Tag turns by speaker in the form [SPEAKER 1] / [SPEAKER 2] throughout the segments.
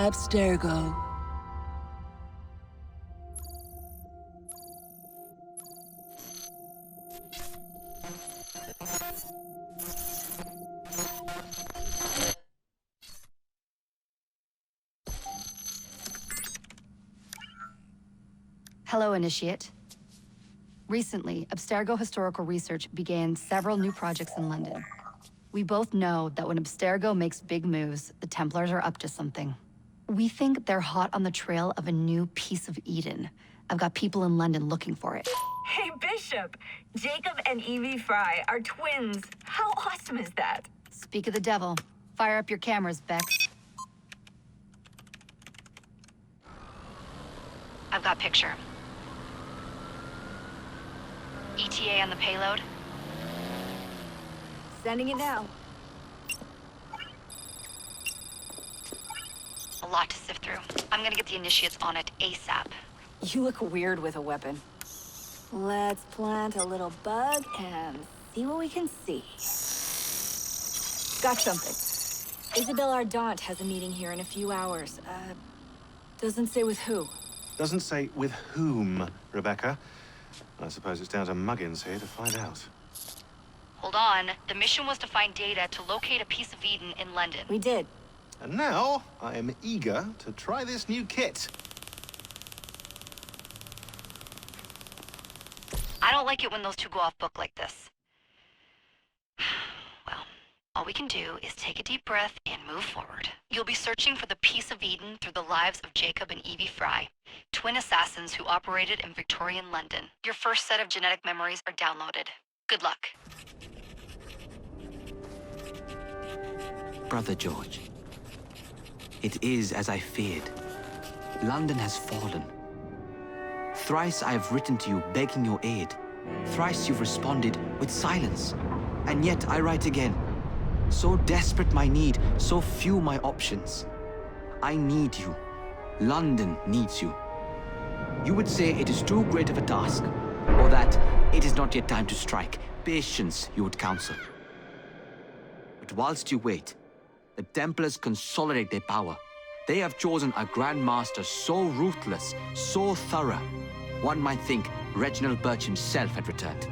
[SPEAKER 1] Abstergo.
[SPEAKER 2] Hello, Initiate. Recently, Abstergo Historical Research began several new projects in London. We both know that when Abstergo makes big moves, the Templars are up to something. We think they're hot on the trail of a new piece of Eden. I've got people in London looking for it.
[SPEAKER 3] Hey, Bishop! Jacob and Evie Fry are twins. How awesome is that?
[SPEAKER 2] Speak of the devil. Fire up your cameras, Beck. I've got picture. ETA on the payload?
[SPEAKER 3] Sending it now.
[SPEAKER 2] A lot to sift through. I'm gonna get the Initiates on it ASAP.
[SPEAKER 3] You look weird with a weapon. Let's plant a little bug and see what we can see. Got something. Isabel Ardant has a meeting here in a few hours. Doesn't say with who.
[SPEAKER 4] Doesn't say with whom, Rebecca. I suppose it's down to Muggins here to find out.
[SPEAKER 2] Hold on. The mission was to find data to locate a piece of Eden in London.
[SPEAKER 3] We did.
[SPEAKER 4] And now, I am eager to try this new kit.
[SPEAKER 2] I don't like it when those two go off book like this. Well, all we can do is take a deep breath and move forward. You'll be searching for the piece of Eden through the lives of Jacob and Evie Fry, twin assassins who operated in Victorian London. Your first set of genetic memories are downloaded. Good luck.
[SPEAKER 5] Brother George, it is as I feared. London has fallen. Thrice I have written to you begging your aid. Thrice you've responded with silence. And yet I write again. So desperate my need, so few my options. I need you. London needs you. You would say it is too great of a task, or that it is not yet time to strike. Patience, you would counsel. But whilst you wait, the Templars consolidate their power. They have chosen a Grand Master so ruthless, so thorough. One might think Reginald Birch himself had returned.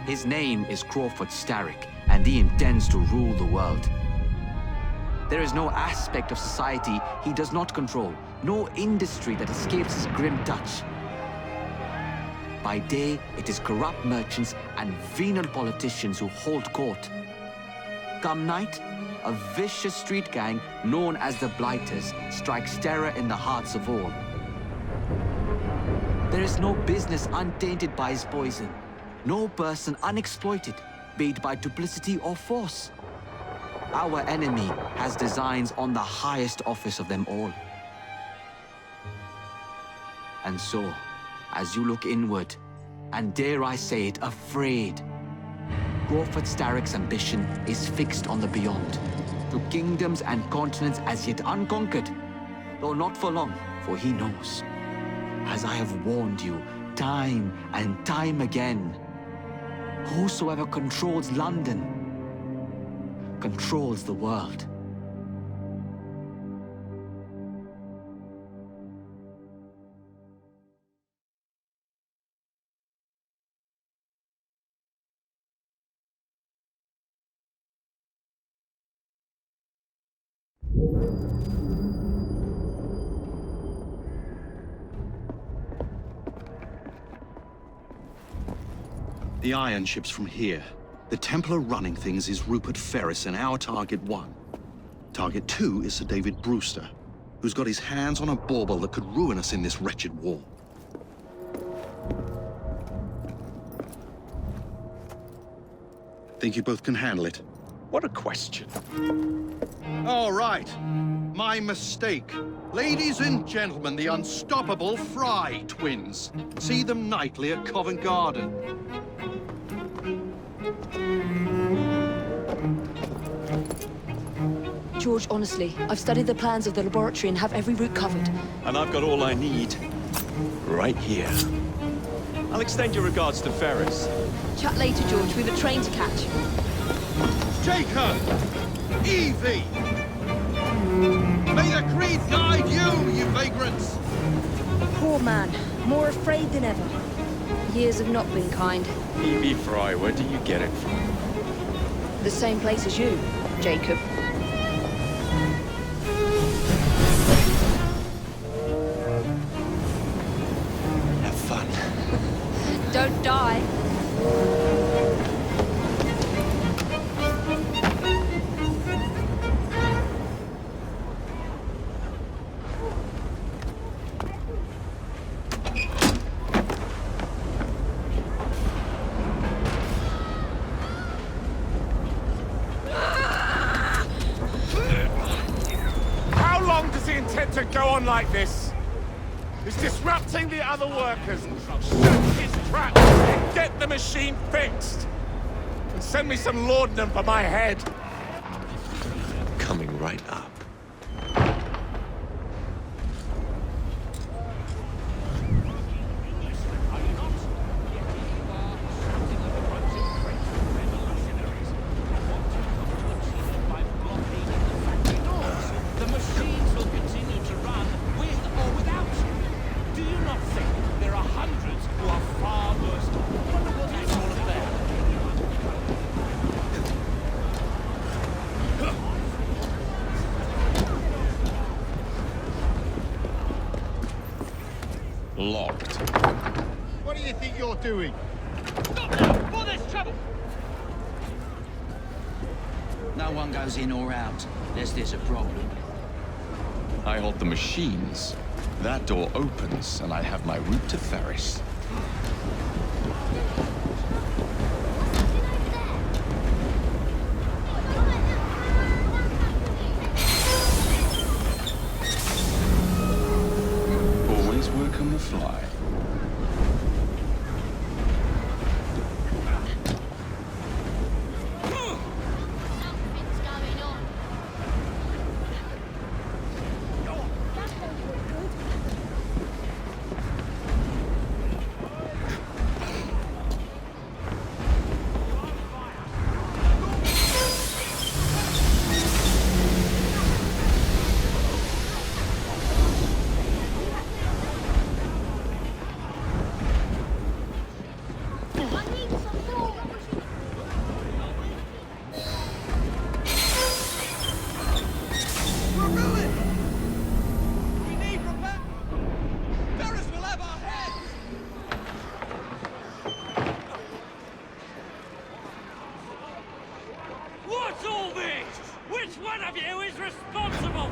[SPEAKER 5] His name is Crawford Starrick, and he intends to rule the world. There is no aspect of society he does not control, no industry that escapes his grim touch. By day, it is corrupt merchants and venal politicians who hold court. Come night, a vicious street gang known as the Blighters strikes terror in the hearts of all. There is no business untainted by his poison, no person unexploited, be it by duplicity or force. Our enemy has designs on the highest office of them all. And so, as you look inward, and dare I say it, afraid, Crawford Starrick's ambition is fixed on the beyond, to kingdoms and continents as yet unconquered, though not for long, for he knows. As I have warned you, time and time again, whosoever controls London controls the world.
[SPEAKER 6] The iron ship's from here. The Templar running things is Rupert Ferris and our target 1. Target 2 is Sir David Brewster, who's got his hands on a bauble that could ruin us in this wretched war. Think you both can handle it?
[SPEAKER 7] What a question.
[SPEAKER 6] All right. My mistake. Ladies and gentlemen, the unstoppable Fry twins. See them nightly at Covent Garden.
[SPEAKER 1] George, honestly, I've studied the plans of the laboratory and have every route covered.
[SPEAKER 7] And I've got all I need right here. I'll extend your regards to Ferris.
[SPEAKER 1] Chat later, George. We've a train to catch.
[SPEAKER 6] Jacob! Evie! May the Creed guide you, you vagrants!
[SPEAKER 1] Poor man, more afraid than ever. Years have not been kind.
[SPEAKER 7] E.B. Fry, where do you get it from?
[SPEAKER 1] The same place as you, Jacob.
[SPEAKER 4] Have fun.
[SPEAKER 1] Don't die.
[SPEAKER 8] How long does he intend to go on like this? He's disrupting the other workers. Shoot his trap and get the machine fixed. And send me some laudanum for my head.
[SPEAKER 4] Coming right up.
[SPEAKER 9] The machines will continue to run with or without you. Do you not think there are hundreds who are far worse? Wonder what that's all about.
[SPEAKER 7] Locked.
[SPEAKER 6] What do you think you're doing?
[SPEAKER 9] Stop now, before there's trouble!
[SPEAKER 10] No one goes in or out, unless there's a problem.
[SPEAKER 7] I hold the machines. That door opens, and I have my route to Ferris. Always work on the fly.
[SPEAKER 9] What's all this? Which one of you is responsible?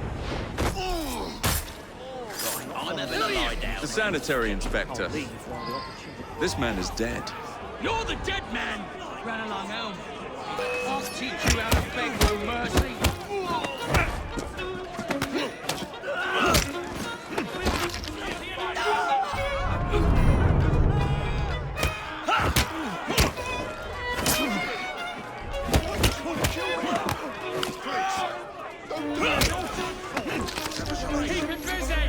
[SPEAKER 7] The sanitary inspector. This man is dead.
[SPEAKER 9] You're the dead man! Run along home. I'll teach you how to beg for mercy. Keep him busy!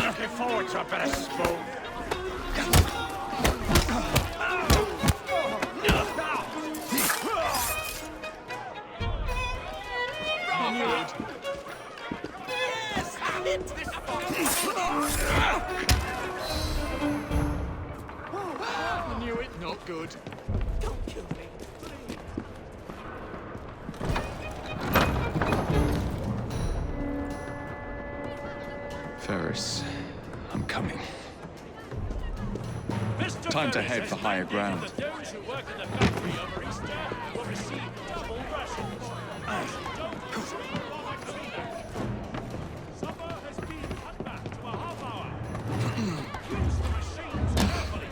[SPEAKER 9] Looking forward to a bit of spoon. I knew it, not good. Don't kill me.
[SPEAKER 7] Ferris, I'm coming. Time to head for higher ground.
[SPEAKER 9] Those who work in the factory over Easter will receive double rations. Supper has been cut back to a half hour. Use the machines carefully.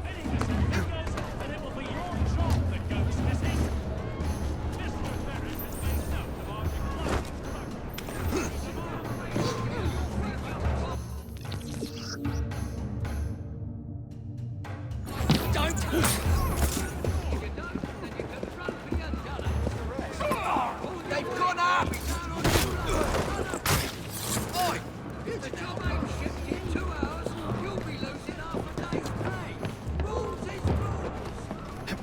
[SPEAKER 9] Any misbehaviors, and it will be your job that goes missing. Mr. Ferris has made note of our decline.
[SPEAKER 10] They've gone up! Oi! If the job ain't shipped in 2 hours, you'll be losing half a day's pay. Rules is rules.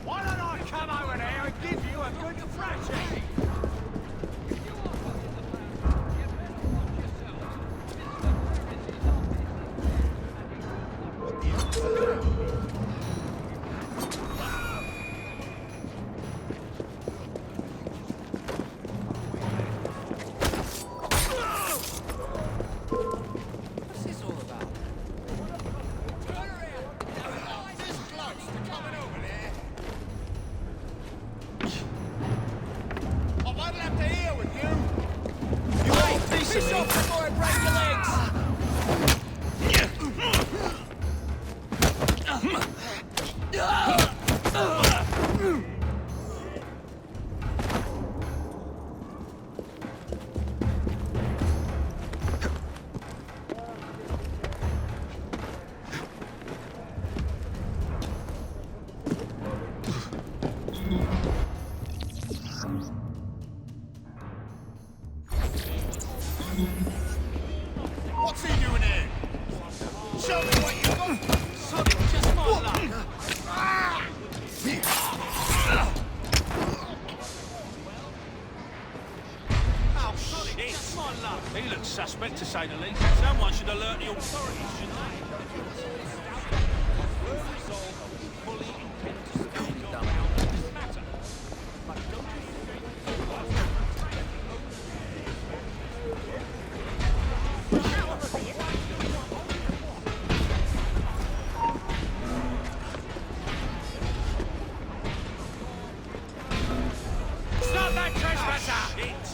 [SPEAKER 8] Why don't I come over there and give you a good thrashing? Show me what you got!
[SPEAKER 10] Sorry, just my luck.
[SPEAKER 9] Oh, shit!
[SPEAKER 10] Just my luck.
[SPEAKER 9] He looks suspect, to say the least. Someone should alert the authorities, shouldn't they? Fully intend to speak about this matter. But don't you
[SPEAKER 10] Stop that trespasser!
[SPEAKER 9] Shit!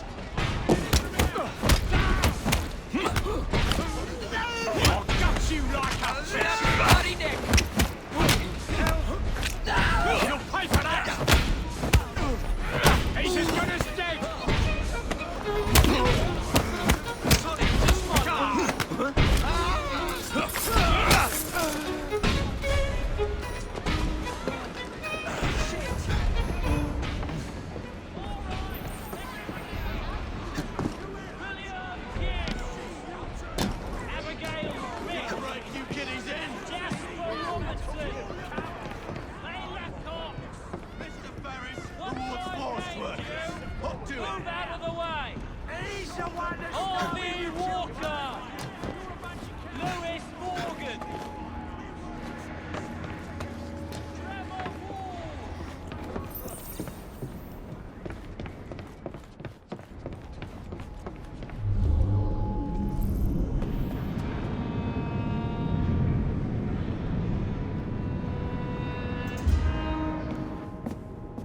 [SPEAKER 10] I'll gut you like a bloody neck! You'll pay for that! He's as good as dead! Sorry, just my luck.
[SPEAKER 9] Abigail Smith!
[SPEAKER 10] Right, you kiddies in!
[SPEAKER 9] Jasper Robertson! Layla Cox!
[SPEAKER 10] Mr. Ferris,
[SPEAKER 9] What's
[SPEAKER 10] rewards
[SPEAKER 9] my
[SPEAKER 10] forest
[SPEAKER 9] name,
[SPEAKER 10] workers.
[SPEAKER 9] you?
[SPEAKER 10] Hop to
[SPEAKER 9] Move
[SPEAKER 10] it.
[SPEAKER 9] out of the way!
[SPEAKER 10] He's the one that's
[SPEAKER 9] Harvey Walker! Lewis Morgan! Trevor Wall!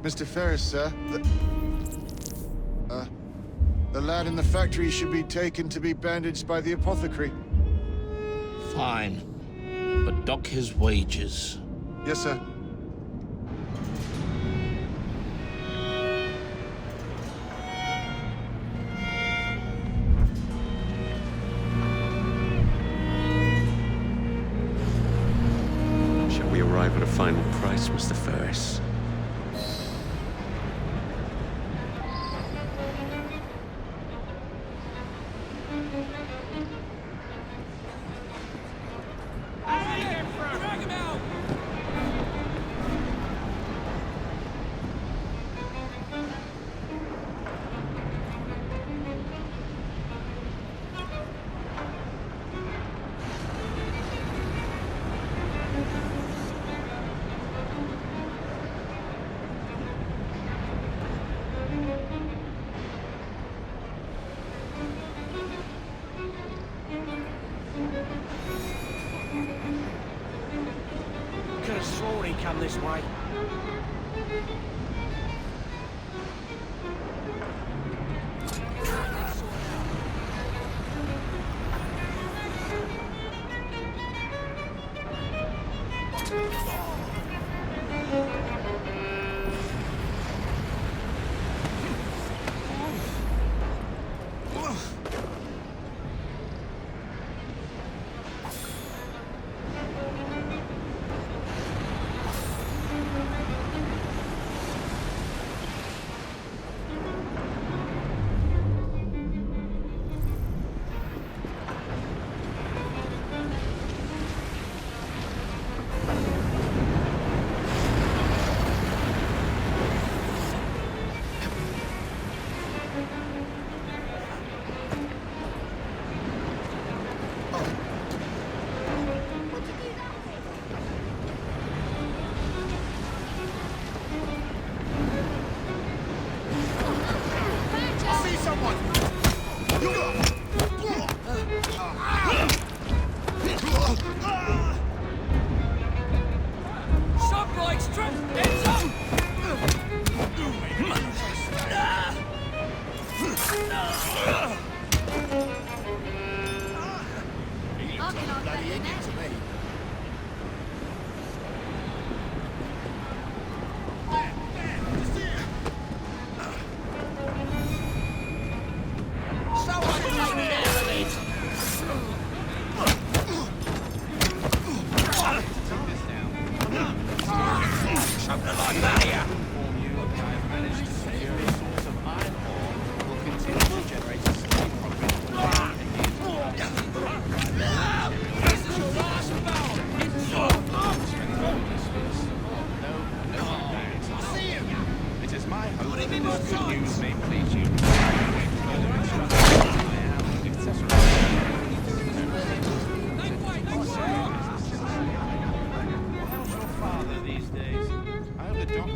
[SPEAKER 11] Mr. Ferris, sir. The lad in the factory should be taken to be bandaged by the apothecary.
[SPEAKER 12] Fine. But dock his wages.
[SPEAKER 11] Yes, sir.
[SPEAKER 7] Shall we arrive at a final price, Mr. Ferris?
[SPEAKER 10] Drag him out!
[SPEAKER 12] Could have sworn he'd come this way.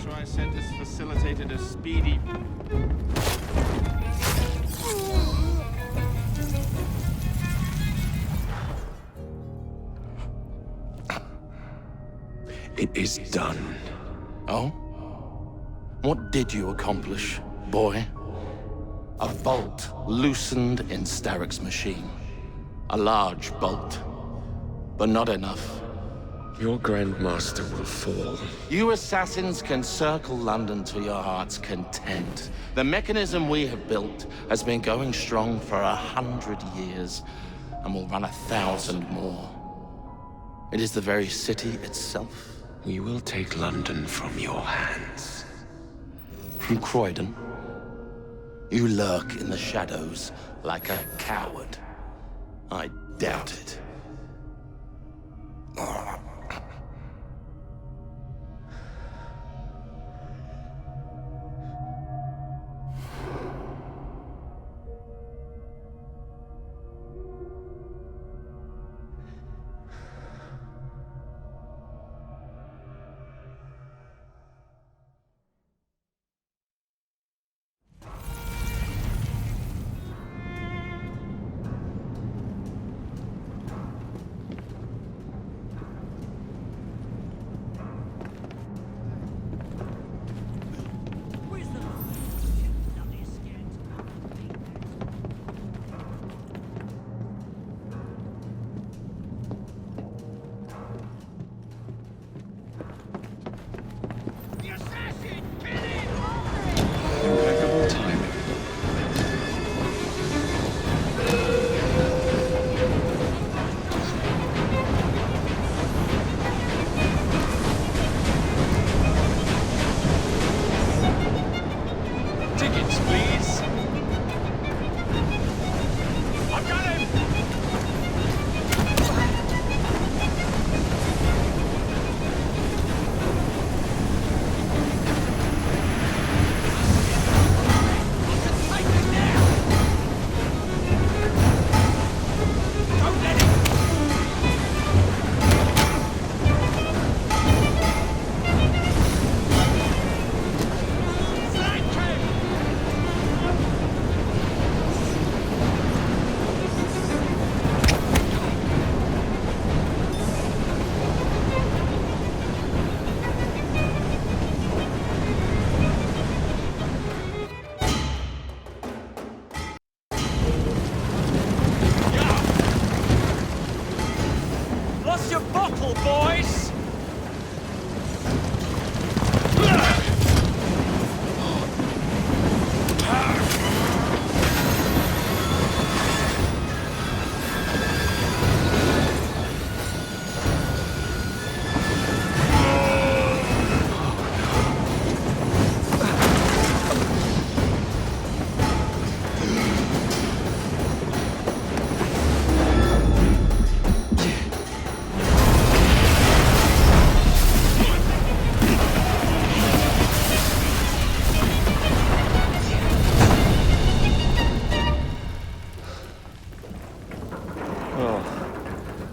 [SPEAKER 8] Tri-Center's facilitated a speedy...
[SPEAKER 7] It is done. Oh? What did you accomplish, boy? A bolt loosened in Starrick's machine. A large bolt, but not enough.
[SPEAKER 12] Your Grandmaster will fall.
[SPEAKER 7] You assassins can circle London to your heart's content. The mechanism we have built has been going strong for 100 years, and will run 1,000 more. It is the very city itself.
[SPEAKER 12] We will take London from your hands.
[SPEAKER 7] From Croydon? You lurk in the shadows like a coward. I doubt it.
[SPEAKER 12] Impeccable timing.
[SPEAKER 8] Tickets, please. I've got him! Lost your bottle, boys!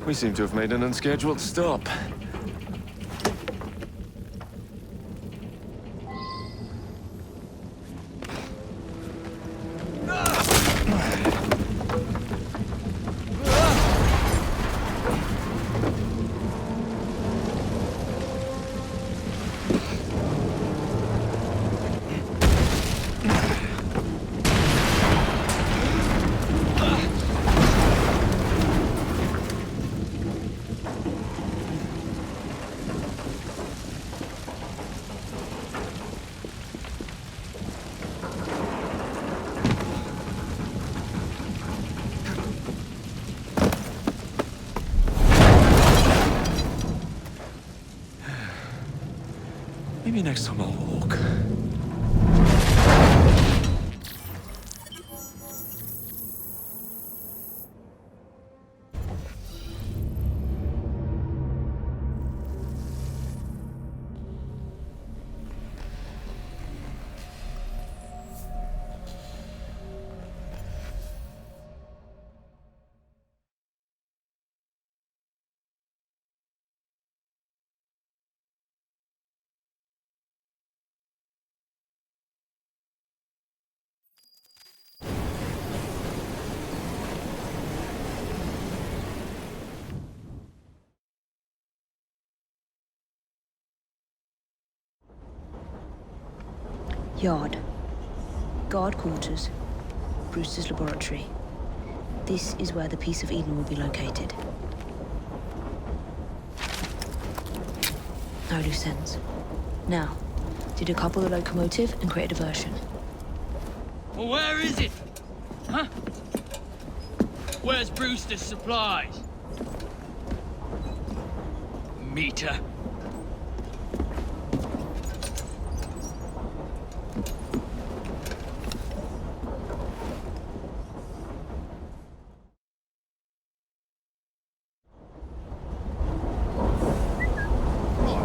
[SPEAKER 12] We seem to have made an unscheduled stop. Maybe next time I'll walk.
[SPEAKER 1] Yard. Guard quarters. Brewster's laboratory. This is where the Piece of Eden will be located. No loose ends. Now, to decouple the locomotive and create a diversion.
[SPEAKER 10] Well, where is it? Huh? Where's Brewster's supplies? Meter.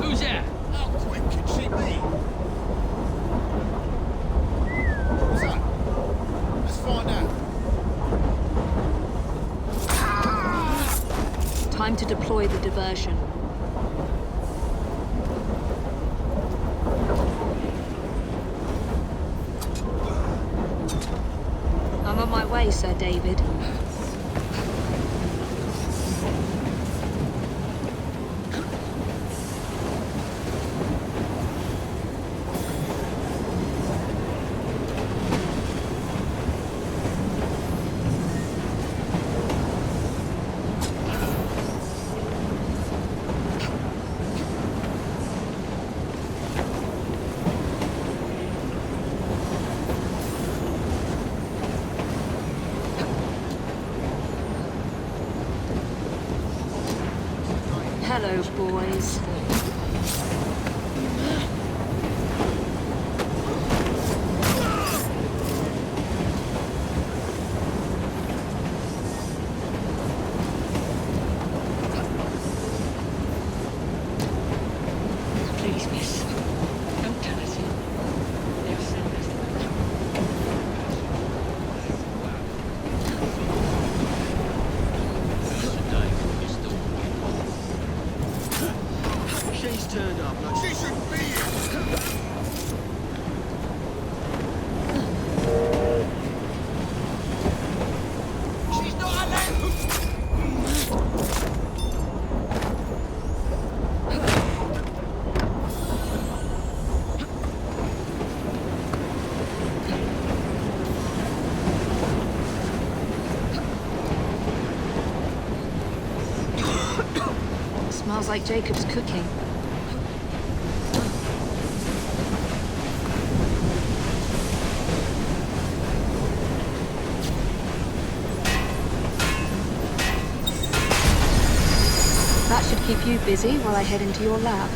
[SPEAKER 10] Who's there?
[SPEAKER 11] How quick can she be? What's that? Let's find out.
[SPEAKER 1] Time to deploy the diversion. I'm on my way, Sir David. Hello, boys.
[SPEAKER 10] Please, miss. Don't tell us yet. They'll send us.
[SPEAKER 11] She's turned up. She shouldn't be here. She's not allowed.
[SPEAKER 1] Smells like Jacob's cooking. That should keep you busy while I head into your lab.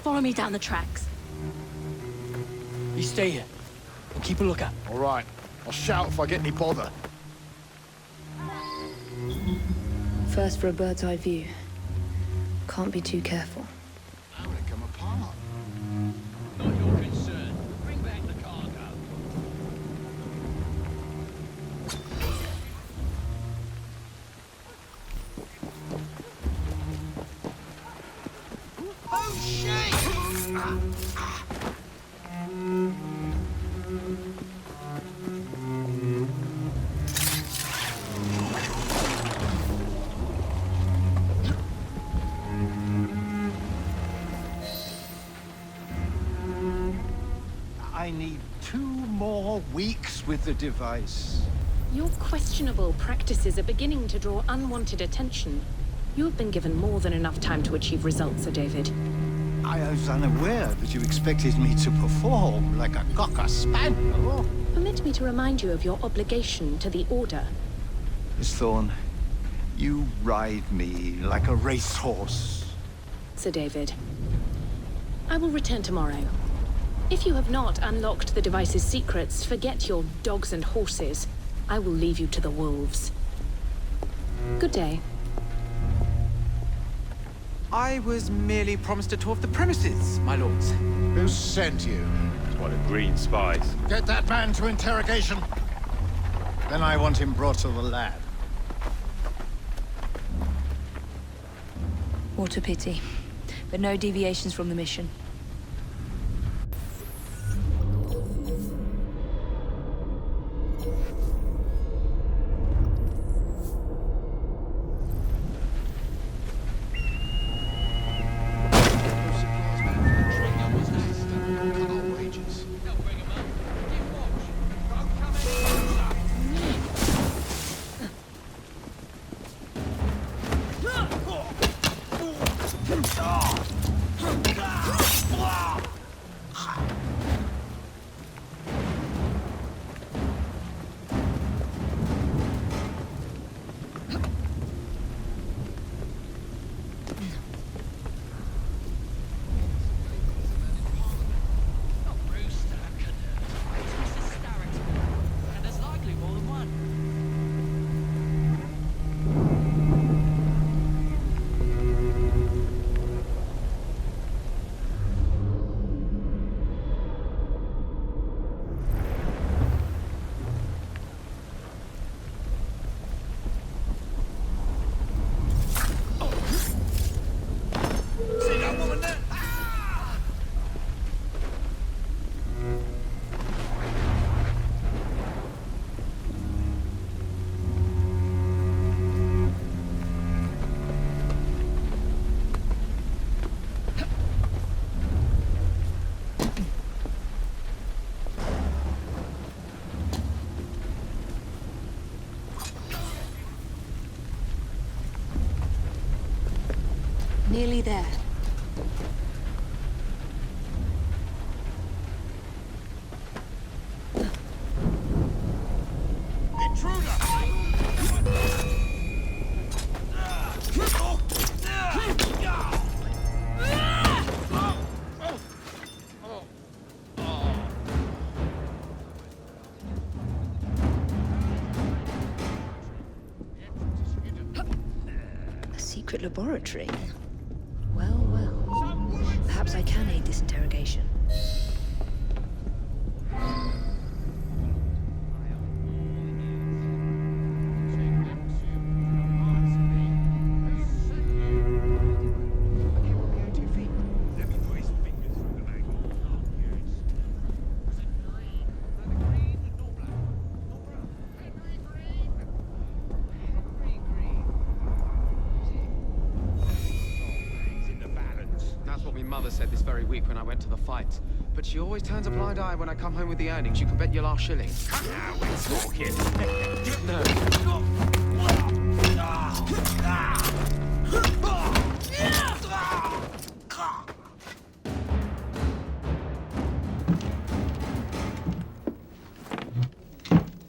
[SPEAKER 13] Follow me down the tracks.
[SPEAKER 10] You stay here. And keep a lookout.
[SPEAKER 11] All right. I'll shout if I get any bother.
[SPEAKER 1] First for a bird's eye view. Can't be too careful.
[SPEAKER 11] How would it come apart?
[SPEAKER 10] Not your concern. Bring back the cargo.
[SPEAKER 11] Oh, shit! I need 2 more weeks with the device.
[SPEAKER 13] Your questionable practices are beginning to draw unwanted attention. You have been given more than enough time to achieve results, Sir David.
[SPEAKER 11] I was unaware that you expected me to perform like a cocker spaniel.
[SPEAKER 13] Permit me to remind you of your obligation to the Order.
[SPEAKER 11] Miss Thorne, you ride me like a racehorse.
[SPEAKER 13] Sir David, I will return tomorrow. If you have not unlocked the device's secrets, forget your dogs and horses. I will leave you to the wolves. Good day.
[SPEAKER 5] I was merely promised a tour of the premises, my lords.
[SPEAKER 11] Who sent you?
[SPEAKER 8] One of Green spies.
[SPEAKER 11] Get that man to interrogation. Then I want him brought to the lab.
[SPEAKER 1] What a pity. but no deviations from the mission. Nearly there. A secret laboratory. Well, well. Perhaps I can aid this interrogation.
[SPEAKER 14] Mother said this very week when I went to the fight. But she always turns a blind eye when I come home with the earnings. You can bet your last shilling. Now we're talking. No.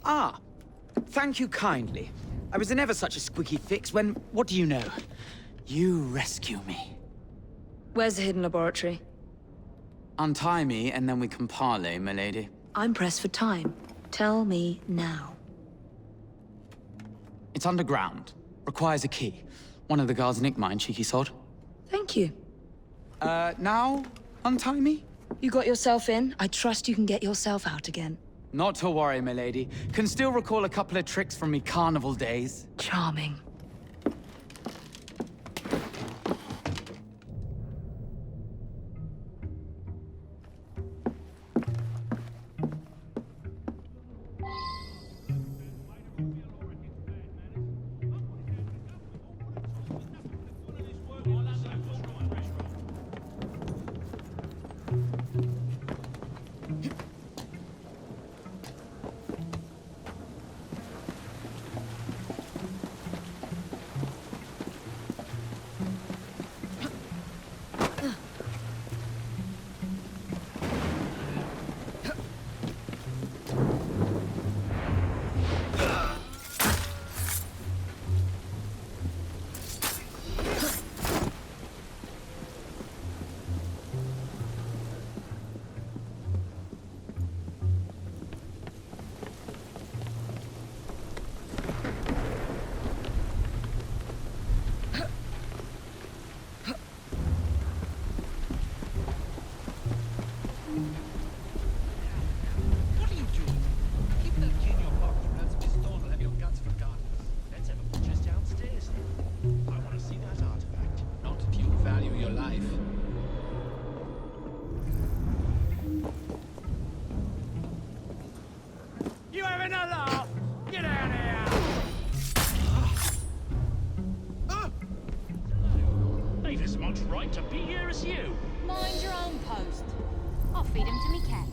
[SPEAKER 15] Ah, thank you kindly. I was in ever such a squeaky fix when, what do you know? You rescue me.
[SPEAKER 1] Where's the hidden laboratory?
[SPEAKER 15] Untie me, and then we can parley, milady.
[SPEAKER 1] I'm pressed for time. Tell me now.
[SPEAKER 15] It's underground. Requires a key. One of the guards nicked mine, cheeky sod.
[SPEAKER 1] Thank you.
[SPEAKER 15] Now untie me?
[SPEAKER 1] You got yourself in. I trust you can get yourself out again.
[SPEAKER 15] Not to worry, milady. Can still recall a couple of tricks from me carnival days.
[SPEAKER 1] Charming.
[SPEAKER 9] much right to be here as you.
[SPEAKER 16] Mind your own post. I'll feed him to me cat.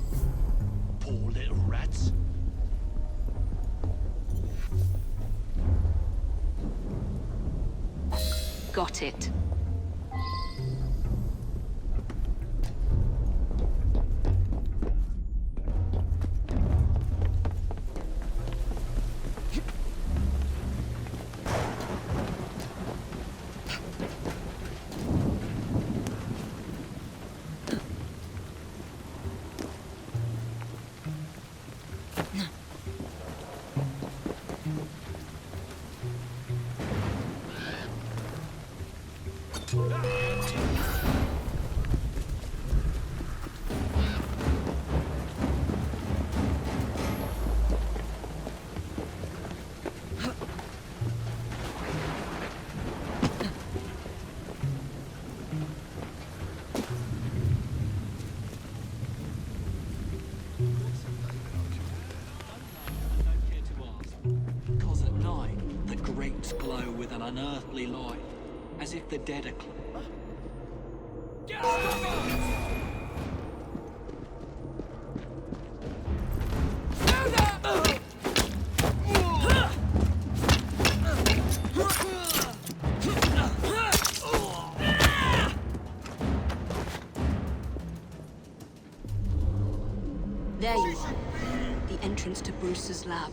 [SPEAKER 9] Poor little rats.
[SPEAKER 1] Got it.
[SPEAKER 17] Because at night, the grates glow with an unearthly light, as if the dead are
[SPEAKER 1] There you are. The entrance to Bruce's lab.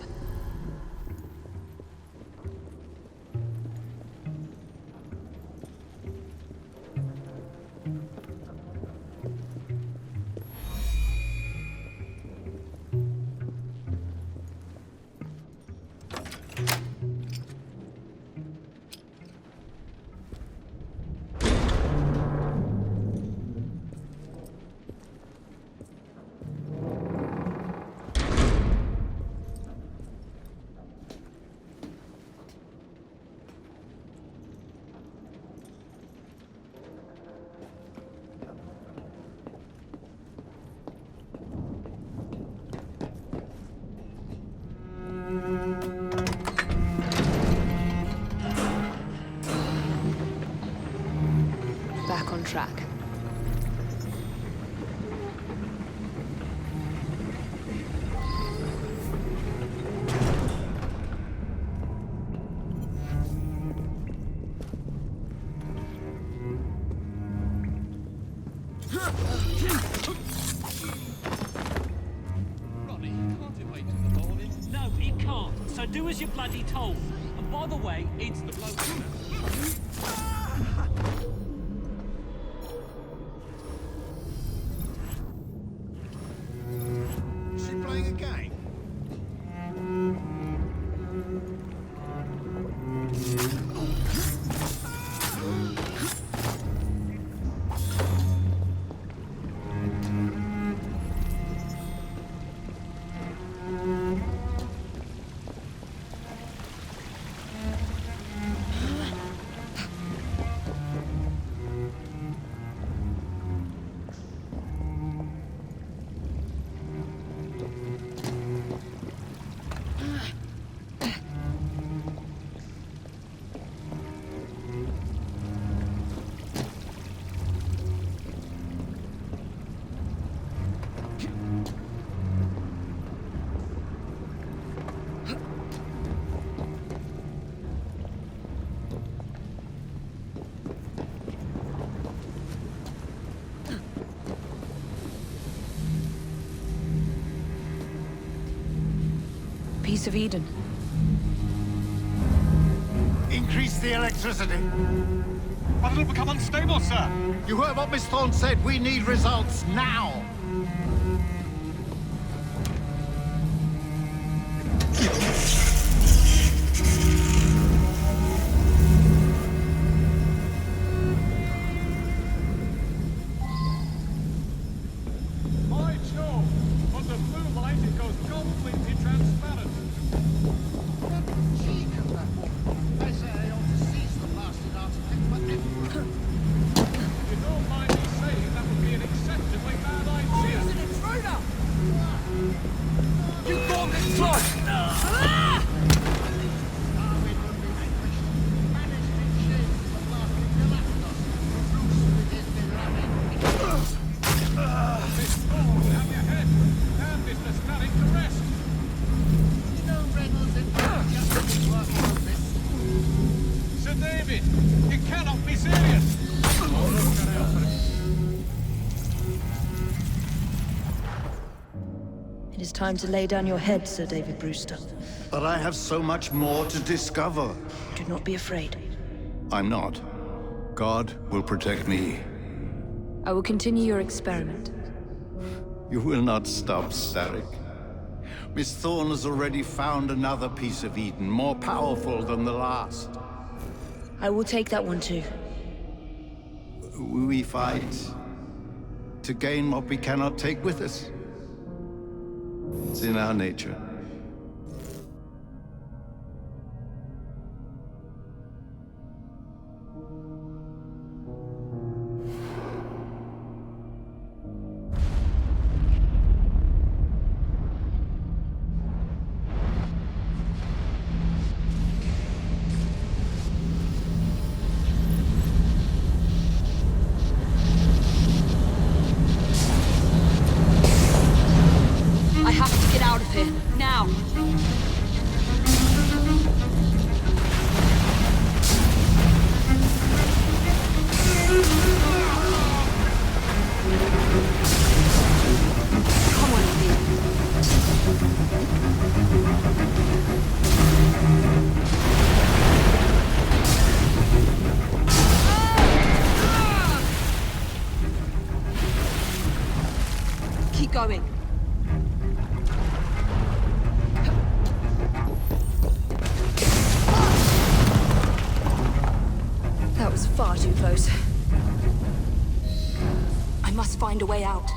[SPEAKER 1] Back on track.
[SPEAKER 9] Ronnie, can't it wait till the morning? No, it can't. So do as you're bloody told. And by the way, it's the bloke.
[SPEAKER 11] Is she playing a game?
[SPEAKER 1] Piece of Eden.
[SPEAKER 11] Increase the electricity.
[SPEAKER 18] But it'll become unstable, sir.
[SPEAKER 11] You heard what Miss Thorne said. We need results now.
[SPEAKER 18] My Joe! Under blue light, it goes completely transparent.
[SPEAKER 11] What cheek of that woman. I say I ought to seize the blasted artifact, but
[SPEAKER 18] You don't mind me saying that would be an exceptionally bad idea. David! You cannot be serious!
[SPEAKER 1] It is time to lay down your head, Sir David Brewster.
[SPEAKER 11] But I have so much more to discover.
[SPEAKER 1] Do not be afraid.
[SPEAKER 11] I'm not. God will protect me.
[SPEAKER 1] I will continue your experiment.
[SPEAKER 11] You will not stop, Starrick. Miss Thorne has already found another piece of Eden, more powerful than the last.
[SPEAKER 1] I will take that one too.
[SPEAKER 11] We fight to gain what we cannot take with us. It's in our nature.
[SPEAKER 1] I have to get out of here, now! Come on, Keep going. That was far too close. I must find a way out.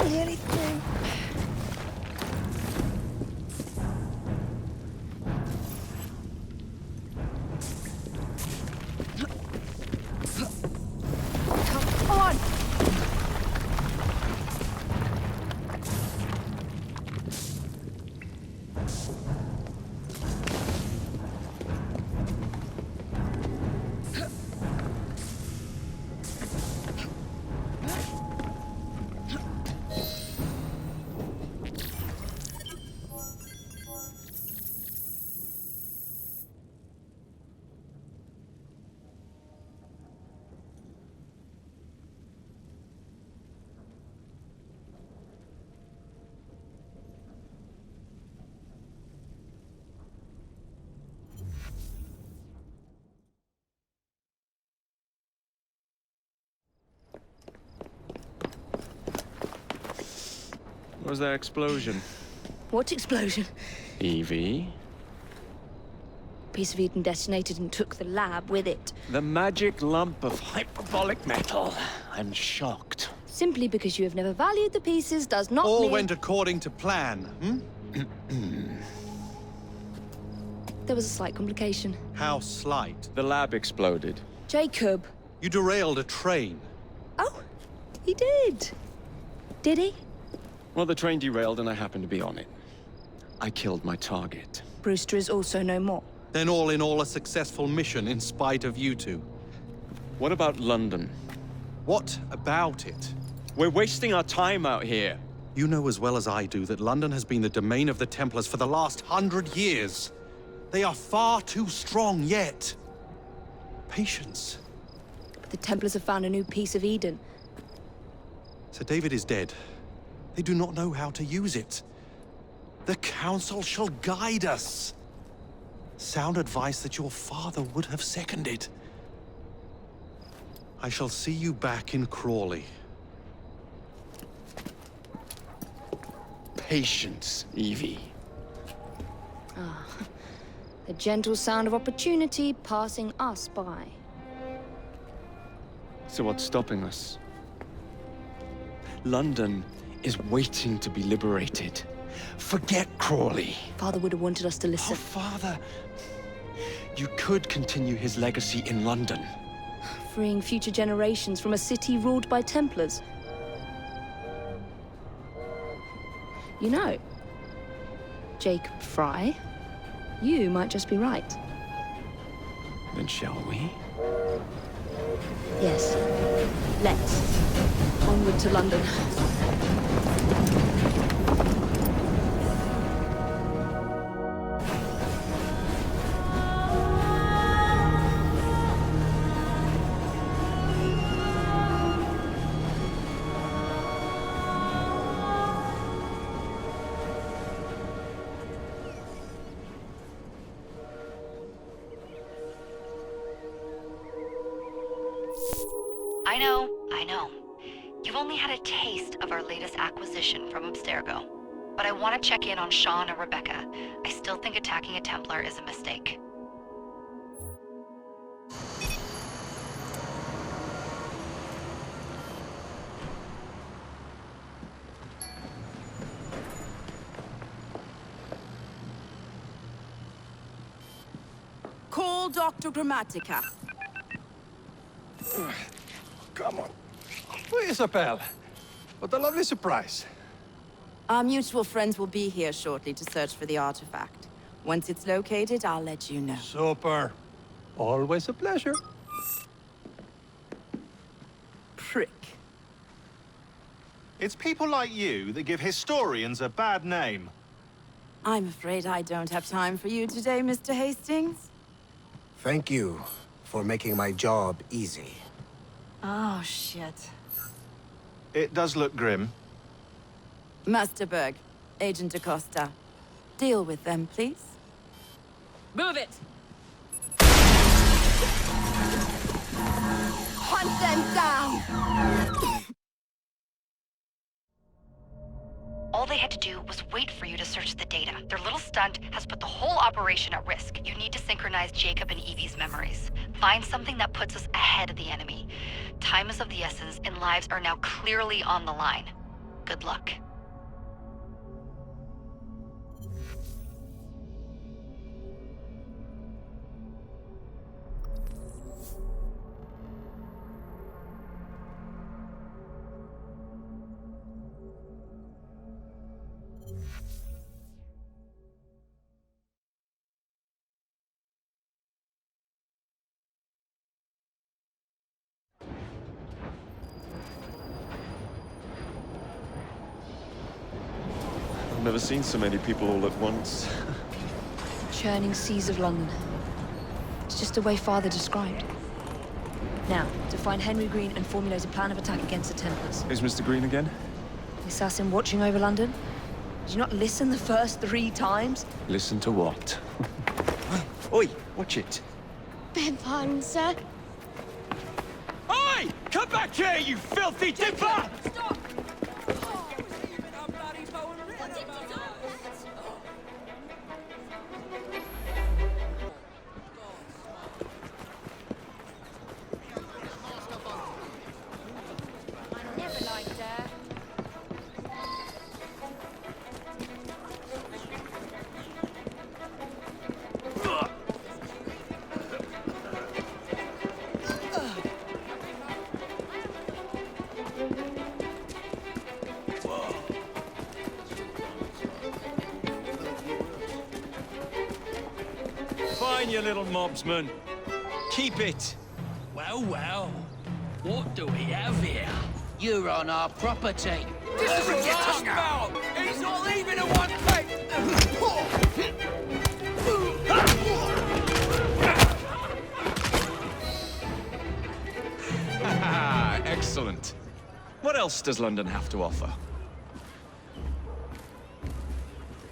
[SPEAKER 1] Nearly through. Come on!
[SPEAKER 12] Was there explosion?
[SPEAKER 1] What explosion?
[SPEAKER 12] Evie?
[SPEAKER 1] Piece of Eden detonated and took the lab with it.
[SPEAKER 12] The magic lump of hyperbolic metal. I'm shocked.
[SPEAKER 1] Simply because you have never valued the pieces does not
[SPEAKER 6] All
[SPEAKER 1] mean...
[SPEAKER 6] went according to plan,
[SPEAKER 1] There was a slight complication.
[SPEAKER 6] How slight?
[SPEAKER 12] The lab exploded.
[SPEAKER 1] Jacob.
[SPEAKER 6] You derailed a train.
[SPEAKER 1] Oh, he did. Did he?
[SPEAKER 12] Well, the train derailed and I happened to be on it. I killed my target.
[SPEAKER 1] Brewster is also no more.
[SPEAKER 6] Then all in all, a successful mission in spite of you two.
[SPEAKER 12] What about London?
[SPEAKER 6] What about it?
[SPEAKER 12] We're wasting our time out here.
[SPEAKER 6] You know as well as I do that London has been the domain of the Templars for the last 100 years. They are far too strong yet. Patience.
[SPEAKER 1] But the Templars have found a new piece of Eden.
[SPEAKER 6] Sir David is dead. They do not know how to use it. The Council shall guide us. Sound advice that your father would have seconded. I shall see you back in Crawley.
[SPEAKER 12] Patience, Evie.
[SPEAKER 1] Ah, the gentle sound of opportunity passing us by.
[SPEAKER 12] So what's stopping us? London is waiting to be liberated. Forget Crawley.
[SPEAKER 1] Father would have wanted us to listen.
[SPEAKER 12] Oh, Father. You could continue his legacy in London.
[SPEAKER 1] Freeing future generations from a city ruled by Templars. You know, Jacob Fry, you might just be right.
[SPEAKER 12] Then shall we?
[SPEAKER 1] Yes. Let's. Onward to London.
[SPEAKER 2] I know. You've only had a taste of our latest acquisition from Abstergo. But I want to check in on Sean and Rebecca. I still think attacking a Templar is a mistake.
[SPEAKER 19] Call Dr. Grammatica.
[SPEAKER 18] Come on. Isabel, what a lovely surprise.
[SPEAKER 19] Our mutual friends will be here shortly to search for the artifact. Once it's located, I'll let you know.
[SPEAKER 18] Super. Always a pleasure.
[SPEAKER 19] Prick.
[SPEAKER 4] It's people like you that give historians a bad name.
[SPEAKER 19] I'm afraid I don't have time for you today, Mr. Hastings.
[SPEAKER 20] Thank you for making my job easy.
[SPEAKER 19] Oh, shit.
[SPEAKER 4] It does look grim.
[SPEAKER 19] Masterberg, Agent Acosta. Deal with them, please.
[SPEAKER 3] Move it!
[SPEAKER 19] Hunt them down!
[SPEAKER 2] All they had to do was wait for you to search the data. Their little stunt has put the whole operation at risk. You need to synchronize Jacob and Evie's memories. Find something that puts us ahead of the enemy. Time is of the essence, and lives are now clearly on the line. Good luck.
[SPEAKER 12] I've never seen so many people all at once.
[SPEAKER 1] Churning seas of London. It's just the way Father described. Now, to find Henry Green and formulate a plan of attack against the Templars.
[SPEAKER 12] Is Mr. Green again?
[SPEAKER 1] The assassin watching over London? Did you not listen the first 3 times?
[SPEAKER 12] Listen to what? Oi, watch it.
[SPEAKER 21] Beg pardon, sir.
[SPEAKER 18] Oi! Come back here, you filthy dipper!
[SPEAKER 10] Stop!
[SPEAKER 21] Never liked her.
[SPEAKER 18] Fine, you little mobsman. Keep it.
[SPEAKER 17] Well, well. What do we have here? You're on our property.
[SPEAKER 10] This is a get about! He's not leaving in one place!
[SPEAKER 12] Excellent. What else does London have to offer?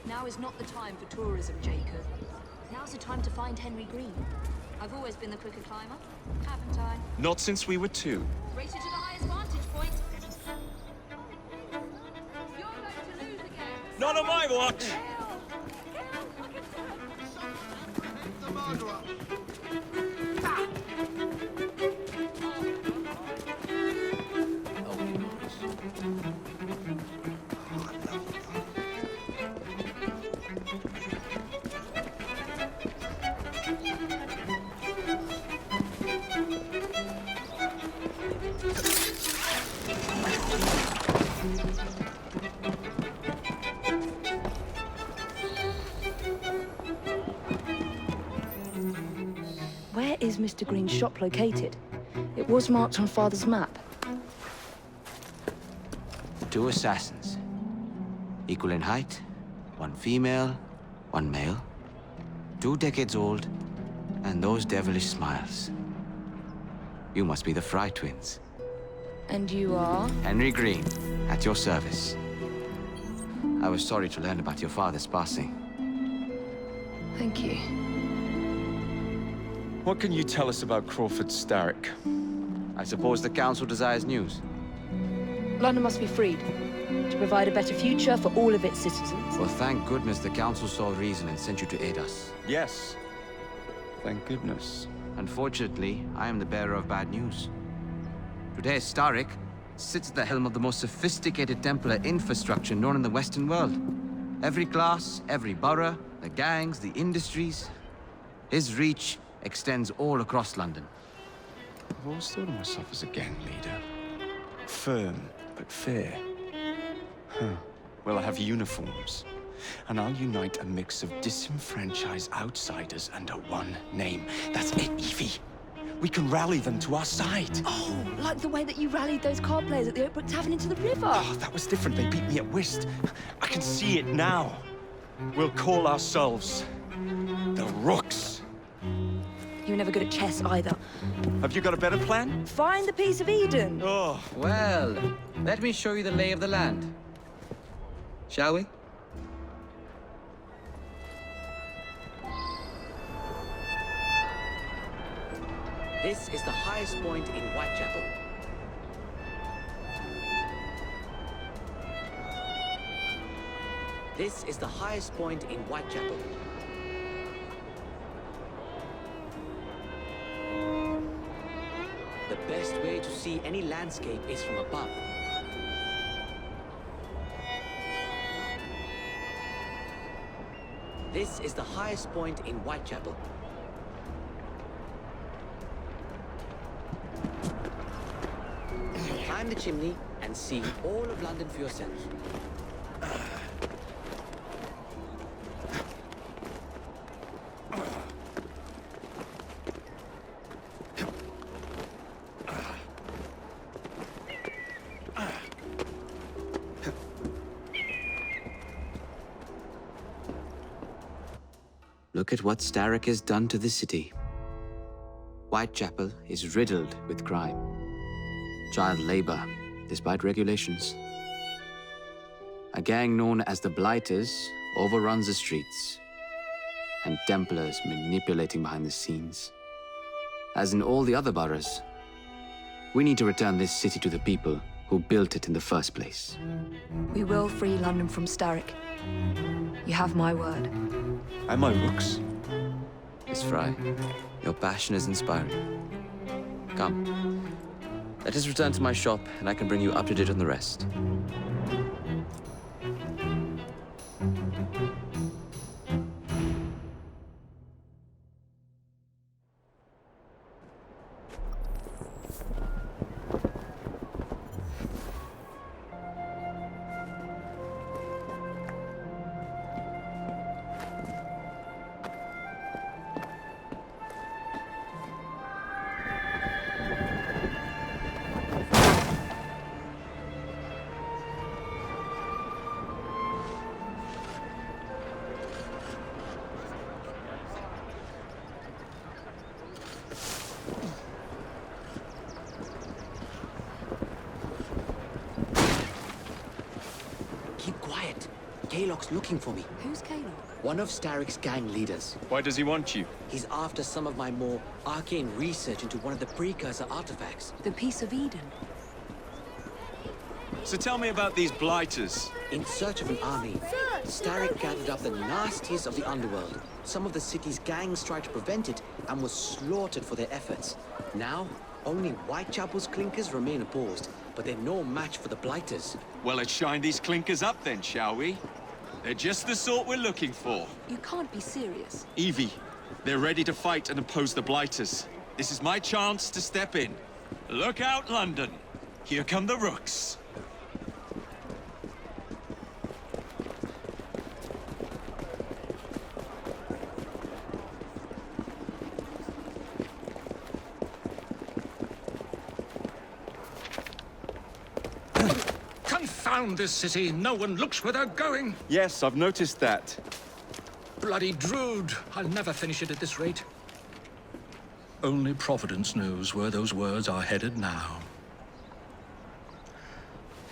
[SPEAKER 1] Now is not the time for tourism, Jacob. Now's the time to find Henry Green. I've always been the quicker climber, haven't I?
[SPEAKER 12] Not since we were 2.
[SPEAKER 21] Race you to the highest vantage point.
[SPEAKER 18] Not on my watch!
[SPEAKER 1] is Mr. Green's shop located? It was marked on Father's map.
[SPEAKER 5] 2 assassins. Equal in height, 1 female, 1 male. 2 decades old, and those devilish smiles. You must be the Fry twins.
[SPEAKER 1] And you are?
[SPEAKER 5] Henry Green, at your service. I was sorry to learn about your father's passing.
[SPEAKER 1] Thank you.
[SPEAKER 12] What can you tell us about Crawford Starrick?
[SPEAKER 5] I suppose the Council desires news.
[SPEAKER 1] London must be freed, to provide a better future for all of its citizens.
[SPEAKER 5] Well, thank goodness the Council saw reason and sent you to aid us.
[SPEAKER 12] Yes. Thank goodness.
[SPEAKER 5] Unfortunately, I am the bearer of bad news. Today, Starrick sits at the helm of the most sophisticated Templar infrastructure known in the Western world. Every class, every borough, the gangs, the industries. His reach extends all across London.
[SPEAKER 12] I've always thought of myself as a gang leader. Firm, but fair. Huh. Well, I have uniforms. And I'll unite a mix of disenfranchised outsiders under one name. That's it, Evie. We can rally them to our side.
[SPEAKER 1] Oh, like the way that you rallied those card players at the Oakbrook Tavern into the river.
[SPEAKER 12] Oh, that was different. They beat me at whist. I can see it now. We'll call ourselves the Rooks.
[SPEAKER 1] You were never good at chess either.
[SPEAKER 12] Have you got a better plan?
[SPEAKER 1] Find the piece of Eden.
[SPEAKER 12] Oh.
[SPEAKER 5] Well, let me show you the lay of the land. Shall we?
[SPEAKER 7] This is the highest point in Whitechapel. This is the highest point in Whitechapel. The best way to see any landscape is from above. This is the highest point in Whitechapel. Climb the chimney and see all of London for yourself.
[SPEAKER 5] Look at what Starrick has done to the city. Whitechapel is riddled with crime. Child labor, despite regulations. A gang known as the Blighters overruns the streets, and Templars manipulating behind the scenes. As in all the other boroughs, we need to return this city to the people who built it in the first place.
[SPEAKER 1] We will free London from Starrick. You have my word.
[SPEAKER 12] And my Rooks.
[SPEAKER 5] Miss Fry, your passion is inspiring. Come. Let us return to my shop, and I can bring you up to date on the rest.
[SPEAKER 7] Kaylock's looking for me.
[SPEAKER 1] Who's Kaylock?
[SPEAKER 7] One of Starrick's gang leaders.
[SPEAKER 12] Why does he want you?
[SPEAKER 7] He's after some of my more arcane research into one of the precursor artifacts.
[SPEAKER 1] The Piece of Eden.
[SPEAKER 12] So tell me about these Blighters.
[SPEAKER 7] In search of an army, Starrick gathered up the nastiest of the underworld. Some of the city's gangs tried to prevent it and was slaughtered for their efforts. Now, only Whitechapel's clinkers remain opposed, but they're no match for the Blighters.
[SPEAKER 12] Well, let's shine these clinkers up then, shall we? They're just the sort we're looking for.
[SPEAKER 1] You can't be serious.
[SPEAKER 12] Evie, they're ready to fight and oppose the Blighters. This is my chance to step in. Look out, London. Here come the Rooks.
[SPEAKER 18] Confound this city. No one looks where they're going.
[SPEAKER 12] Yes, I've noticed that.
[SPEAKER 18] Bloody Drood. I'll never finish it at this rate. Only Providence knows where those words are headed now.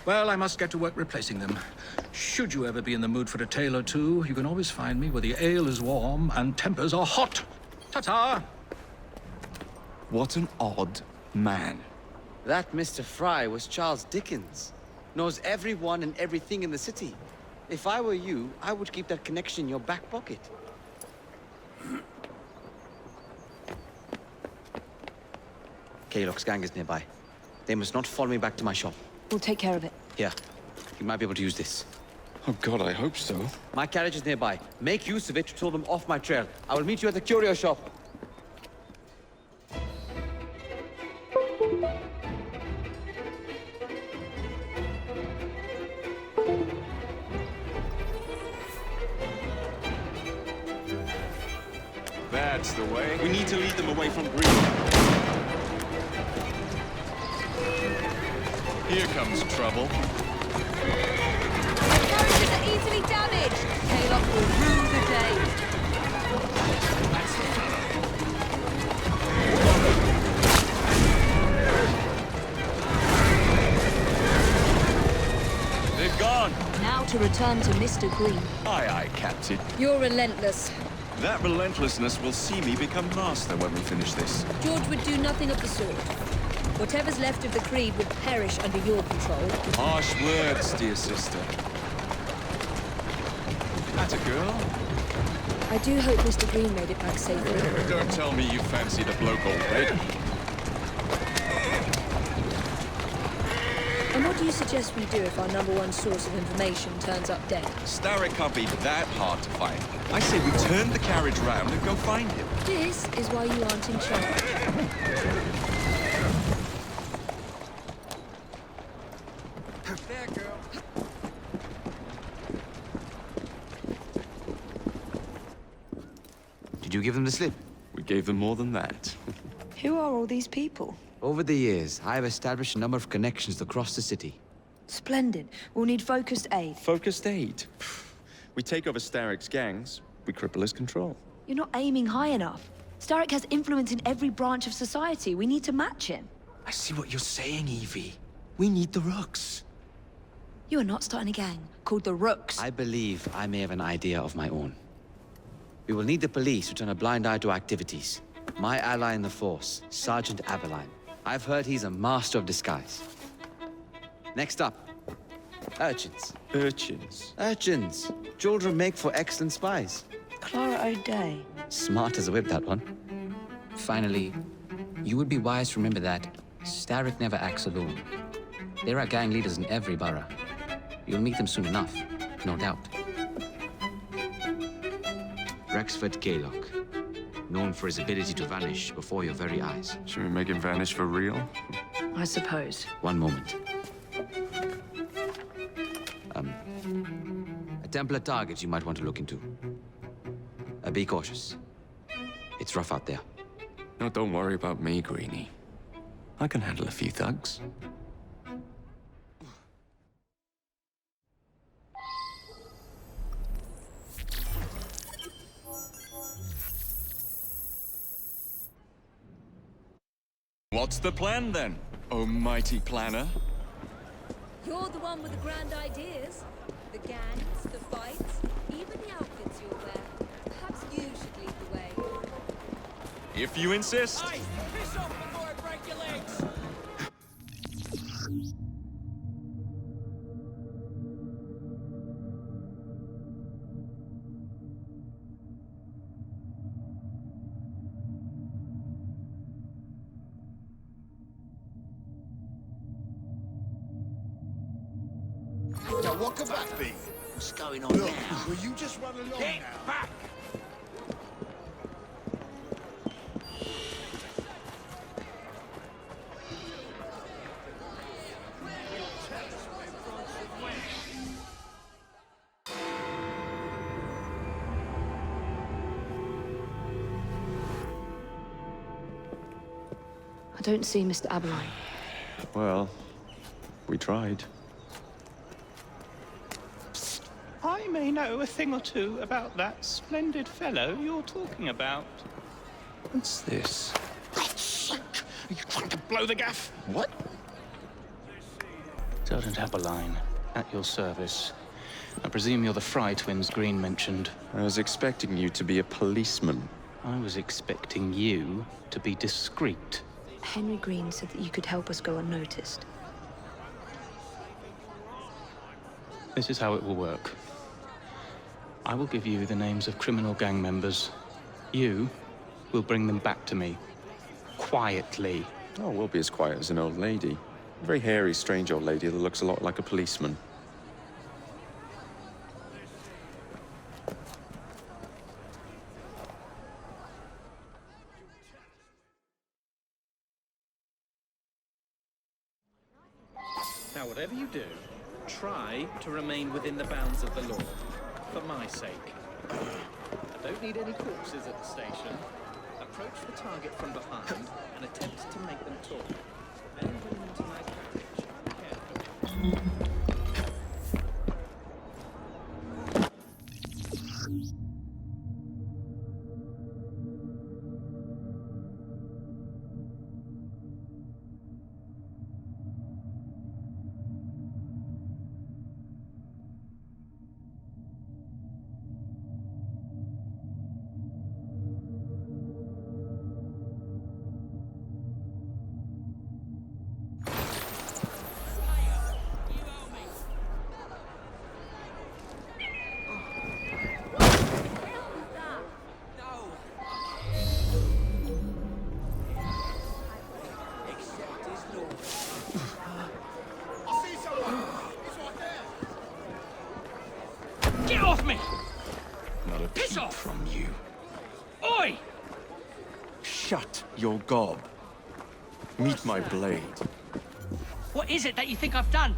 [SPEAKER 18] Well, I must get to work replacing them. Should you ever be in the mood for a tale or two, you can always find me where the ale is warm and tempers are hot. Ta-ta!
[SPEAKER 12] What an odd man.
[SPEAKER 7] That Mr. Fry was Charles Dickens. Knows everyone and everything in the city. If I were you, I would keep that connection in your back pocket. Kaylock's gang is nearby. They must not follow me back to my shop.
[SPEAKER 1] We'll take care of it.
[SPEAKER 7] Here, you might be able to use this.
[SPEAKER 12] Oh God, I hope so.
[SPEAKER 7] My carriage is nearby. Make use of it to throw them off my trail. I will meet you at the curio shop.
[SPEAKER 12] That's the way. We need to lead them away from Green. Here comes trouble.
[SPEAKER 21] The carriages are easily damaged. Kaylock will rue the day.
[SPEAKER 12] They've gone.
[SPEAKER 1] Now to return to Mr. Green.
[SPEAKER 12] Aye, aye, Captain.
[SPEAKER 21] You're relentless.
[SPEAKER 12] That relentlessness will see me become master when we finish this.
[SPEAKER 21] George would do nothing of the sort. Whatever's left of the Creed would perish under your control.
[SPEAKER 12] Harsh words, dear sister. That's a girl.
[SPEAKER 1] I do hope Mr. Green made it back safely.
[SPEAKER 12] Don't tell me you fancy the bloke already.
[SPEAKER 1] And what do you suggest we do if our #1 source of information turns up dead?
[SPEAKER 12] Starrick can't be that hard to find. I say we turn the carriage round and go find him.
[SPEAKER 1] This is why you aren't in charge.
[SPEAKER 10] There, girl.
[SPEAKER 5] Did you give them the slip?
[SPEAKER 12] We gave them more than that.
[SPEAKER 1] Who are all these people?
[SPEAKER 5] Over the years, I have established a number of connections across the city.
[SPEAKER 1] Splendid. We'll need focused aid.
[SPEAKER 12] Focused aid. We take over Starrick's gangs, we cripple his control.
[SPEAKER 1] You're not aiming high enough. Starrick has influence in every branch of society. We need to match him.
[SPEAKER 12] I see what you're saying, Evie. We need the Rooks.
[SPEAKER 1] You are not starting a gang called the Rooks.
[SPEAKER 5] I believe I may have an idea of my own. We will need the police to turn a blind eye to activities. My ally in the force, Sergeant Aberline. I've heard he's a master of disguise. Next up, urchins.
[SPEAKER 12] Urchins?
[SPEAKER 5] Urchins. Children make for excellent spies.
[SPEAKER 1] Clara O'Day.
[SPEAKER 5] Smart as a whip, that one. Finally, you would be wise to remember that Starrick never acts alone. There are gang leaders in every borough. You'll meet them soon enough, no doubt. Rexford Kaylock, known for his ability to vanish before your very eyes.
[SPEAKER 12] Should we make him vanish for real?
[SPEAKER 1] I suppose.
[SPEAKER 5] One moment. A Templar target you might want to look into. Be cautious. It's rough out there.
[SPEAKER 12] No, don't worry about me, Greenie. I can handle a few thugs. What's the plan, then, almighty planner?
[SPEAKER 21] You're the one with the grand ideas. The gangs, the fights, even the outfits you'll wear. Perhaps you should lead the way.
[SPEAKER 12] If you insist.
[SPEAKER 10] Hey, piss off before I break your legs!
[SPEAKER 11] Now, what could that be?
[SPEAKER 10] What's going on
[SPEAKER 11] Look,
[SPEAKER 10] now?
[SPEAKER 11] will you just run along
[SPEAKER 10] Get
[SPEAKER 11] now?
[SPEAKER 10] back!
[SPEAKER 1] I don't see Mr. Aberline.
[SPEAKER 12] Well, we tried. may know a thing or two about that splendid fellow you're talking about. What's this?
[SPEAKER 8] God's sake! Are you trying to blow the gaff?
[SPEAKER 12] What? Sergeant Appeline, at your service. I presume you're the Fry twins Green mentioned.
[SPEAKER 13] I was expecting you to be a policeman.
[SPEAKER 12] I was expecting you to be discreet.
[SPEAKER 1] Henry Green said that you could help us go unnoticed.
[SPEAKER 12] This is how it will work. I will give you the names of criminal gang members. You will bring them back to me. Quietly.
[SPEAKER 13] Oh, we'll be as quiet as an old lady. A very hairy, strange old lady that looks a lot like a policeman.
[SPEAKER 18] Now, whatever you do, try to remain within the bounds of the law. For my sake. I don't need any corpses at the station. Approach the target from behind and attempt to make them talk. Then bring them to my carriage. Carefully. Get off me!
[SPEAKER 13] Not a
[SPEAKER 18] Piss
[SPEAKER 13] peep
[SPEAKER 18] off!
[SPEAKER 13] from you.
[SPEAKER 18] Oi!
[SPEAKER 13] Shut your gob. Meet my blade.
[SPEAKER 18] What is it that you think I've done?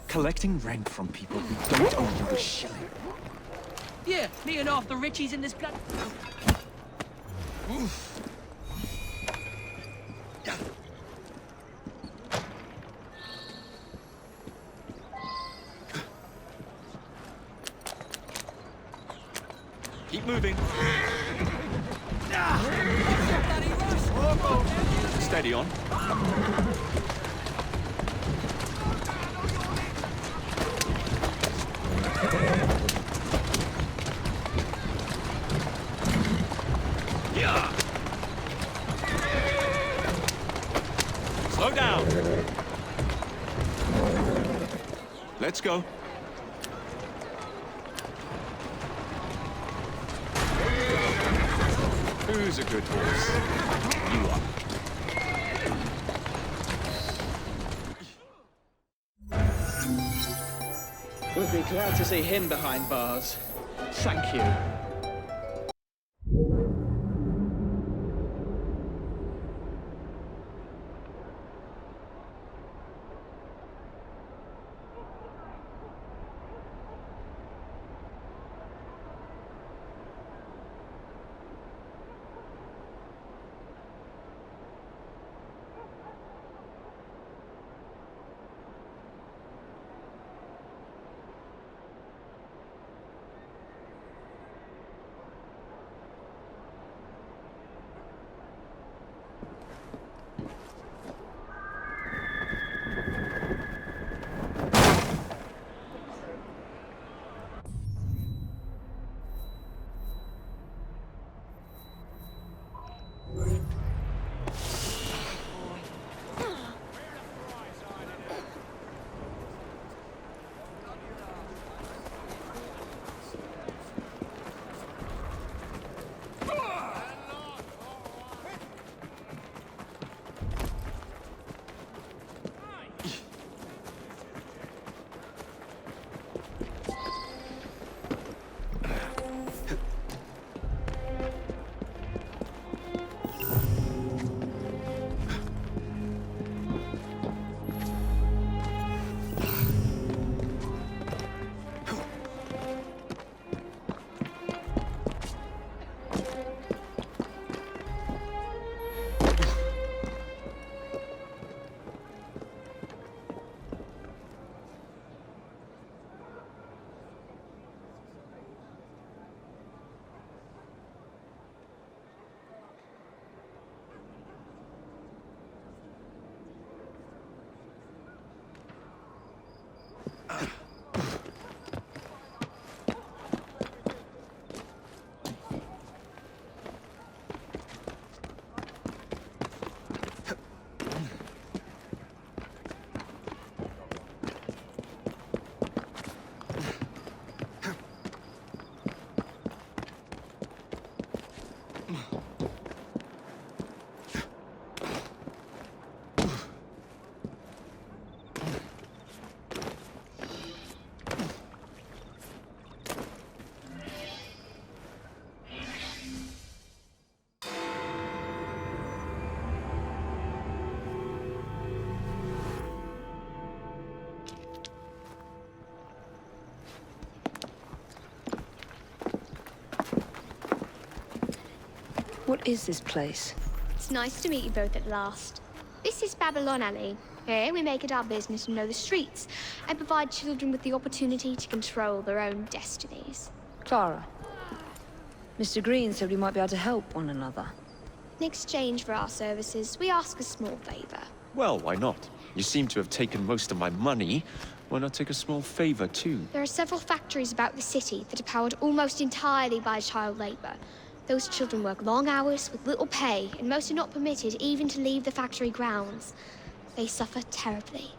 [SPEAKER 13] Collecting rent from people who don't owe you a shilling.
[SPEAKER 18] Yeah, me and half the richies in this blood.
[SPEAKER 13] Keep moving. Steady on. Slow down. Let's go. Who's a good horse? You are.
[SPEAKER 15] Would be glad to see him behind bars. Thank you.
[SPEAKER 1] What is this place?
[SPEAKER 14] It's nice to meet you both at last. This is Babylon Alley. Here we make it our business to know the streets and provide children with the opportunity to control their own destinies.
[SPEAKER 1] Clara. Mr. Green said we might be able to help one another.
[SPEAKER 14] In exchange for our services, we ask a small favor.
[SPEAKER 13] Well, why not? You seem to have taken most of my money. Why not take a small favor, too?
[SPEAKER 14] There are several factories about the city that are powered almost entirely by child labor. Those children work long hours with little pay, and most are not permitted even to leave the factory grounds. They suffer terribly.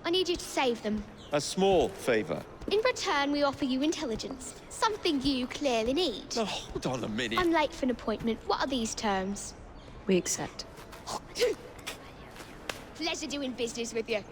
[SPEAKER 14] I need you to save them.
[SPEAKER 13] A small favor.
[SPEAKER 14] In return, we offer you intelligence, something you clearly need.
[SPEAKER 13] Oh, hold on a minute.
[SPEAKER 14] I'm late for an appointment. What are these terms?
[SPEAKER 1] We accept.
[SPEAKER 14] Pleasure doing business with you.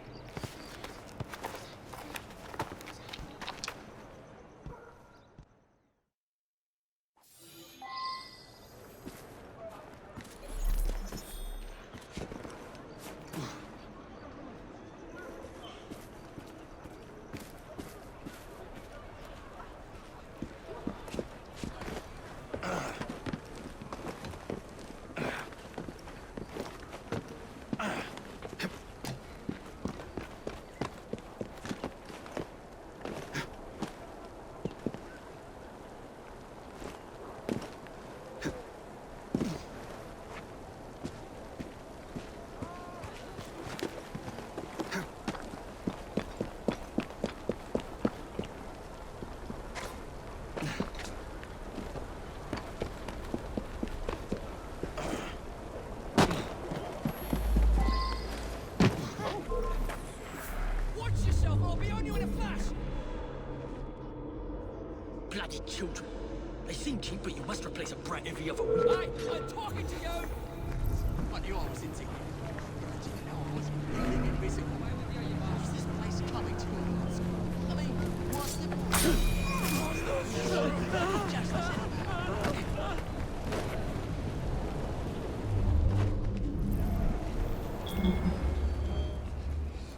[SPEAKER 17] Bloody children. They seem cute, but you must replace a brat every other week. Hey, I'm talking to you! I knew I was into you. Do you know I was really invisible? What's this place coming to us? I mean, what's the...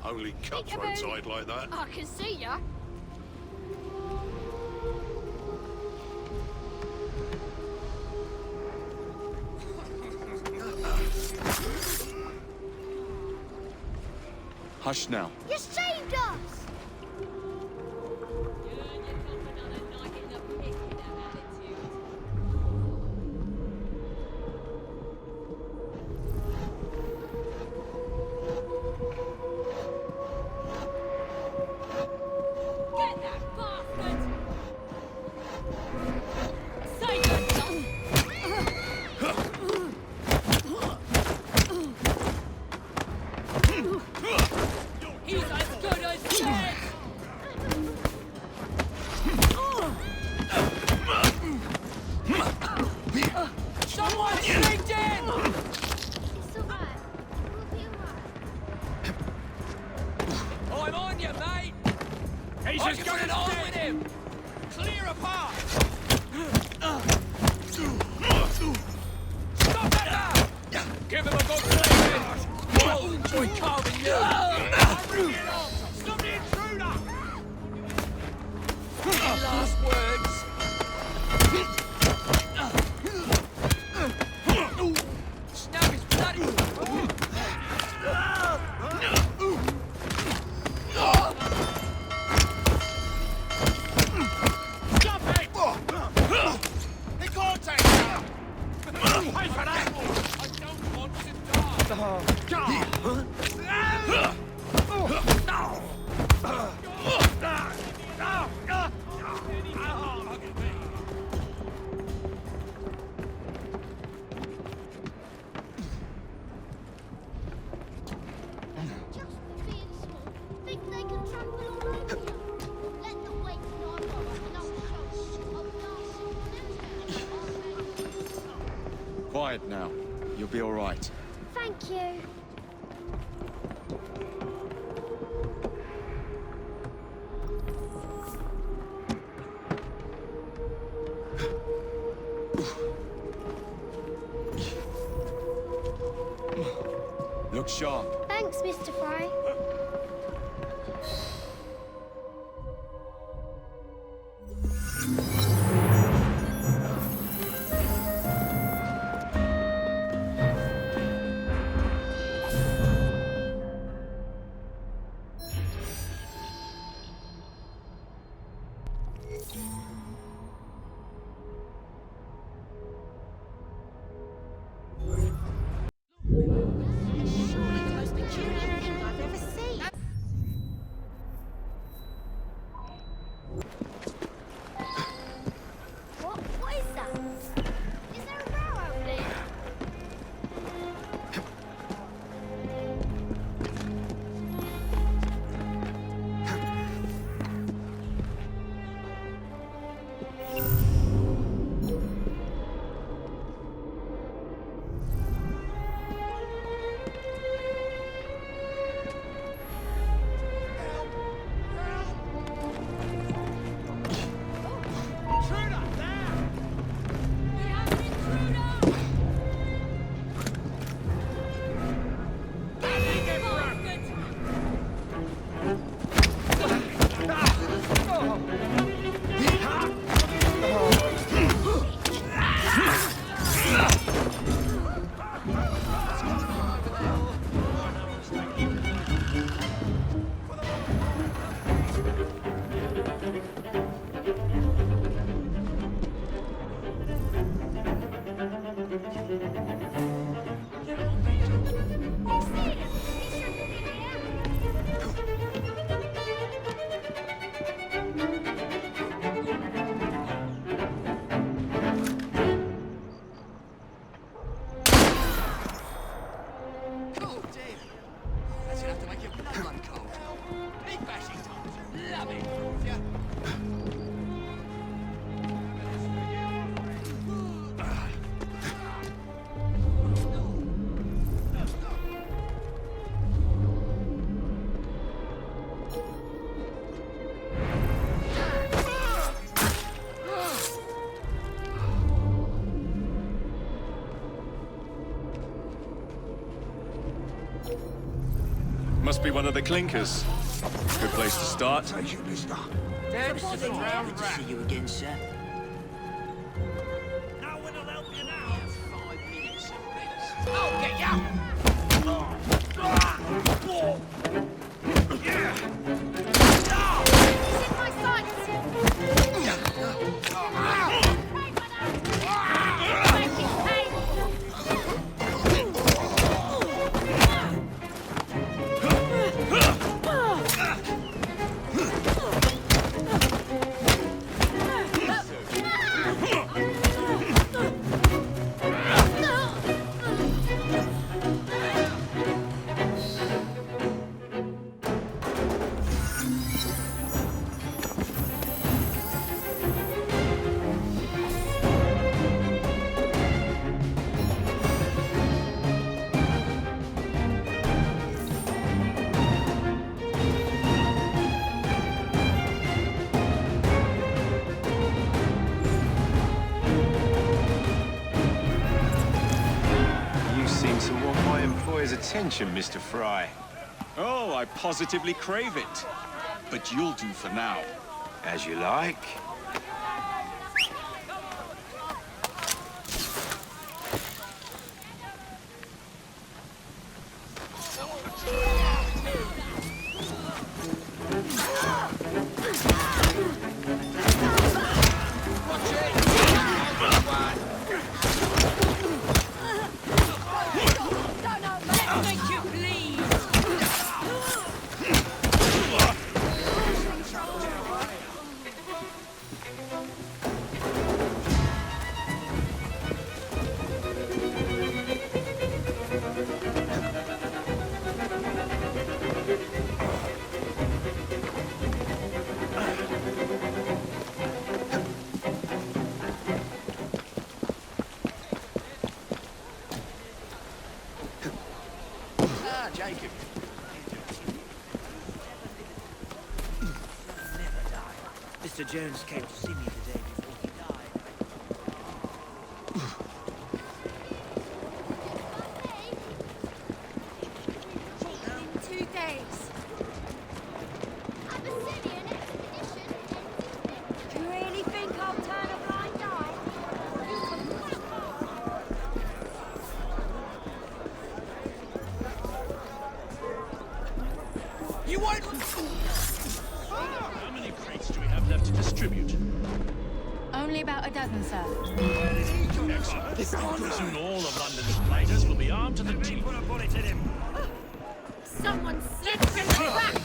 [SPEAKER 6] Only cutthroats hide like that.
[SPEAKER 14] I can see ya.
[SPEAKER 13] Hush now.
[SPEAKER 14] You saved us!
[SPEAKER 21] Get that bastard! Say that! He's as good as dead! Someone sneaked in!
[SPEAKER 14] It's alright. We'll be alright.
[SPEAKER 17] I'm on you, mate!
[SPEAKER 8] He's
[SPEAKER 17] I
[SPEAKER 8] as
[SPEAKER 17] can
[SPEAKER 8] good
[SPEAKER 17] put it
[SPEAKER 8] as
[SPEAKER 17] on
[SPEAKER 8] dead.
[SPEAKER 17] with him! Clear a path! Stop that now! Give him a good flavor! I'll enjoy carving you! Hurry it up! Stop the intruder! Any last words? Snap his bloody...
[SPEAKER 8] Stop it! He can't take it! Pay for that!
[SPEAKER 17] I don't want to die!
[SPEAKER 14] Just for being small, think they can trample all over you. Let them wait till I've got enough shots of nasty one.
[SPEAKER 13] Quiet now. You'll be all right.
[SPEAKER 14] Thank you.
[SPEAKER 13] Look sharp.
[SPEAKER 14] Thanks, Mr. Fry.
[SPEAKER 10] Cool, dear. That's enough to make your blood run cold. Big bashing times. Love it. Yeah.
[SPEAKER 8] Must be one of the clinkers. Good place to start.
[SPEAKER 10] Take it, mister.
[SPEAKER 21] Good to
[SPEAKER 10] see
[SPEAKER 21] you again, sir.
[SPEAKER 10] No one will help you now. 5 minutes, I'll get ya!
[SPEAKER 12] You seem to want my employer's attention, Mr. Fry.
[SPEAKER 13] Oh, I positively crave it. But you'll do for now.
[SPEAKER 12] As you like.
[SPEAKER 10] Jacob.
[SPEAKER 21] Mr. Jones came to see me the day before he died. In 2 days. Do you really think I'll turn a blind eye?
[SPEAKER 10] You won't...
[SPEAKER 9] How many crates do we have left to distribute?
[SPEAKER 2] Only about a dozen, sir.
[SPEAKER 9] Soon all of London's platers will be armed to the teeth. Put a bullet in him.
[SPEAKER 21] Someone slipped in the cracks!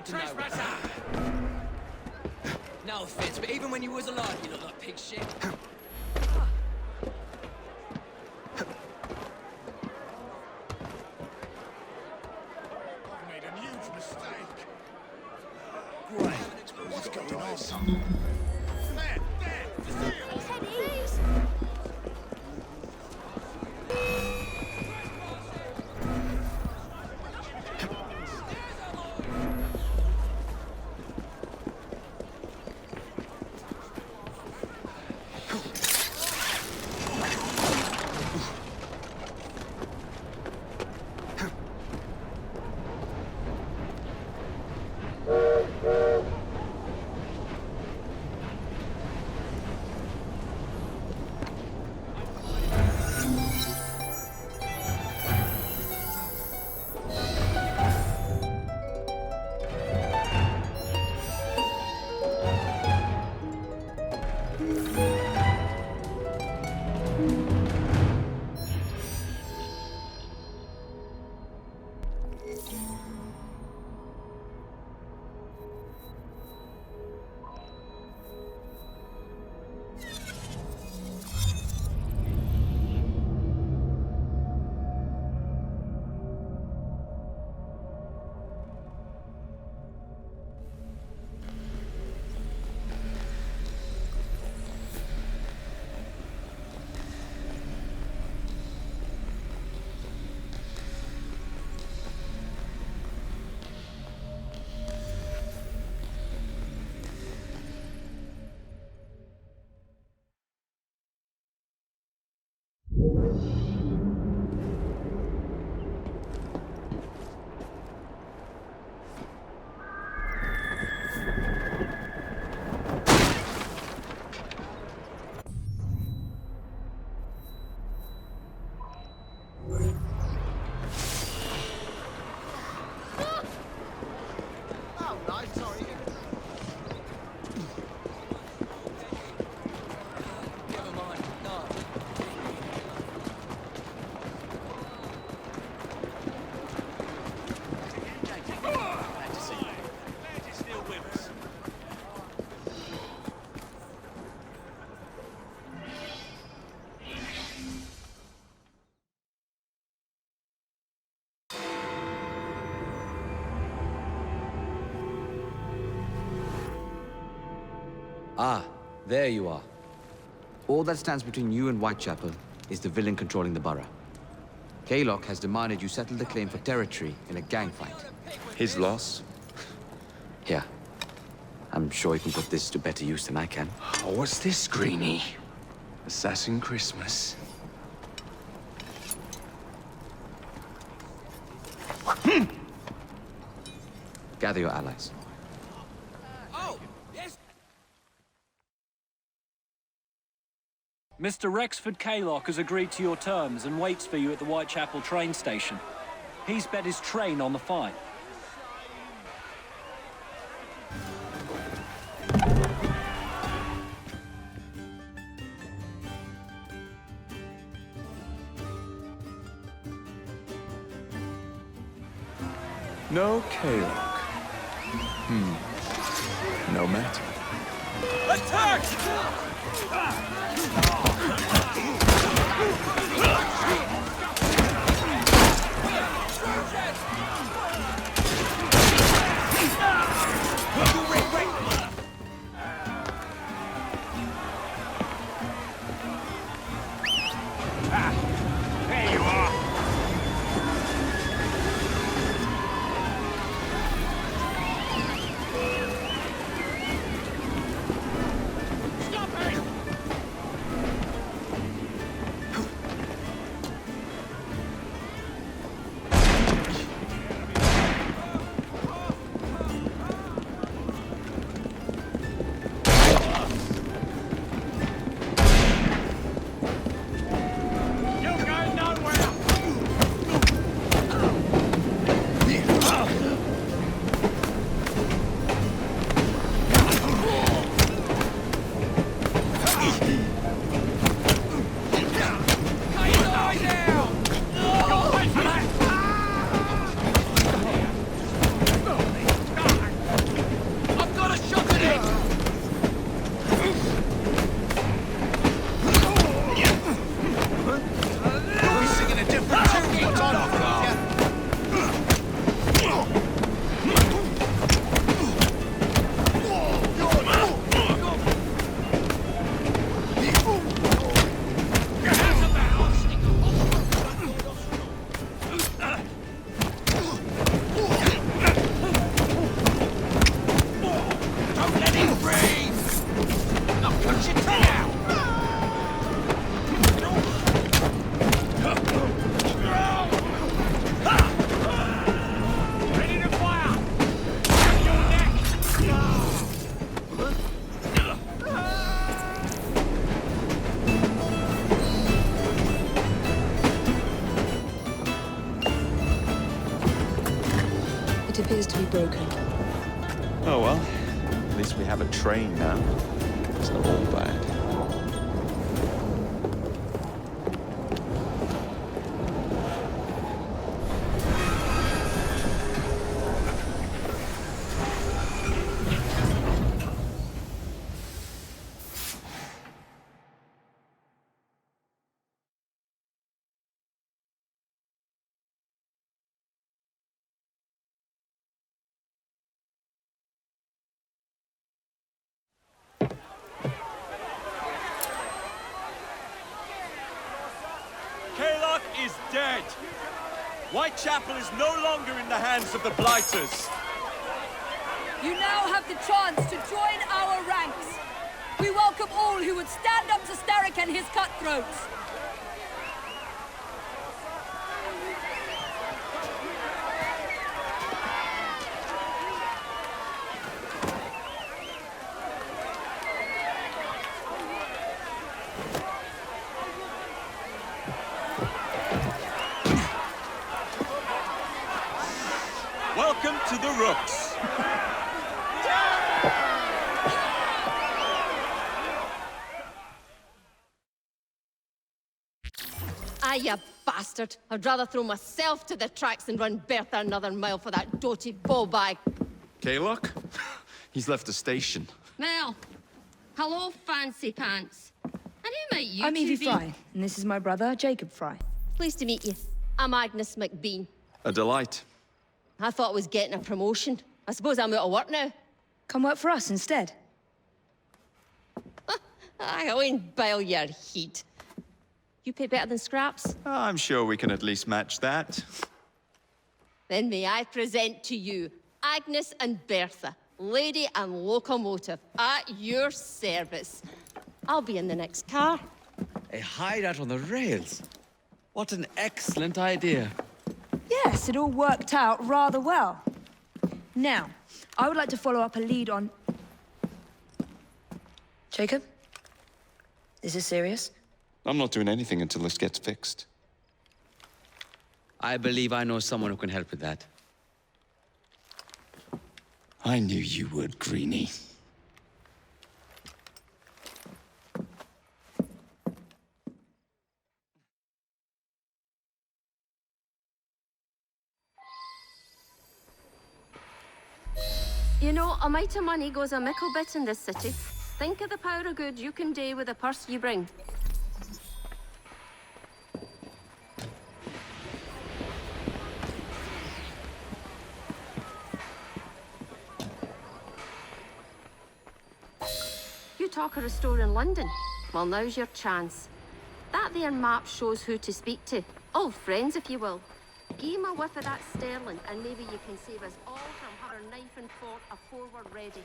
[SPEAKER 17] road to nowhere. No offense, but even when you was alive, you look like pig shit.
[SPEAKER 8] Made a huge mistake. Great. What's going on? There!
[SPEAKER 21] Please.
[SPEAKER 5] Ah, there you are. All that stands between you and Whitechapel is the villain controlling the borough. Kaylock has demanded you settle the claim for territory in a gang fight.
[SPEAKER 13] His loss?
[SPEAKER 5] Here. I'm sure he can put this to better use than I can.
[SPEAKER 12] Oh, what's this, Greenie? Assassin Christmas.
[SPEAKER 5] Gather your allies.
[SPEAKER 18] Mr. Rexford Kaylock has agreed to your terms and waits for you at the Whitechapel train station. He's bet his train on the fight.
[SPEAKER 12] No Kaylock. No matter.
[SPEAKER 8] Attack! There you are.
[SPEAKER 1] appears to be broken.
[SPEAKER 12] Oh well, at least we have a train now. It's not all bad.
[SPEAKER 16] Is dead. Whitechapel is no longer in the hands of the Blighters.
[SPEAKER 21] You now have the chance to join our ranks. We welcome all who would stand up to Starrick and his cutthroats.
[SPEAKER 16] Welcome to the Rooks.
[SPEAKER 22] Ah, you bastard. I'd rather throw myself to the tracks than run Bertha another mile for that doty bowbag.
[SPEAKER 12] Kaylock? He's left the station.
[SPEAKER 22] Mel. Hello, fancy pants. And who might you
[SPEAKER 1] I'm
[SPEAKER 22] two
[SPEAKER 1] Evie
[SPEAKER 22] be?
[SPEAKER 1] Fry, and this is my brother, Jacob Fry.
[SPEAKER 22] Pleased to meet you. I'm Agnes McBean.
[SPEAKER 12] A delight.
[SPEAKER 22] I thought I was getting a promotion. I suppose I'm out of work now.
[SPEAKER 1] Come work for us instead.
[SPEAKER 22] I won't bile your heat. You pay better than scraps?
[SPEAKER 12] I'm sure we can at least match that.
[SPEAKER 22] Then may I present to you Agnes and Bertha, lady and locomotive, at your service. I'll be in the next car.
[SPEAKER 5] A hideout on the rails. What an excellent idea.
[SPEAKER 1] Yes, it all worked out rather well. Now, I would like to follow up a lead on... Jacob? Is this serious?
[SPEAKER 12] I'm not doing anything until this gets fixed.
[SPEAKER 5] I believe I know someone who can help with that.
[SPEAKER 12] I knew you would, Greenie.
[SPEAKER 22] You know, a mite of money goes a mickle bit in this city. Think of the power of good you can do with the purse you bring. You talk of a store in London? Well, now's your chance. That there map shows who to speak to. Old friends, if you will. Give him a whiff of that sterling, and maybe you can save us all from having knife and fork afore we're ready.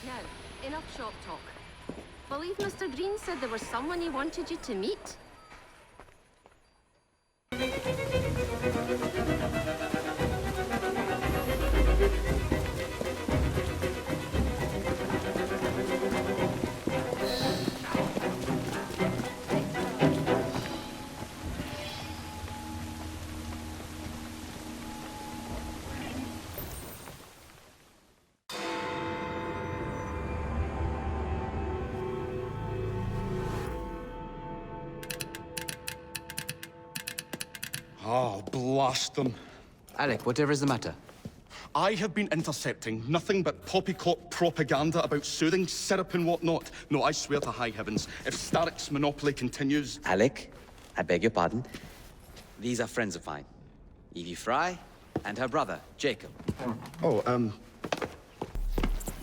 [SPEAKER 22] Now, enough shop talk. Believe Mr. Green said there was someone he wanted you to meet.
[SPEAKER 6] Oh, blast them.
[SPEAKER 5] Alec, whatever is the matter?
[SPEAKER 6] I have been intercepting nothing but poppycock propaganda about soothing syrup and whatnot. No, I swear to high heavens, if Starrick's monopoly continues...
[SPEAKER 5] Alec, I beg your pardon. These are friends of mine. Evie Fry and her brother, Jacob.
[SPEAKER 6] Oh,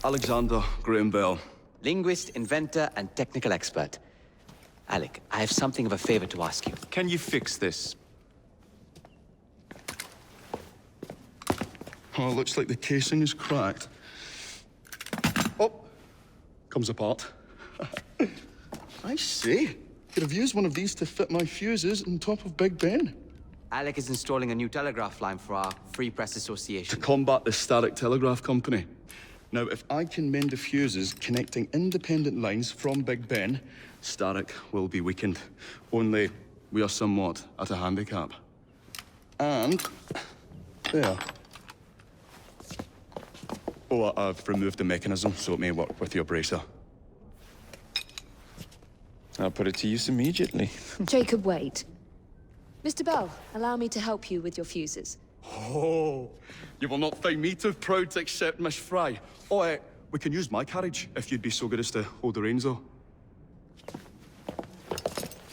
[SPEAKER 6] Alexander Graham Bell.
[SPEAKER 5] Linguist, inventor, and technical expert. Alec, I have something of a favor to ask you.
[SPEAKER 12] Can you fix this?
[SPEAKER 6] Oh, looks like the casing is cracked. Oh, comes apart. I see. Could have used one of these to fit my fuses on top of Big Ben.
[SPEAKER 5] Alec is installing a new telegraph line for our Free Press Association.
[SPEAKER 6] To combat the Starrick Telegraph Company. Now, if I can mend the fuses connecting independent lines from Big Ben, Starrick will be weakened. Only we are somewhat at a handicap. And there.
[SPEAKER 12] Oh, I've removed the mechanism so it may work with your bracer. I'll put it to use immediately.
[SPEAKER 1] Jacob, wait. Mr. Bell, allow me to help you with your fuses.
[SPEAKER 12] Oh, you will not find me too proud to accept Miss Fry. Oh, we can use my carriage, if you'd be so good as to hold the reins, though.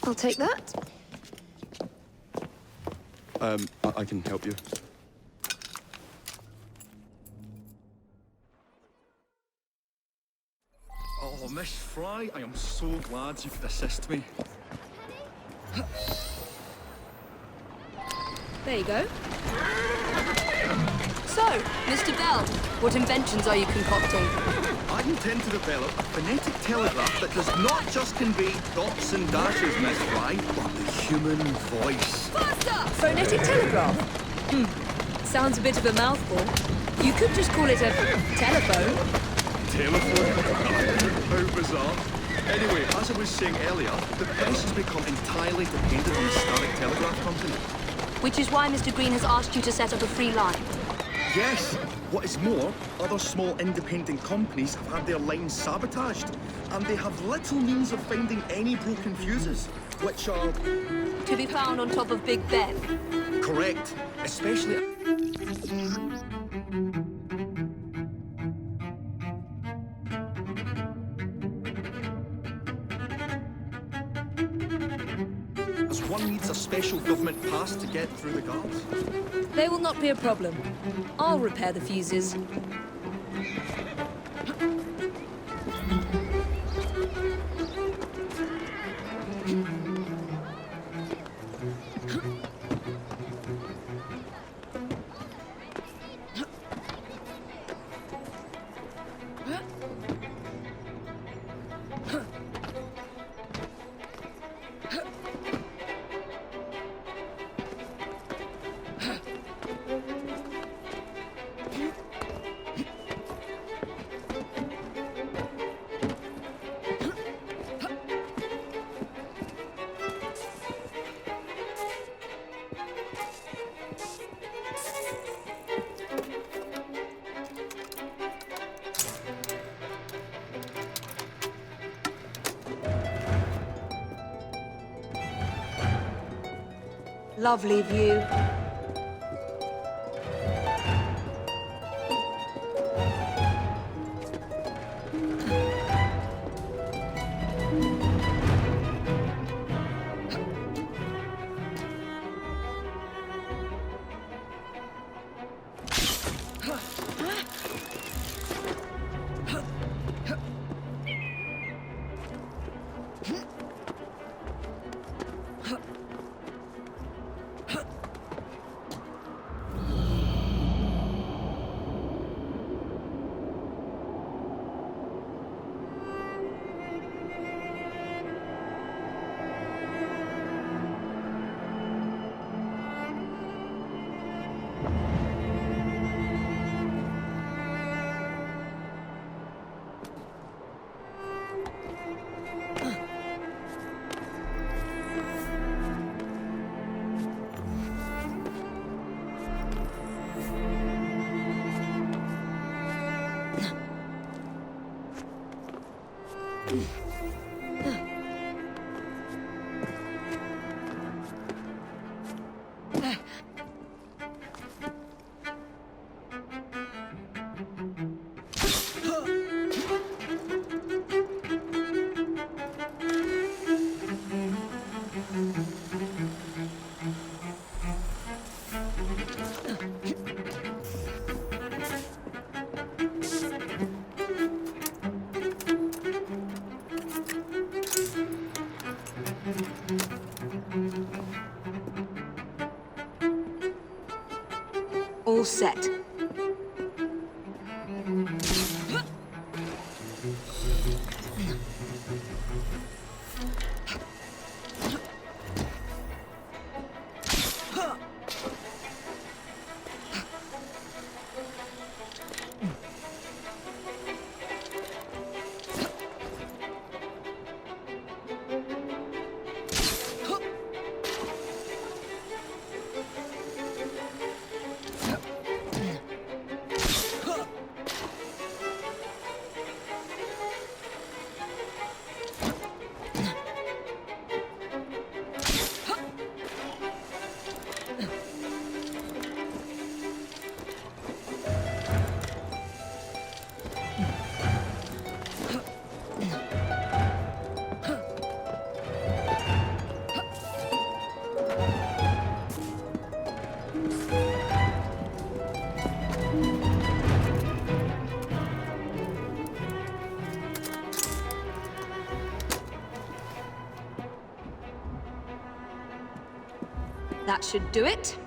[SPEAKER 1] I'll take that.
[SPEAKER 12] I can help you.
[SPEAKER 4] Oh, Miss Fry, I am so glad you could assist me.
[SPEAKER 1] There you go. So, Mr. Bell, what inventions are you concocting?
[SPEAKER 4] I intend to develop a phonetic telegraph that does not just convey dots and dashes, Miss Fry, but the human voice.
[SPEAKER 1] Faster! Phonetic telegraph? Sounds a bit of a mouthful. You could just call it a telephone.
[SPEAKER 4] Telephone? How bizarre. Anyway, as I was saying earlier, the press has become entirely dependent on the Static Telegraph Company.
[SPEAKER 1] Which is why Mr. Green has asked you to set up a free line.
[SPEAKER 4] Yes! What is more, other small independent companies have had their lines sabotaged, and they have little means of finding any broken fuses, which are...
[SPEAKER 1] To be found on top of Big Ben.
[SPEAKER 4] Correct. Especially... as one needs a special government pass to get through the guards.
[SPEAKER 1] They will not be a problem. I'll repair the fuses. Lovely view. All set. That should do it.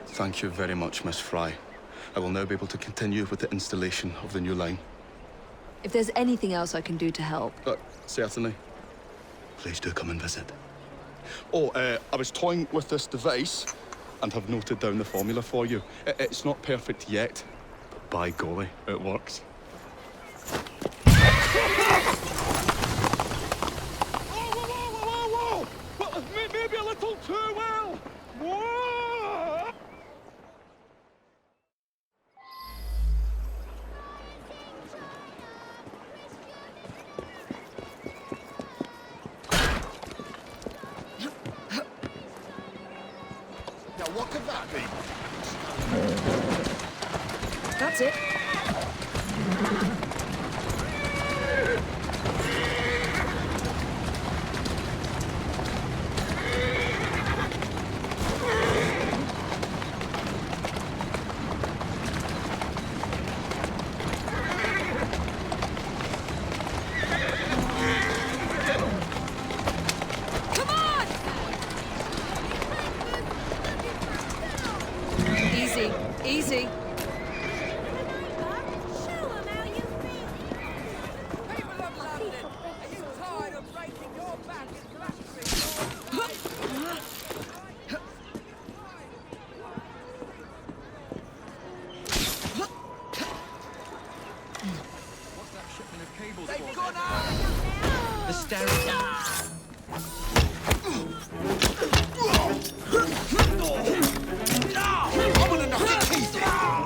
[SPEAKER 6] Thank you very much, Miss Fry. I will now be able to continue with the installation of the new line.
[SPEAKER 1] If there's anything else I can do to help.
[SPEAKER 6] Certainly. Please do come and visit. Oh, I was toying with this device and have noted down the formula for you. It's not perfect yet, but by golly, it works.
[SPEAKER 8] Whoa! Maybe a little too well! Whoa!
[SPEAKER 4] Now, what could that be?
[SPEAKER 1] That's it. Easy.
[SPEAKER 10] The stereo.
[SPEAKER 17] I'm gonna knock your teeth in!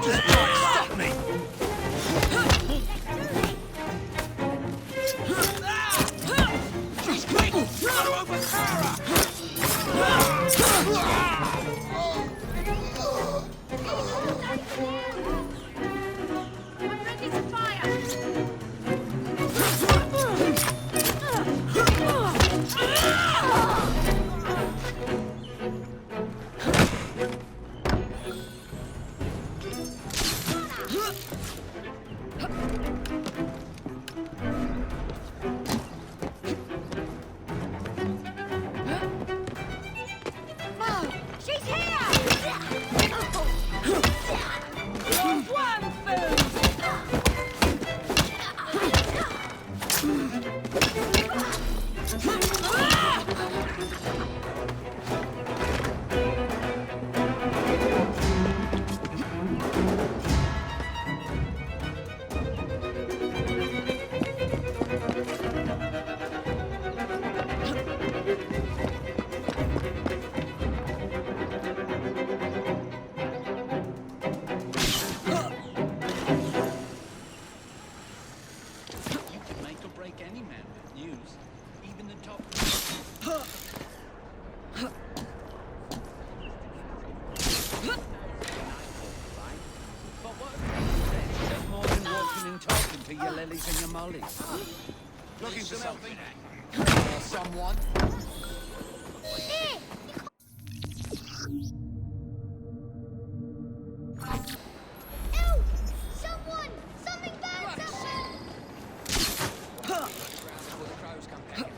[SPEAKER 10] There's more than walking and talking to your lilies and your mollies. Looking for something? Or someone?
[SPEAKER 14] Ew! Someone! Something bad!
[SPEAKER 10] Before the crows come back.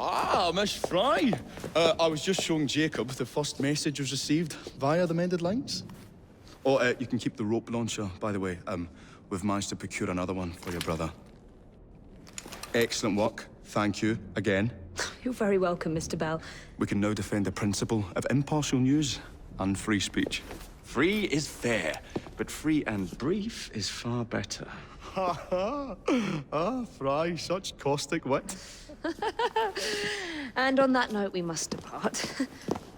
[SPEAKER 3] Ah, Miss Fry. I was just showing Jacob the first message was received via the mended lines. Oh, you can keep the rope launcher, by the way. We've managed to procure another one for your brother. Excellent work. Thank you, again.
[SPEAKER 1] You're very welcome, Mr. Bell.
[SPEAKER 3] We can now defend the principle of impartial news and free speech.
[SPEAKER 12] Free is fair, but free and brief is far better.
[SPEAKER 3] Ha ha! Ah, Fry, such caustic wit.
[SPEAKER 1] And on that note, we must depart.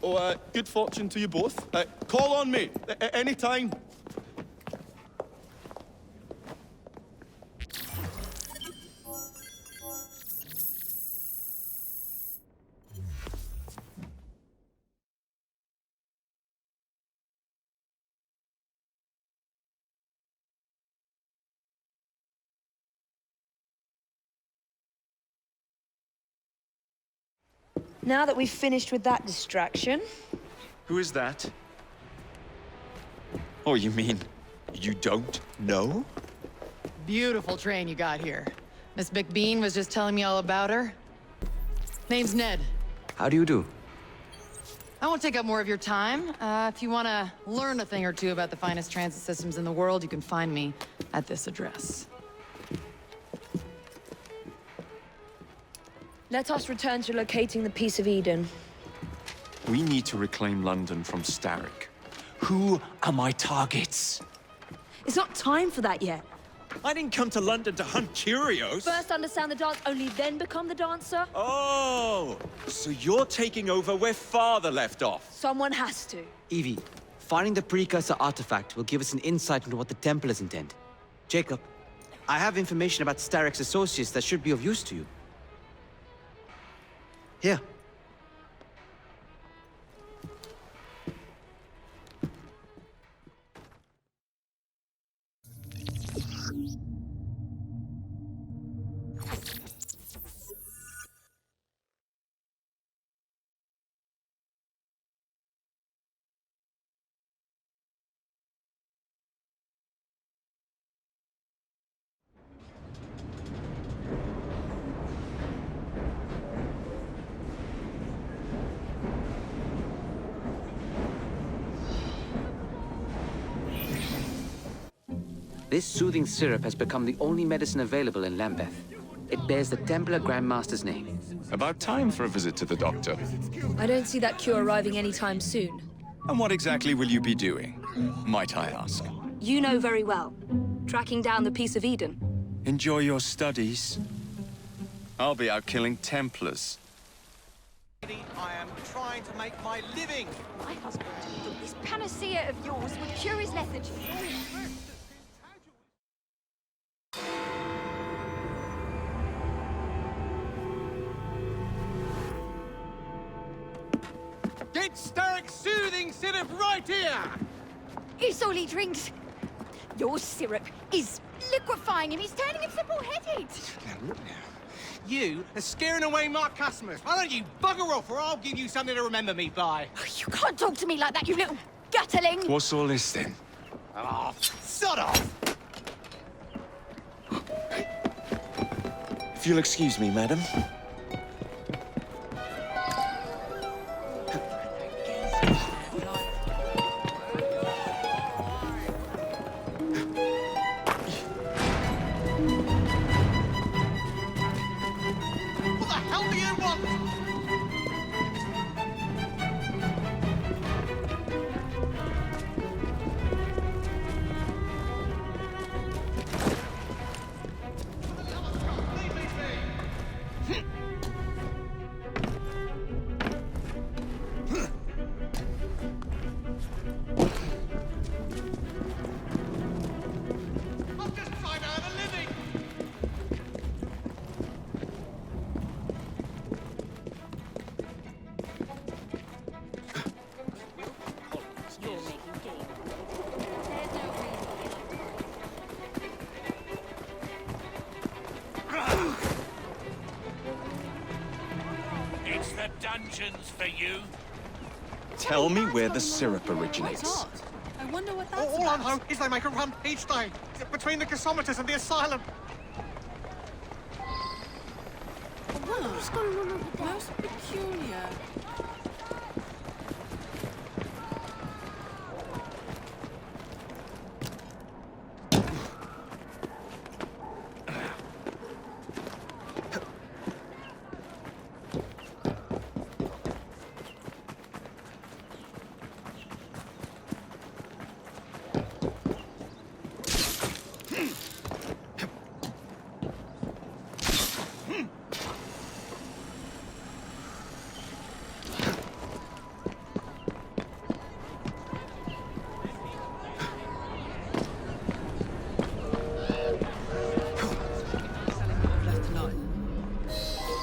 [SPEAKER 3] Oh, good fortune to you both. Call on me, any time.
[SPEAKER 1] Now that we've finished with that distraction...
[SPEAKER 12] Who is that? Oh, you mean you don't know?
[SPEAKER 20] Beautiful train you got here. Miss McBean was just telling me all about her. Name's Ned.
[SPEAKER 5] How do you do?
[SPEAKER 20] I won't take up more of your time. If you want to learn a thing or two about the finest transit systems in the world, you can find me at this address.
[SPEAKER 1] Let us return to locating the Piece of Eden.
[SPEAKER 12] We need to reclaim London from Starrick. Who are my targets?
[SPEAKER 1] It's not time for that yet.
[SPEAKER 12] I didn't come to London to hunt curios.
[SPEAKER 1] First understand the dance, only then become the dancer?
[SPEAKER 12] Oh, so you're taking over where Father left off.
[SPEAKER 1] Someone has to.
[SPEAKER 5] Evie, finding the precursor artifact will give us an insight into what the Templars intend. Jacob, I have information about Starrick's associates that should be of use to you. Here. This soothing syrup has become the only medicine available in Lambeth. It bears the Templar Grandmaster's name.
[SPEAKER 12] About time for a visit to the doctor.
[SPEAKER 1] I don't see that cure arriving anytime soon.
[SPEAKER 12] And what exactly will you be doing, might I ask?
[SPEAKER 1] You know very well. Tracking down the Piece of Eden.
[SPEAKER 12] Enjoy your studies. I'll be out killing Templars.
[SPEAKER 23] I am trying to make my living.
[SPEAKER 24] My husband, this panacea of yours would cure his lethargy.
[SPEAKER 23] Get Starrick's soothing syrup right here!
[SPEAKER 24] It's all he drinks. Your syrup is liquefying him. He's turning him simple-headed.
[SPEAKER 23] You are scaring away my customers. Why don't you bugger off or I'll give you something to remember me by.
[SPEAKER 24] You can't talk to me like that, you little gutterling.
[SPEAKER 12] What's all this then?
[SPEAKER 23] Oh, sod off!
[SPEAKER 12] If you'll excuse me, madam.
[SPEAKER 23] What the hell do you want? I'm just trying to earn a living.
[SPEAKER 21] You're making game. There's no
[SPEAKER 8] It's the dungeons for you.
[SPEAKER 12] Tell me where the syrup originates.
[SPEAKER 21] I wonder what that's
[SPEAKER 23] All I know is they make a run each day between the gasometers and the asylum.
[SPEAKER 21] What's going on over there? Most peculiar.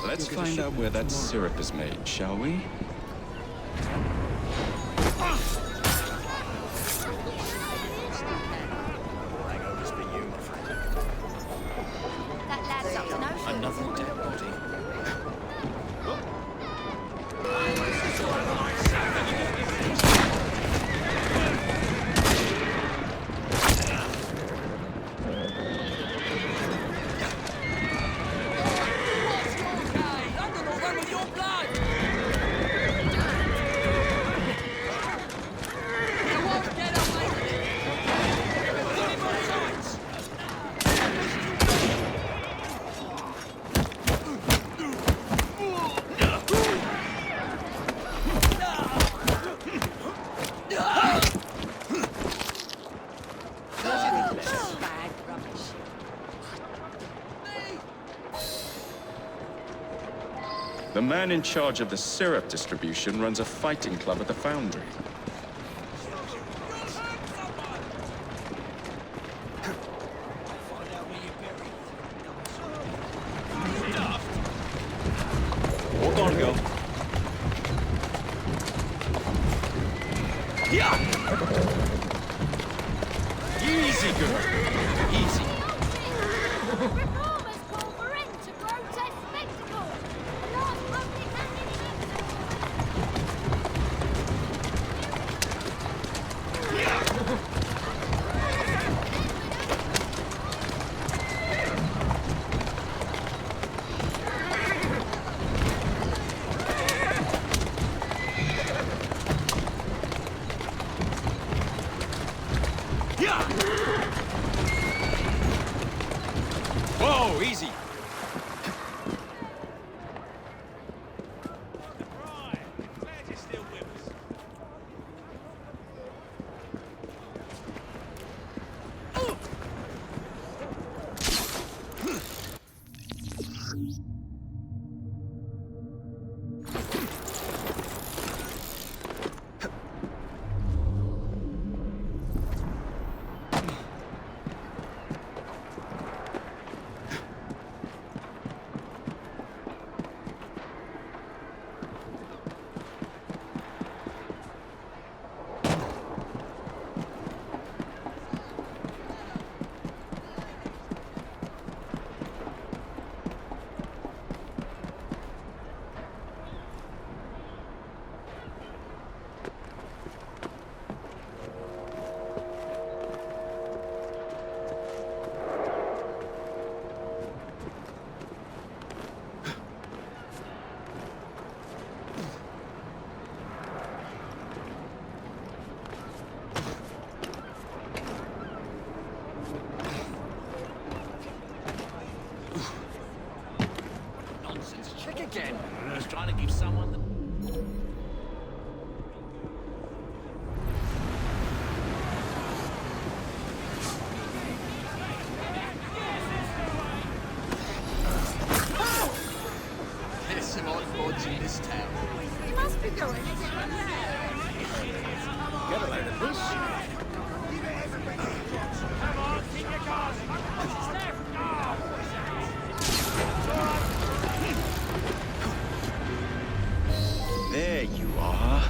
[SPEAKER 12] Let's find out where that syrup is made, shall we?
[SPEAKER 21] That lad's up to no good.
[SPEAKER 12] Another dead body.
[SPEAKER 13] The man in charge of the syrup distribution runs a fighting club at the foundry.
[SPEAKER 12] Hold on, girl. Yeah! Easy, girl. Easy.
[SPEAKER 21] Reformers call for end to grotesque spectacle. The last public handing
[SPEAKER 12] Yeah!
[SPEAKER 17] nonsense. Check again. Just trying to give someone the... There's some odd bods in this town.
[SPEAKER 10] You must be going.
[SPEAKER 17] Get a load of this.
[SPEAKER 9] Come on, keep your cars. Left.
[SPEAKER 12] There you are.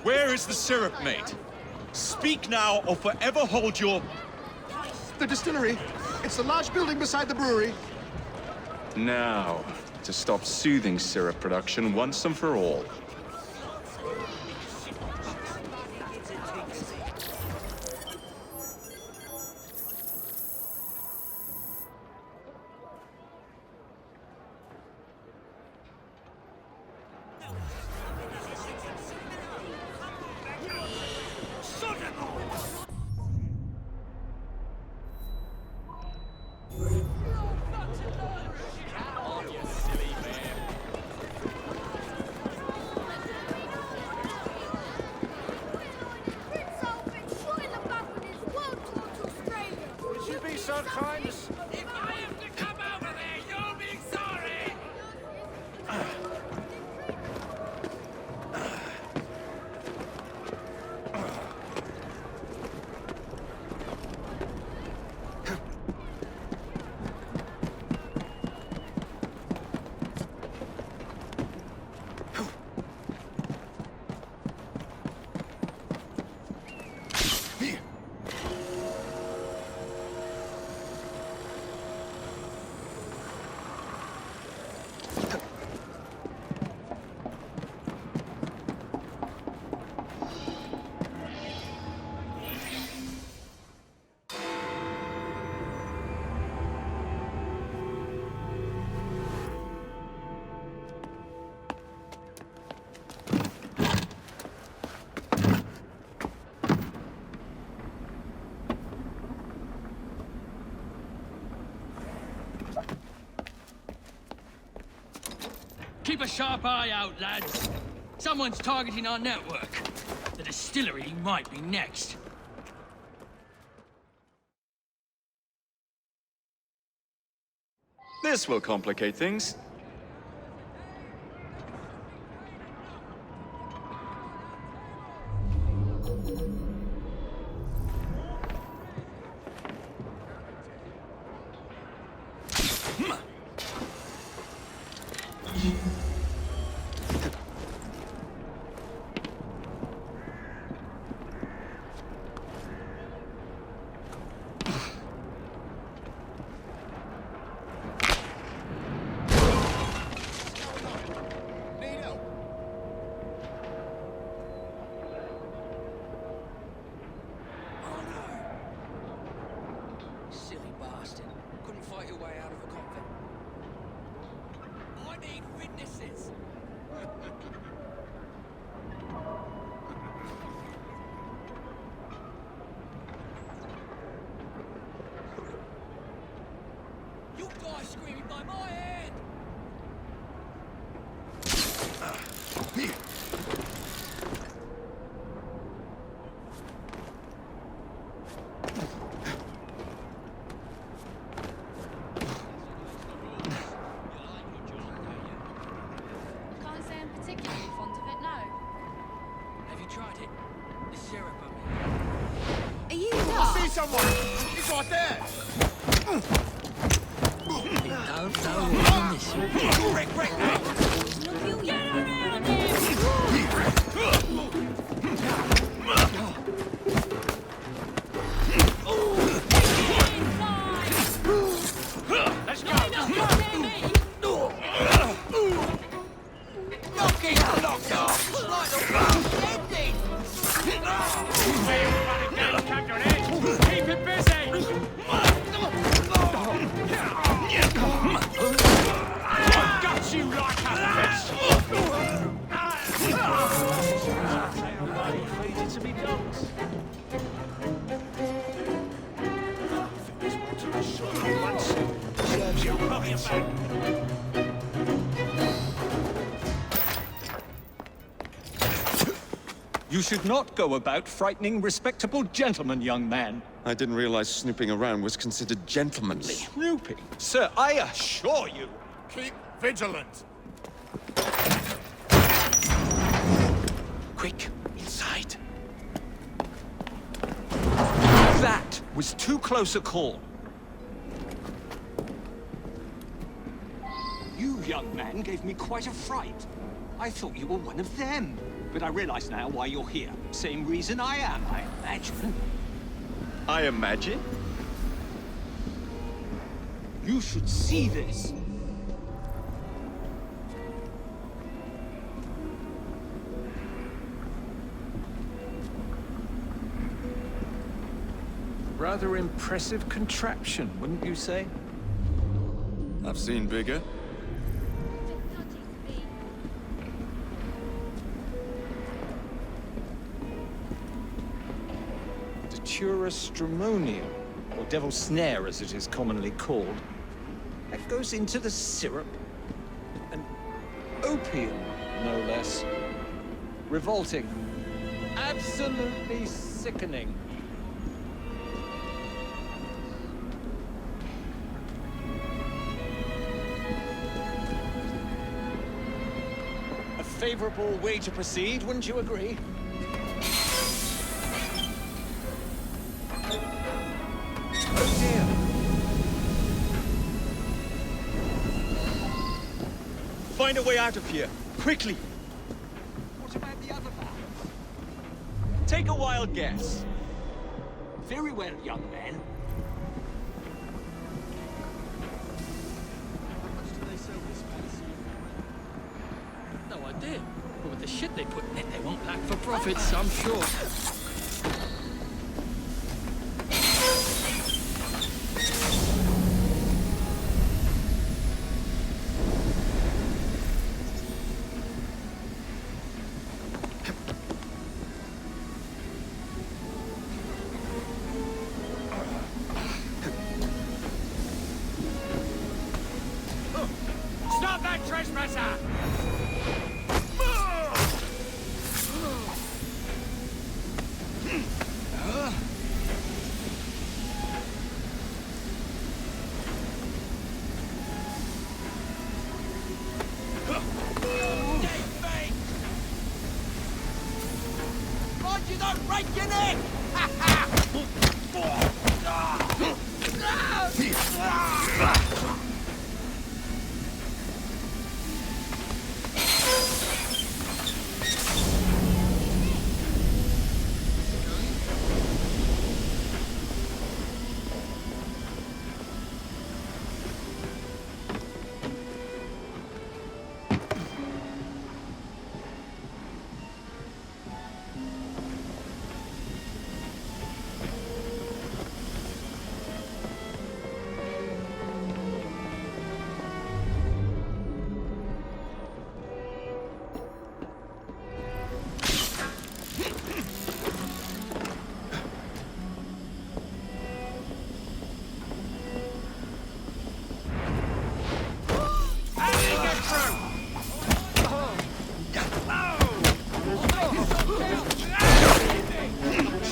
[SPEAKER 16] Where is the syrup, mate? Speak now or forever hold your...
[SPEAKER 7] The distillery. It's the large building beside the brewery.
[SPEAKER 13] Now, to stop soothing syrup production once and for all.
[SPEAKER 9] So kind. If I am to come over there, you'll be sorry.
[SPEAKER 17] Keep a sharp eye out, lads. Someone's targeting our network. The distillery might be next.
[SPEAKER 13] This will complicate things.
[SPEAKER 2] Can't say I'm particularly fond of it, no.
[SPEAKER 17] Have you tried it? The syrup,
[SPEAKER 2] Are you
[SPEAKER 8] I see someone! He's right there!
[SPEAKER 17] Don't know what you're missing.
[SPEAKER 8] Rick, Rick, Rick!
[SPEAKER 2] Get around here!
[SPEAKER 8] Let's go! Knocking locked off! Like the wrong ending! Where you running down, come your head? Keep it busy! I've got you like a fish!
[SPEAKER 9] Feed it to me dogs. This one to the shot once. Serves you probably a back.
[SPEAKER 16] You should not go about frightening respectable gentlemen, young man.
[SPEAKER 13] I didn't realize snooping around was considered gentlemanly.
[SPEAKER 16] Snooping? Sir, I assure you.
[SPEAKER 8] Keep vigilant!
[SPEAKER 16] Quick, inside. That was too close a call. You, young man, gave me quite a fright. I thought you were one of them. But I realize now why you're here. Same reason I am, I imagine.
[SPEAKER 13] I imagine?
[SPEAKER 16] You should see this. Rather impressive contraption, wouldn't you say?
[SPEAKER 13] I've seen bigger.
[SPEAKER 16] Stramonium, or devil's snare as it is commonly called. That goes into the syrup. And opium, no less. Revolting. Absolutely sickening. A favorable way to proceed, wouldn't you agree? Find a way out of here, quickly! What about the other valve? Take a wild guess. Very well, young man.
[SPEAKER 17] How much do they sell this place? No idea. But with the shit they put in it, they won't lack for profits, I'm sure.
[SPEAKER 8] Stop that trespasser!
[SPEAKER 10] Mind you don't break your neck!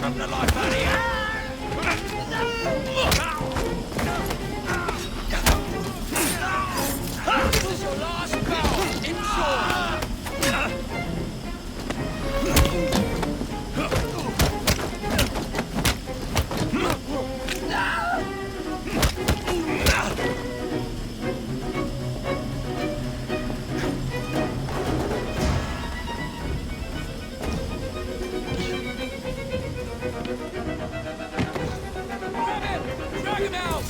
[SPEAKER 23] some the life out of you! This is your last bow! Enjoy!
[SPEAKER 10] Drag him out!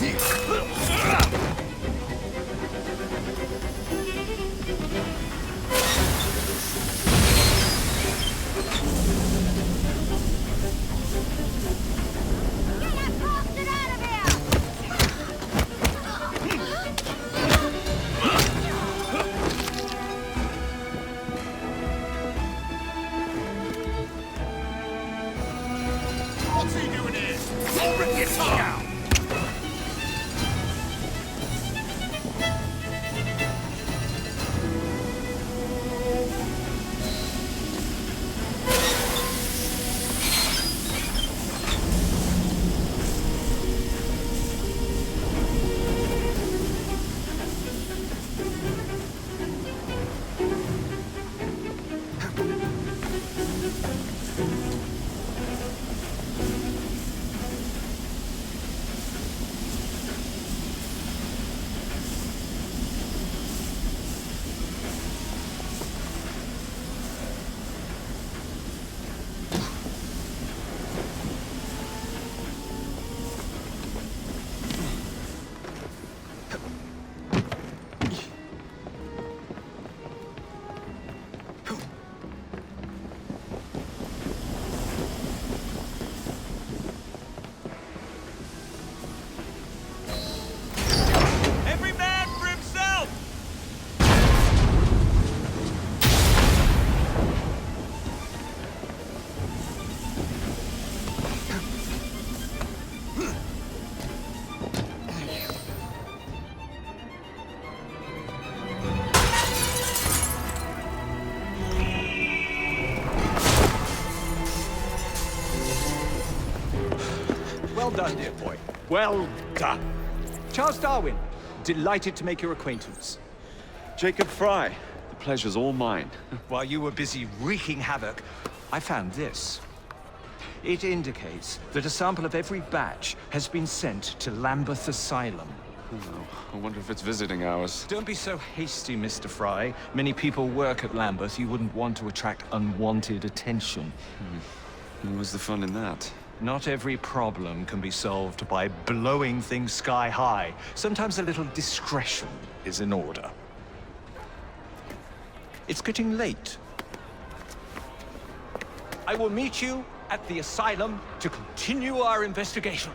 [SPEAKER 8] What's he doing here? I'll rip your tongue out!
[SPEAKER 23] Every man for himself! Well done, dear boy. Well done. Charles Darwin, delighted to make your acquaintance.
[SPEAKER 13] Jacob Fry, the pleasure's all mine.
[SPEAKER 23] While you were busy wreaking havoc, I found this. It indicates that a sample of every batch has been sent to Lambeth Asylum.
[SPEAKER 13] Oh, I wonder if it's visiting hours.
[SPEAKER 23] Don't be so hasty, Mr. Fry. Many people work at Lambeth. You wouldn't want to attract unwanted attention.
[SPEAKER 13] What's the fun in that?
[SPEAKER 23] Not every problem can be solved by blowing things sky high. Sometimes a little discretion is in order. It's getting late. I will meet you at the asylum to continue our investigation.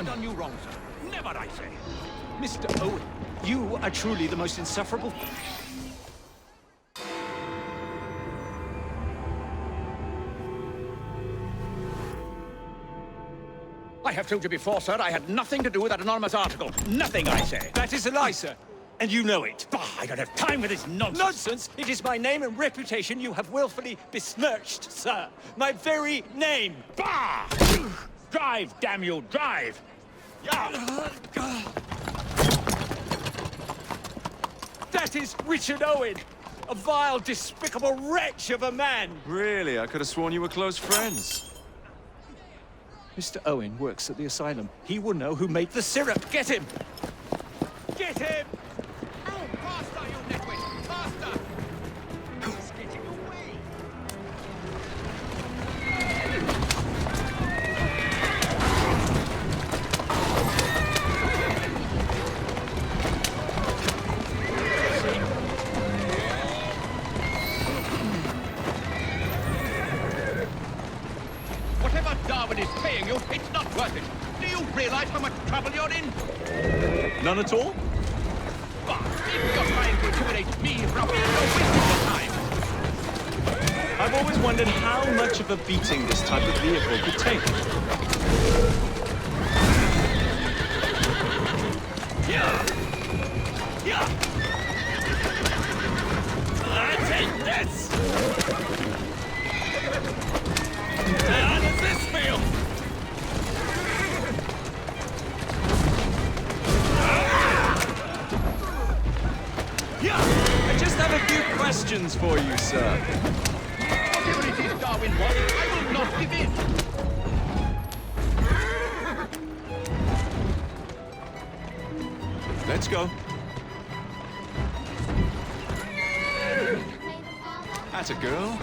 [SPEAKER 23] Done you wrong, sir. Never, I say. Mr. Owen, you are truly the most insufferable... I have told you before, sir, I had nothing to do with that anonymous article. Nothing, I say.
[SPEAKER 16] That is a lie, sir. And you know it.
[SPEAKER 23] Bah, I don't have time for this nonsense.
[SPEAKER 16] Nonsense? It is my name and reputation you have willfully besmirched, sir. My very name.
[SPEAKER 23] Bah! Drive, damn you, drive! Yeah.
[SPEAKER 16] That is Richard Owen, a vile, despicable wretch of a man.
[SPEAKER 13] Really? I could have sworn you were close friends.
[SPEAKER 16] Mr. Owen works at the asylum. He will know who made the syrup. Get him! Get him!
[SPEAKER 17] Oh, faster, you nitwit! Faster! He's getting away!
[SPEAKER 11] Whatever Darwin is paying you, it's not worth it. Do you realize how much trouble you're in?
[SPEAKER 13] None at all?
[SPEAKER 11] But if you're trying to intimidate me, ruffian, you're wasting your time.
[SPEAKER 13] I've always wondered how much of a beating this type of vehicle could take.
[SPEAKER 11] Yeah! Yeah! Take this! How does this feel?
[SPEAKER 13] I just have a few questions for you, sir.
[SPEAKER 11] Whatever it is Darwin wants, I will not give in.
[SPEAKER 13] Let's go. That's a girl.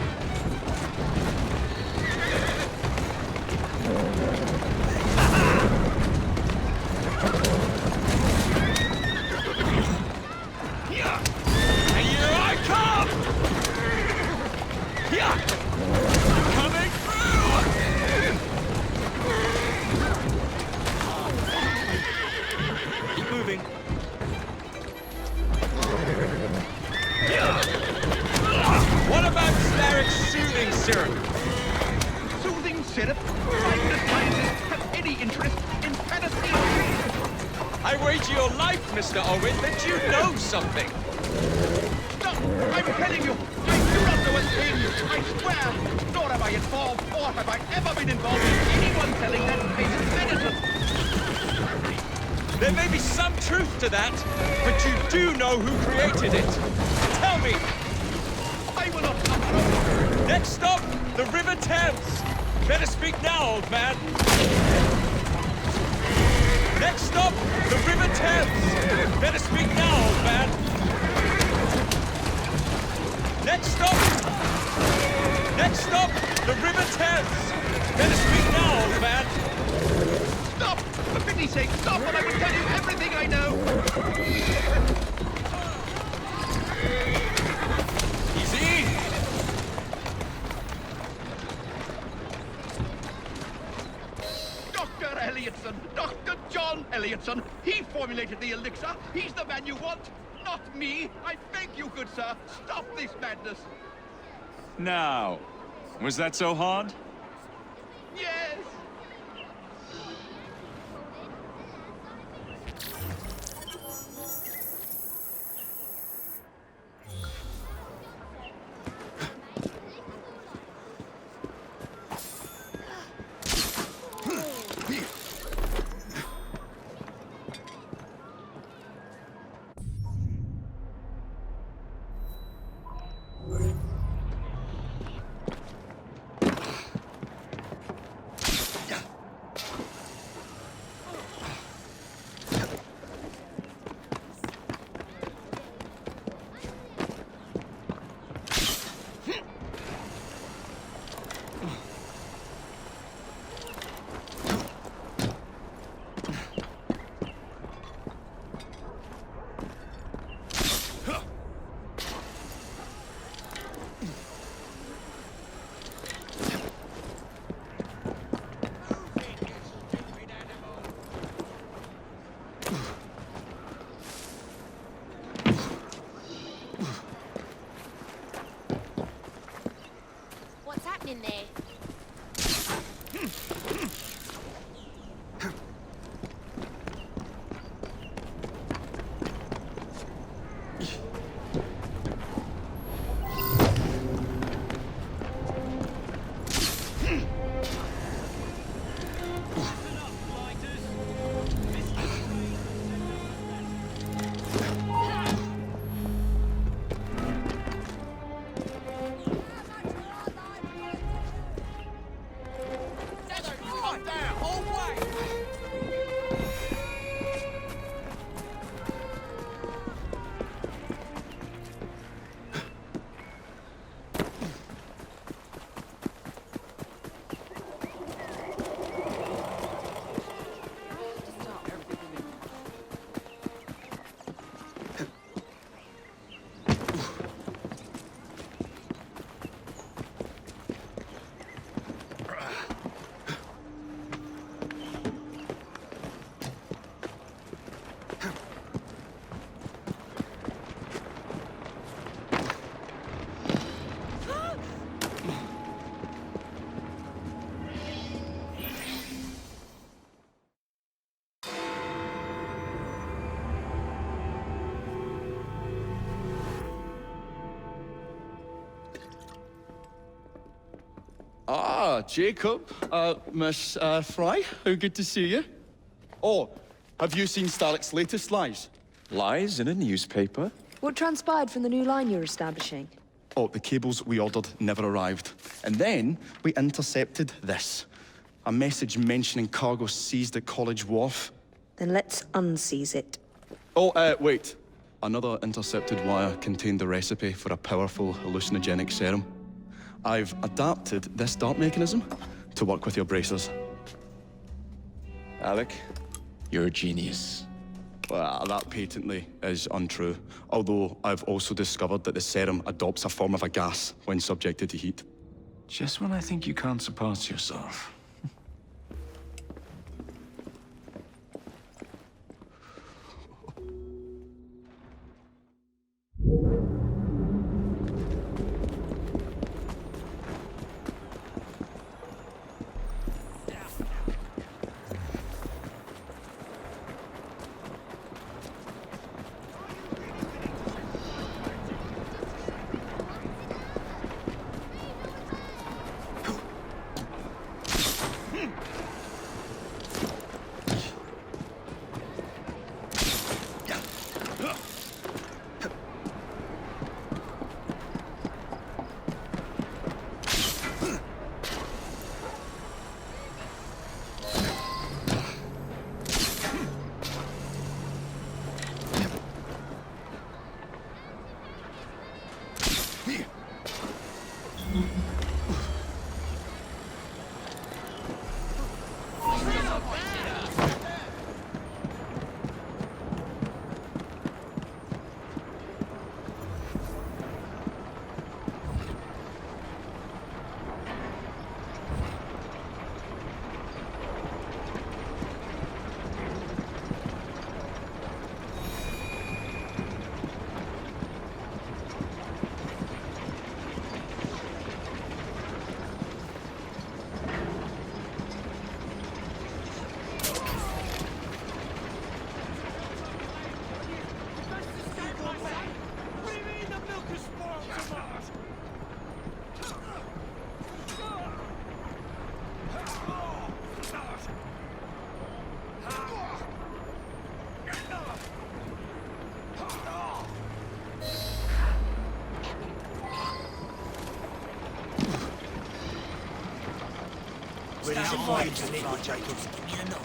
[SPEAKER 11] What about Starrick's soothing syrup? Soothing syrup? Mindless scientists have any interest in penicillin.
[SPEAKER 13] I wager your life, Mr. Owen, that you know something.
[SPEAKER 11] Stop! I'm telling you, I do not know a thing. I swear. Nor am I involved, or have I ever been involved in anyone selling that patient medicine.
[SPEAKER 13] There may be some truth to that, but you do know who created it. Tell me.
[SPEAKER 11] I will not come.
[SPEAKER 13] Next stop, the River Thames. Better speak now, old man. Next stop, the River Thames. Better speak now, old man. Next stop. Next stop, the River Thames. Better speak now, old man.
[SPEAKER 11] Stop! For pity's sake, stop, and I will tell you everything I know.
[SPEAKER 13] Easy.
[SPEAKER 11] Dr. Elliotson, Dr. John Elliotson. He formulated the elixir. He's the man you want, not me. I beg you, good sir, stop this madness.
[SPEAKER 12] Now, was that so hard?
[SPEAKER 11] Yes!
[SPEAKER 14] What's happening there?
[SPEAKER 3] Ah, Jacob. Miss Fry, how good to see you. Oh, have you seen Starrick's latest lies?
[SPEAKER 12] Lies in a newspaper?
[SPEAKER 1] What transpired from the new line you're establishing?
[SPEAKER 3] Oh, the cables we ordered never arrived. And then we intercepted this. A message mentioning cargo seized at College Wharf.
[SPEAKER 1] Then let's unseize it.
[SPEAKER 3] Oh, wait. Another intercepted wire contained the recipe for a powerful hallucinogenic serum. I've adapted this dart mechanism to work with your bracers.
[SPEAKER 12] Alec, you're a genius.
[SPEAKER 3] Well, that patently is untrue. Although I've also discovered that the serum adopts a form of a gas when subjected to heat.
[SPEAKER 12] Just when I think you can't surpass yourself.
[SPEAKER 10] Ready to fight, Fly Jacobs. Give me a nod.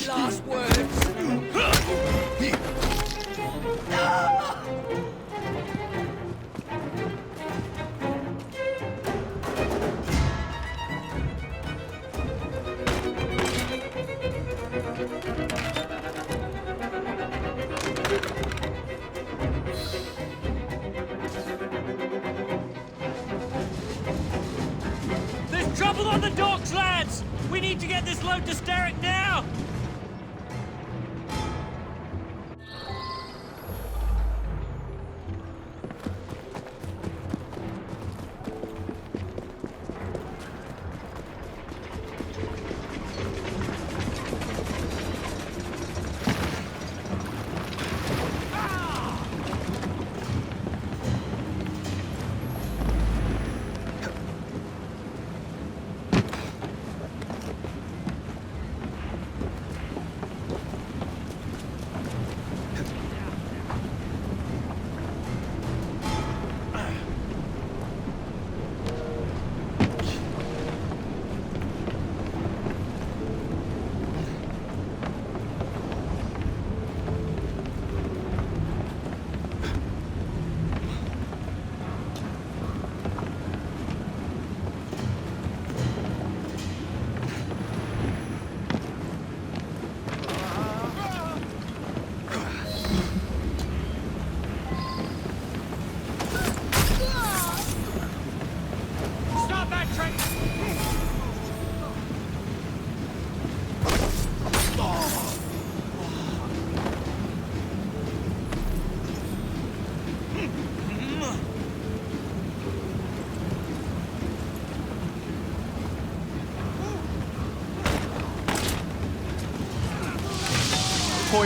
[SPEAKER 10] Last words.
[SPEAKER 13] There's trouble on the docks, lads! We need to get this load to Starrick now!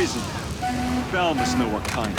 [SPEAKER 12] poison. Bell must know what kind.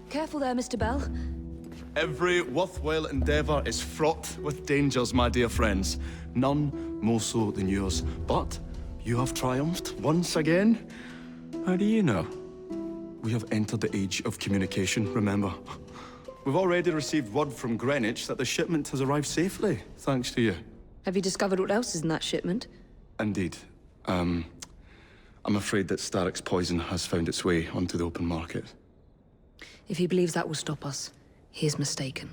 [SPEAKER 1] Careful there, Mr. Bell.
[SPEAKER 3] Every worthwhile endeavour is fraught with dangers, my dear friends. None more so than yours. But you have triumphed once again.
[SPEAKER 12] How do you know?
[SPEAKER 3] We have entered the age of communication, remember. We've already received word from Greenwich that the shipment has arrived safely, thanks to you.
[SPEAKER 1] Have you discovered what else is in that shipment?
[SPEAKER 3] Indeed. I'm afraid that Starrick's poison has found its way onto the open market.
[SPEAKER 1] If he believes that will stop us, he is mistaken.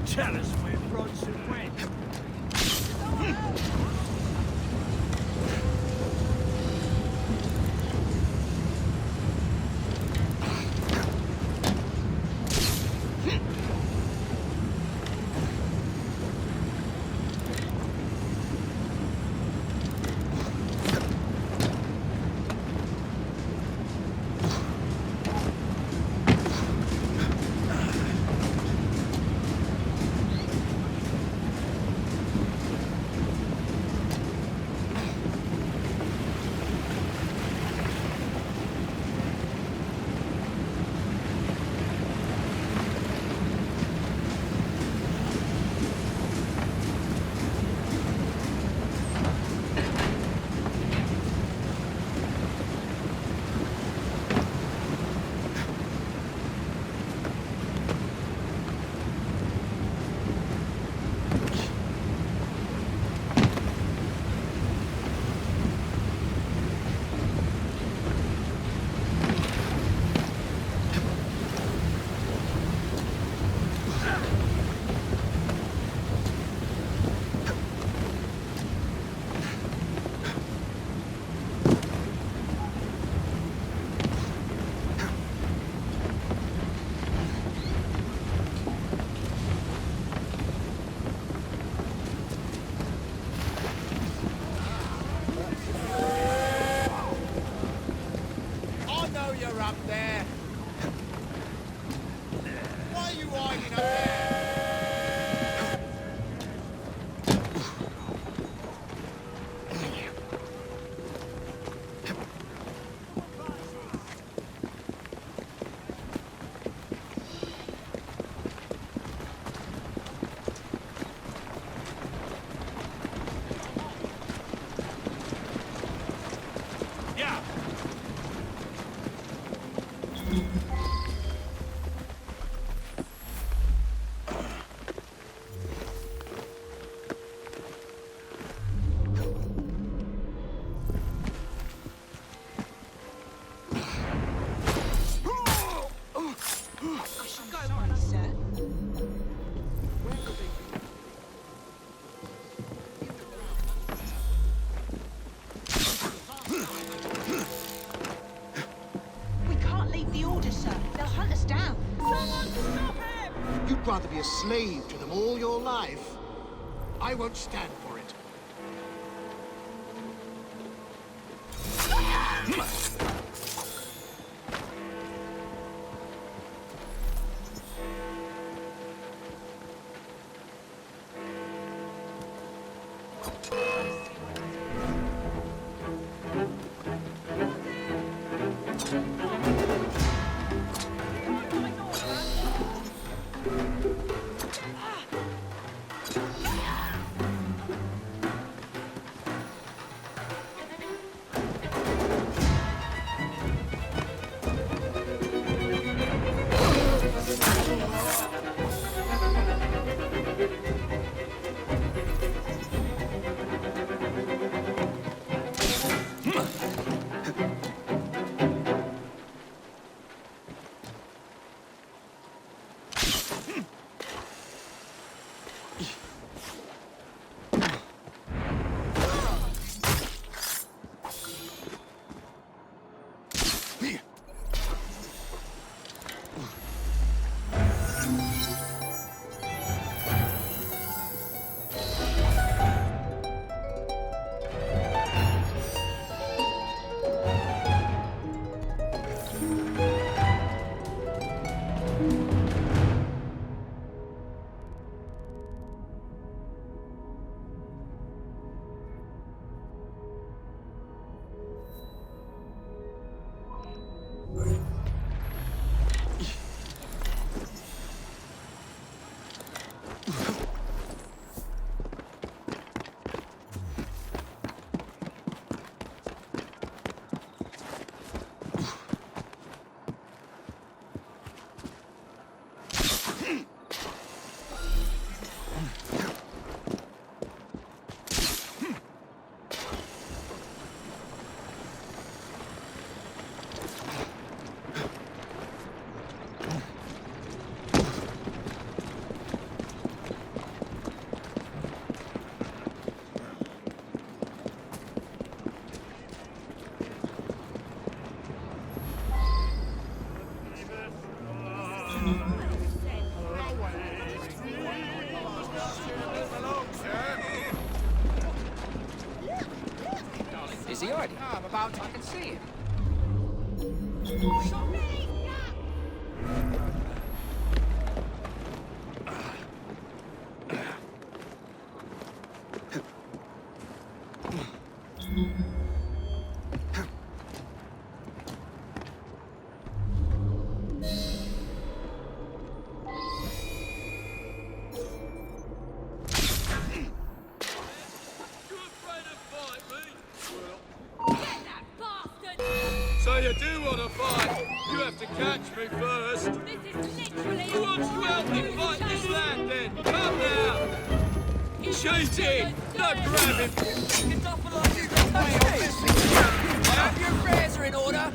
[SPEAKER 9] Tell us where Bronson went.
[SPEAKER 7] You'd rather be a slave to them all your life. I won't stand for it.
[SPEAKER 17] Is he already? I'm about. I can see him.
[SPEAKER 13] So you do want to fight? You have to catch me first. Who wants to help me fight this land then? Come now! Cheating! Not grabbing!
[SPEAKER 17] I hope your affairs are in order.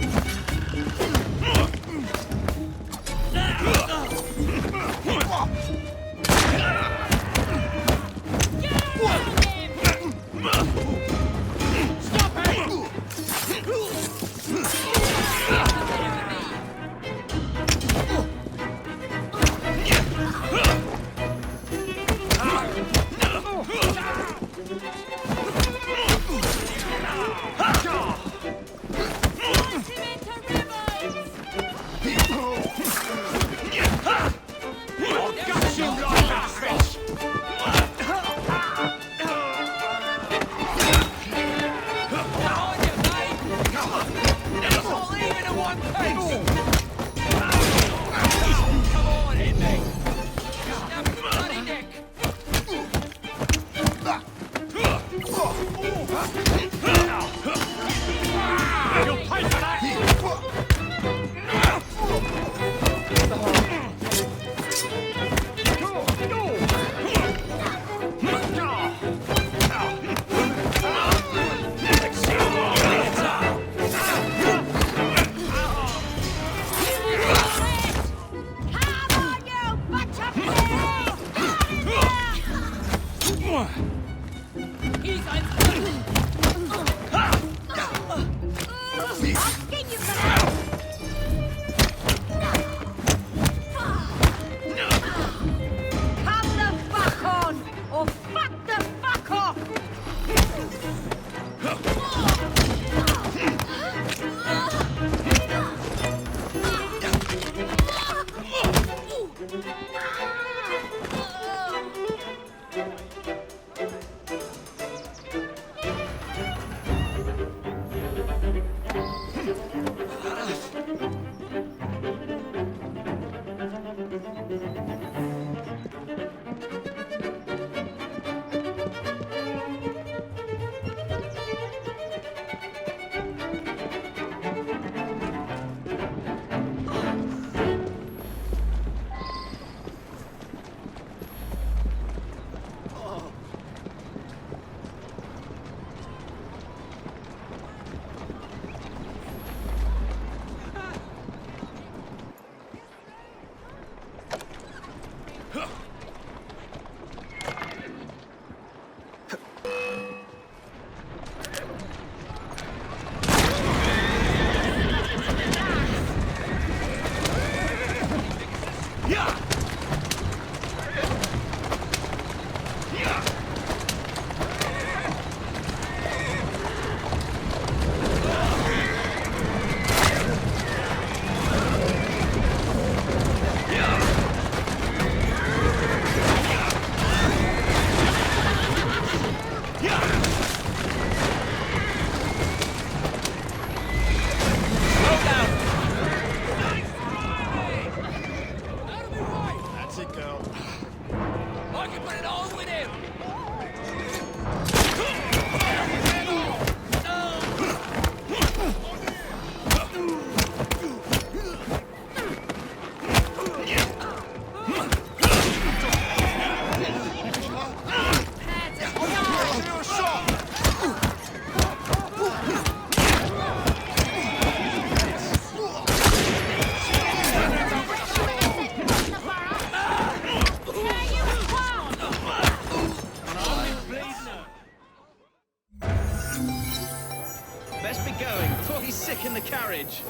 [SPEAKER 11] Best be going before he's sick in the carriage.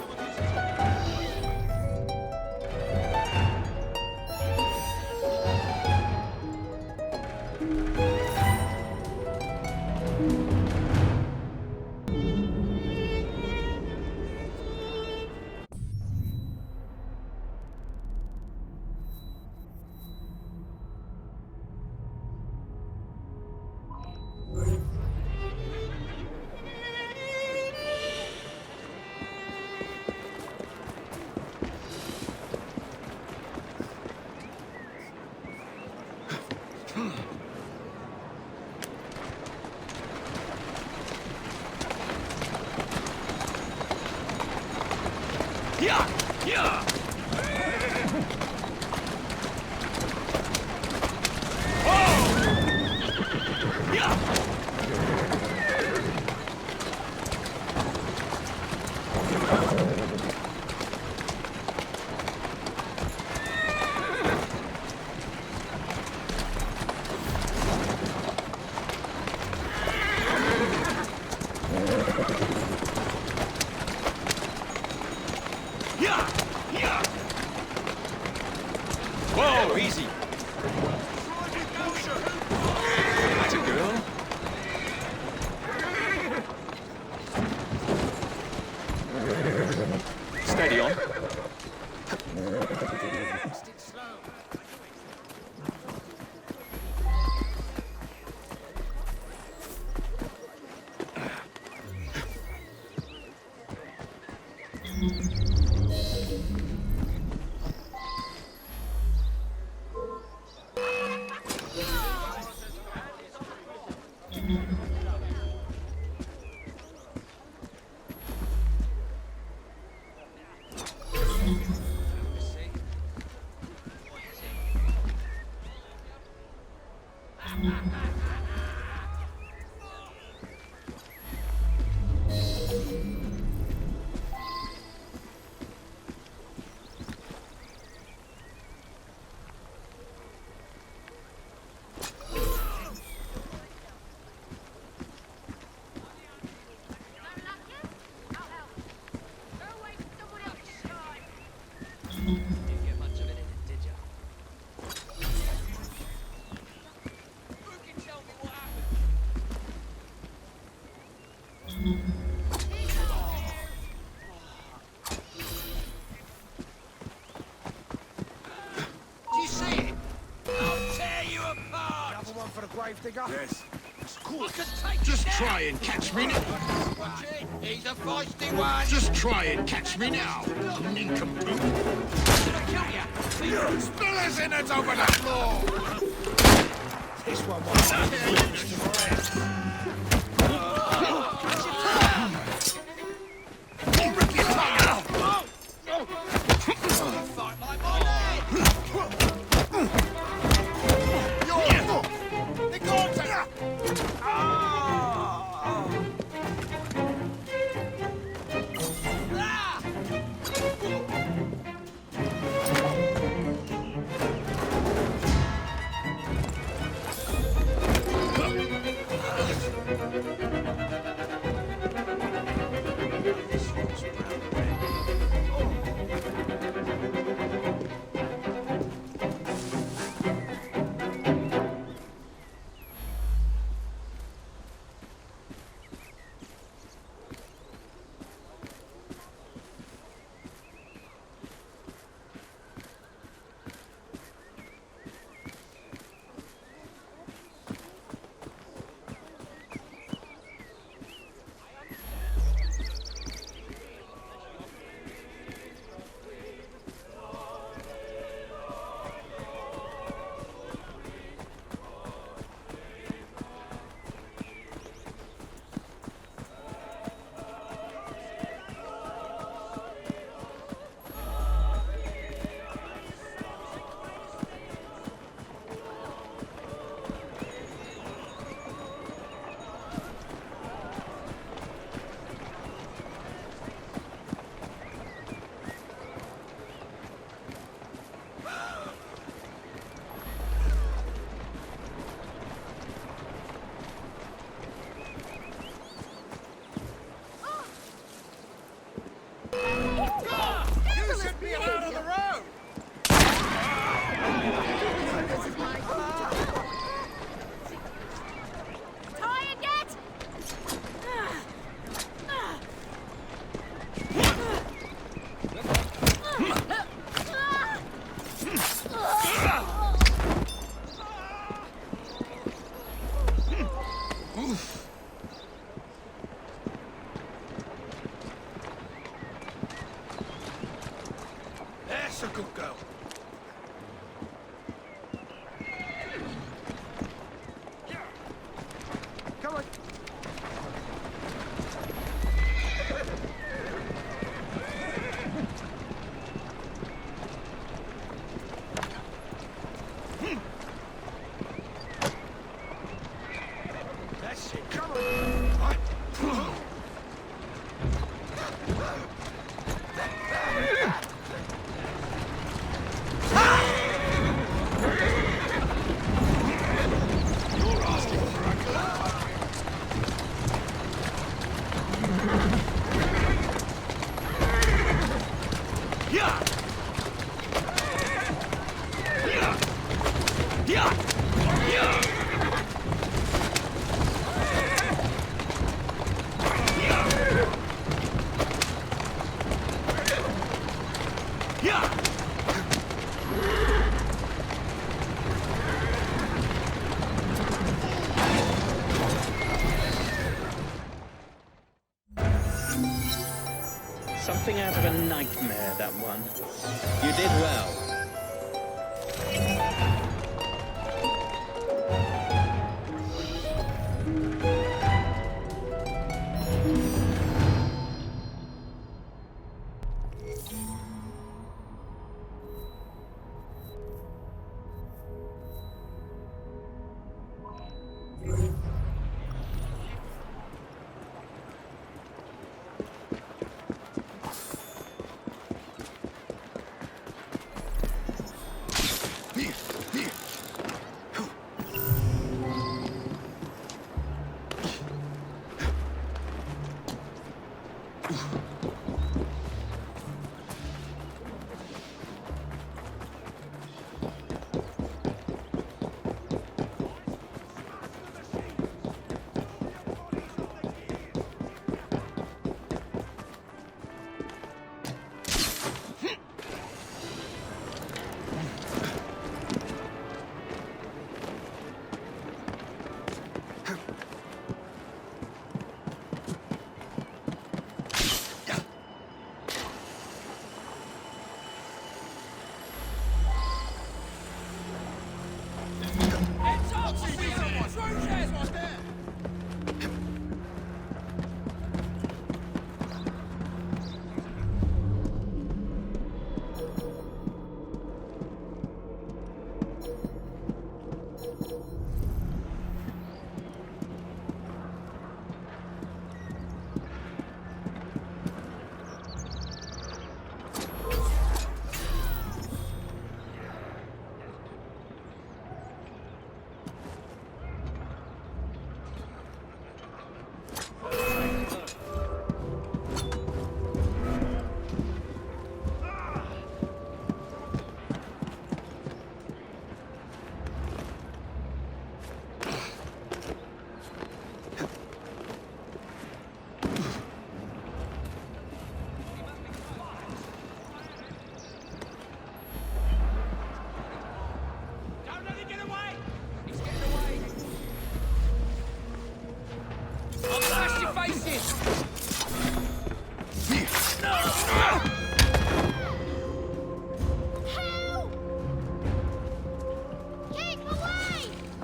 [SPEAKER 12] Whoa, easy. That's a girl. Steady on.
[SPEAKER 7] Yes. Cool. Just try and catch me now.
[SPEAKER 10] Watch it. He's a feisty one.
[SPEAKER 7] Just try and catch me now, nincompoop.
[SPEAKER 8] Spill his innards over the floor!
[SPEAKER 7] This one won't tear you to shreds. Rip your tongue out!
[SPEAKER 10] Fight like my lad.
[SPEAKER 8] They're going to...
[SPEAKER 7] That's a good girl. Come on.
[SPEAKER 15] Something out of a nightmare, that one. You did well.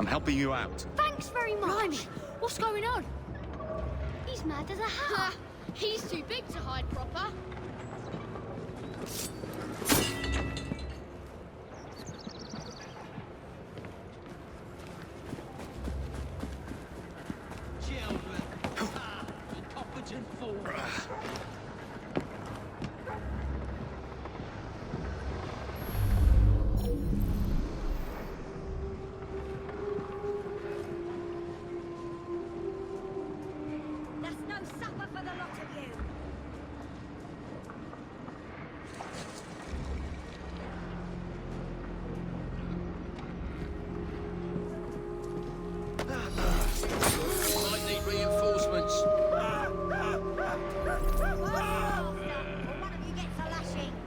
[SPEAKER 12] Helping you out.
[SPEAKER 14] Thanks very much. Blimey, what's going on? He's mad as a hat. He's too big to hide proper.
[SPEAKER 10] Children. Incompetent fools.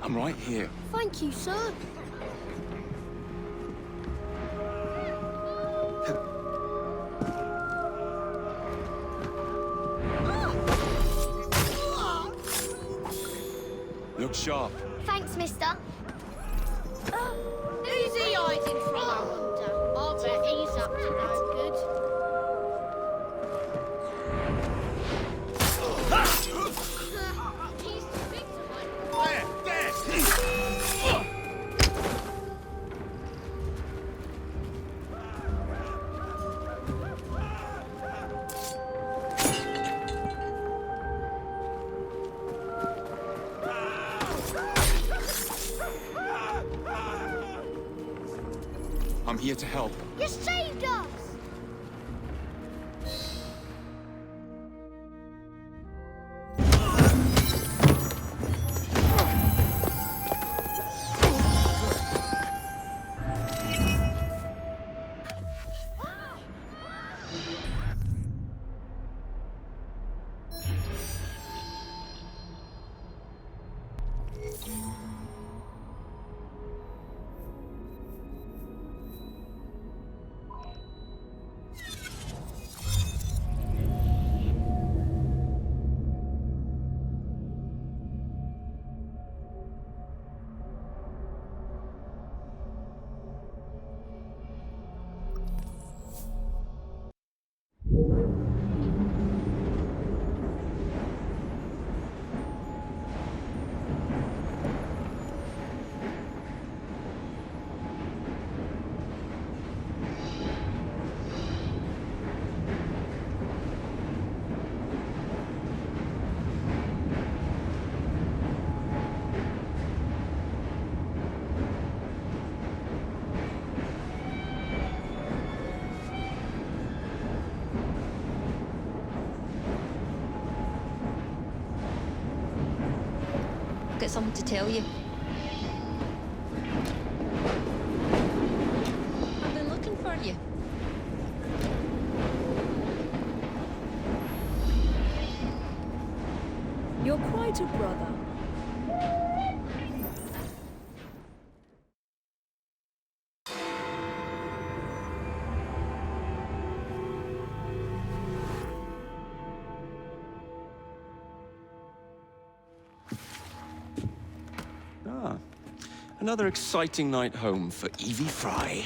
[SPEAKER 12] I'm right here.
[SPEAKER 14] Thank you, sir.
[SPEAKER 12] Look sharp.
[SPEAKER 14] Thanks, mister. Who's he hiding from, I wonder? I'll bet he's up to no good. He's too big to hide.
[SPEAKER 8] There!
[SPEAKER 12] I'm here to help.
[SPEAKER 14] You saved us!
[SPEAKER 1] get something to tell you. I've been looking for you.
[SPEAKER 21] You're quite a brother.
[SPEAKER 12] Ah, another exciting night home for Evie Fry.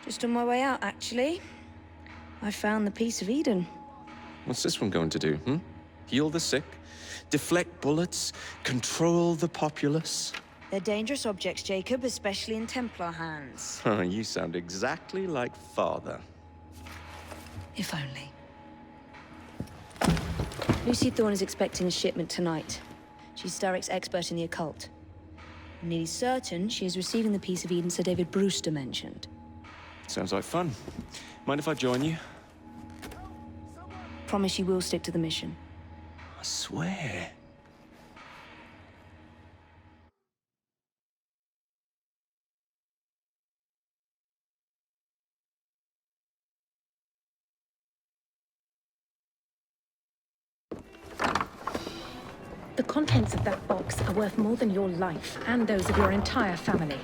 [SPEAKER 1] Just on my way out, actually. I found the Piece of Eden.
[SPEAKER 12] What's this one going to do, Heal the sick, deflect bullets, control the populace?
[SPEAKER 1] They're dangerous objects, Jacob, especially in Templar hands.
[SPEAKER 12] You sound exactly like Father.
[SPEAKER 1] If only. Lucy Thorne is expecting a shipment tonight. She's Starrick's expert in the occult. I'm nearly certain she is receiving the Piece of Eden Sir David Brewster mentioned.
[SPEAKER 12] Sounds like fun. Mind if I join you?
[SPEAKER 1] Promise you will stick to the mission.
[SPEAKER 12] I swear.
[SPEAKER 6] The contents of that box are worth more than your life and those of your entire family.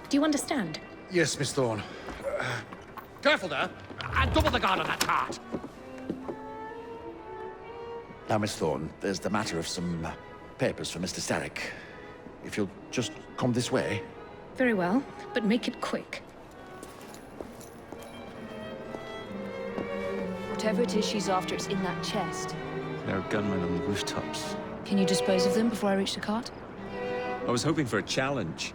[SPEAKER 6] Do you understand?
[SPEAKER 7] Yes, Miss Thorne.
[SPEAKER 17] Careful there! And double the guard on that cart!
[SPEAKER 7] Now, Miss Thorne, there's the matter of some papers for Mr. Starrick. If you'll just come this way.
[SPEAKER 6] Very well, but make it quick.
[SPEAKER 1] Whatever it is she's after, it's in that chest.
[SPEAKER 12] There are gunmen on the rooftops.
[SPEAKER 1] Can you dispose of them before I reach the cart?
[SPEAKER 12] I was hoping for a challenge.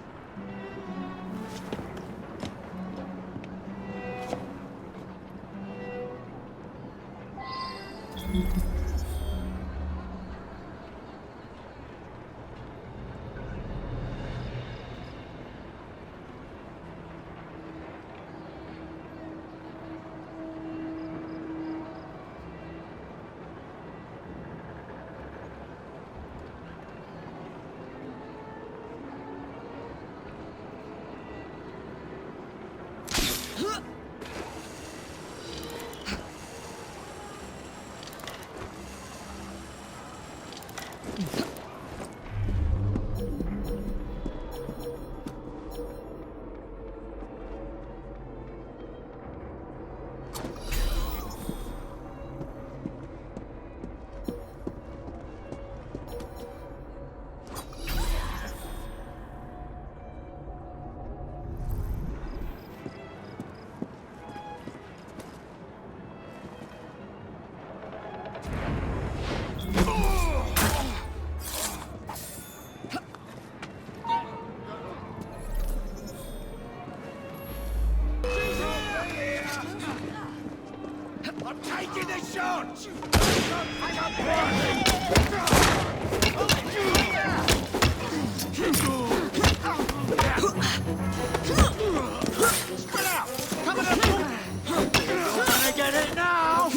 [SPEAKER 11] I'm taking the shot! Spread out! Coming up! You're gonna get it now!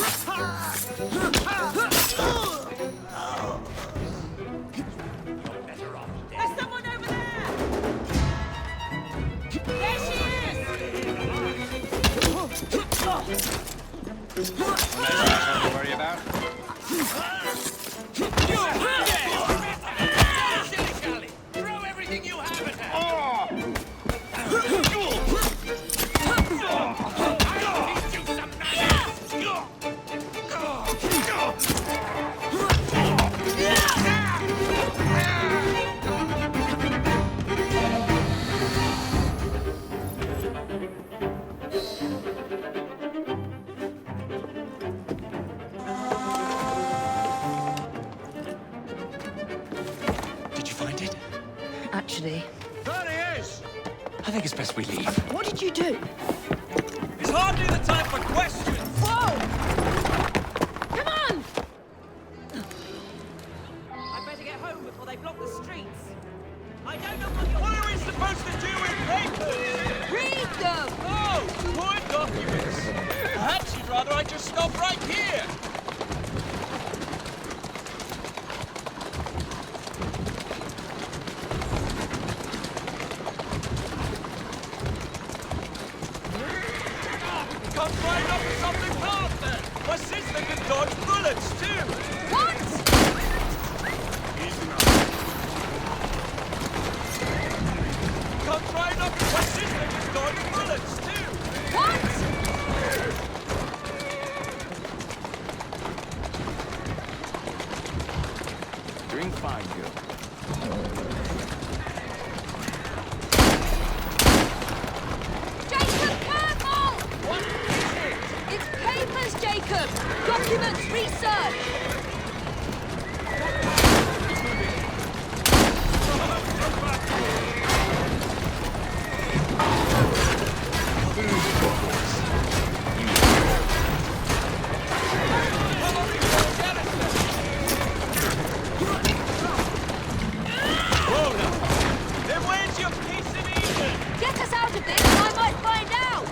[SPEAKER 2] There's someone over there! There she is!
[SPEAKER 11] Nothing to worry about.
[SPEAKER 2] Silly-shally! Throw everything you have at her! I'll teach you some manners!
[SPEAKER 12] Did you find it?
[SPEAKER 1] Actually,
[SPEAKER 11] There he is!
[SPEAKER 12] I think it's best we leave.
[SPEAKER 1] what did you do?
[SPEAKER 11] It's hardly the time for questions!
[SPEAKER 1] Whoa!
[SPEAKER 2] Come on! I'd better get home before they block the streets. I don't know
[SPEAKER 11] What are we supposed to do with papers?
[SPEAKER 2] Read them!
[SPEAKER 11] Oh, Word documents! Perhaps you'd rather I just stop right here!
[SPEAKER 13] Come right up with something hard there! My sister can dodge bullets, too!
[SPEAKER 24] What?
[SPEAKER 13] Easy now. Come right up with my sister can dodge bullets, too!
[SPEAKER 24] What?
[SPEAKER 12] Doing fine, girl.
[SPEAKER 24] Jacob, careful! What is it? It's papers, Jacob! Documents, research!
[SPEAKER 13] Then where's your piece of Eden?
[SPEAKER 24] Get us out of this, and I might find out!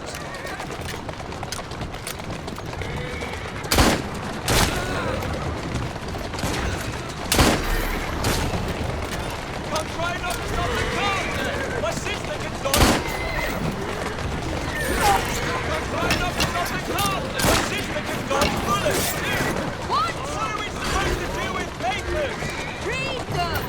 [SPEAKER 13] Come right up with something hard there! My sister can dodge. Come right up with something hard there! My sister can dodge bullets, too!
[SPEAKER 24] What?
[SPEAKER 13] What are we supposed to do with papers?
[SPEAKER 24] Read them!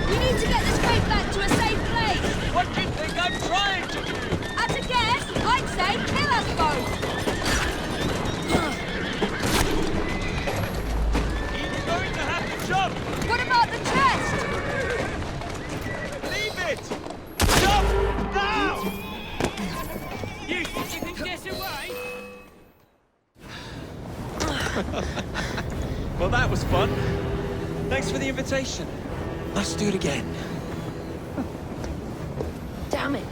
[SPEAKER 24] We need to get this crate back to a safe place!
[SPEAKER 13] What do you think I'm trying to do?
[SPEAKER 24] At a guess, I'd say kill us both!
[SPEAKER 13] You're going to have to jump!
[SPEAKER 24] What about the chest?
[SPEAKER 13] Leave it! Jump! Now!
[SPEAKER 9] You think you can get away?
[SPEAKER 16] Well, that was fun. Thanks for the invitation. Let's do it again.
[SPEAKER 1] Damn it.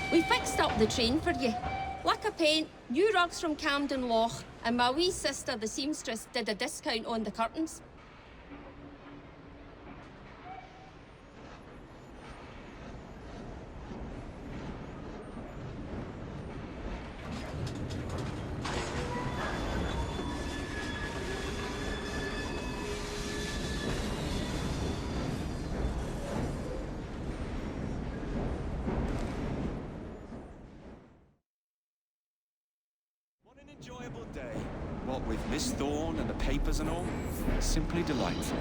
[SPEAKER 4] We fixed up the train for you. Lacquer paint, new rugs from Camden Loch, and my wee sister, the seamstress, did a discount on the curtains.
[SPEAKER 12] Enjoyable day. What with Miss Thorne and the papers and all? Simply delightful.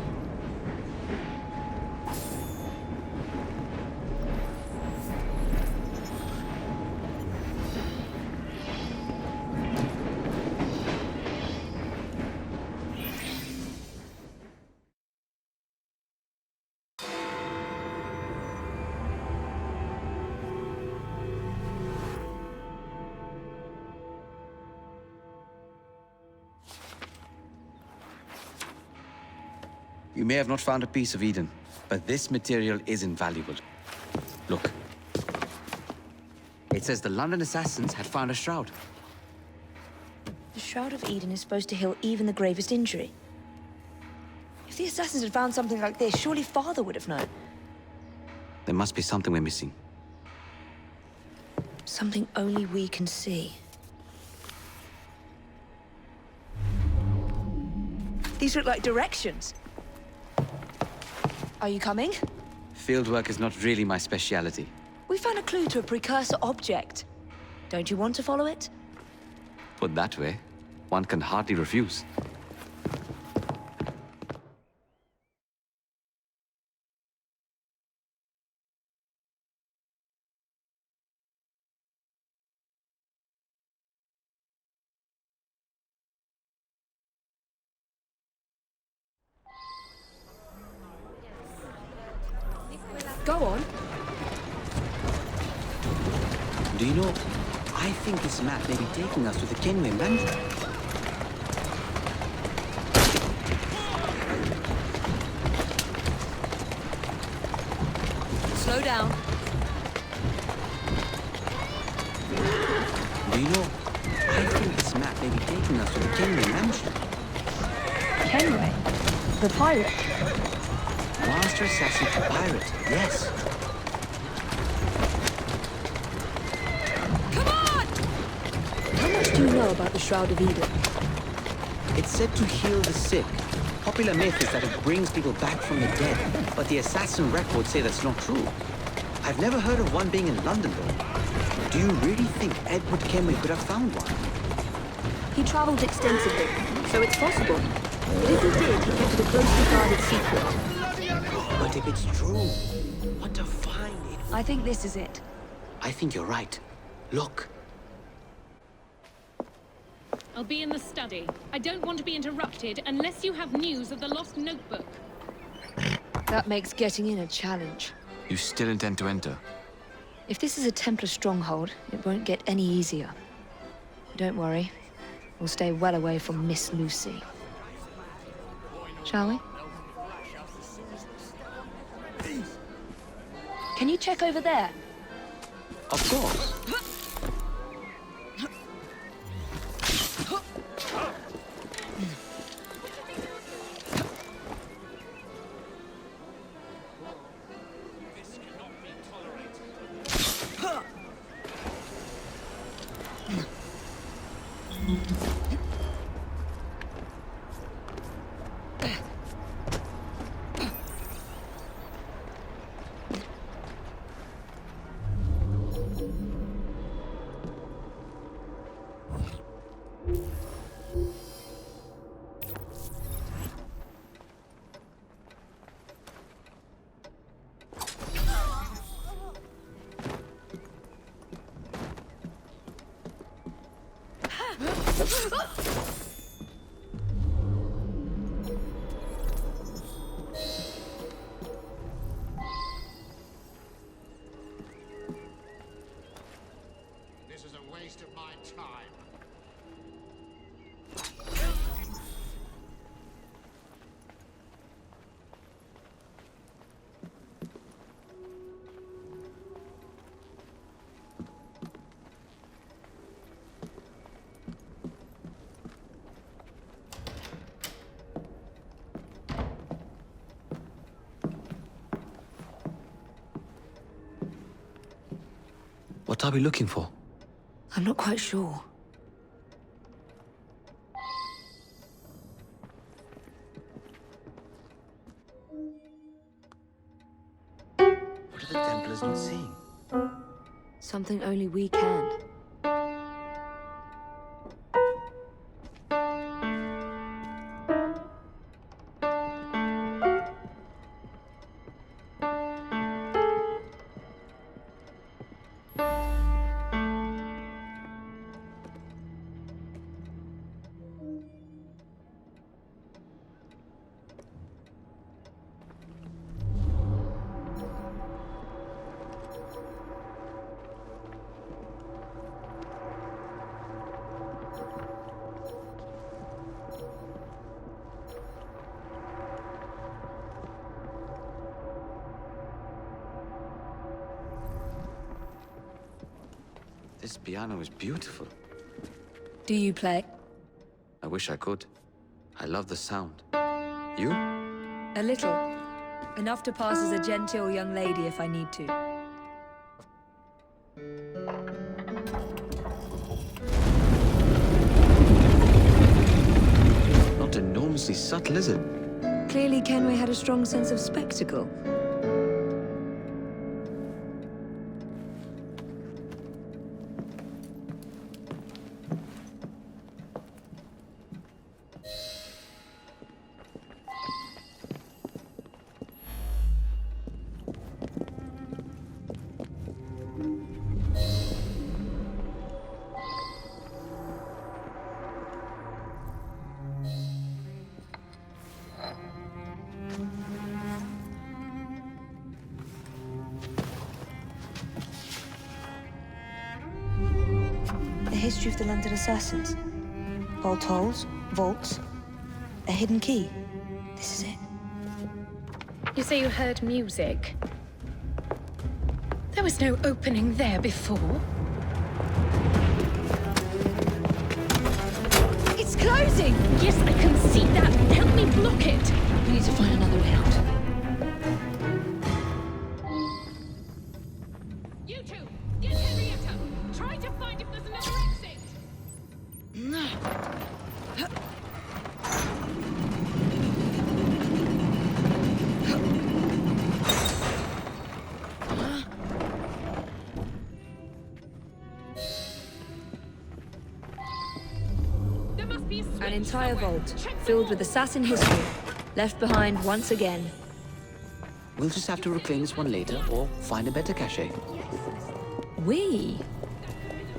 [SPEAKER 5] You may have not found a piece of Eden, but this material is invaluable. Look. It says the London assassins had found a shroud.
[SPEAKER 1] The Shroud of Eden is supposed to heal even the gravest injury. If the assassins had found something like this, surely Father would have known.
[SPEAKER 5] There must be something we're missing.
[SPEAKER 1] Something only we can see. These look like directions. Are you coming?
[SPEAKER 5] Fieldwork is not really my speciality.
[SPEAKER 1] We found a clue to a precursor object. Don't you want to follow it?
[SPEAKER 5] Put that way, one can hardly refuse.
[SPEAKER 1] Go on.
[SPEAKER 5] Do you know, I think this map may be taking us to the Kenway Mansion.
[SPEAKER 1] Slow down.
[SPEAKER 5] Do you know, I think this map may be taking us to the Kenway Mansion.
[SPEAKER 1] Kenway? The pirate?
[SPEAKER 5] Master Assassin Pirate, yes.
[SPEAKER 1] How much do you know about the Shroud of Eden?
[SPEAKER 5] It's said to heal the sick. Popular myth is that it brings people back from the dead, but the assassin records say that's not true. I've never heard of one being in London, though. Do you really think Edward Kenway could have found one?
[SPEAKER 1] He travelled extensively, so it's possible. But if he did, he kept it a closely guarded secret.
[SPEAKER 5] But if it's true, what to find it?
[SPEAKER 1] I think this is it.
[SPEAKER 5] I think you're right. Look.
[SPEAKER 6] I'll be in the study. I don't want to be interrupted unless you have news of the lost notebook.
[SPEAKER 1] That makes getting in a challenge.
[SPEAKER 12] You still intend to enter?
[SPEAKER 1] If this is a Templar stronghold, it won't get any easier. Don't worry. We'll stay well away from Miss Lucy. Shall we? Can you check over there?
[SPEAKER 5] Of course.
[SPEAKER 10] This is a waste of my time.
[SPEAKER 5] What are we looking for?
[SPEAKER 1] I'm not quite sure.
[SPEAKER 5] What are the Templars not seeing?
[SPEAKER 1] Something only we can.
[SPEAKER 5] This piano is beautiful.
[SPEAKER 1] Do you play?
[SPEAKER 5] I wish I could. I love the sound. You?
[SPEAKER 1] A little. Enough to pass as a genteel young lady if I need to.
[SPEAKER 5] Not enormously subtle, is it?
[SPEAKER 1] Clearly Kenway had a strong sense of spectacle. history of the London assassins. Bolt holes, vaults, a hidden key. This is it.
[SPEAKER 6] You say you heard music? There was no opening there before.
[SPEAKER 1] It's closing!
[SPEAKER 6] Yes, I can see that. Help me block it.
[SPEAKER 1] We need to find another way out.
[SPEAKER 24] You two, get Henrietta. Try to find if there's another exit. There must be a switch
[SPEAKER 1] An entire
[SPEAKER 24] somewhere.
[SPEAKER 1] vault,
[SPEAKER 24] Check the
[SPEAKER 1] filled
[SPEAKER 24] wall.
[SPEAKER 1] with assassin history, left behind once again.
[SPEAKER 5] We'll just have to reclaim this one later, or find a better cache.
[SPEAKER 1] We?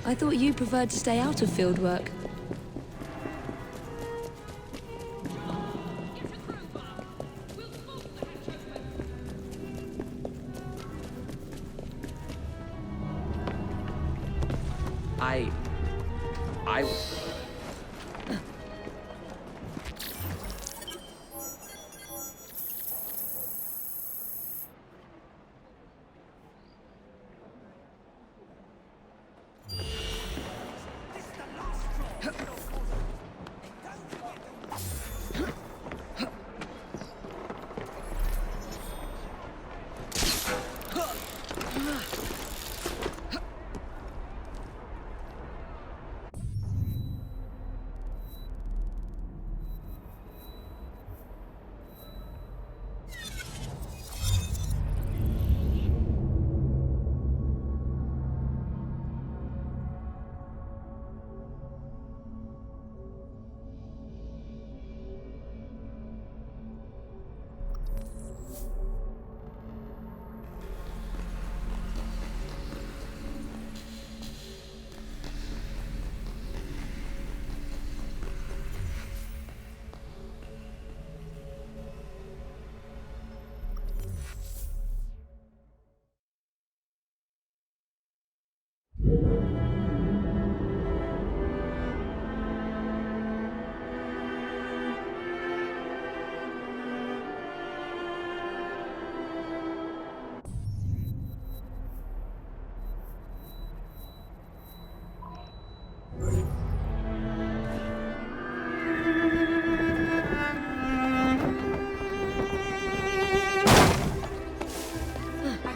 [SPEAKER 1] I thought you preferred to stay out of field work.
[SPEAKER 5] I...
[SPEAKER 2] I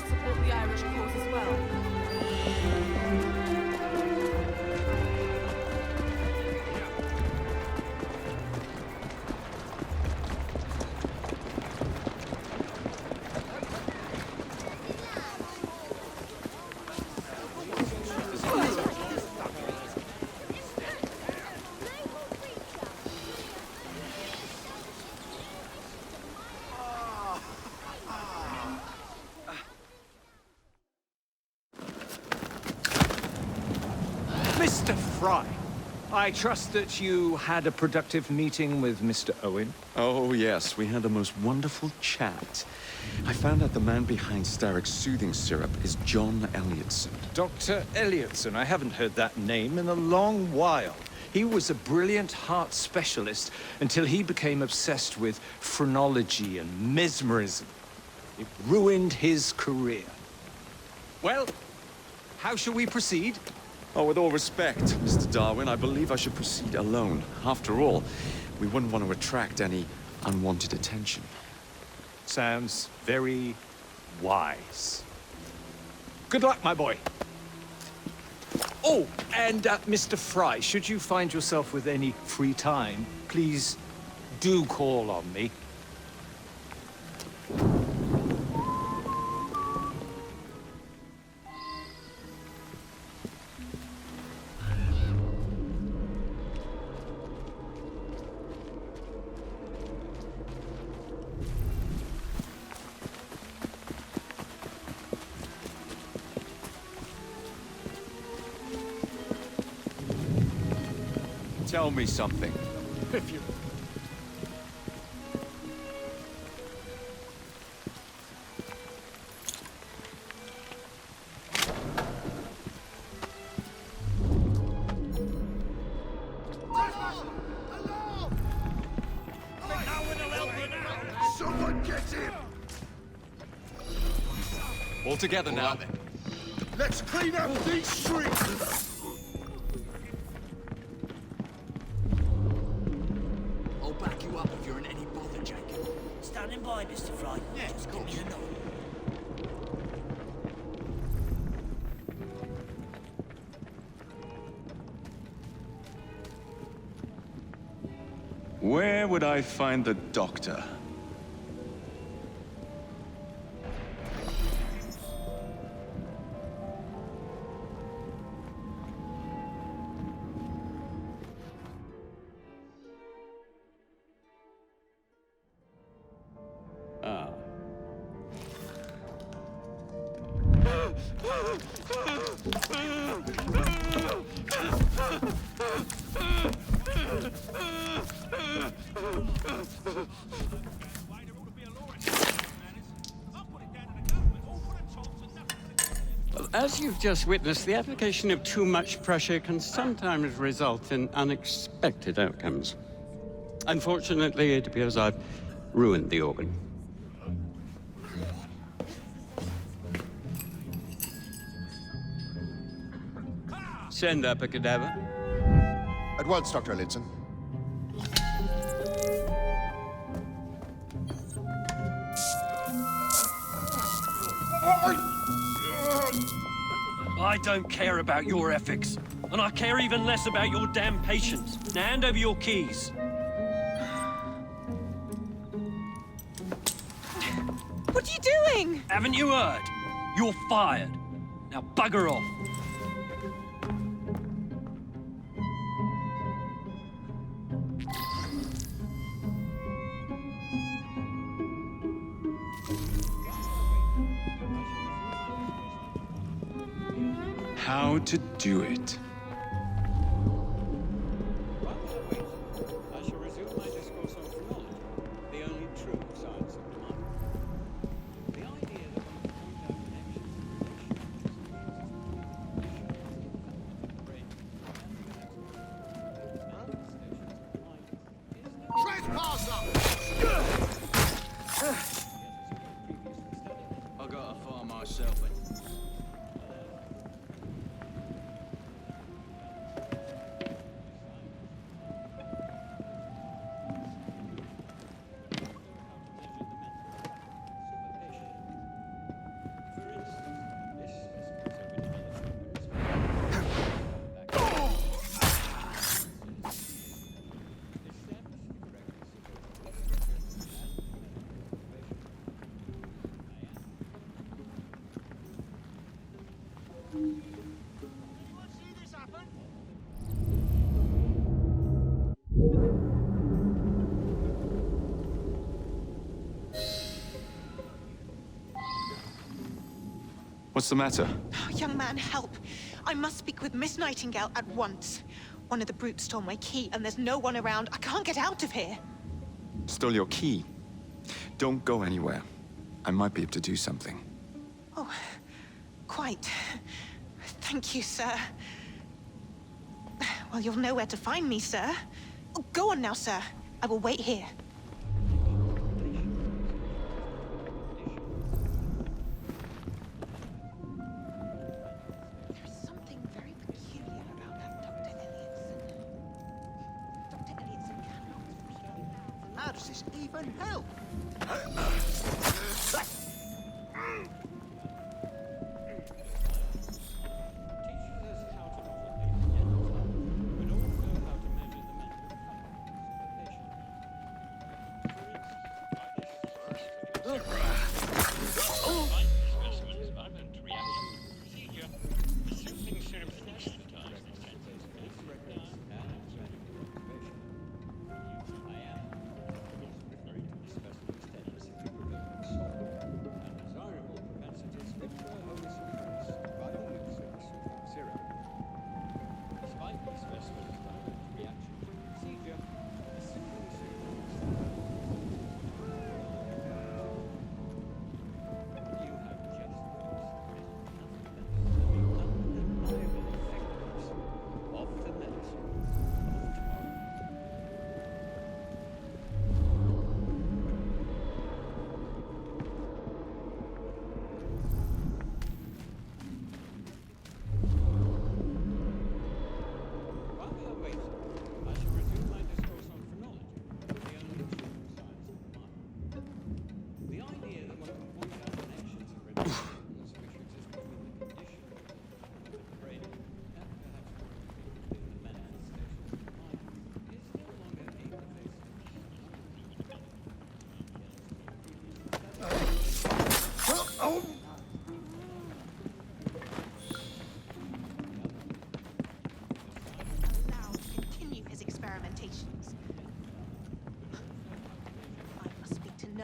[SPEAKER 2] support the Irish cause as well.
[SPEAKER 23] Mr. Fry, I trust that you had a productive meeting with Mr. Owen.
[SPEAKER 12] Oh, yes, we had the most wonderful chat. I found out the man behind Starrick's soothing syrup is John Elliotson.
[SPEAKER 23] Dr. Elliotson, I haven't heard that name in a long while. He was a brilliant heart specialist until he became obsessed with phrenology and mesmerism. It ruined his career. Well, how shall we proceed?
[SPEAKER 12] Oh, with all respect, Mr. Darwin, I believe I should proceed alone. After all, we wouldn't want to attract any unwanted attention.
[SPEAKER 23] Sounds very wise. Good luck, my boy. Oh, and Mr. Fry, should you find yourself with any free time, please do call on me.
[SPEAKER 12] Tell me something.
[SPEAKER 23] If you...
[SPEAKER 18] All together now.
[SPEAKER 8] Then. Let's clean up these streets!
[SPEAKER 10] I'll back you up if you're in any bother, Jacob.
[SPEAKER 19] Standing by, Mr. Fry.
[SPEAKER 10] Yeah,
[SPEAKER 19] Just
[SPEAKER 10] of
[SPEAKER 19] give me
[SPEAKER 10] course.
[SPEAKER 19] the nod.
[SPEAKER 12] Where would I find the doctor?
[SPEAKER 20] Ah. Well, as you've just witnessed, the application of too much pressure can sometimes result in unexpected outcomes. Unfortunately, it appears I've ruined the organ. Send up a cadaver.
[SPEAKER 22] At once, Dr. Elliotson.
[SPEAKER 9] I don't care about your ethics, and I care even less about your damn patience. Now hand over your keys.
[SPEAKER 2] What are you doing?
[SPEAKER 9] Haven't you heard? You're fired. Now bugger off.
[SPEAKER 12] How to do it.
[SPEAKER 20] I shall resume my discourse on phrenology, the only true science of the mind. The idea that one can point out
[SPEAKER 18] I got a fire myself.
[SPEAKER 12] What's the matter?
[SPEAKER 2] Oh, young man, help. I must speak with Miss Nightingale at once. One of the brutes stole my key, and there's no one around. I can't get out of here.
[SPEAKER 12] Stole your key. Don't go anywhere. I might be able to do something.
[SPEAKER 2] Oh, quite. Thank you, sir. Well, you'll know where to find me, sir. Oh, go on now, sir. I will wait here. There's something very peculiar about that Dr. Elliotson. Dr. Elliotson cannot...
[SPEAKER 22] How does this even help?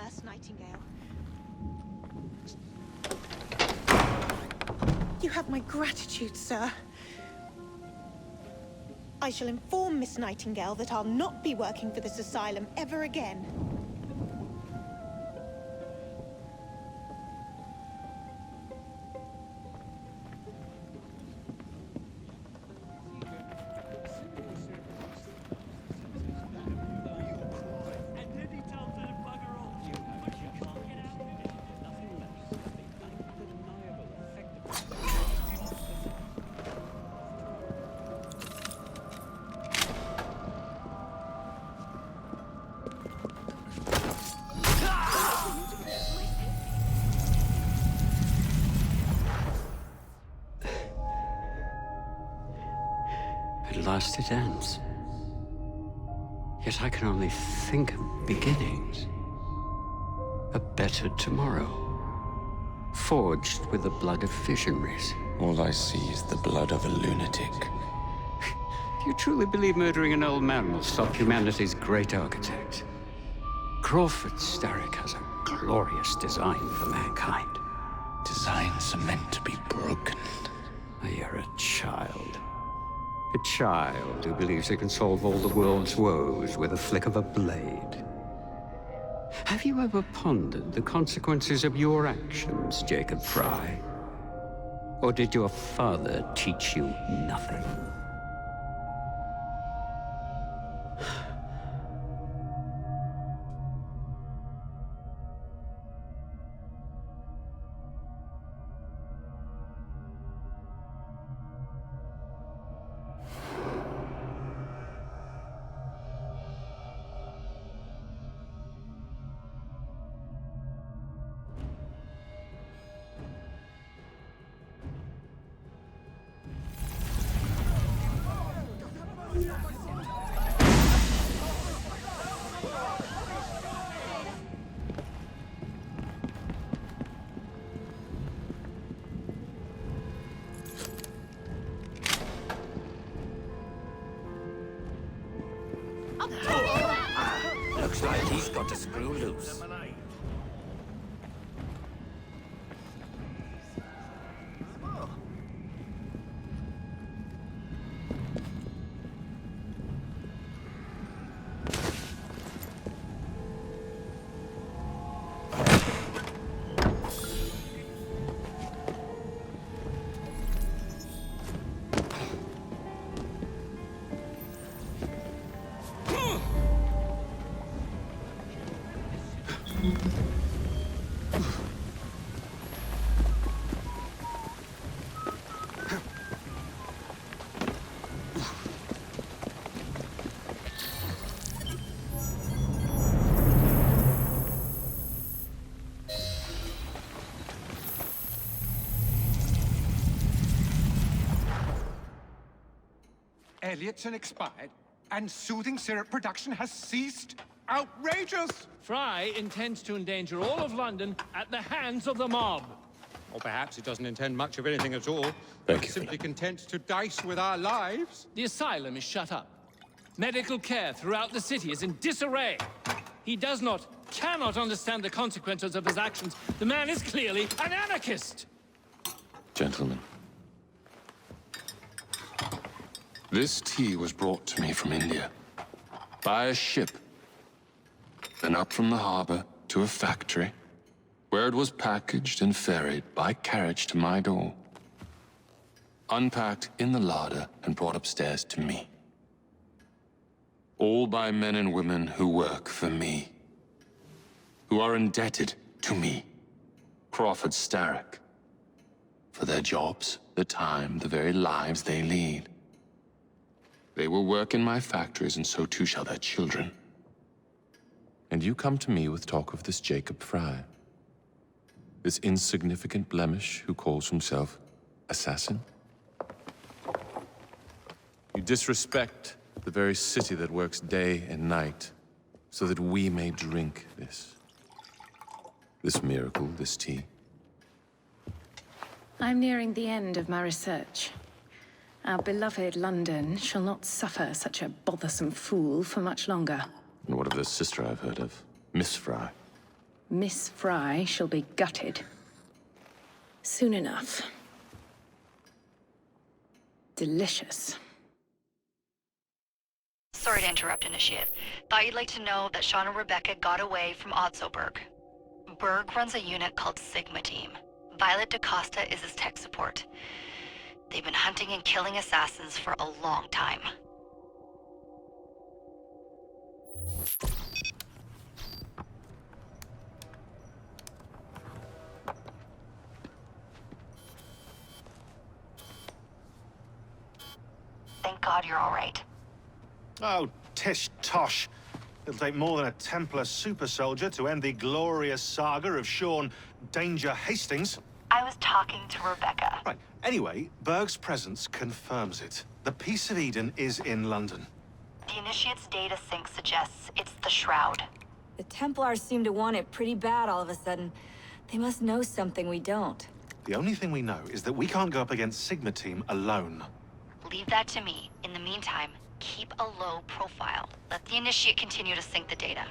[SPEAKER 2] Nurse Nightingale. You have my gratitude, sir. I shall inform Miss Nightingale that I'll not be working for this asylum ever again.
[SPEAKER 20] At last it ends. Yet I can only think of beginnings. A better tomorrow. Forged with the blood of visionaries.
[SPEAKER 12] All I see is the blood of a lunatic.
[SPEAKER 20] Do you truly believe murdering an old man will stop humanity's great architect? Crawford Starrick has a glorious design for mankind.
[SPEAKER 12] Designs are meant to be broken.
[SPEAKER 20] You're a child. A child who believes he can solve all the world's woes with a flick of a blade. Have you ever pondered the consequences of your actions, Jacob Fry? Or did your father teach you nothing?
[SPEAKER 3] Looks like he's got a screw loose.
[SPEAKER 11] Elliotson expired, and soothing syrup production has ceased? Outrageous!
[SPEAKER 9] Fry intends to endanger all of London at the hands of the mob.
[SPEAKER 8] Or perhaps he doesn't intend much of anything at all.
[SPEAKER 12] Thank you.
[SPEAKER 8] Simply content to dice with our lives.
[SPEAKER 9] The asylum is shut up. Medical care throughout the city is in disarray. He cannot understand the consequences of his actions. The man is clearly an anarchist!
[SPEAKER 12] Gentlemen. This tea was brought to me from India. By a ship. Then up from the harbor to a factory, where it was packaged and ferried by carriage to my door. Unpacked in the larder and brought upstairs to me. All by men and women who work for me. Who are indebted to me, Crawford Starrick. For their jobs, the time, the very lives they lead. They will work in my factories, and so too shall their children. And you come to me with talk of this Jacob Fry. This insignificant blemish who calls himself assassin? You disrespect the very city that works day and night so that we may drink this miracle, this tea.
[SPEAKER 6] I'm nearing the end of my research. Our beloved London shall not suffer such a bothersome fool for much longer.
[SPEAKER 12] And what of the sister I've heard of, Miss Fry?
[SPEAKER 6] Miss Fry shall be gutted. Soon enough. Delicious.
[SPEAKER 14] Sorry to interrupt, Initiate. Thought you'd like to know that Sean and Rebecca got away from Otzoberg. Berg runs a unit called Sigma Team. Violet DaCosta is his tech support. They've been hunting and killing assassins for a long time. Thank God you're all right.
[SPEAKER 15] Oh, tish tosh. It'll take more than a Templar super soldier to end the glorious saga of Sean Danger Hastings.
[SPEAKER 14] I was talking to Rebecca.
[SPEAKER 15] Right. Anyway, Berg's presence confirms it. The Peace of Eden is in London.
[SPEAKER 14] The Initiate's data sync suggests it's the Shroud.
[SPEAKER 17] The Templars seem to want it pretty bad all of a sudden. They must know something we don't.
[SPEAKER 15] The only thing we know is that we can't go up against Sigma Team alone.
[SPEAKER 14] Leave that to me. In the meantime, keep a low profile. Let the Initiate continue to sync the data.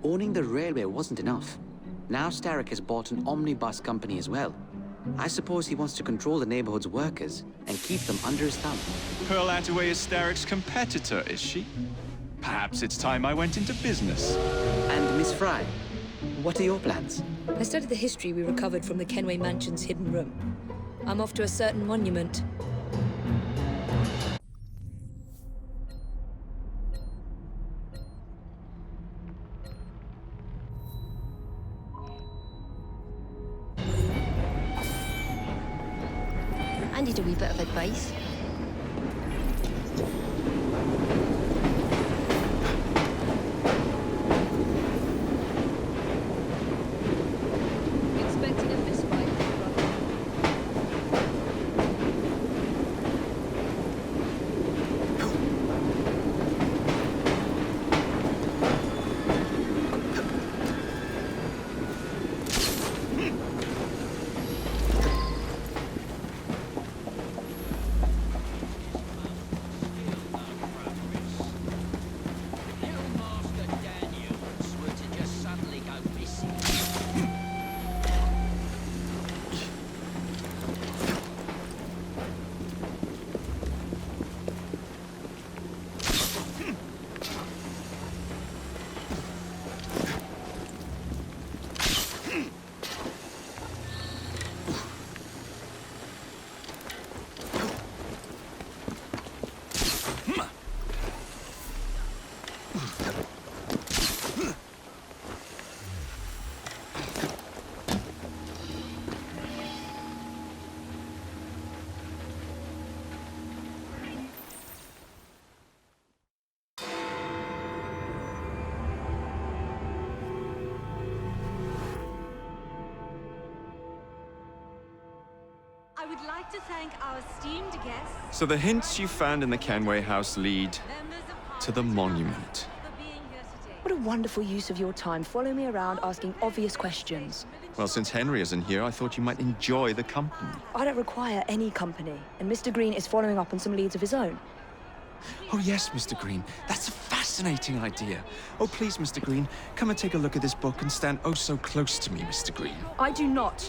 [SPEAKER 5] Owning the railway wasn't enough. Now Starrick has bought an omnibus company as well. I suppose he wants to control the neighborhood's workers and keep them under his thumb.
[SPEAKER 12] Pearl Attaway is Starrick's competitor, is she? Perhaps it's time I went into business.
[SPEAKER 5] And Miss Fry, what are your plans?
[SPEAKER 1] I studied the history we recovered from the Kenway Mansion's hidden room. I'm off to a certain monument. I need a wee bit of advice. Expecting a fistfight.
[SPEAKER 21] I would like to thank our esteemed guests.
[SPEAKER 12] So the hints you found in the Kenway house lead to the monument.
[SPEAKER 1] What a wonderful use of your time. Follow me around asking obvious questions.
[SPEAKER 12] Well, since Henry isn't here, I thought you might enjoy the company.
[SPEAKER 1] I don't require any company, and Mr. Green is following up on some leads of his own.
[SPEAKER 12] Oh yes, Mr. Green. That's a fascinating idea. Oh, please, Mr. Green, come and take a look at this book and stand oh so close to me, Mr. Green.
[SPEAKER 1] I do not.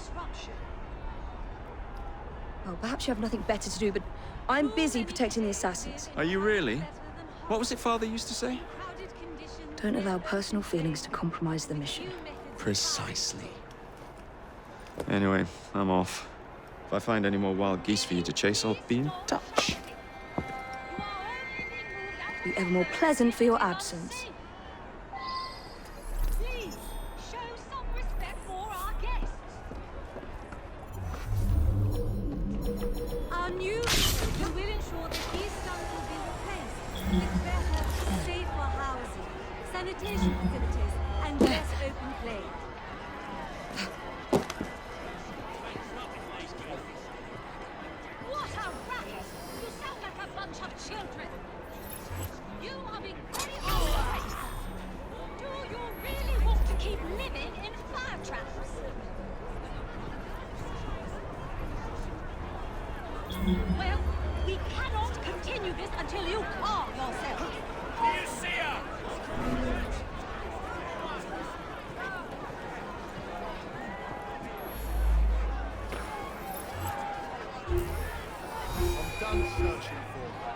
[SPEAKER 1] Well, perhaps you have nothing better to do, but I'm busy protecting the assassins.
[SPEAKER 12] Are you really? What was it Father used to say?
[SPEAKER 1] Don't allow personal feelings to compromise the mission.
[SPEAKER 12] Precisely. Anyway, I'm off. If I find any more wild geese for you to chase, I'll be in touch.
[SPEAKER 1] Be ever more pleasant for your absence.
[SPEAKER 21] Please, show some respect for our guests. Our new leader will ensure that these slums will be replaced with better, safer housing, sanitation facilities, and less open play. What a racket! Well, we cannot continue this until you calm yourself.
[SPEAKER 9] Do you see her?
[SPEAKER 22] I'm done searching for her.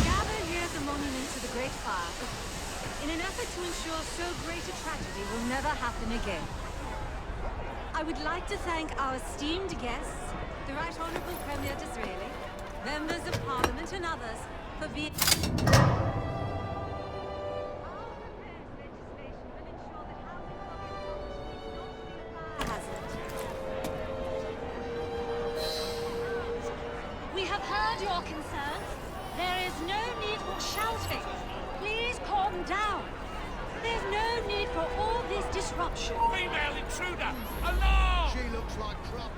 [SPEAKER 21] Gathered here at the monument to the Great Fire in an effort to ensure so great a tragedy will never happen again. I would like to thank our esteemed guests, the Right Honourable Premier Disraeli, members of Parliament and others, for being... We have heard your concerns. There is no need for shouting. Please calm down. There's no need for all this disruption.
[SPEAKER 9] Female intruder! Alarm!
[SPEAKER 22] She looks like trouble.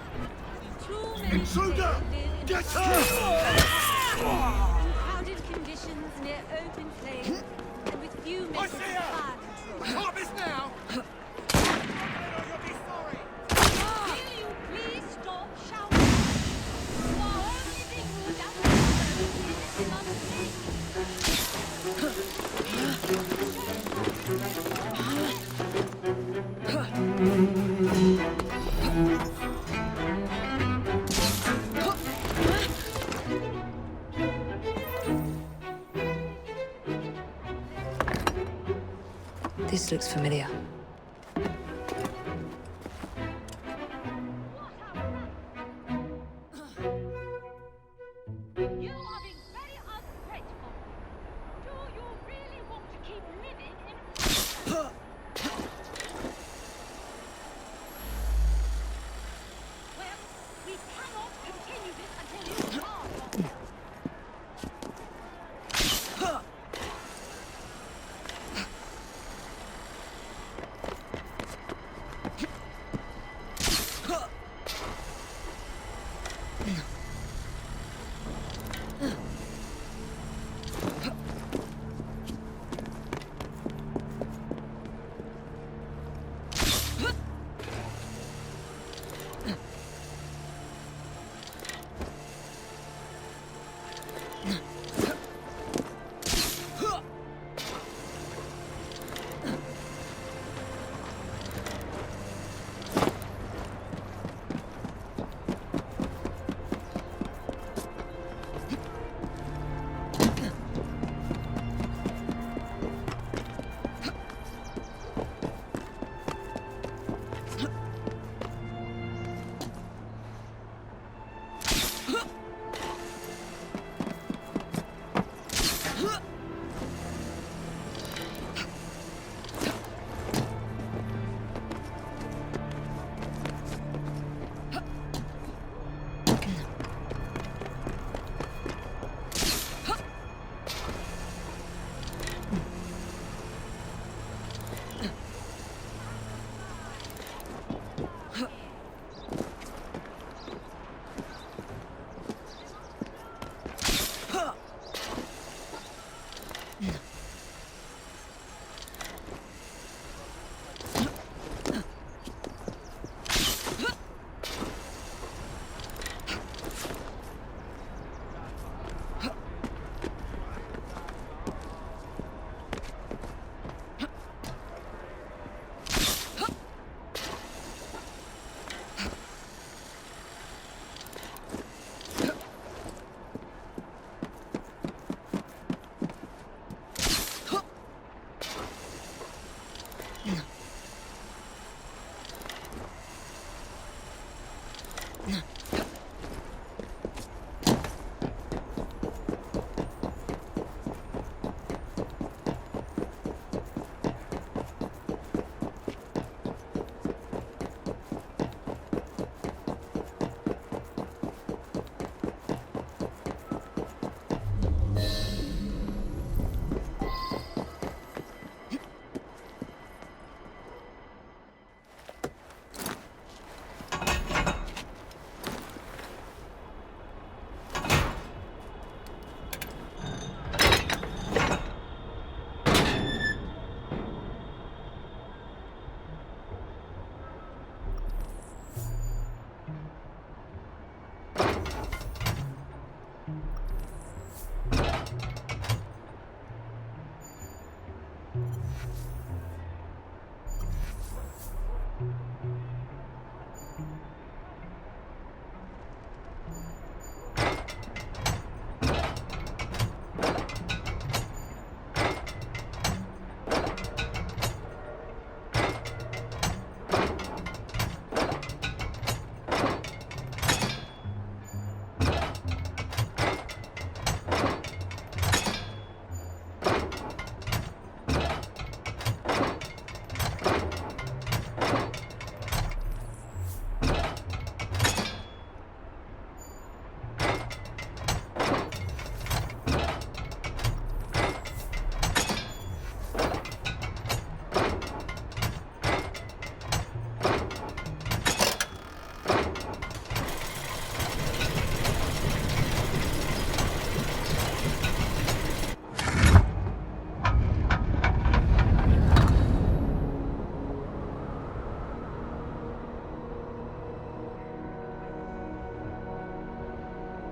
[SPEAKER 21] Too many
[SPEAKER 22] Intruder!
[SPEAKER 21] people
[SPEAKER 22] Get
[SPEAKER 21] live
[SPEAKER 22] her!
[SPEAKER 21] in crowded conditions near open flames and with few
[SPEAKER 9] I
[SPEAKER 21] methods
[SPEAKER 9] see
[SPEAKER 21] of
[SPEAKER 9] her!
[SPEAKER 21] fire
[SPEAKER 9] I
[SPEAKER 21] control.
[SPEAKER 9] can't miss now!
[SPEAKER 21] Will you please stop shouting? You are only being moved out of the this is
[SPEAKER 1] This looks familiar.
[SPEAKER 21] You are being very ungrateful. Do you really want to keep living in... Well, we cannot continue this until you calm yourself.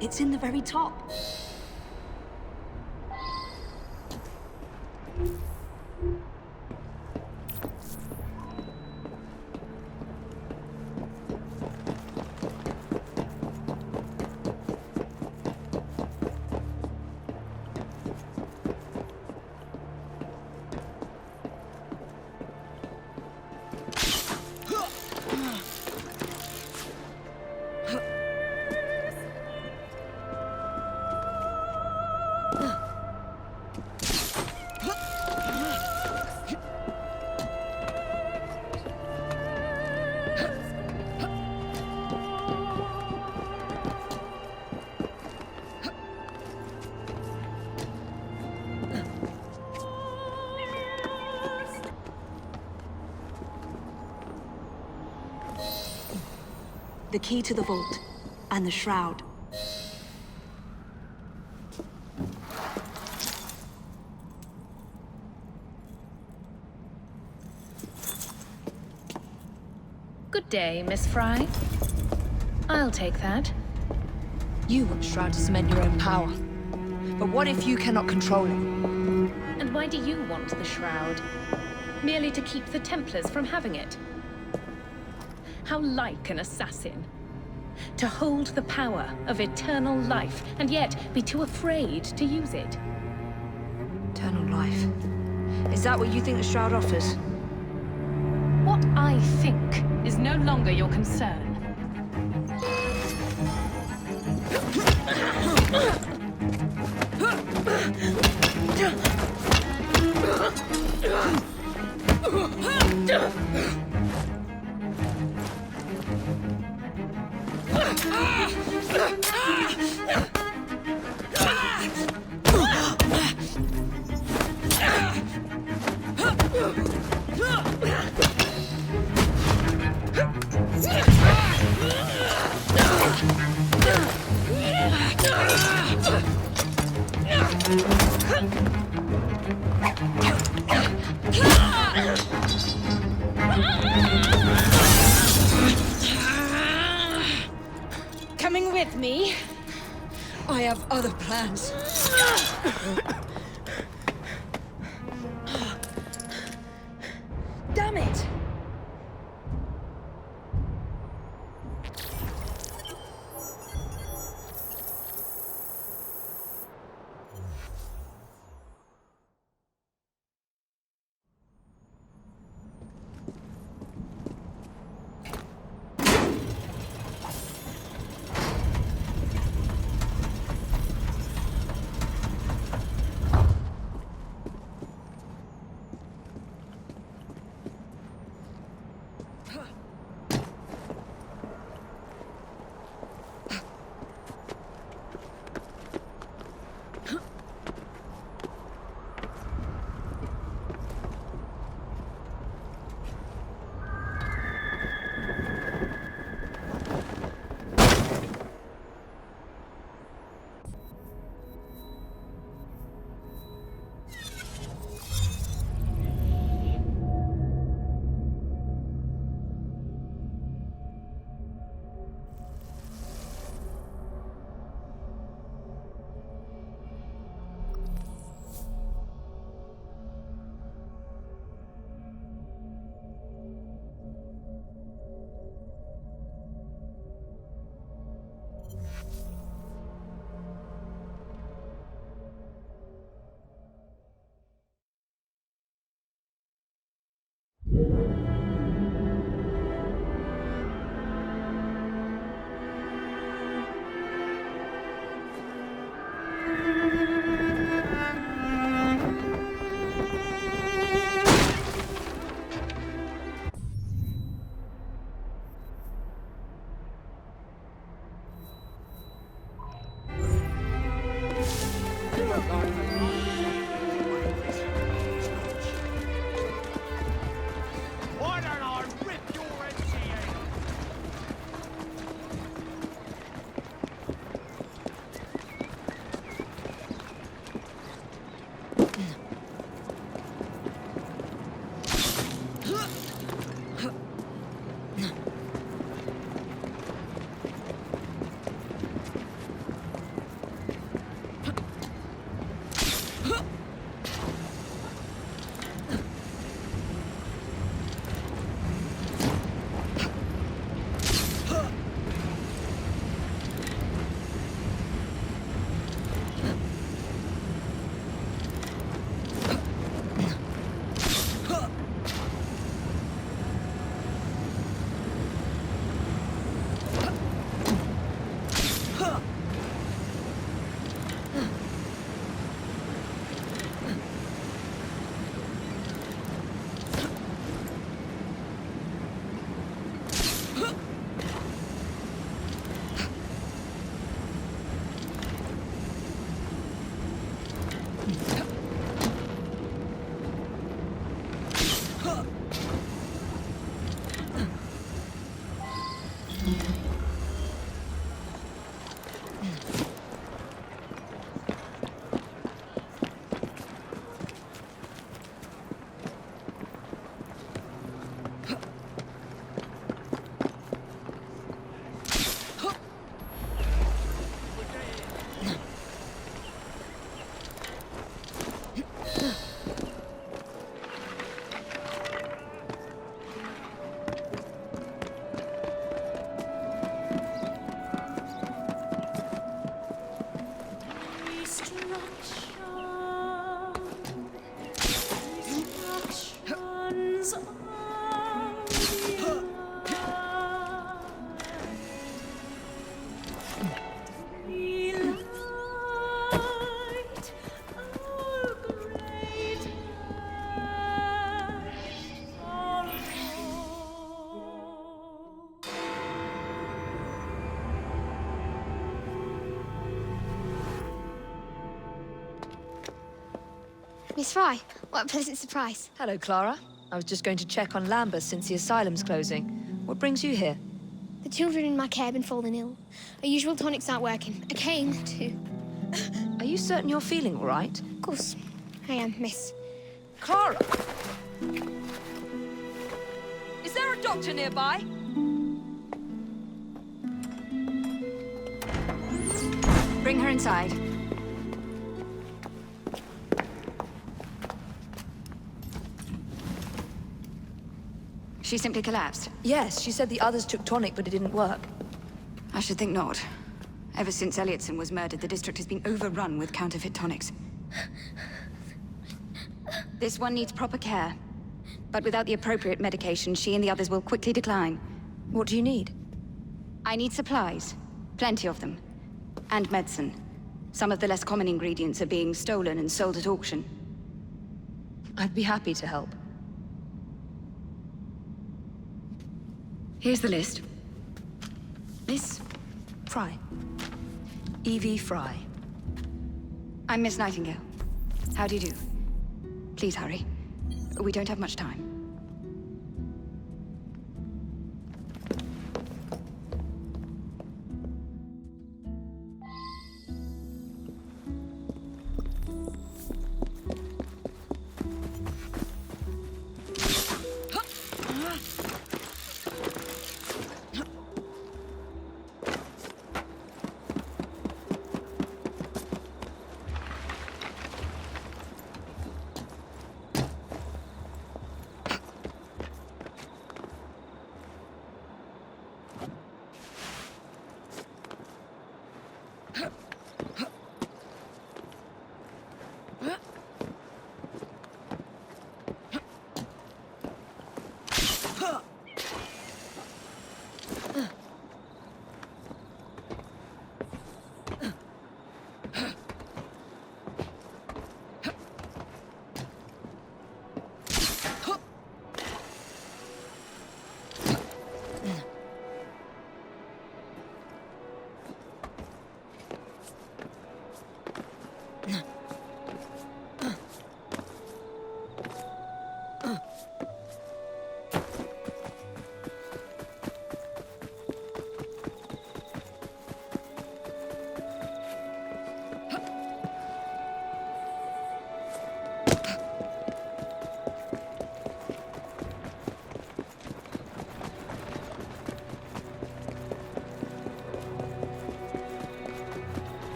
[SPEAKER 4] It's in the very top. The key to the vault, and the shroud.
[SPEAKER 6] Good day, Miss Fry. I'll take that.
[SPEAKER 1] You want the Shroud to cement your own power. But what if you cannot control it?
[SPEAKER 6] And why do you want the Shroud? Merely to keep the Templars from having it? How like an assassin. To hold the power of eternal life, and yet be too afraid to use it.
[SPEAKER 1] Eternal life. Is that what you think the Shroud offers?
[SPEAKER 6] What I think is no longer your concern.
[SPEAKER 24] Coming with me? I have other plans. Damn it!
[SPEAKER 11] Order,
[SPEAKER 7] Miss Fry, what a pleasant surprise.
[SPEAKER 1] Hello, Clara. I was just going to check on Lambeth since the asylum's closing. What brings you here?
[SPEAKER 7] The children in my care have been falling ill. Our usual tonics aren't working. I came to...
[SPEAKER 1] Are you certain you're feeling all right?
[SPEAKER 7] Of course, I am, miss.
[SPEAKER 1] Clara! Is there a doctor nearby?
[SPEAKER 24] Bring her inside. She simply collapsed.
[SPEAKER 1] Yes, she said the others took tonic, but it didn't work.
[SPEAKER 24] I should think not. Ever since Elliotson was murdered, the district has been overrun with counterfeit tonics. This one needs proper care. But without the appropriate medication, she and the others will quickly decline.
[SPEAKER 1] What do you need?
[SPEAKER 24] I need supplies. Plenty of them. And medicine. Some of the less common ingredients are being stolen and sold at auction.
[SPEAKER 1] I'd be happy to help.
[SPEAKER 24] Here's the list. Miss
[SPEAKER 1] Fry. Evie Fry.
[SPEAKER 24] I'm Miss Nightingale. How do you do? Please hurry. We don't have much time.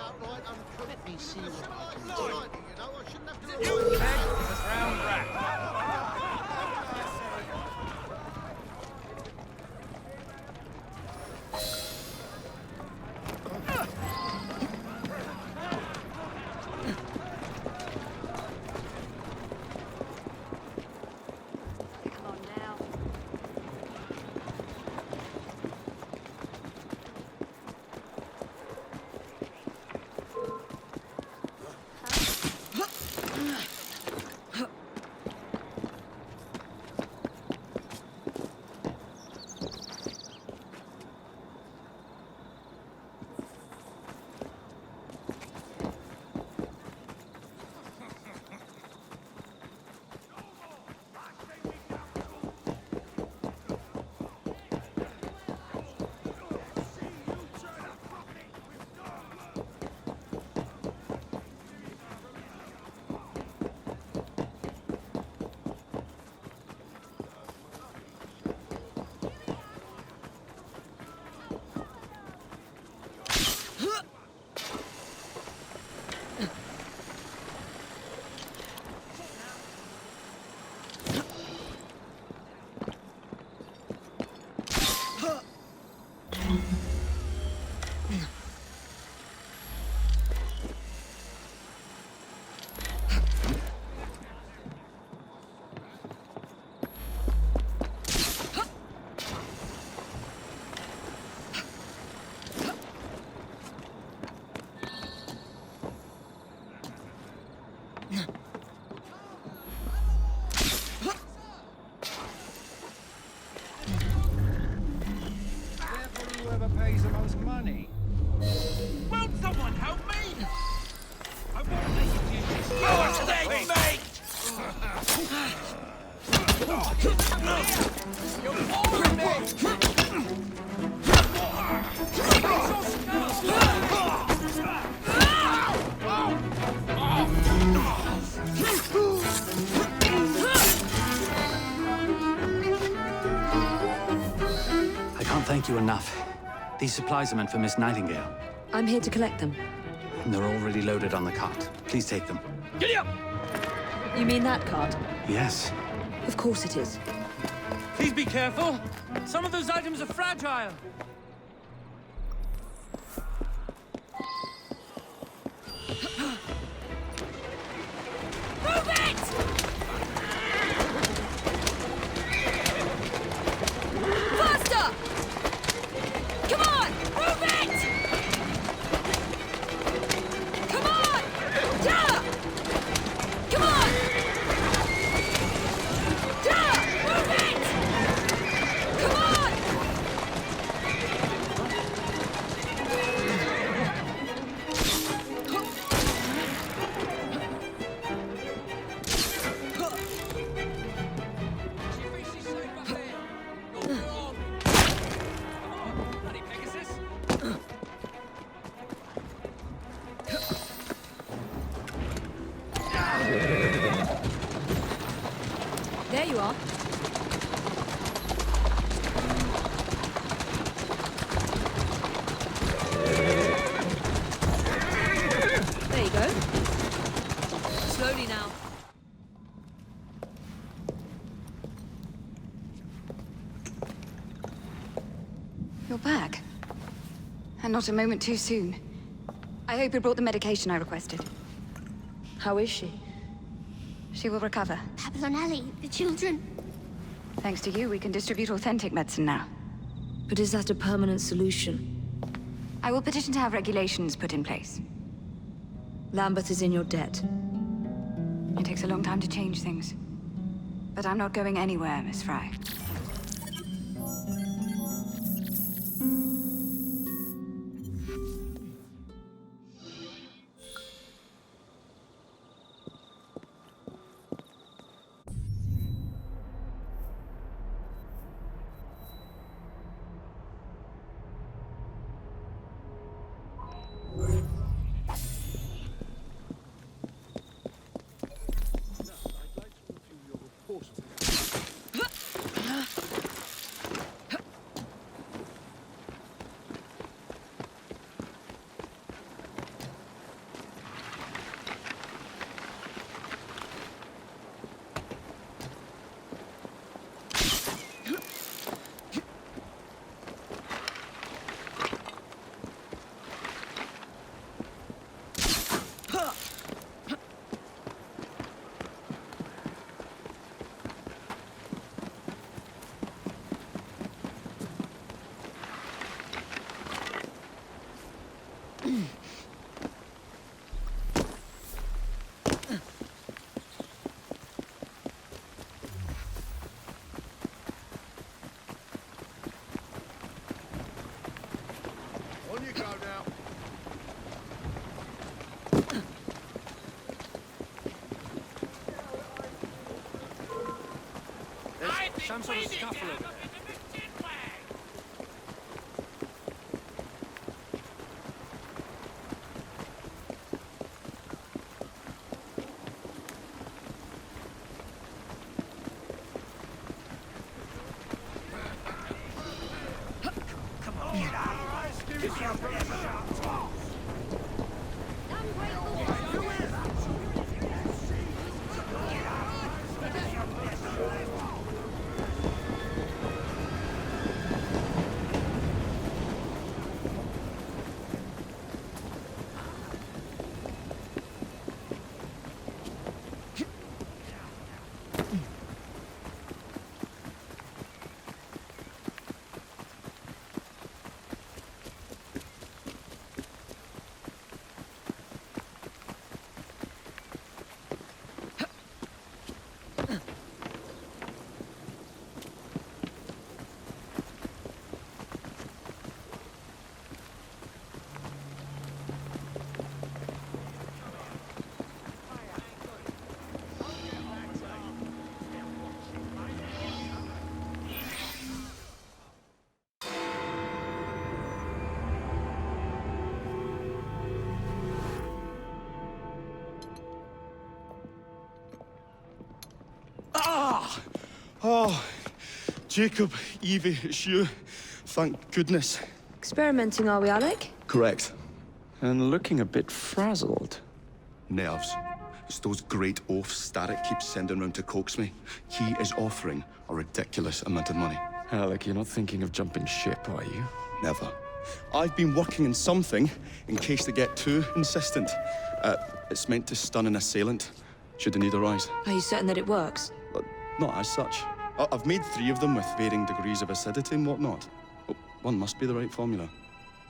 [SPEAKER 22] outright untruthful. Let me see what I can do. You know, I shouldn't have to remind
[SPEAKER 9] Round rat.
[SPEAKER 11] Whoever pays the most money.
[SPEAKER 9] Won't someone help me? I won't listen to you.
[SPEAKER 3] You're a snake, mate!
[SPEAKER 9] You're boring me!
[SPEAKER 5] I can't thank you enough. These supplies are meant for Miss Nightingale.
[SPEAKER 1] I'm here to collect them.
[SPEAKER 5] And they're already loaded on the cart. Please take them.
[SPEAKER 9] Giddy up!
[SPEAKER 1] You mean that card?
[SPEAKER 5] Yes.
[SPEAKER 1] Of course it is.
[SPEAKER 9] Please be careful. Some of those items are fragile.
[SPEAKER 21] Move it! Faster! Come on! Move it! Come on! Yeah! Come on! Yeah! Move it! Come on!
[SPEAKER 1] There you are. There you go. Slowly now.
[SPEAKER 24] You're back. And not a moment too soon. I hope you brought the medication I requested.
[SPEAKER 1] How is she?
[SPEAKER 24] She will recover.
[SPEAKER 7] Babylon Alley, the children.
[SPEAKER 24] Thanks to you, we can distribute authentic medicine now.
[SPEAKER 1] But is that a permanent solution?
[SPEAKER 24] I will petition to have regulations put in place.
[SPEAKER 1] Lambeth is in your debt.
[SPEAKER 24] It takes a long time to change things. But I'm not going anywhere, Miss Fry.
[SPEAKER 18] some sort of scuffle over there.
[SPEAKER 12] Oh, Jacob, Evie, it's you. Thank goodness.
[SPEAKER 1] Experimenting, are we, Alec?
[SPEAKER 12] Correct. And looking a bit frazzled. Nerves. It's those great oafs Starrick keeps sending round to coax me. He is offering a ridiculous amount of money. Alec, you're not thinking of jumping ship, are you? Never. I've been working on something in case they get too insistent. It's meant to stun an assailant, should the need arise.
[SPEAKER 1] Are you certain that it works?
[SPEAKER 12] Not as such. I've made 3 of them with varying degrees of acidity and whatnot. Well, one must be the right formula.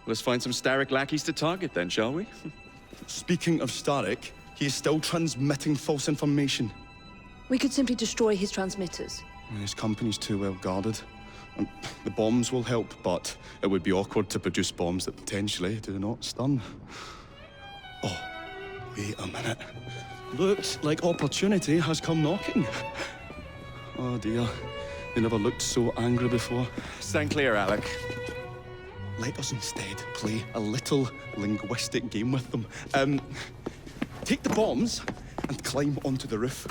[SPEAKER 20] Let's find some Starrick lackeys to target then, shall we?
[SPEAKER 12] Speaking of Starrick, he is still transmitting false information.
[SPEAKER 1] We could simply destroy his transmitters.
[SPEAKER 12] His company's too well guarded. The bombs will help, but it would be awkward to produce bombs that potentially do not stun. Oh, wait a minute. Looks like opportunity has come knocking. Oh dear, they never looked so angry before.
[SPEAKER 20] Stand clear, Alec.
[SPEAKER 12] Let us instead play a little linguistic game with them. Take the bombs and climb onto the roof.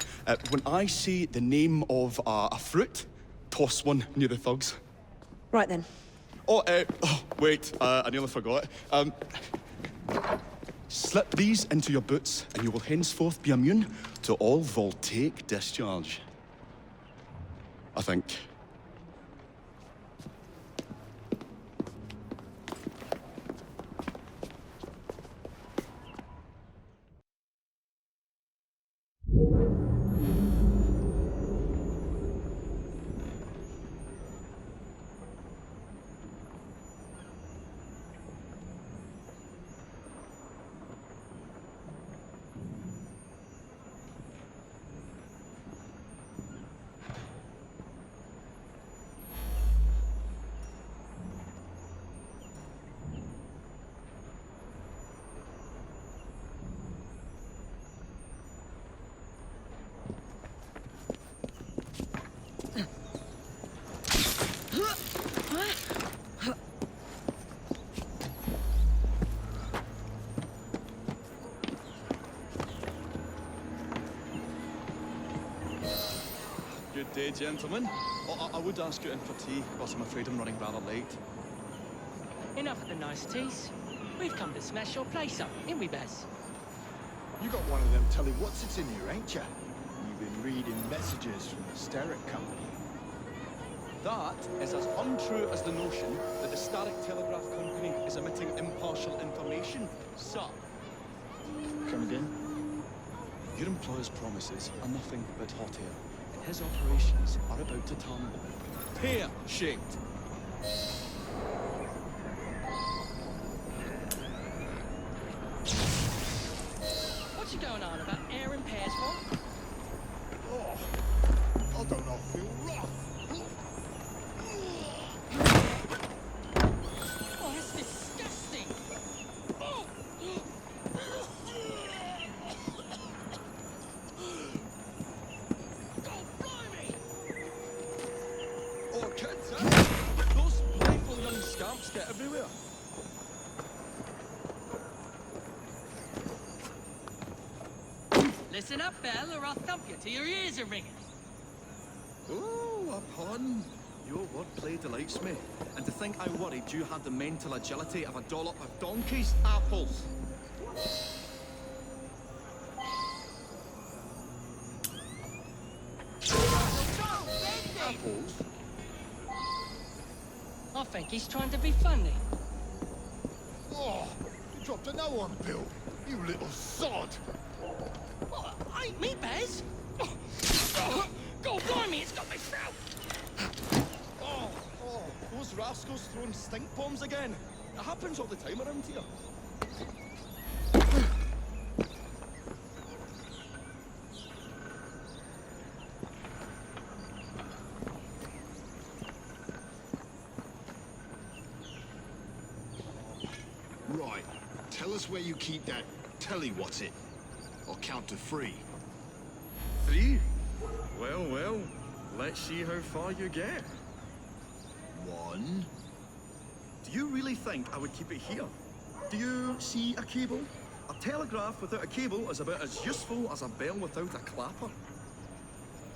[SPEAKER 12] When I say the name of a fruit, toss one near the thugs.
[SPEAKER 1] Right then.
[SPEAKER 12] Oh, wait, I nearly forgot. Slip these into your boots and you will henceforth be immune to all voltaic discharge. I think. Good day, gentlemen. Oh, I would ask you in for tea, but I'm afraid I'm running rather late.
[SPEAKER 10] Enough of the niceties. We've come to smash your place up, ain't we, Bess?
[SPEAKER 22] You got one of them telly what's in here, ain't ya? You've been reading messages from the Starrick Company.
[SPEAKER 12] That is as untrue as the notion that the Starrick Telegraph Company is emitting impartial information, sir.
[SPEAKER 22] Come again?
[SPEAKER 12] Your employer's promises are nothing but hot air, and his operations are about to turn pear-shaped.
[SPEAKER 10] What's you going on about air and pears for?
[SPEAKER 22] Oh, I don't know, feel rough.
[SPEAKER 10] Oh, that's disgusting! Oh! Oh, blimey!
[SPEAKER 18] get everywhere.
[SPEAKER 10] Listen up, Belle, or I'll thump you till your ears are ringing.
[SPEAKER 18] Oh, a pun. Your wordplay delights me. And to think I worried you had the mental agility of a dollop of donkey's apples.
[SPEAKER 10] Apples? I think he's trying to be funny.
[SPEAKER 22] Oh, you dropped a no-one pill, you little sod.
[SPEAKER 10] What? Ain't me, Bez. God blimey, it's got my throat.
[SPEAKER 18] Oh, those rascals throwing stink bombs again. It happens all the time around here.
[SPEAKER 22] Right, tell us where you keep that telly-what's-it. I'll count to 3.
[SPEAKER 18] 3? Well, let's see how far you get.
[SPEAKER 22] 1.
[SPEAKER 18] Do you really think I would keep it here? Do you see a cable? A telegraph without a cable is about as useful as a bell without a clapper.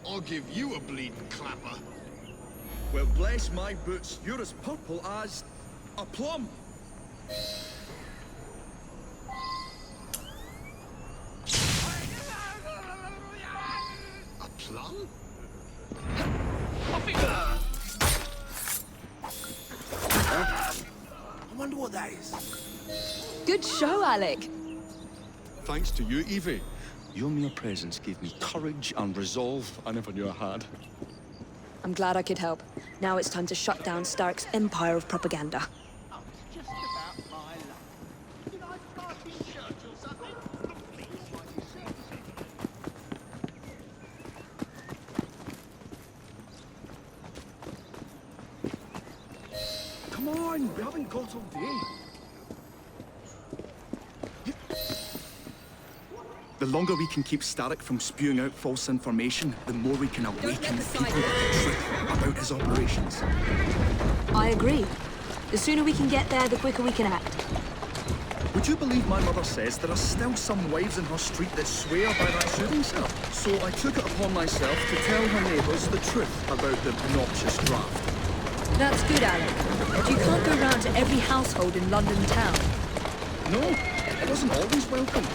[SPEAKER 22] I'll give you a bleeding clapper.
[SPEAKER 18] Well, bless my boots, you're as purple as a plum.
[SPEAKER 22] A plum?
[SPEAKER 18] I wonder what that is.
[SPEAKER 1] Good show, Alec.
[SPEAKER 18] Thanks to you, Evie. Your mere presence gave me courage and resolve I never knew I had.
[SPEAKER 1] I'm glad I could help. Now it's time to shut down Starrick's empire of propaganda.
[SPEAKER 11] Just about my luck. Did I pass his church or something? Please, like you said.
[SPEAKER 18] Come on, we haven't got all day. The longer we can keep Starrick from spewing out false information, the more we can awaken people to the truth about his operations.
[SPEAKER 1] I agree. The sooner we can get there, the quicker we can act.
[SPEAKER 18] Would you believe my mother says there are still some wives in her street that swear by that shooting star? So I took it upon myself to tell her neighbours the truth about the obnoxious draft.
[SPEAKER 1] That's good, Alec. But you can't go round to every household in London town.
[SPEAKER 18] No, it wasn't always welcome.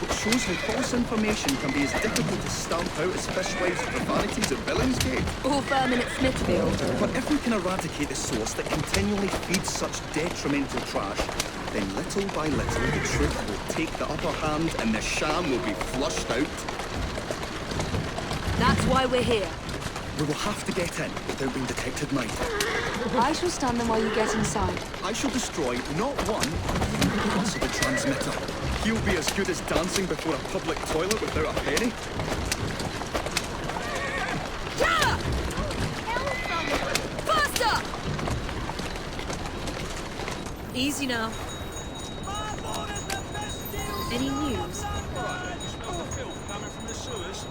[SPEAKER 18] It shows how false information can be as difficult to stamp out as fishwives' profanities at Billingsgate.
[SPEAKER 1] Or Furman at Smithfield.
[SPEAKER 18] But if we can eradicate the source that continually feeds such detrimental trash, then little by little the truth will take the upper hand and the sham will be flushed out.
[SPEAKER 1] That's why we're here.
[SPEAKER 18] We will have to get in without being detected now.
[SPEAKER 1] I shall stand them while you get inside.
[SPEAKER 18] I shall destroy not one, but parts of the transmitter. He'll be as good as dancing before a public toilet without a penny.
[SPEAKER 1] Yeah! Faster! Easy now. Any news?
[SPEAKER 9] Smell the filth coming from the sewers.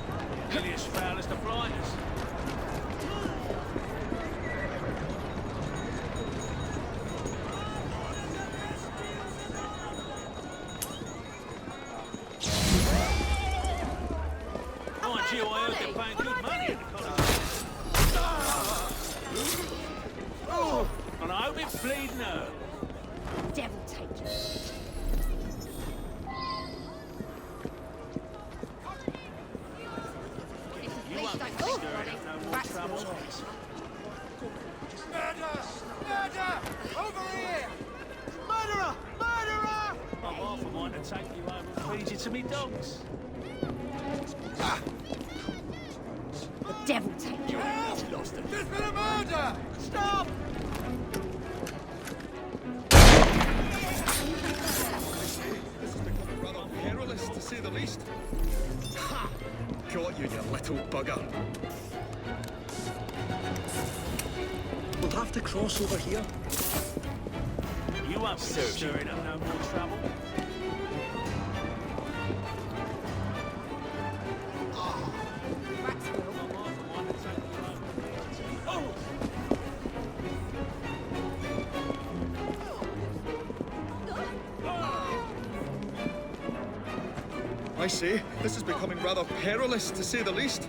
[SPEAKER 9] Nearly as foul as the blinders. Mind you, I heard they're paying good money at the college. Oh, and I hope it's bleeding out.
[SPEAKER 21] Devil take you.
[SPEAKER 9] You won't be stirring up no more trouble.
[SPEAKER 11] Murder! Murder! Over here! Murderer! Murderer!
[SPEAKER 9] I'm half a mind to take you home and feed you to me dogs.
[SPEAKER 21] The devil take you.
[SPEAKER 11] There's been a murder! Stop!
[SPEAKER 18] This has become rather perilous, to say the least. Ha! Got you, you little bugger. We'll have to cross over here.
[SPEAKER 9] You won't be stirring up no more trouble.
[SPEAKER 18] say, this is becoming rather perilous, to say the least.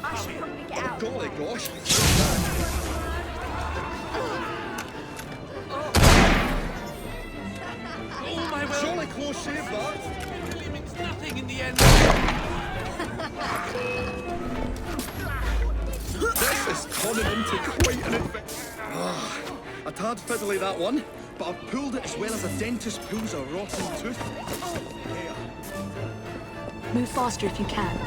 [SPEAKER 21] I should probably get out.
[SPEAKER 18] Golly gosh.
[SPEAKER 9] Oh, my word!
[SPEAKER 18] Jolly close shave, that.
[SPEAKER 9] Really means nothing in the end.
[SPEAKER 18] This is turning into quite an adventure. A tad fiddly, that one, but I've pulled it as well as a dentist pulls a rotten tooth.
[SPEAKER 4] Move faster if you can.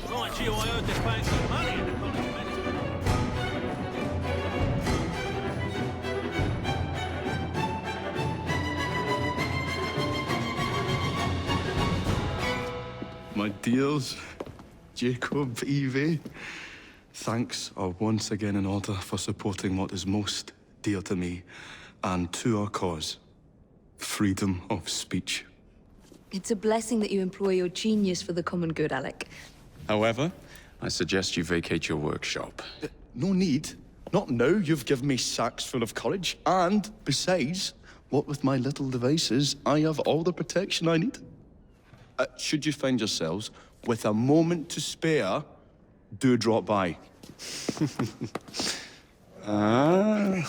[SPEAKER 9] Right, you, I heard they're paying some money in the college management.
[SPEAKER 12] My dears, Jacob, Evie, thanks are once again in order for supporting what is most dear to me and to our cause, freedom of speech.
[SPEAKER 1] It's a blessing that you employ your genius for the common good, Alec.
[SPEAKER 12] However, I suggest you vacate your workshop. No need. Not now. You've given me sacks full of courage. And besides, what with my little devices, I have all the protection I need. Should you find yourselves with a moment to spare, do drop by. Ah.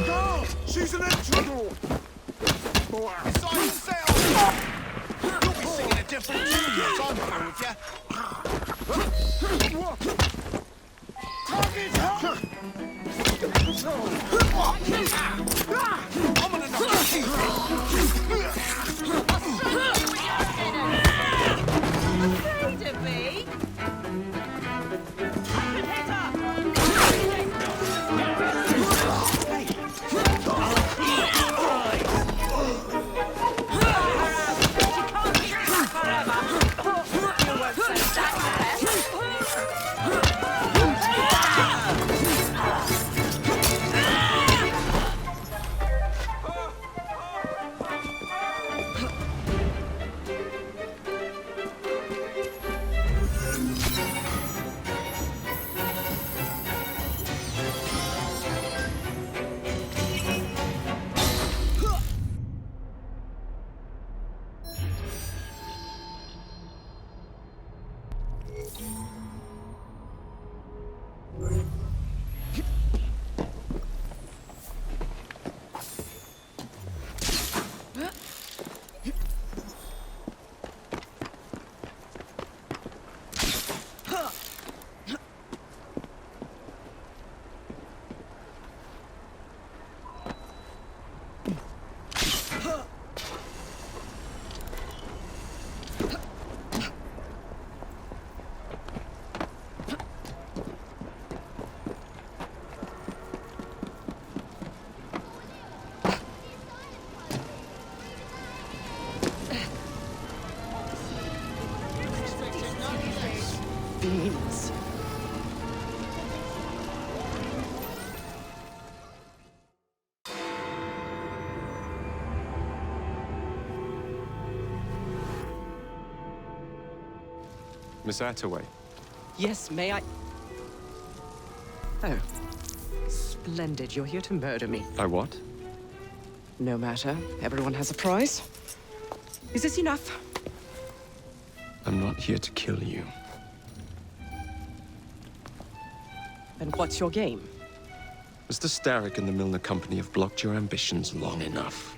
[SPEAKER 8] Girl, she's an intruder! Silent cell! You'll be singing a different tune if I'm through with you. Target her! I'm gonna knock you
[SPEAKER 21] Afraid of me?
[SPEAKER 12] Miss Attaway.
[SPEAKER 13] Yes, may I? Oh. Splendid. You're here to murder me.
[SPEAKER 12] I what?
[SPEAKER 13] No matter. Everyone has a price. Is this enough?
[SPEAKER 12] I'm not here to kill you.
[SPEAKER 13] Then what's your game?
[SPEAKER 12] Mr. Starrick and the Milner Company have blocked your ambitions long enough.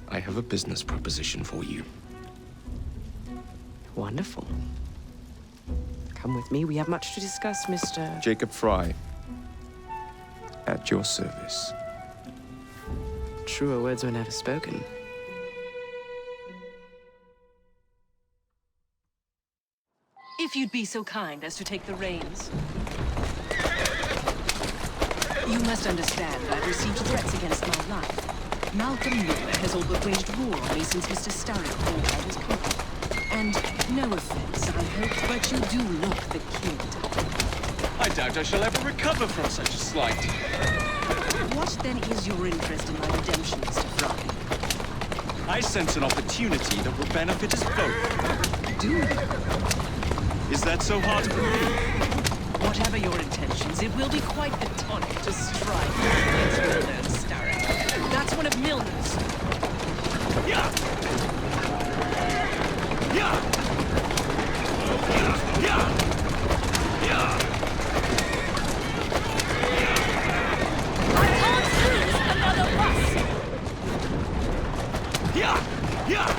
[SPEAKER 12] I have a business proposition for you.
[SPEAKER 13] Wonderful. Come with me. We have much to discuss, Mr.
[SPEAKER 12] Jacob Fry. At your service.
[SPEAKER 13] Truer words were never spoken.
[SPEAKER 16] If you'd be so kind as to take the reins. You must understand, I've received threats against my life. Malcolm Milner has all but waged war on me since Mr. Starrick called out his people. And no offense, I hope, but you do look the kid.
[SPEAKER 11] I doubt I shall ever recover from such a slight.
[SPEAKER 16] What then is your interest in my redemption, Mr. Fry?
[SPEAKER 11] I sense an opportunity that will benefit us both.
[SPEAKER 16] Do you?
[SPEAKER 11] Is that so hard to believe?
[SPEAKER 16] Whatever your intentions, it will be quite the tonic to strike against Milner and Starrick. That's one of Milner's.
[SPEAKER 11] Yeah! Yeah! Yeah! Yeah! Yeah!
[SPEAKER 21] I can't lose another bus!
[SPEAKER 11] Yeah! Yeah!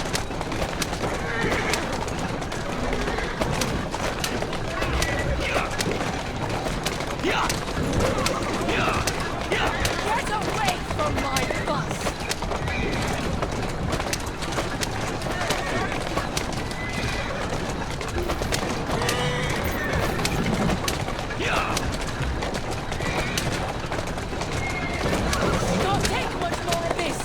[SPEAKER 11] Yeah! Yeah! Yeah!
[SPEAKER 21] Get away from my bus! Don't take much more of this!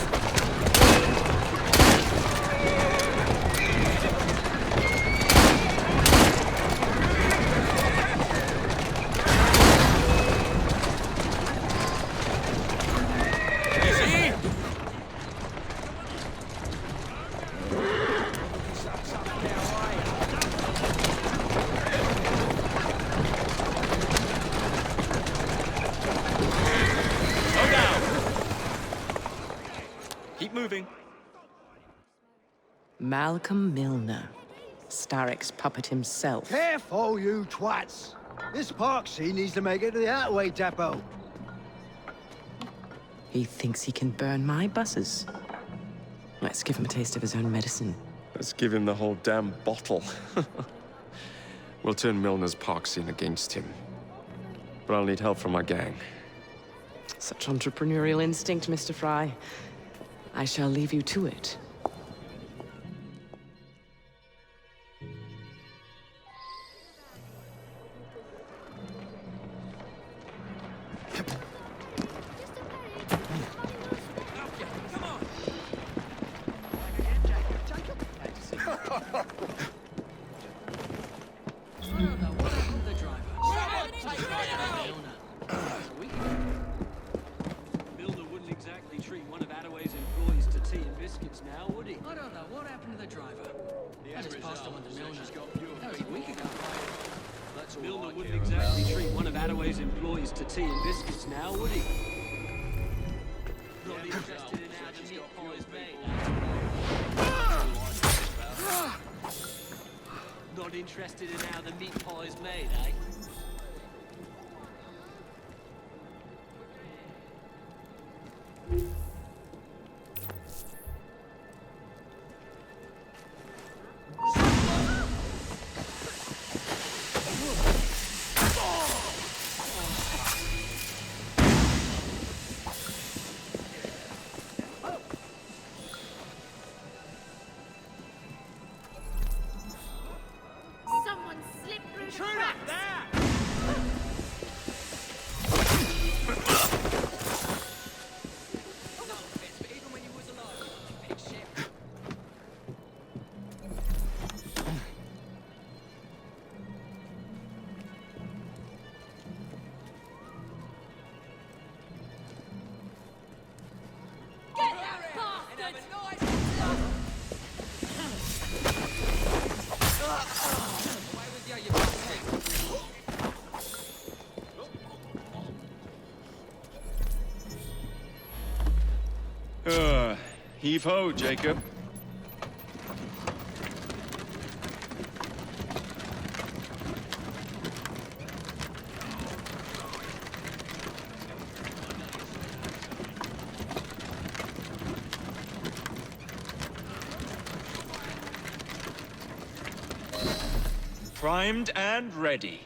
[SPEAKER 11] Keep moving.
[SPEAKER 13] Malcolm Milner. Starrick's puppet himself.
[SPEAKER 19] Careful, you twats! This Parksy needs to make it to the Attaway depot.
[SPEAKER 13] He thinks he can burn my buses. Let's give him a taste of his own medicine.
[SPEAKER 12] Let's give him the whole damn bottle. We'll turn Milner's park scene against him. But I'll need help from my gang.
[SPEAKER 13] Such entrepreneurial instinct, Mr. Fry. I shall leave you to it.
[SPEAKER 10] Milner wouldn't exactly treat one of Attaway's employees to tea and biscuits now, would he? I don't know. What happened to the driver? I just passed him on the Milner. That was a week ago. Milner wouldn't exactly treat one of Attaway's employees to tea and biscuits now, would he? Not interested in how the meat pie is made, eh? Not interested in how the meat pie is made, eh?
[SPEAKER 21] Someone slip through the
[SPEAKER 11] Intruder!
[SPEAKER 21] cracks!
[SPEAKER 11] There!
[SPEAKER 12] Heave-ho, Jacob.
[SPEAKER 2] Primed and ready.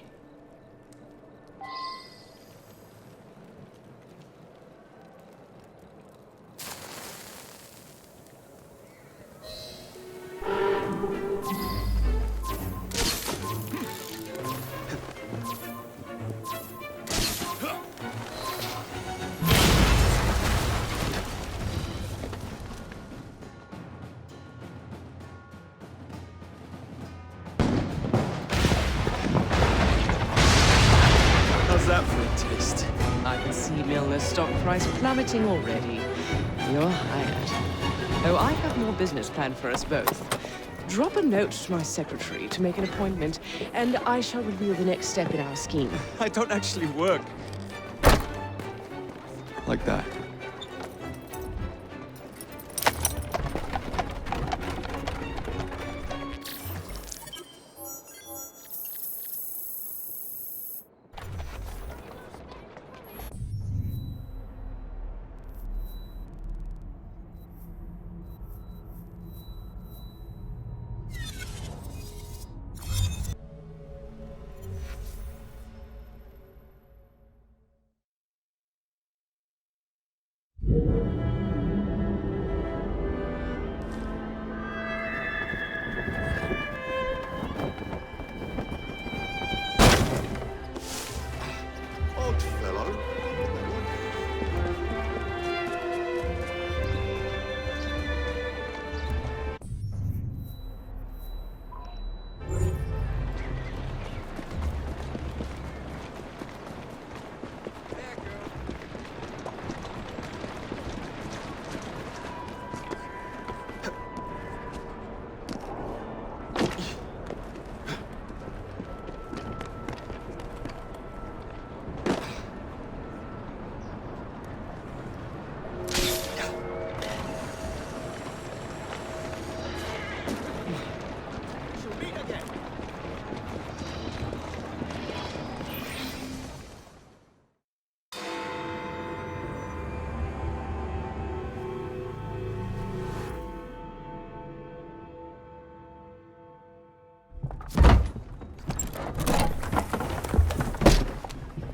[SPEAKER 13] How's that for a taste? I can see Milner's stock price plummeting already. You're hired. Though I have more business planned for us both. Drop a note to my secretary to make an appointment, and I shall reveal the next step in our scheme.
[SPEAKER 12] I don't actually work. Like that.
[SPEAKER 18] Odd fellow.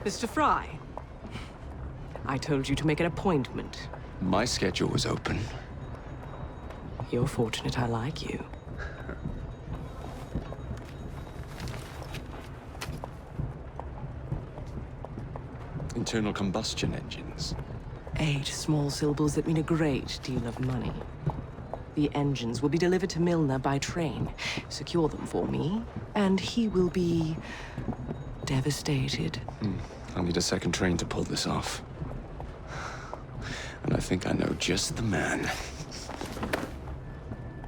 [SPEAKER 13] Mr. Fry, I told you to make an appointment.
[SPEAKER 12] My schedule was open.
[SPEAKER 13] You're fortunate I like you.
[SPEAKER 12] Internal combustion engines.
[SPEAKER 13] 8 small syllables that mean a great deal of money. The engines will be delivered to Milner by train. Secure them for me, and he will be devastated.
[SPEAKER 12] I'll need a second train to pull this off. And I think I know just the man.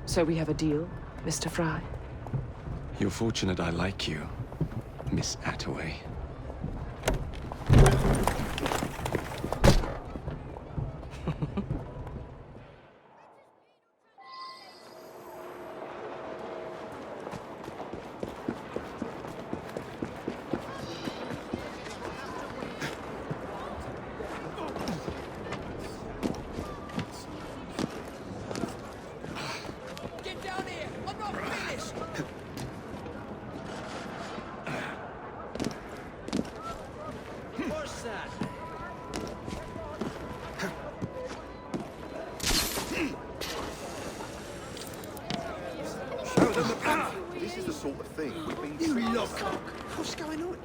[SPEAKER 13] So we have a deal, Mr. Fry?
[SPEAKER 12] You're fortunate I like you, Miss Attaway.
[SPEAKER 18] This is the sort of thing we've been treated. You look. What's going on?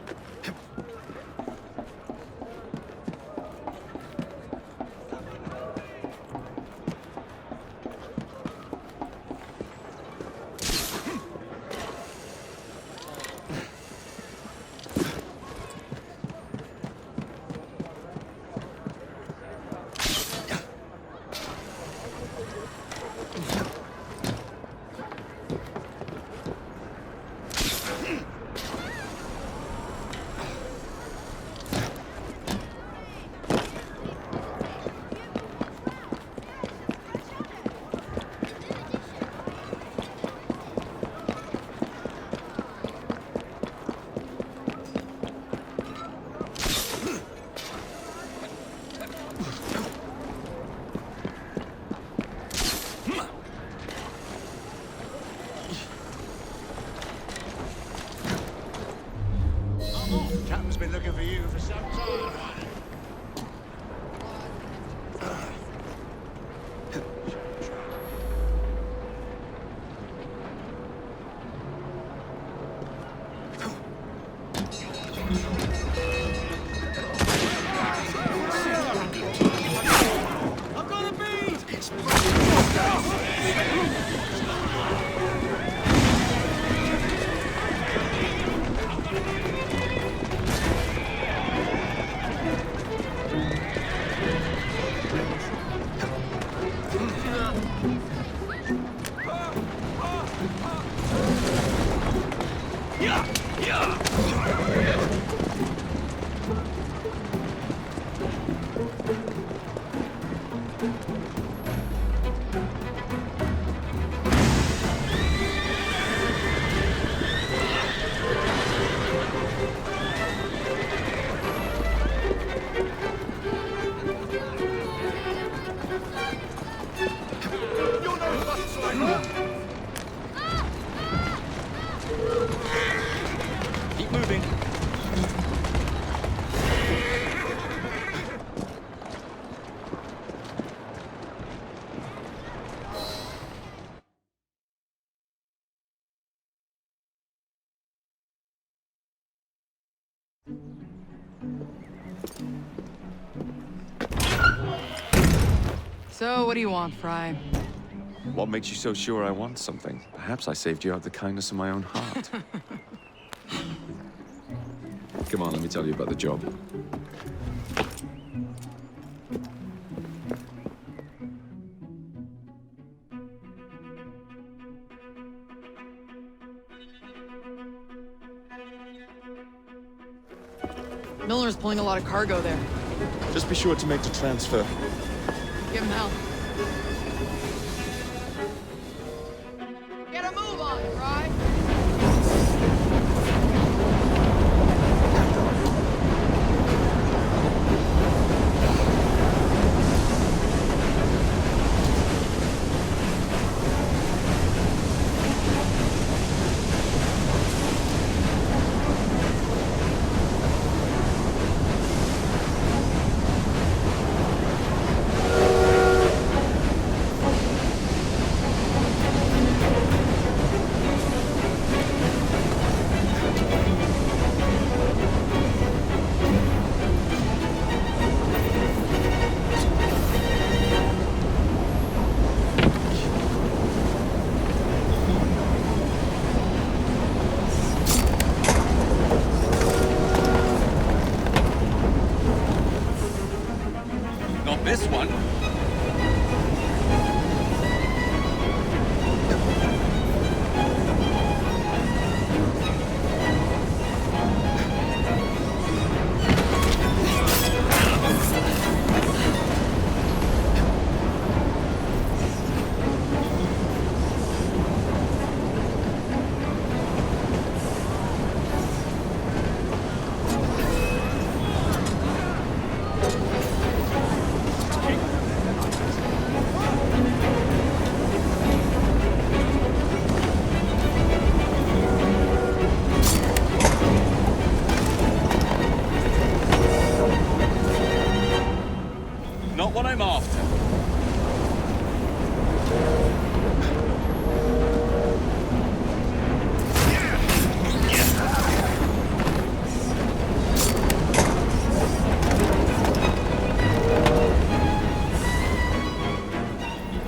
[SPEAKER 2] So, what do you want, Fry?
[SPEAKER 12] What makes you so sure I want something? Perhaps I saved you out of the kindness of my own heart. Come on, let me tell you about the job.
[SPEAKER 2] Milner's pulling a lot of cargo there.
[SPEAKER 12] Just be sure to make the transfer.
[SPEAKER 2] Give him hell. Get a move on, Fry!
[SPEAKER 12] Not this one. Not what I'm after.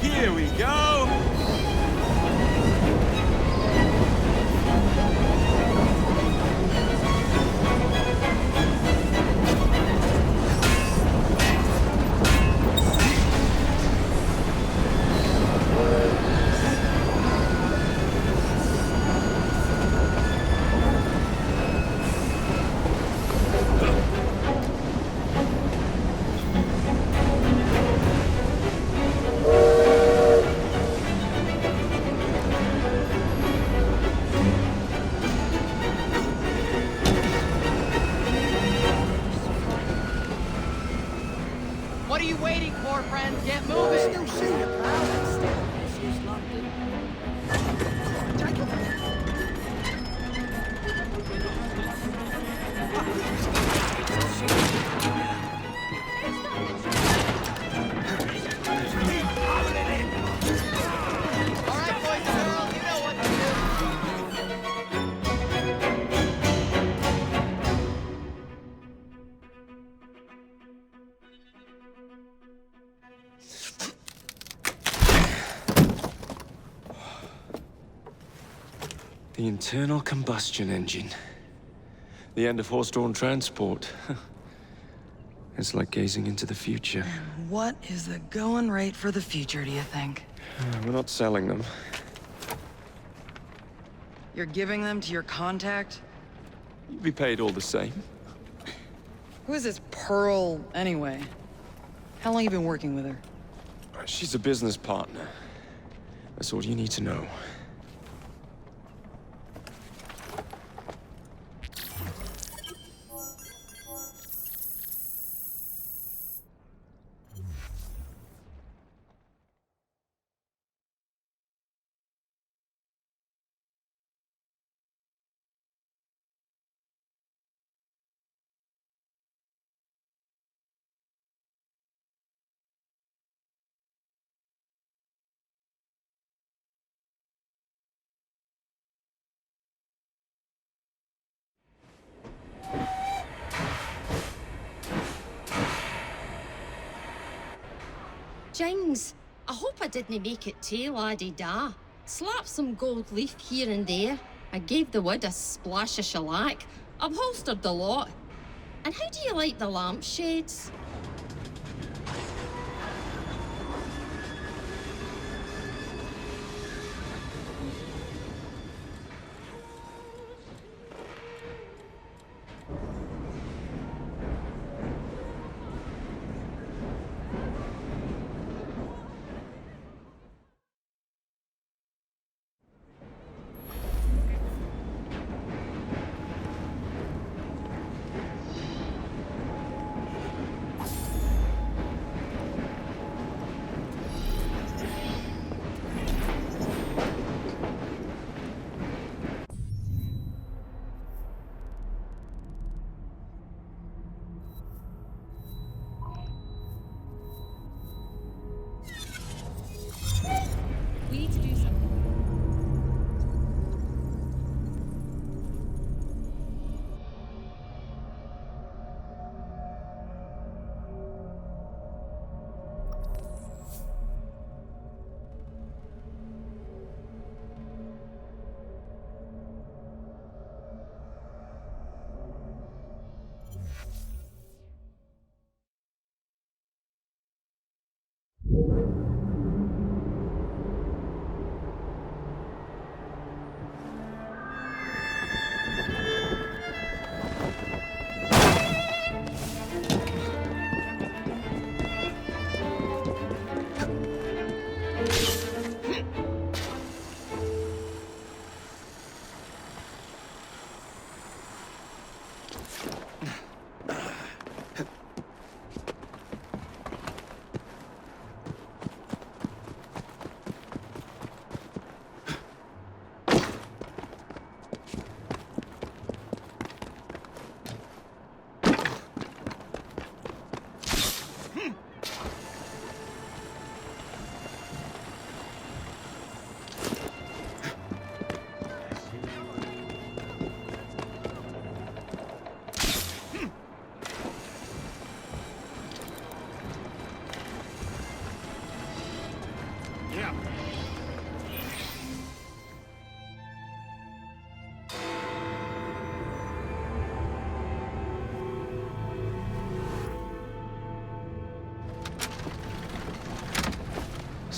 [SPEAKER 12] Here we go.
[SPEAKER 2] What are you waiting for, friends? Get moving!
[SPEAKER 19] Still see you, pal. This is London. Take
[SPEAKER 2] Alright, boys and girls, you know what to
[SPEAKER 12] The internal combustion engine. The end of horse-drawn transport. It's like gazing into the future.
[SPEAKER 2] What is the going rate for the future, do you think?
[SPEAKER 12] We're not selling them.
[SPEAKER 2] You're giving them to your contact?
[SPEAKER 12] You'll be paid all the same.
[SPEAKER 2] Who is this Pearl, anyway? How long you been working with her?
[SPEAKER 12] She's a business partner. That's all you need to know.
[SPEAKER 14] Jings. I hope I didn't make it too la-di-da. Slap some gold leaf here and there. I gave the wood a splash of shellac. Upholstered the lot. And how do you like the lampshades?
[SPEAKER 21] We need to do something.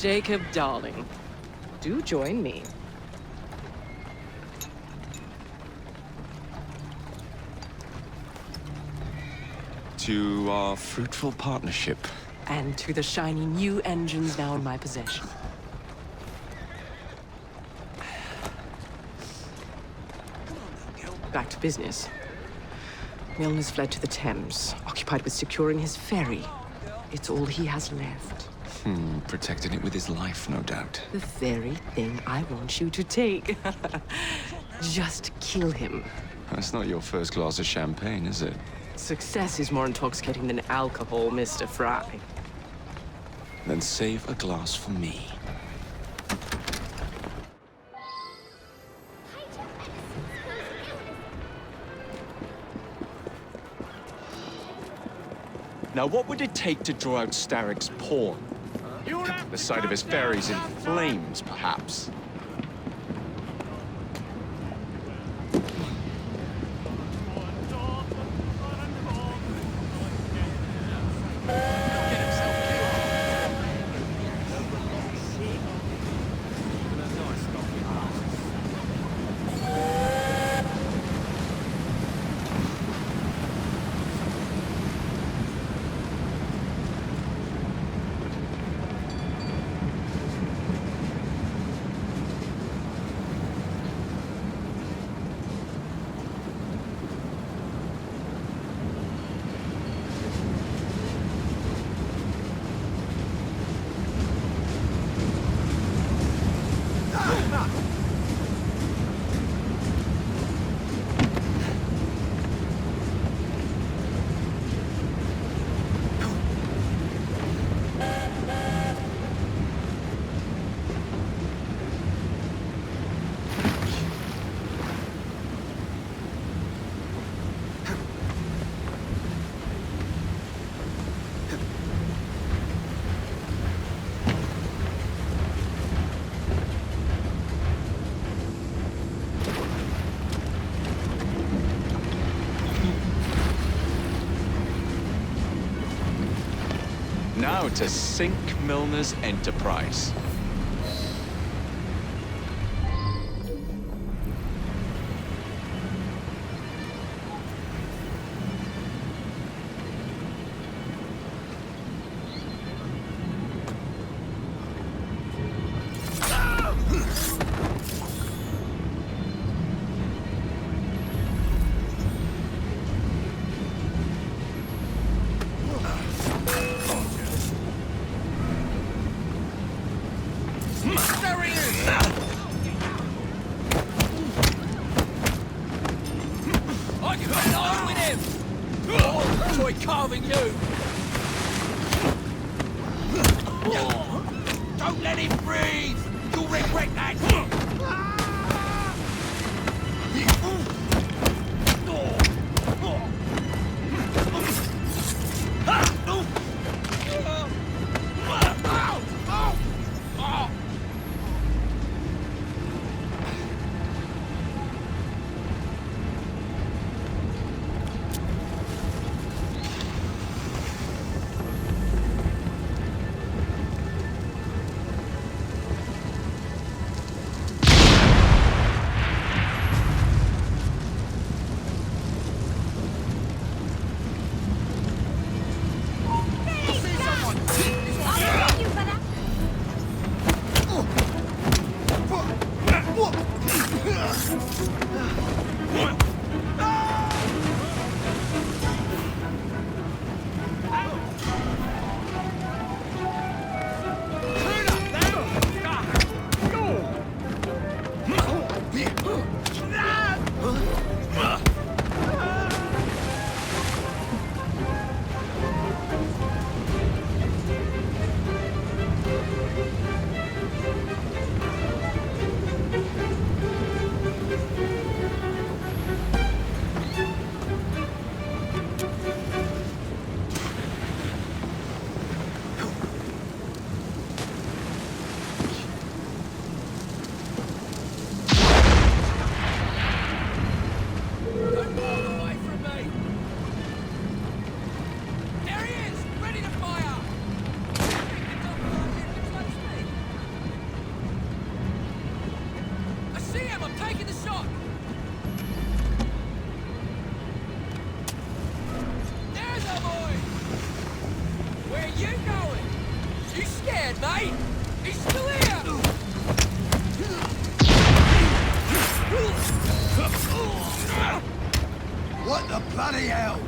[SPEAKER 13] Jacob, darling, do join me.
[SPEAKER 12] To our fruitful partnership.
[SPEAKER 13] And to the shiny new engines now in my possession. Back to business. Milner's fled to the Thames, occupied with securing his ferry. It's all he has left.
[SPEAKER 12] Protecting it with his life, no doubt.
[SPEAKER 13] The very thing I want you to take. Just kill him.
[SPEAKER 12] That's not your first glass of champagne, is it?
[SPEAKER 13] Success is more intoxicating than alcohol, Mr. Fry.
[SPEAKER 12] Then save a glass for me. Now, what would it take to draw out Starrick's pawn? The sight of his ferries in flames, perhaps. Now to sink Milner's enterprise.
[SPEAKER 3] I can bet on with him! Enjoy carving you! Don't let him breathe! You'll regret that!
[SPEAKER 19] What the bloody hell?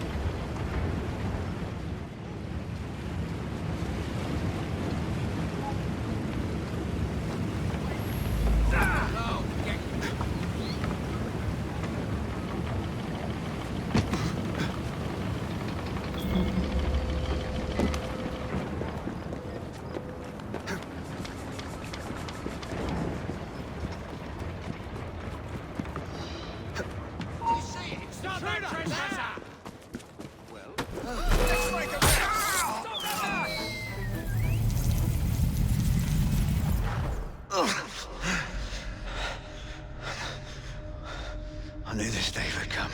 [SPEAKER 6] I knew this day would come.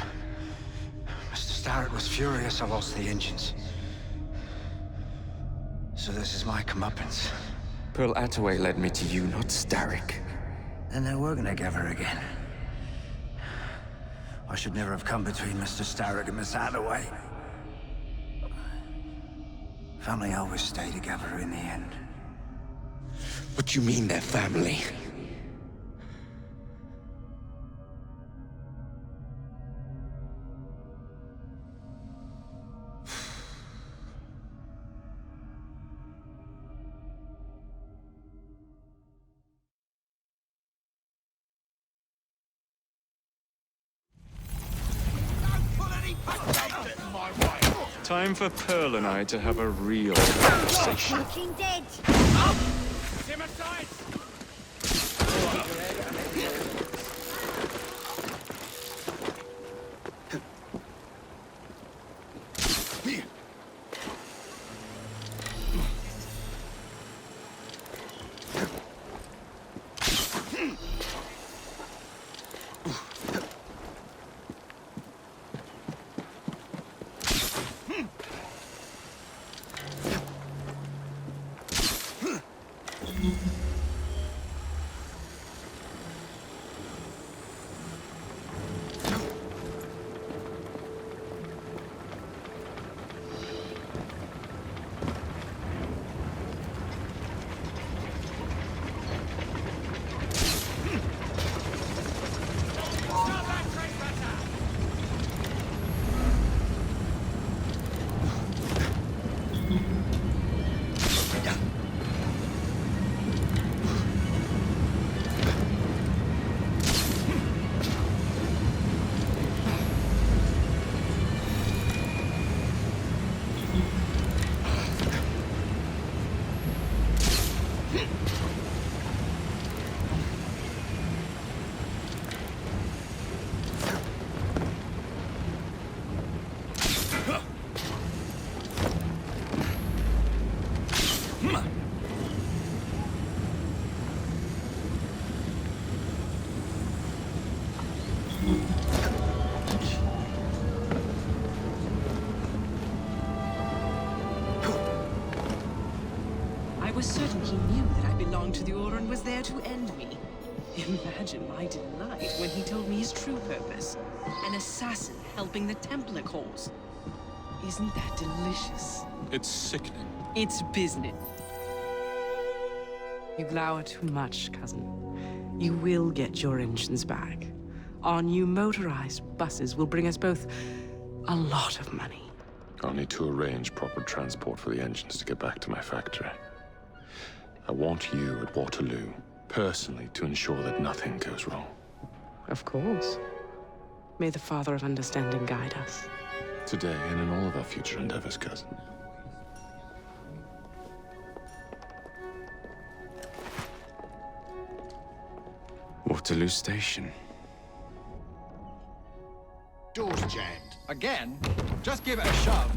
[SPEAKER 6] Mr. Starrett was furious I lost the engines. So this is my comeuppance.
[SPEAKER 12] Pearl Attaway led me to you, not Starrick.
[SPEAKER 6] Then they're working together again. I should never have come between Mr. Starrett and Miss Attaway. Family always stay together in the end.
[SPEAKER 12] What do you mean they're family? Time for Pearl and I to have a real conversation.
[SPEAKER 21] Fucking dead!
[SPEAKER 8] Simmer sides!
[SPEAKER 16] I was certain he knew that I belonged to the Order and was there to end me. Imagine my delight when he told me his true purpose. An assassin helping the Templar cause. Isn't that delicious?
[SPEAKER 5] It's sickening.
[SPEAKER 16] It's business. You glower too much, cousin. You will get your engines back. Our new motorized buses will bring us both a lot of money.
[SPEAKER 5] I'll need to arrange proper transport for the engines to get back to my factory. I want you at Waterloo, personally, to ensure that nothing goes wrong.
[SPEAKER 16] Of course. May the Father of Understanding guide us.
[SPEAKER 5] Today and in all of our future endeavors, cousin.
[SPEAKER 12] Waterloo Station.
[SPEAKER 11] Door's jammed. Again? Just give it a shove.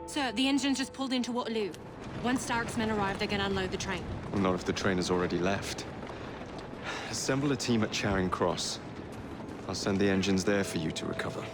[SPEAKER 21] Sir, the engine's just pulled into Waterloo. Once Starrick's men arrive, they're gonna unload the train.
[SPEAKER 12] Well, not if the train has already left. Assemble a team at Charing Cross. I'll send the engines there for you to recover.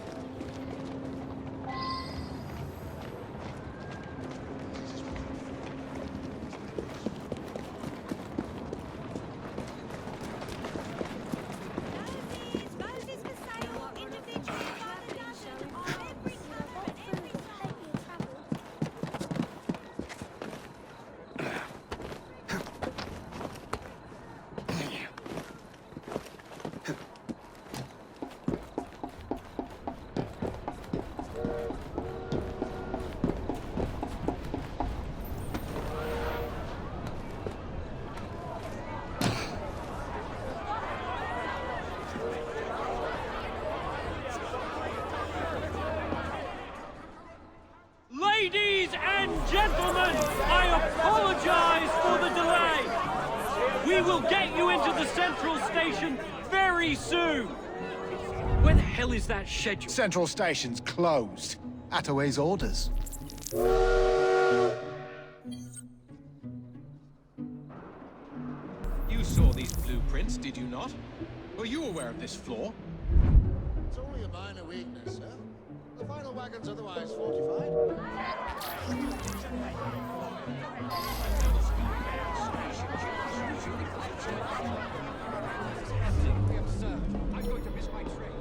[SPEAKER 10] Ladies and gentlemen, I apologize for the delay. We will get you into the Central Station very soon. Where the hell is that schedule?
[SPEAKER 22] Central Station's closed. Attaway's orders.
[SPEAKER 8] You saw these blueprints, did you not? Were you aware of this flaw?
[SPEAKER 22] It's only a minor weakness, sir. The final wagon's otherwise fortified.
[SPEAKER 11] I'm going to miss my train.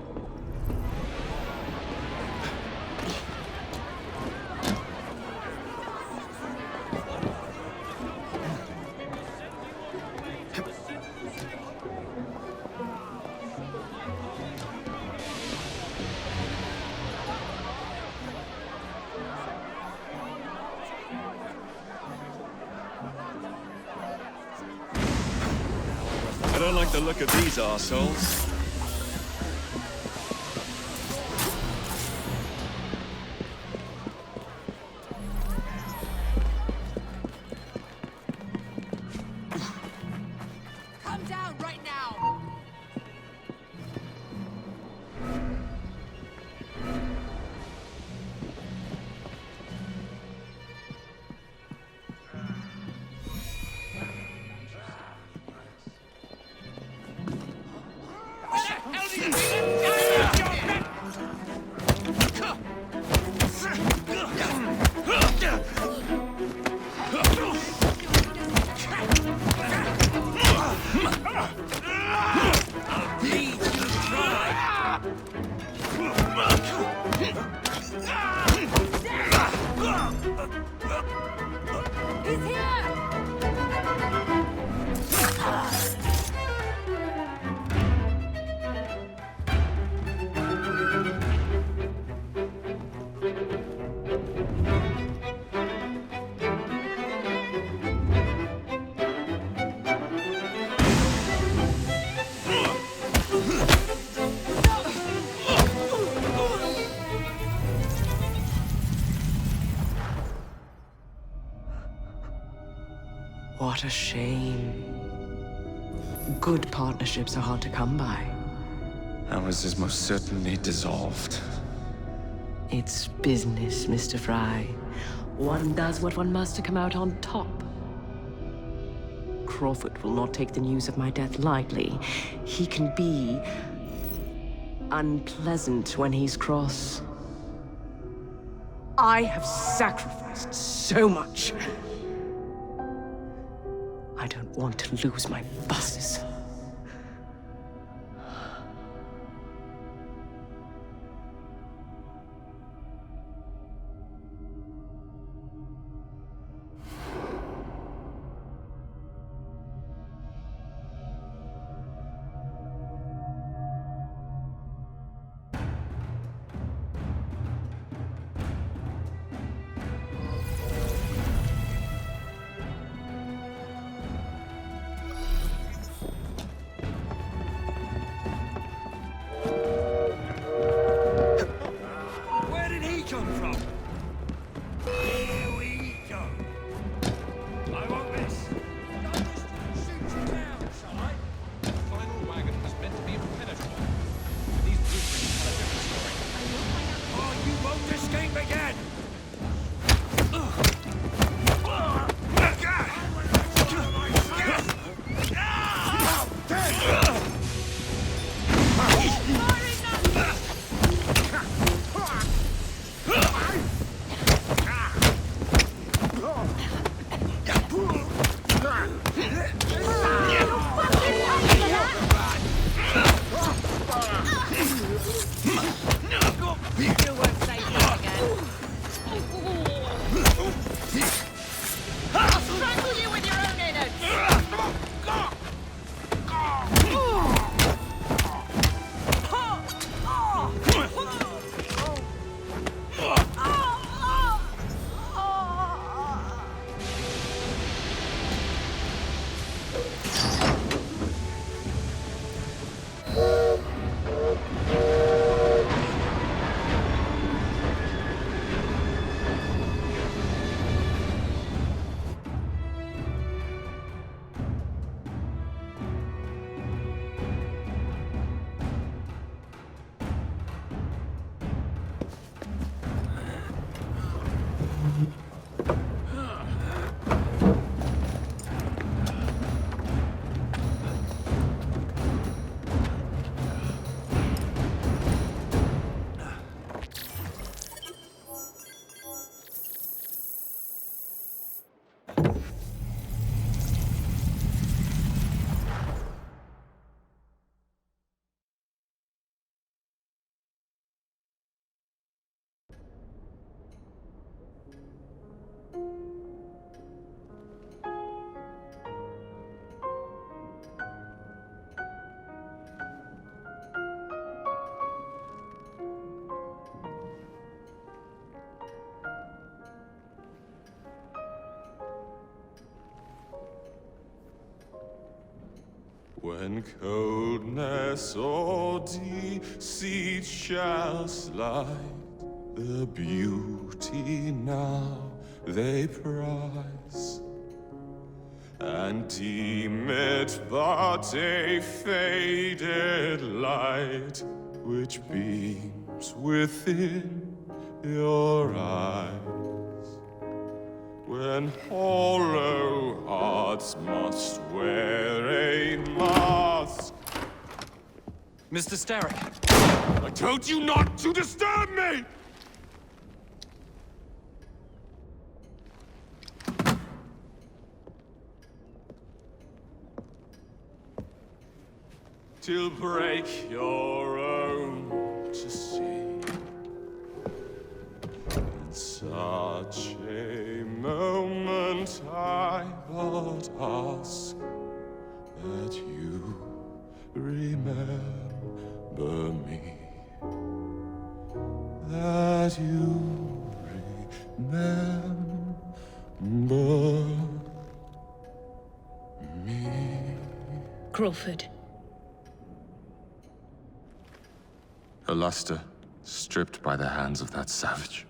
[SPEAKER 7] I don't like the look of these arseholes.
[SPEAKER 3] Come down right now!
[SPEAKER 13] What a shame. Good partnerships are hard to come by.
[SPEAKER 12] Ours is most certainly dissolved.
[SPEAKER 13] It's business, Mr. Fry.
[SPEAKER 16] One does what one must to come out on top. Crawford will not take the news of my death lightly. He can be unpleasant when he's cross. I have sacrificed so much. I don't want to lose my bosses.
[SPEAKER 3] Where did he come from? Here we go. I won't miss. Shoot you down, shall I?
[SPEAKER 11] The final wagon was meant to be impenetrable. But these blueprints tell a different story.
[SPEAKER 3] Oh, you won't escape again!
[SPEAKER 21] I'll strangle you with your own innards!
[SPEAKER 5] When coldness or deceit shall slide, the beauty now they prize, and deem it but a faded light which beams within your eyes. When hollow hearts must wear a mask.
[SPEAKER 3] Mr. Starrick.
[SPEAKER 5] I told you not to disturb me! Till break your own to see. In such a moment I but ask that you remember me. That you remember me.
[SPEAKER 4] Crawford.
[SPEAKER 5] Her luster stripped by the hands of that savage.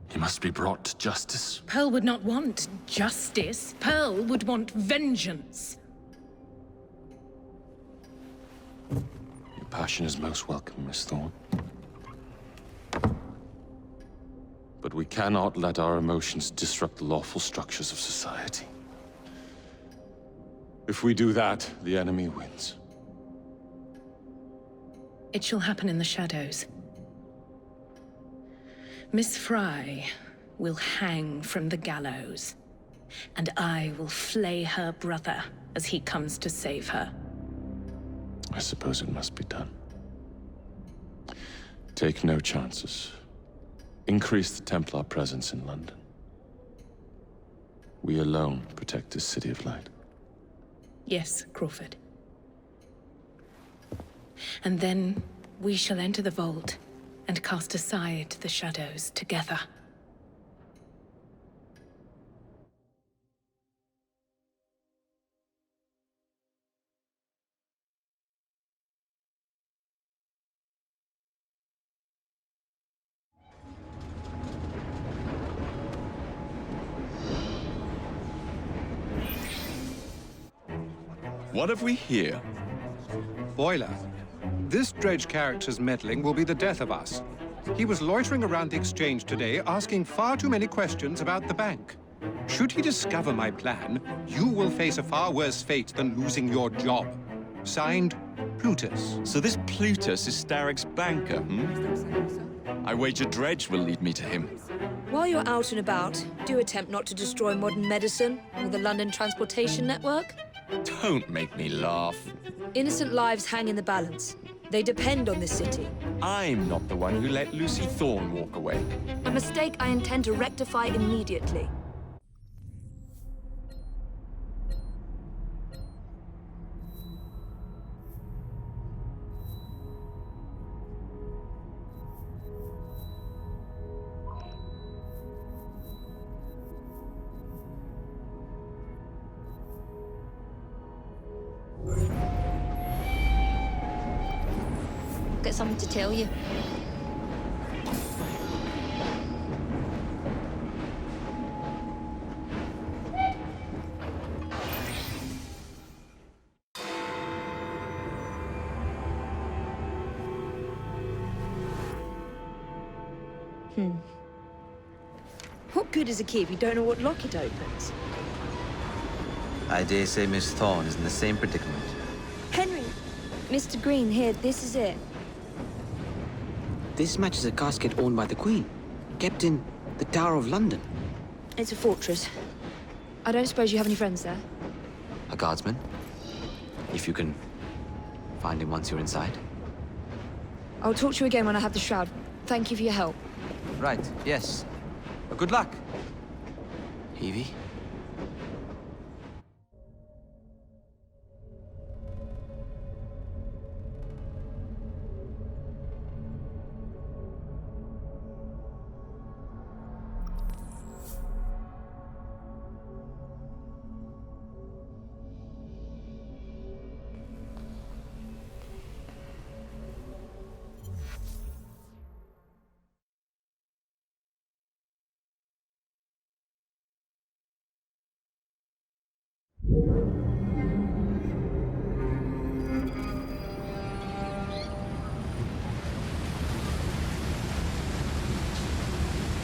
[SPEAKER 5] He must be brought to justice.
[SPEAKER 4] Pearl would not want justice. Pearl would want vengeance.
[SPEAKER 5] Your passion is most welcome, Miss Thorne. But But we cannot let our emotions disrupt the lawful structures of society. If we do that, the enemy wins.
[SPEAKER 4] It shall happen in the shadows. Miss Fry will hang from the gallows, and I will flay her brother as he comes to save her.
[SPEAKER 5] I suppose it must be done. Take no chances. Increase the Templar presence in London. We alone protect this city of light.
[SPEAKER 4] Yes, Crawford. And then we shall enter the vault and cast aside the shadows together.
[SPEAKER 7] What have we here?
[SPEAKER 15] Boiler. This Dredge character's meddling will be the death of us. He was loitering around the exchange today, asking far too many questions about the bank. Should he discover my plan, you will face a far worse fate than losing your job. Signed, Plutus.
[SPEAKER 7] So this Plutus is Starrick's banker, I wager Dredge will lead me to him.
[SPEAKER 1] While you're out and about, do attempt not to destroy modern medicine or the London transportation network.
[SPEAKER 7] Don't make me laugh.
[SPEAKER 1] Innocent lives hang in the balance. They depend on this city.
[SPEAKER 7] I'm not the one who let Lucy Thorne walk away.
[SPEAKER 1] A mistake I intend to rectify immediately. Got something to tell you. What good is a key if you don't know what lock it opens?
[SPEAKER 17] I dare say Miss Thorne is in the same predicament.
[SPEAKER 1] Henry! Mr. Green, here, this is it.
[SPEAKER 23] This matches a casket owned by the Queen, kept in the Tower of London.
[SPEAKER 1] It's a fortress. I don't suppose you have any friends there?
[SPEAKER 17] A guardsman? If you can find him once you're inside.
[SPEAKER 1] I'll talk to you again when I have the shroud. Thank you for your help.
[SPEAKER 17] Right, yes. Well, good luck. Evie?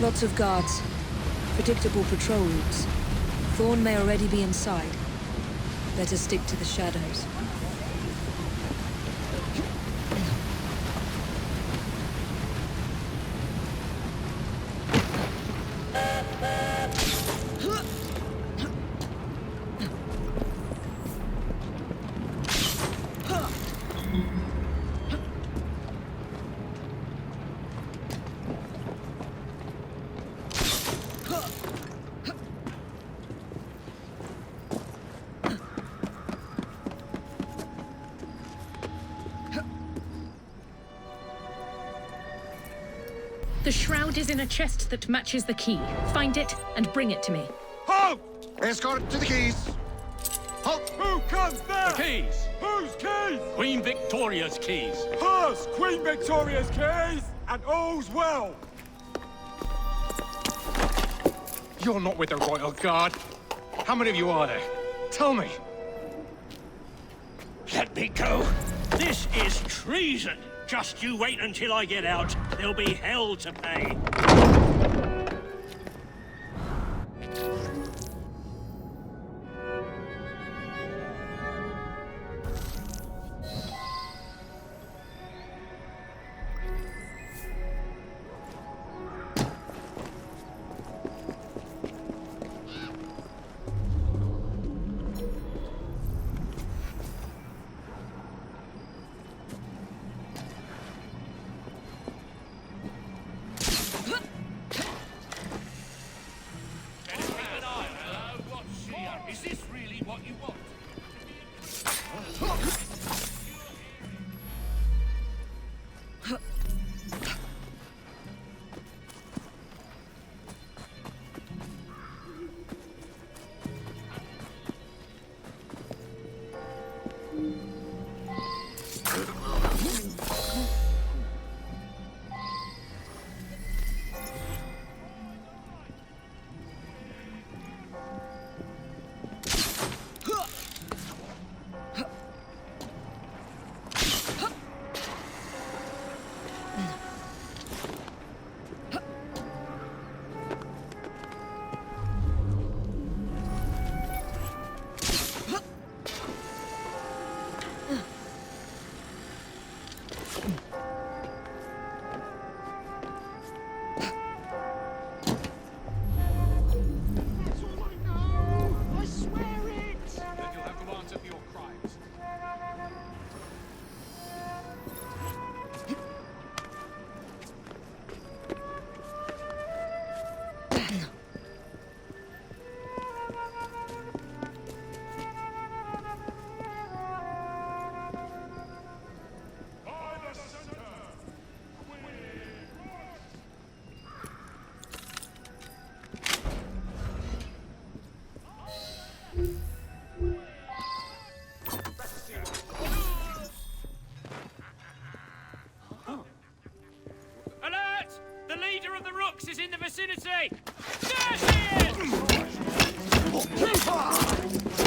[SPEAKER 1] Lots of guards. Predictable patrol routes. Thorne may already be inside. Better stick to the shadows.
[SPEAKER 4] The shroud is in a chest that matches the key. Find it and bring it to me.
[SPEAKER 8] Halt! Escort to the keys. Halt! Who comes there?
[SPEAKER 3] The keys.
[SPEAKER 8] Whose keys?
[SPEAKER 3] Queen Victoria's keys.
[SPEAKER 8] Hers! Queen Victoria's keys! And all's well! You're not with the Royal Guard. How many of you are there? Tell me.
[SPEAKER 3] Let me go. This is treason. Just you wait until I get out. There'll be hell to pay.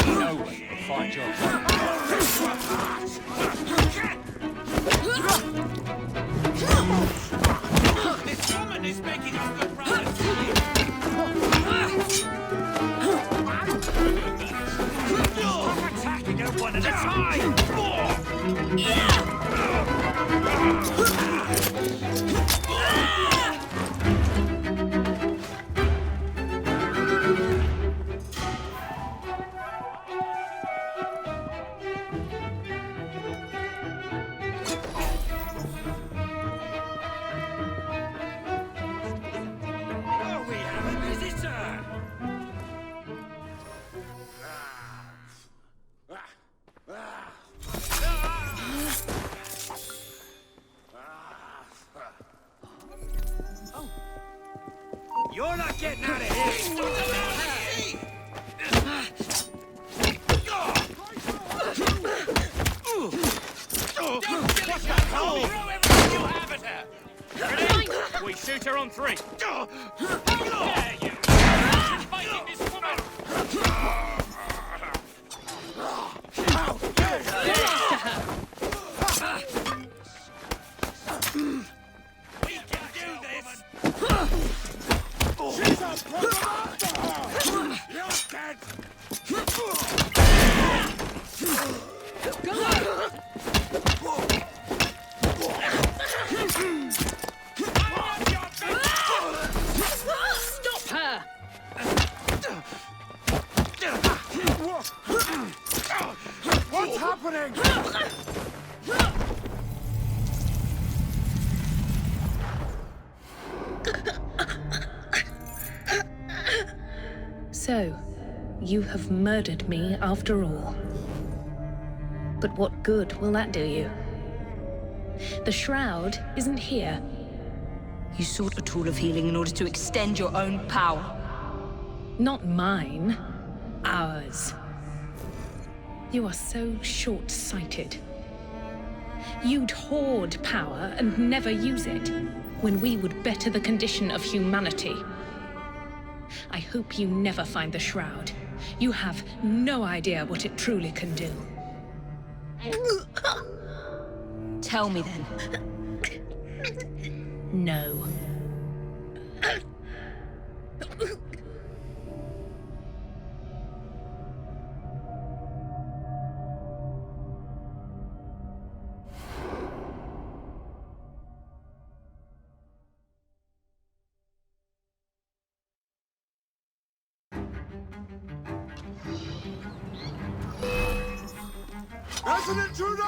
[SPEAKER 10] No way you'll find your This woman is making us look rather silly. Stop attacking her one at a time! Oh, we have a visitor! You're not getting out of here! We shoot her on 3. How dare you! She's fighting this woman! We can do this! She's a problem! You're dead!
[SPEAKER 4] Stop her!
[SPEAKER 8] What's happening?
[SPEAKER 4] So, you have murdered me after all. But what good will that do you? The shroud isn't here.
[SPEAKER 1] You sought a tool of healing in order to extend your own power.
[SPEAKER 4] Not mine. Ours. You are so short-sighted. You'd hoard power and never use it, when we would better the condition of humanity. I hope you never find the shroud. You have no idea what it truly can do.
[SPEAKER 1] Tell me then.
[SPEAKER 4] No.
[SPEAKER 8] There's an intruder!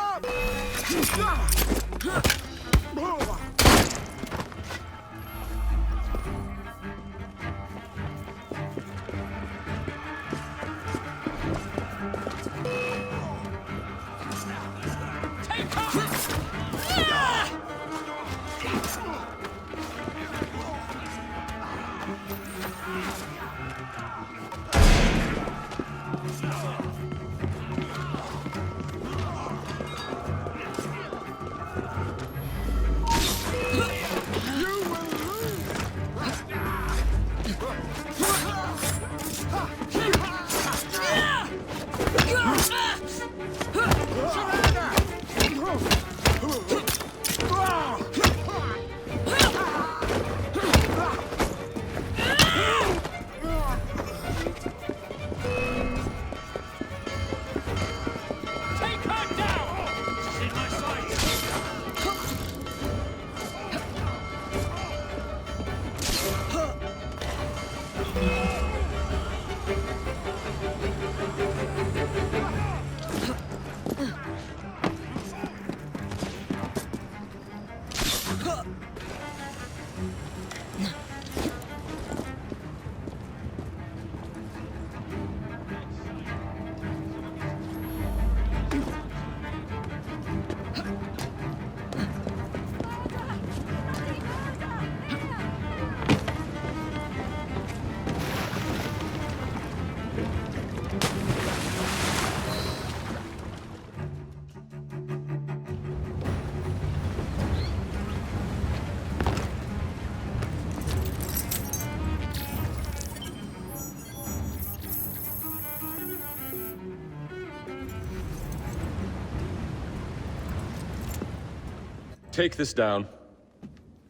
[SPEAKER 5] take this down.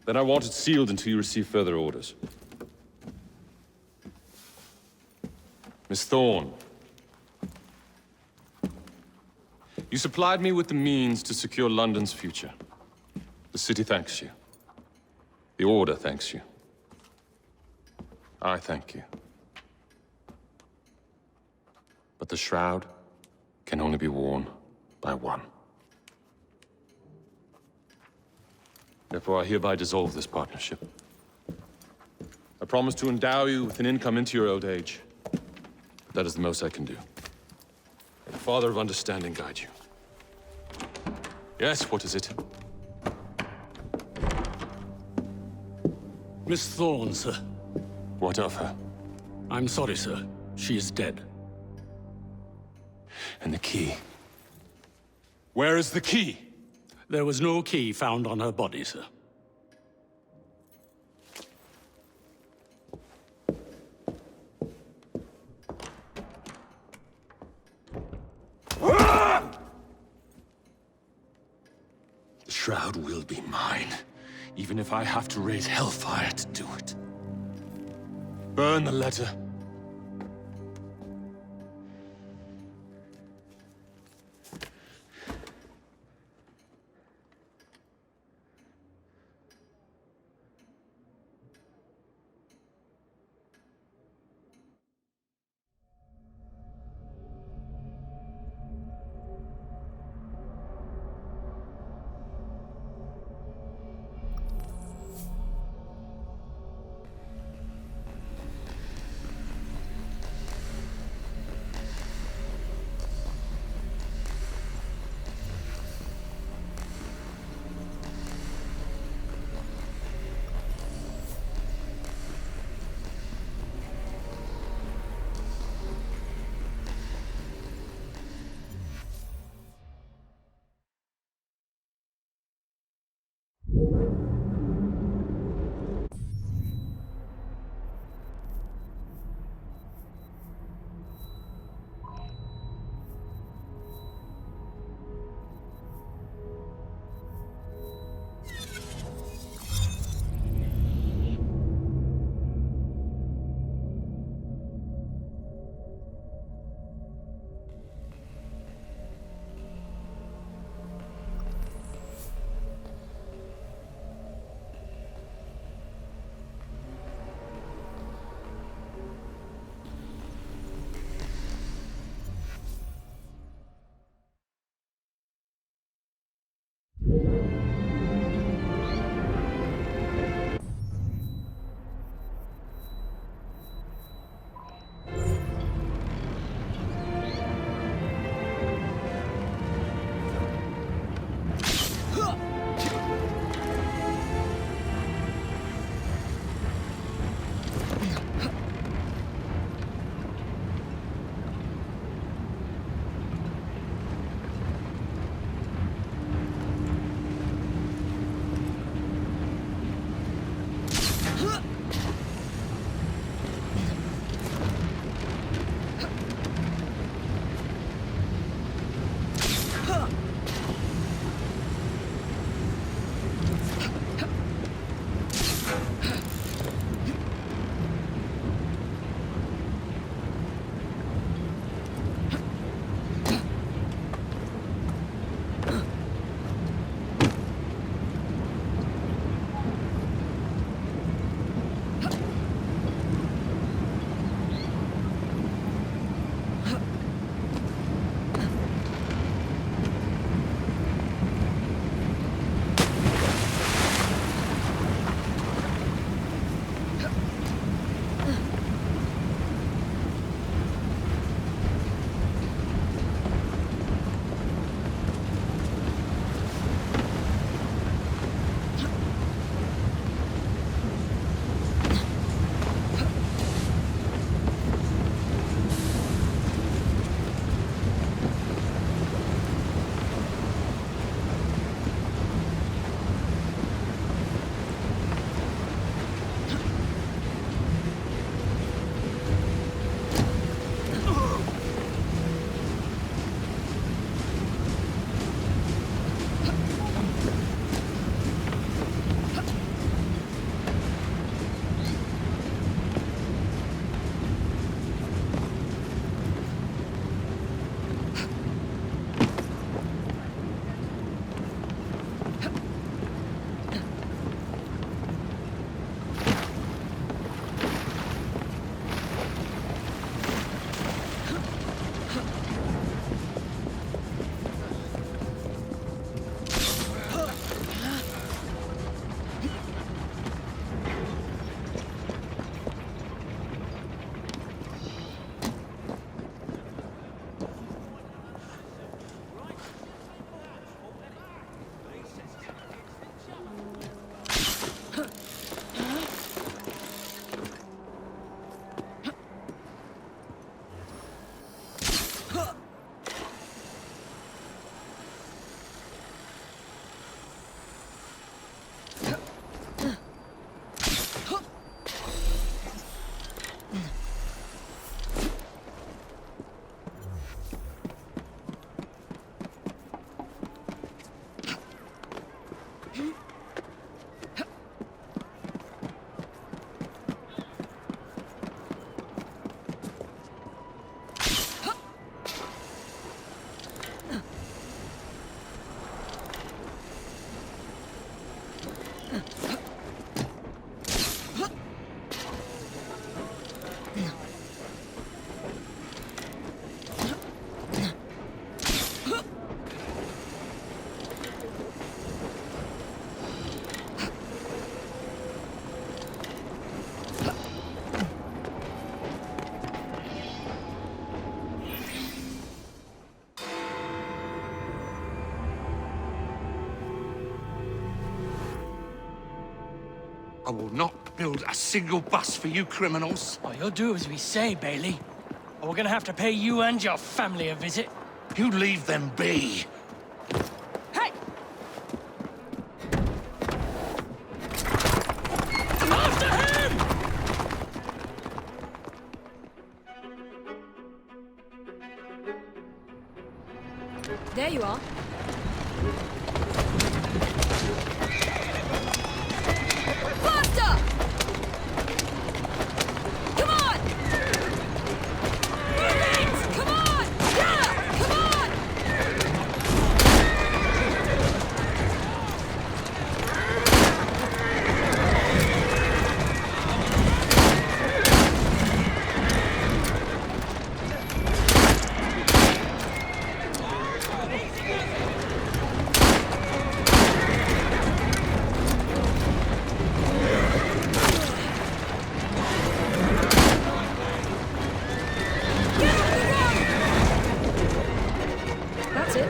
[SPEAKER 5] Then I want it sealed until you receive further orders. Miss Thorne. You supplied me with the means to secure London's future. The city thanks you. The Order thanks you. I thank you. But the shroud can only be worn by one. Therefore, I hereby dissolve this partnership. I promise to endow you with an income into your old age. But that is the most I can do. May the Father of Understanding guide you. Yes, what is it?
[SPEAKER 9] Miss Thorne, sir.
[SPEAKER 5] What of her?
[SPEAKER 9] I'm sorry, sir. She is dead.
[SPEAKER 5] And the key? Where is the key?
[SPEAKER 9] There was no key found on her body, sir.
[SPEAKER 5] The shroud will be mine, even if I have to raise hellfire to do it. Burn the letter.
[SPEAKER 11] I will not build a single bus for you criminals.
[SPEAKER 10] Oh, you'll do as we say, Bailey. Or we're gonna have to pay you and your family a visit.
[SPEAKER 11] You leave them be.
[SPEAKER 10] Hey! After him!
[SPEAKER 1] There you are. Faster! Come on! Move it! Come on! Yeah! Come on! That's it.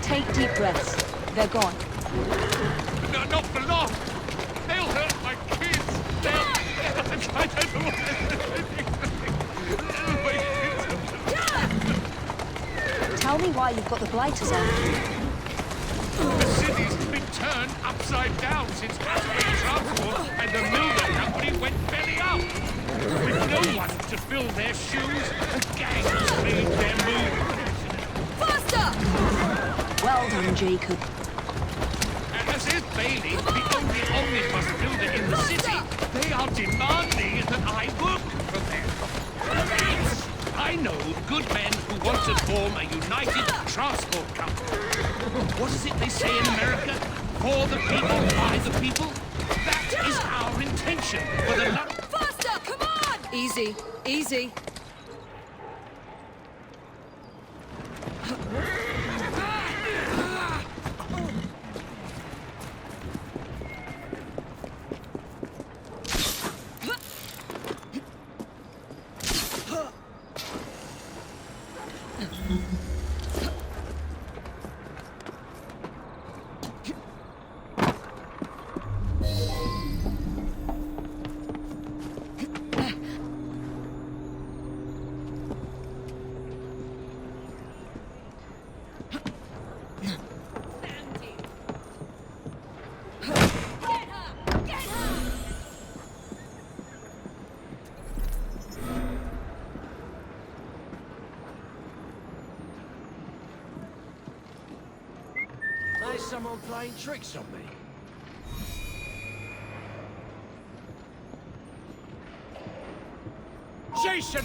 [SPEAKER 1] Take deep breaths. They're gone.
[SPEAKER 8] No, not for long. They'll hurt my kids. I don't know what
[SPEAKER 1] Tell me why you've got the blighters on.
[SPEAKER 8] The city's been turned upside down since passenger transport and the Milner Company went belly up. With no one to fill their shoes, and gangs made their move.
[SPEAKER 1] Faster! Well done, Jacob.
[SPEAKER 8] As if Bailey, the only omnibus builder in the city, they are demanding that I work for them. I know good men who want to form a united transport company. What is it they say in America? For the people, by the people? That is our intention for the
[SPEAKER 1] Faster! Come on! Easy. Easy.
[SPEAKER 10] There's someone playing tricks on me.
[SPEAKER 8] Jason!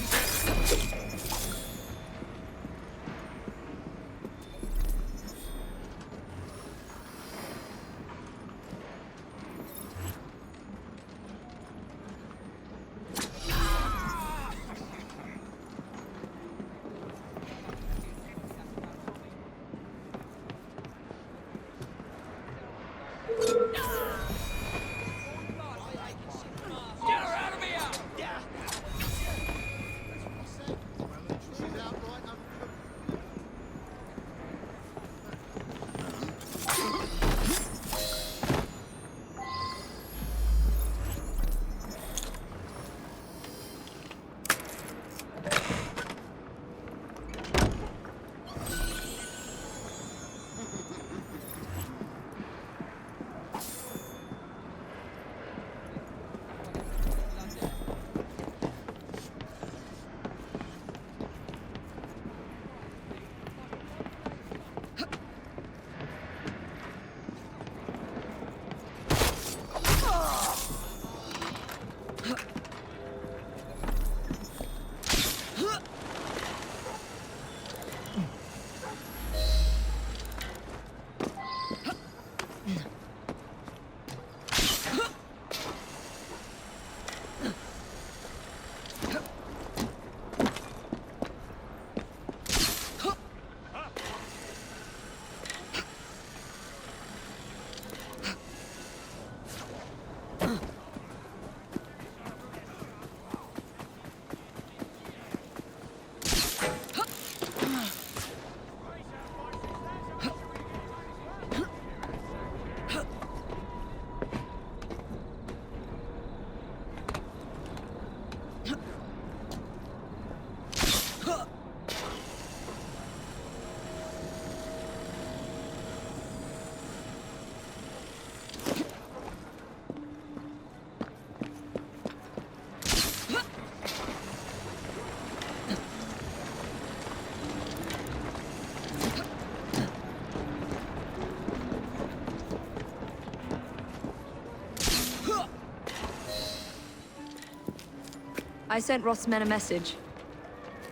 [SPEAKER 1] I sent Roth's men a message.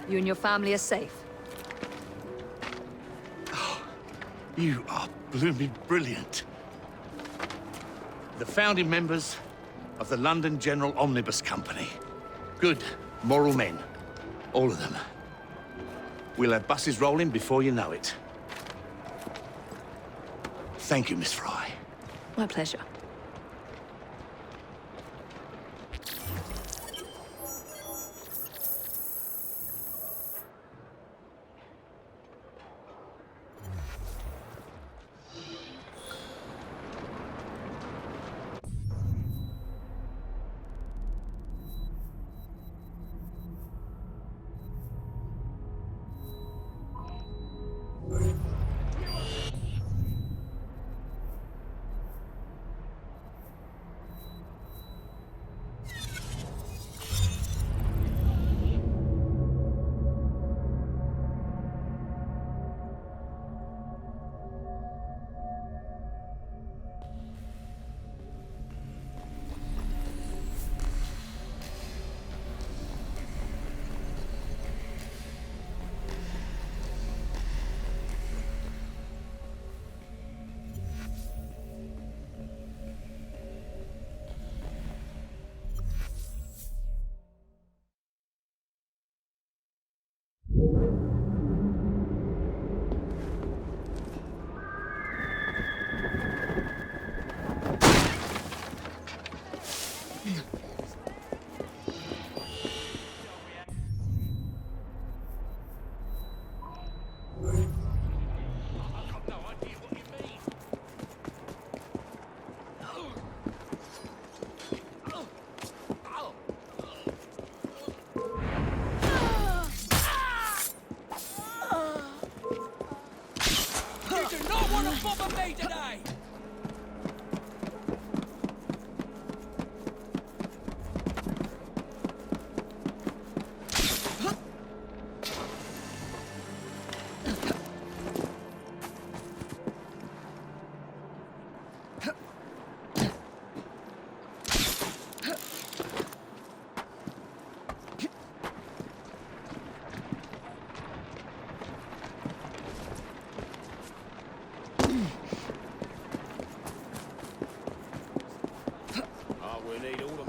[SPEAKER 1] You and your family are safe.
[SPEAKER 2] You are blooming brilliant. The founding members of the London General Omnibus Company. Good, moral men. All of them. We'll have buses rolling before you know it. Thank you, Miss Fry.
[SPEAKER 1] My pleasure.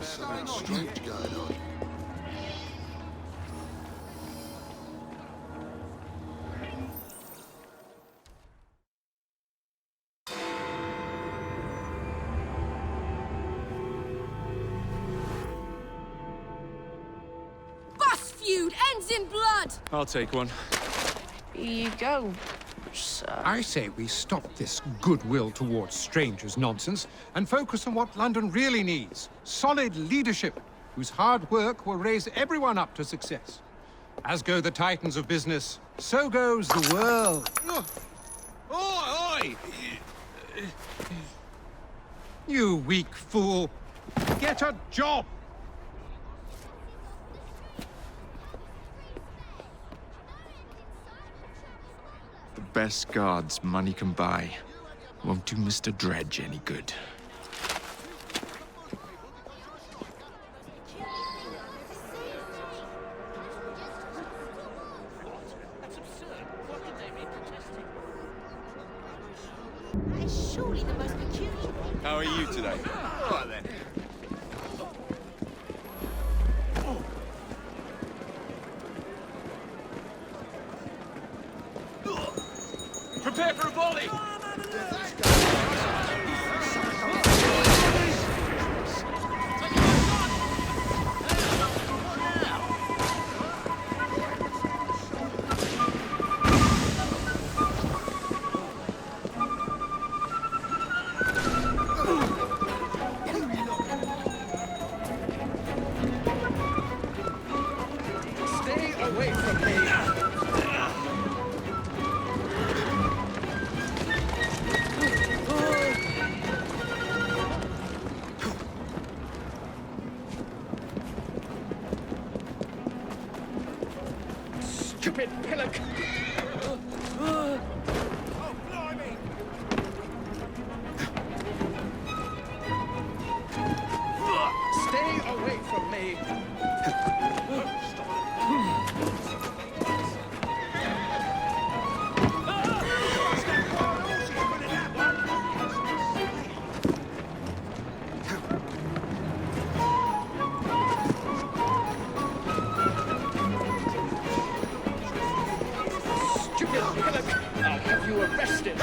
[SPEAKER 22] Strange going on.
[SPEAKER 14] Bus feud ends in blood!
[SPEAKER 5] I'll take one.
[SPEAKER 14] Here you go, sir.
[SPEAKER 15] I say we stop this goodwill towards strangers nonsense and focus on what London really needs. Solid leadership, whose hard work will raise everyone up to success. As go the titans of business, so goes the world.
[SPEAKER 2] Oi!
[SPEAKER 15] You weak fool. Get a job!
[SPEAKER 12] The best guards money can buy won't do Mr. Dredge any good.
[SPEAKER 14] That is surely the most peculiar.
[SPEAKER 7] How are you today?
[SPEAKER 2] All right, then.
[SPEAKER 11] Prepare for a volley! Stay away from me! Stupid pillock! Stay away from me! you arrested.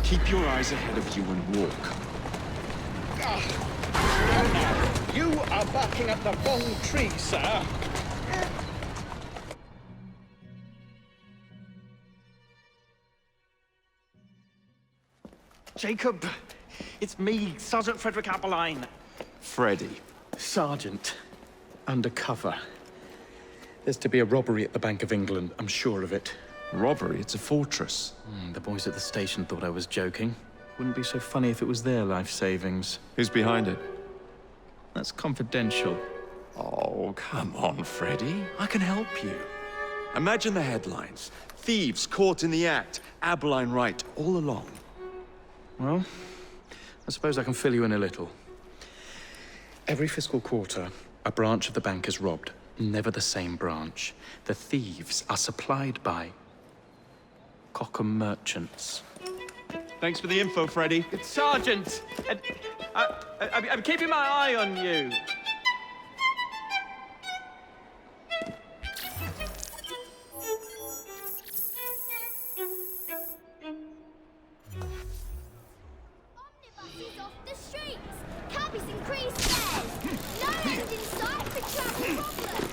[SPEAKER 12] Keep your eyes ahead of you and walk.
[SPEAKER 11] You are barking at the wrong tree, sir.
[SPEAKER 18] Jacob, it's me, Sergeant Frederick Appeline.
[SPEAKER 12] Freddy.
[SPEAKER 19] Sergeant, undercover. There's to be a robbery at the Bank of England, I'm sure of it.
[SPEAKER 12] Robbery? It's a fortress.
[SPEAKER 19] The boys at the station thought I was joking. Wouldn't be so funny if it was their life savings.
[SPEAKER 12] Who's behind it?
[SPEAKER 19] That's confidential.
[SPEAKER 12] Oh, come on, Freddy. I can help you. Imagine the headlines. Thieves caught in the act. Abeline right, all along.
[SPEAKER 19] Well, I suppose I can fill you in a little. Every fiscal quarter, a branch of the bank is robbed. Never the same branch. The thieves are supplied by Cockham merchants.
[SPEAKER 18] Thanks for the info, Freddy. It's Sergeant! I'm keeping my eye on you.
[SPEAKER 20] Omnibuses off the streets! Cabbies increased fares! No end in sight for traffic problems!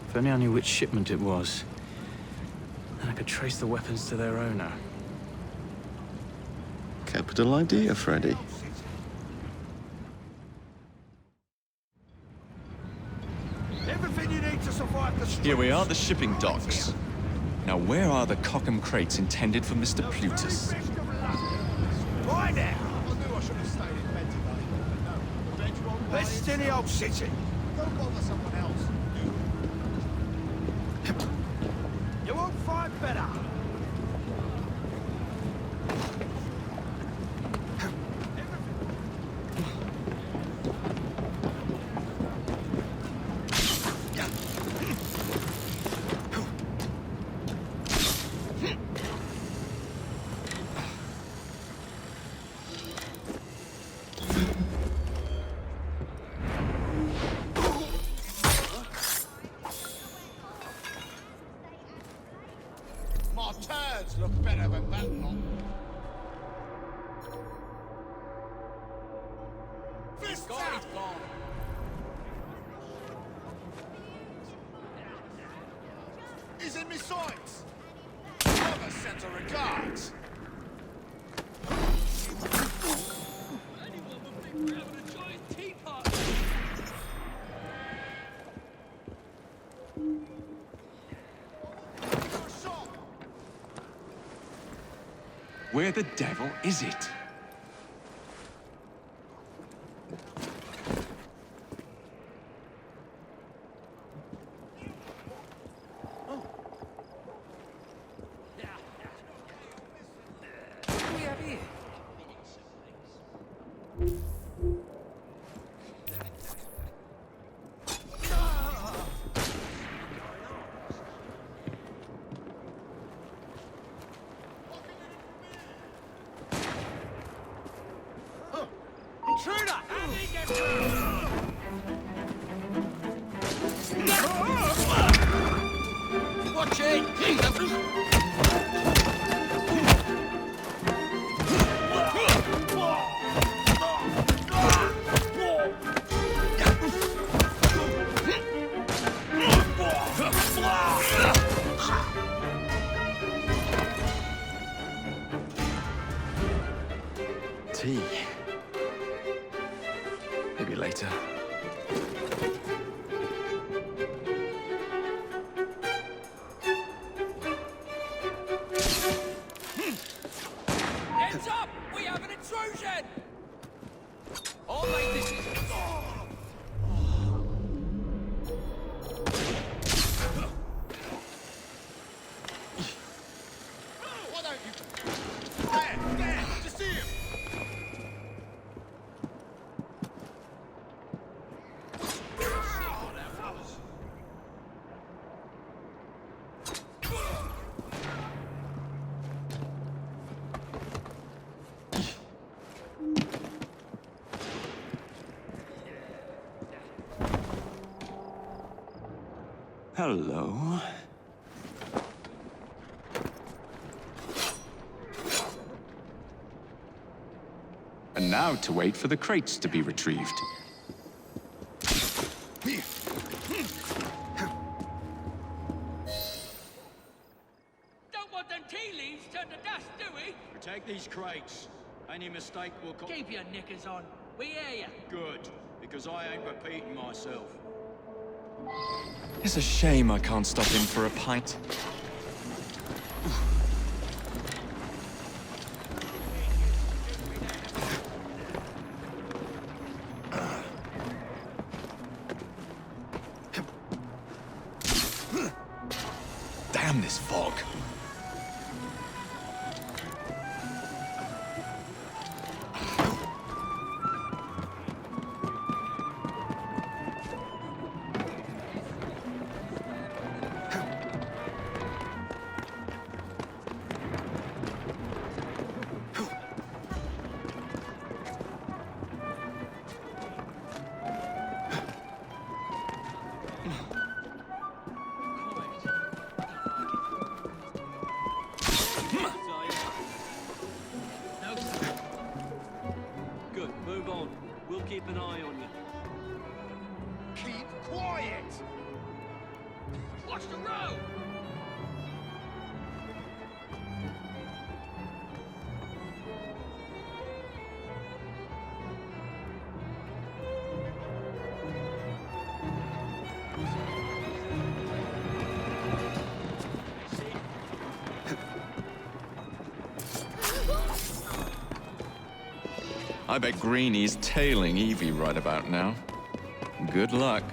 [SPEAKER 19] If only I knew which shipment it was, then I could trace the weapons to their owner.
[SPEAKER 24] Capital idea, Freddy.
[SPEAKER 3] Everything you need to survive the
[SPEAKER 7] Here we are, the shipping docks. Now, where are the Cockham crates intended for Mr. Plutus?
[SPEAKER 3] Right now! I knew I should have stayed in bed today. Best in the old city. Don't bother someone else.
[SPEAKER 22] Fight better!
[SPEAKER 8] My turds look better than that lot. Fist out! He's in my sights! Never sent a regards!
[SPEAKER 10] Anyone would think we're having a giant tea party.
[SPEAKER 12] Where the devil is it?
[SPEAKER 10] What do we have here?
[SPEAKER 8] Intruder! How did he get through? Watch it!
[SPEAKER 12] Tea. Maybe later.
[SPEAKER 10] Heads up! We have an intrusion! I'll make this easy.
[SPEAKER 8] Why don't you... There! Just see him!
[SPEAKER 12] Hello. And now to wait for the crates to be retrieved.
[SPEAKER 10] Don't want them tea leaves turned to dust, do we?
[SPEAKER 3] Protect these crates. Any mistake will come.
[SPEAKER 10] Keep your knickers on. We hear ya.
[SPEAKER 3] Good, because I ain't repeating myself.
[SPEAKER 7] It's a shame I can't stop in for a pint. Damn this fog.
[SPEAKER 10] Good, move on. We'll keep an eye on you.
[SPEAKER 8] Keep quiet!
[SPEAKER 10] Watch the road!
[SPEAKER 7] I bet Greenie's tailing Evie right about now. Good luck.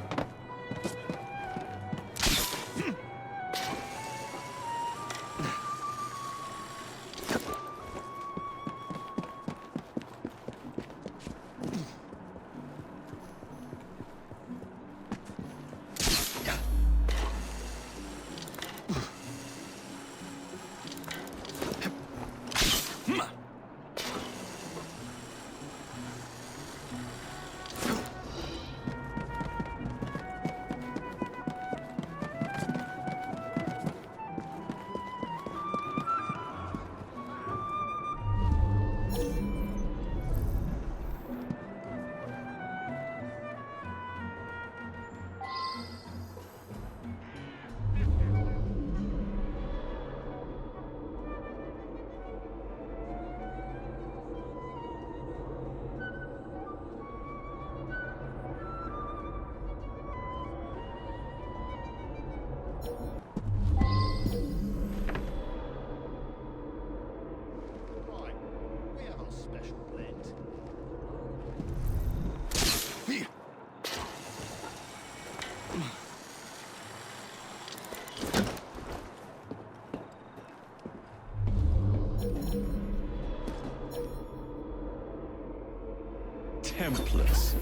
[SPEAKER 7] Templars.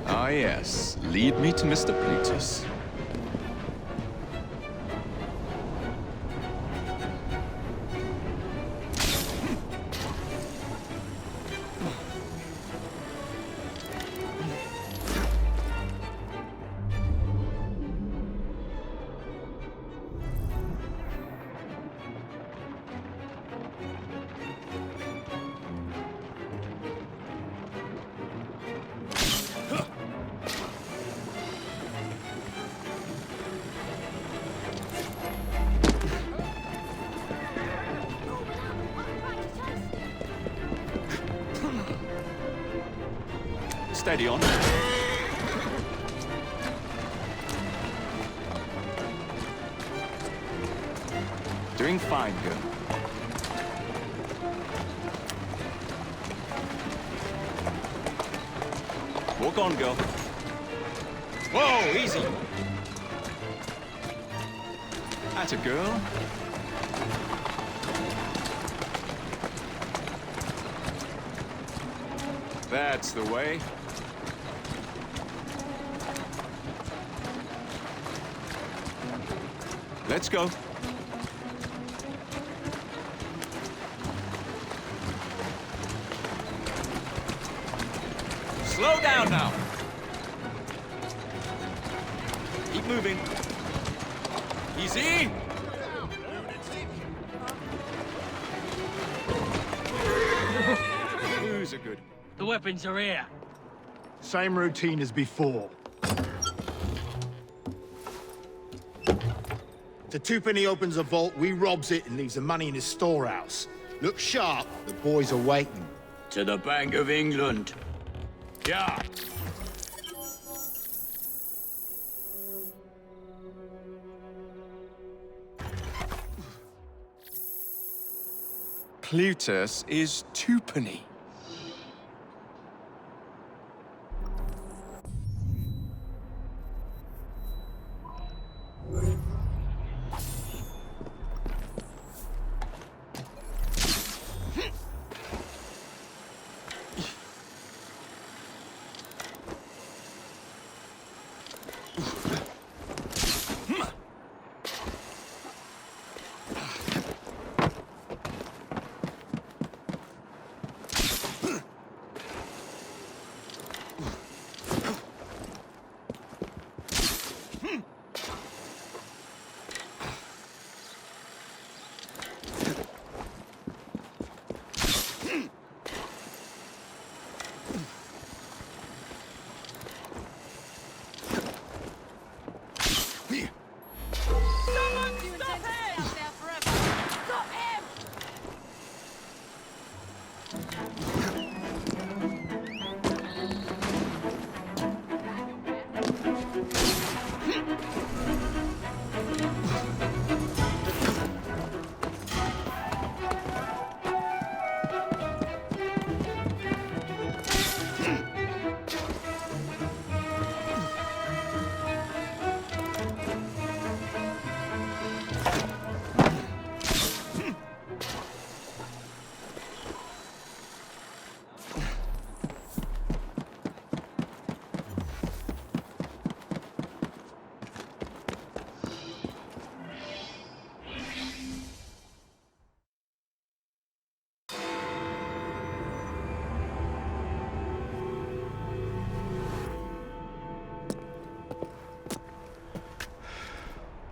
[SPEAKER 7] Ah, yes. Lead me to Mr. Plutus. Steady on. Doing fine, girl. Walk on, girl. Whoa, easy. Atta girl. That's the way. Let's go. Slow down now. Keep moving. Easy. Who's a good?
[SPEAKER 10] The weapons are here.
[SPEAKER 22] Same routine as before. The twopenny opens a vault, we robs it and leaves the money in his storehouse. Look sharp, the boys are waiting.
[SPEAKER 10] To the Bank of England. Yeah.
[SPEAKER 7] Plutus is twopenny.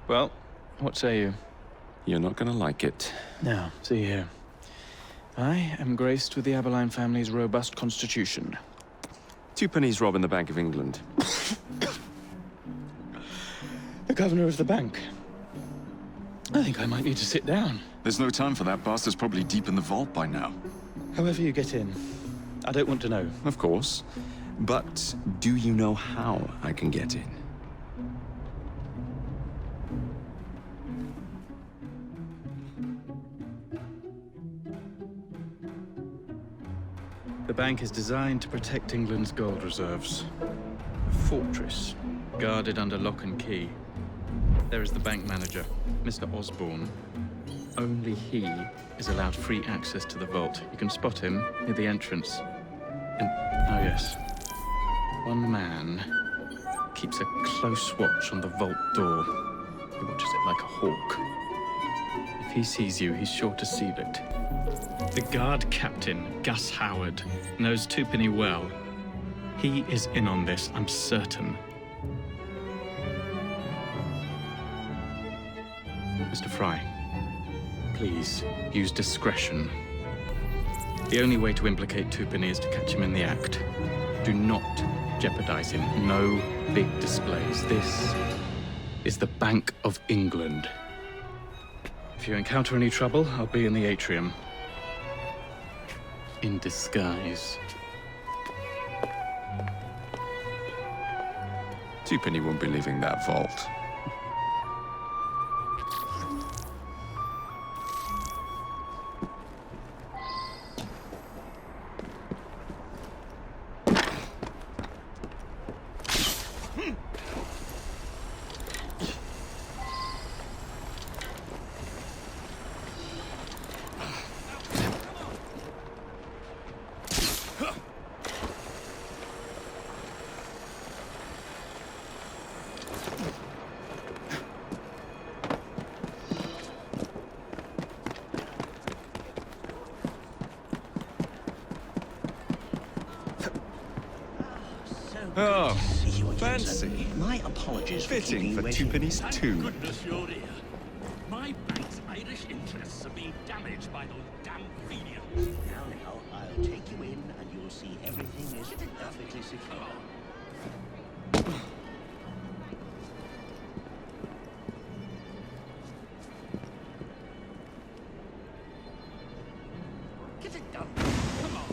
[SPEAKER 19] Well, what say you?
[SPEAKER 12] You're not gonna like it.
[SPEAKER 19] Now, see here. I am graced with the Aberline family's robust constitution.
[SPEAKER 12] Twopenny's robbing the Bank of England.
[SPEAKER 19] The governor of the bank. I think I might need to sit down.
[SPEAKER 24] There's no time for that. Bastard's probably deep in the vault by now.
[SPEAKER 19] However you get in, I don't want to know.
[SPEAKER 12] Of course. But do you know how I can get in?
[SPEAKER 19] The bank is designed to protect England's gold reserves. A fortress, guarded under lock and key. There is the bank manager, Mr. Osborne. Only he is allowed free access to the vault. You can spot him near the entrance. And, oh yes, one man keeps a close watch on the vault door. He watches it like a hawk. If he sees you, he's sure to seal it. The guard captain, Gus Howard, knows Twopenny well. He is in on this, I'm certain. Mr. Fry, please use discretion. The only way to implicate Twopenny is to catch him in the act. Do not jeopardize him. No big displays. This is the Bank of England. If you encounter any trouble, I'll be in the atrium. In disguise.
[SPEAKER 24] Twopenny won't be leaving that vault.
[SPEAKER 7] Oh, fancy.
[SPEAKER 6] My apologies for
[SPEAKER 7] Fitting for Twopenny's tomb.
[SPEAKER 3] Goodness you're here. My bank's Irish interests are being damaged by those damn Fenians.
[SPEAKER 6] Now, I'll take you in and you'll see everything is perfectly secure.
[SPEAKER 3] Get it done. Come on.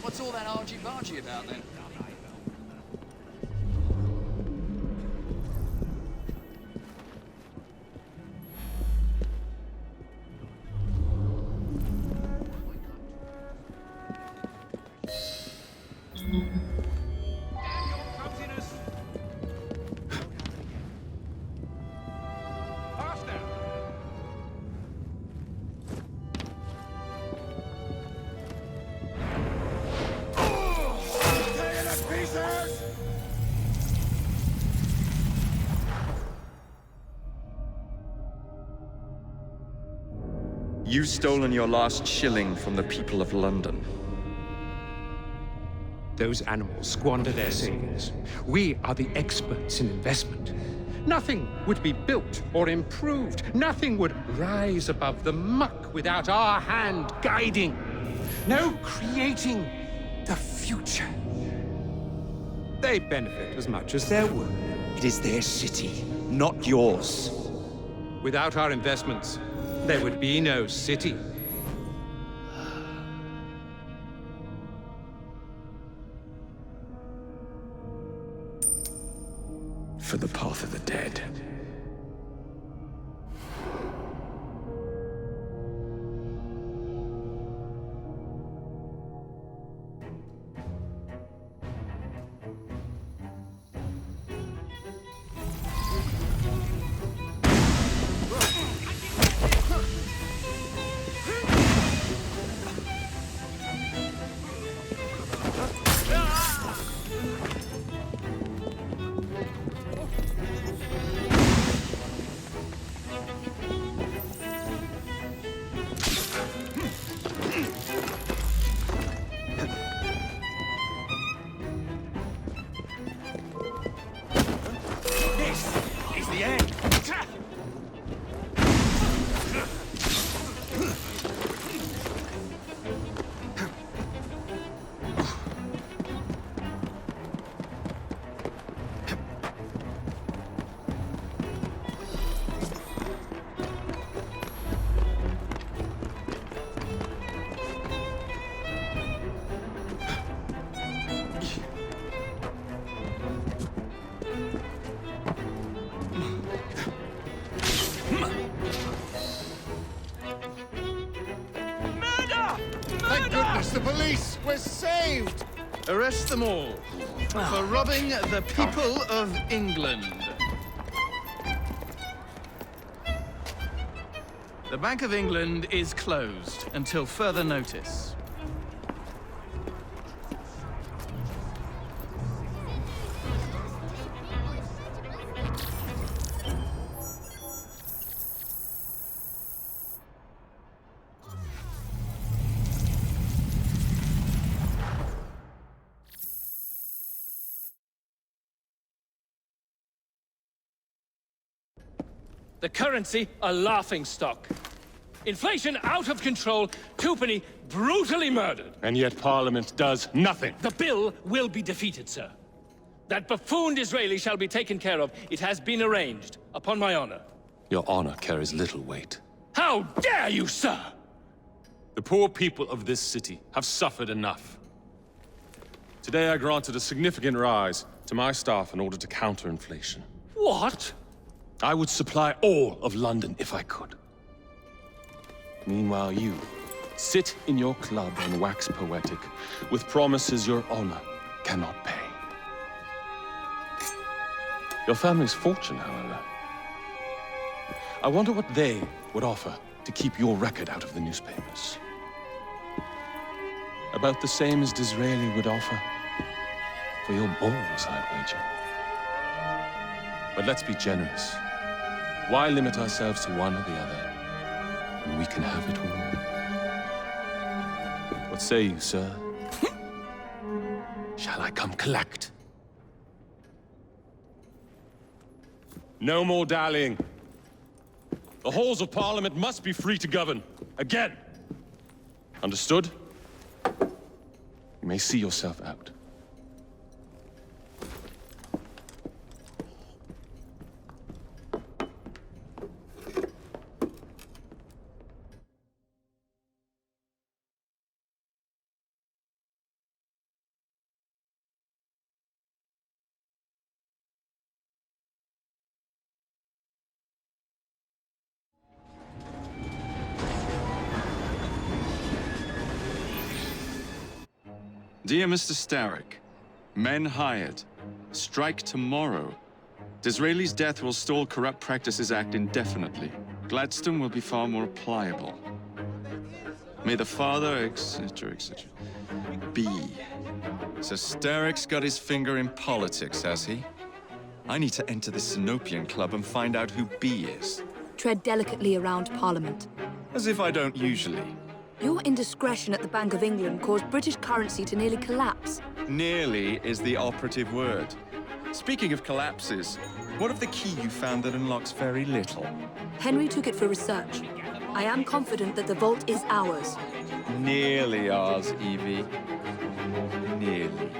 [SPEAKER 10] What's all that argy-bargy about then?
[SPEAKER 7] You've stolen your last shilling from the people of London.
[SPEAKER 15] Those animals squander their savings. We are the experts in investment. Nothing would be built or improved. Nothing would rise above the muck without our hand guiding. No creating the future. They benefit as much as their work.
[SPEAKER 12] It is their city, not yours.
[SPEAKER 15] Without our investments, there would be no city.
[SPEAKER 12] For the path of the dead.
[SPEAKER 22] Thank goodness, the police! We're saved!
[SPEAKER 19] Arrest them all for robbing the people of England. The Bank of England is closed until further notice.
[SPEAKER 10] The currency, a laughingstock. Inflation out of control, Twopenny brutally murdered.
[SPEAKER 5] And yet Parliament does nothing.
[SPEAKER 10] The bill will be defeated, sir. That buffoon Disraeli shall be taken care of. It has been arranged, upon my honor.
[SPEAKER 5] Your honor carries little weight.
[SPEAKER 10] How dare you, sir!
[SPEAKER 5] The poor people of this city have suffered enough. Today I granted a significant rise to my staff in order to counter inflation.
[SPEAKER 10] What?
[SPEAKER 5] I would supply all of London if I could. Meanwhile, you sit in your club and wax poetic with promises your honor cannot pay. Your family's fortune, however. I wonder what they would offer to keep your record out of the newspapers. About the same as Disraeli would offer for your balls, I'd wager. But let's be generous. Why limit ourselves to one or the other when we can have it all? What say you, sir? Shall I come collect? No more dallying. The halls of Parliament must be free to govern. Again. Understood? You may see yourself out.
[SPEAKER 24] Dear Mr. Starrick, men hired. Strike tomorrow. Disraeli's death will stall Corrupt Practices Act indefinitely. Gladstone will be far more pliable. May the father, etc., etc. be. So Starrick's got his finger in politics, has he? I need to enter the Sinopian Club and find out who B is.
[SPEAKER 1] Tread delicately around Parliament.
[SPEAKER 24] As if I don't usually.
[SPEAKER 1] Your indiscretion at the Bank of England caused British currency to nearly collapse.
[SPEAKER 24] Nearly is the operative word. Speaking of collapses, what of the key you found that unlocks very little?
[SPEAKER 1] Henry took it for research. I am confident that the vault is ours.
[SPEAKER 24] Nearly ours, Evie. Nearly.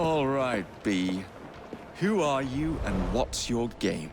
[SPEAKER 7] All right, B. Who are you and what's your game?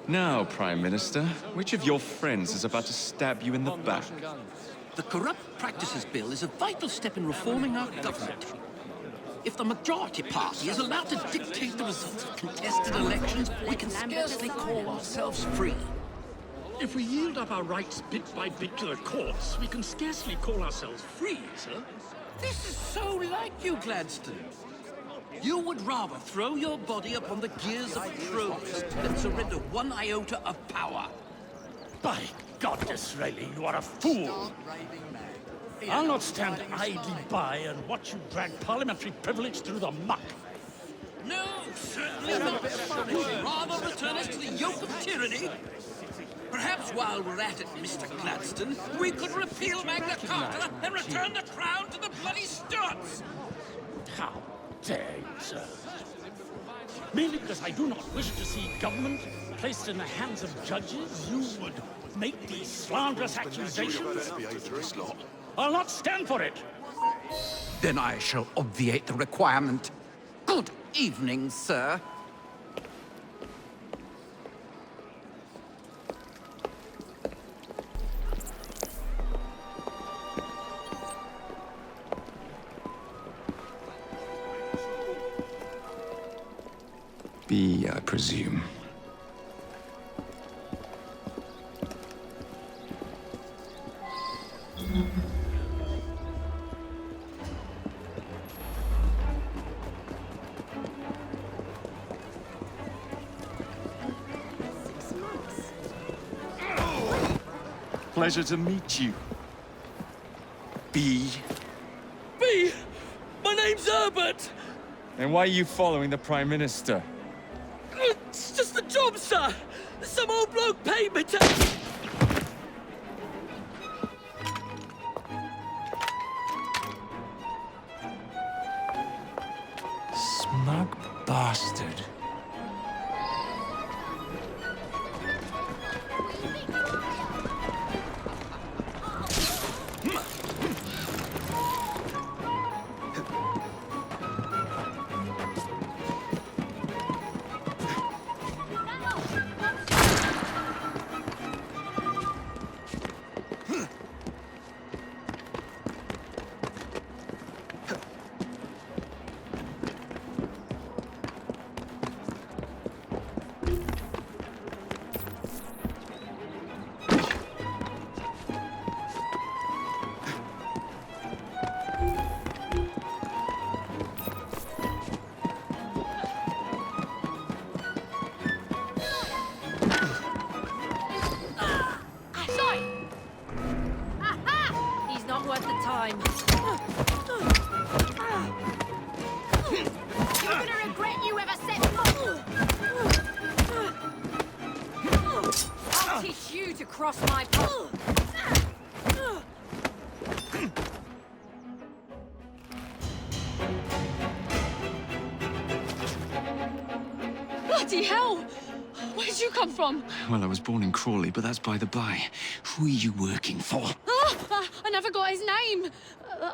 [SPEAKER 7] Now, Prime Minister, which of your friends is about to stab you in the back?
[SPEAKER 6] The Corrupt Practices Bill is a vital step in reforming our government. If the majority party is allowed to dictate the results of contested elections, we can scarcely call ourselves free.
[SPEAKER 9] If we yield up our rights bit by bit to the courts, we can scarcely call ourselves free, sir.
[SPEAKER 6] This is so like you, Gladstone. You would rather throw your body upon the gears of Troves than surrender one iota of power.
[SPEAKER 9] By God, Disraeli, you are a fool! I'll not stand idly by and watch you drag parliamentary privilege through the muck.
[SPEAKER 6] No, certainly not. Would you rather return us to the yoke of tyranny? Perhaps while we're at it, Mr. Gladstone, we could repeal Magna Carta and return the crown to the bloody Stuarts!
[SPEAKER 9] How dare you, sir? Merely because I do not wish to see government placed in the hands of judges, you would make these slanderous accusations? I'll not stand for it!
[SPEAKER 6] Then I shall obviate the requirement. Good evening, sir.
[SPEAKER 12] B, I presume.
[SPEAKER 7] Pleasure to meet you. B.
[SPEAKER 10] B! My name's Herbert!
[SPEAKER 7] And why are you following the Prime Minister?
[SPEAKER 10] It's just a job, sir! Some old bloke paid me to...
[SPEAKER 12] Smug bastard.
[SPEAKER 20] Cross my path.
[SPEAKER 4] Bloody hell! Where'd you come from?
[SPEAKER 12] Well, I was born in Crawley, but that's by the by. Who are you working for?
[SPEAKER 4] I never got his name.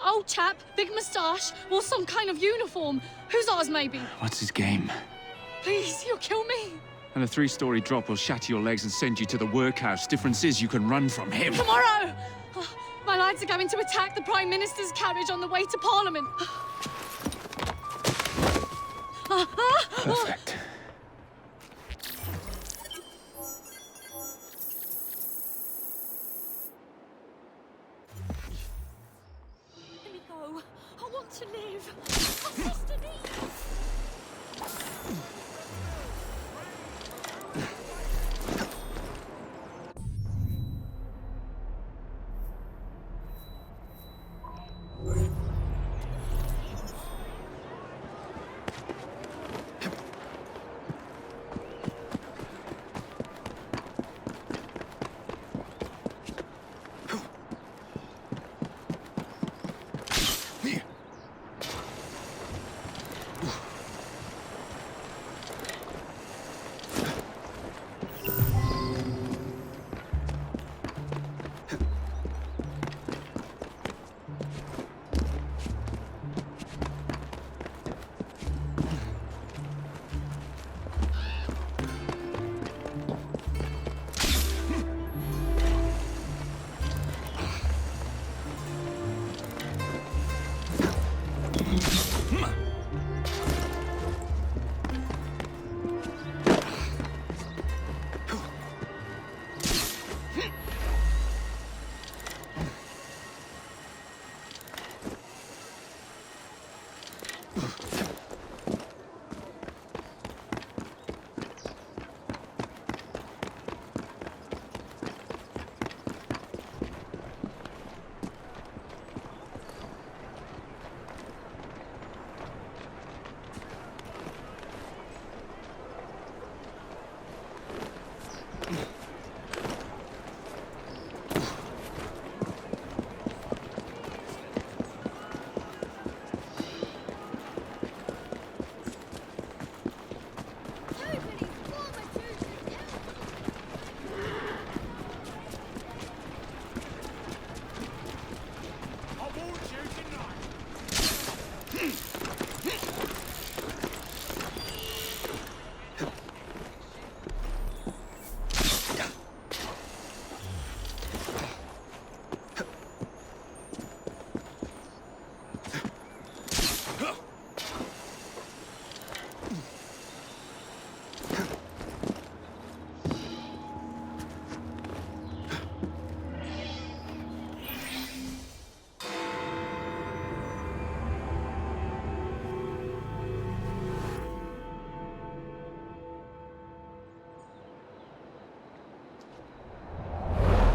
[SPEAKER 4] Old chap, big moustache, wore some kind of uniform. Who's ours, maybe?
[SPEAKER 12] What's his game?
[SPEAKER 4] Please, you'll kill me.
[SPEAKER 24] And a 3-story drop will shatter your legs and send you to the workhouse. Difference is you can run from him.
[SPEAKER 13] Tomorrow! Oh, my lads are going to attack the Prime Minister's carriage on the way to Parliament.
[SPEAKER 19] Perfect.
[SPEAKER 13] Let me go. I want to live. My sister needs.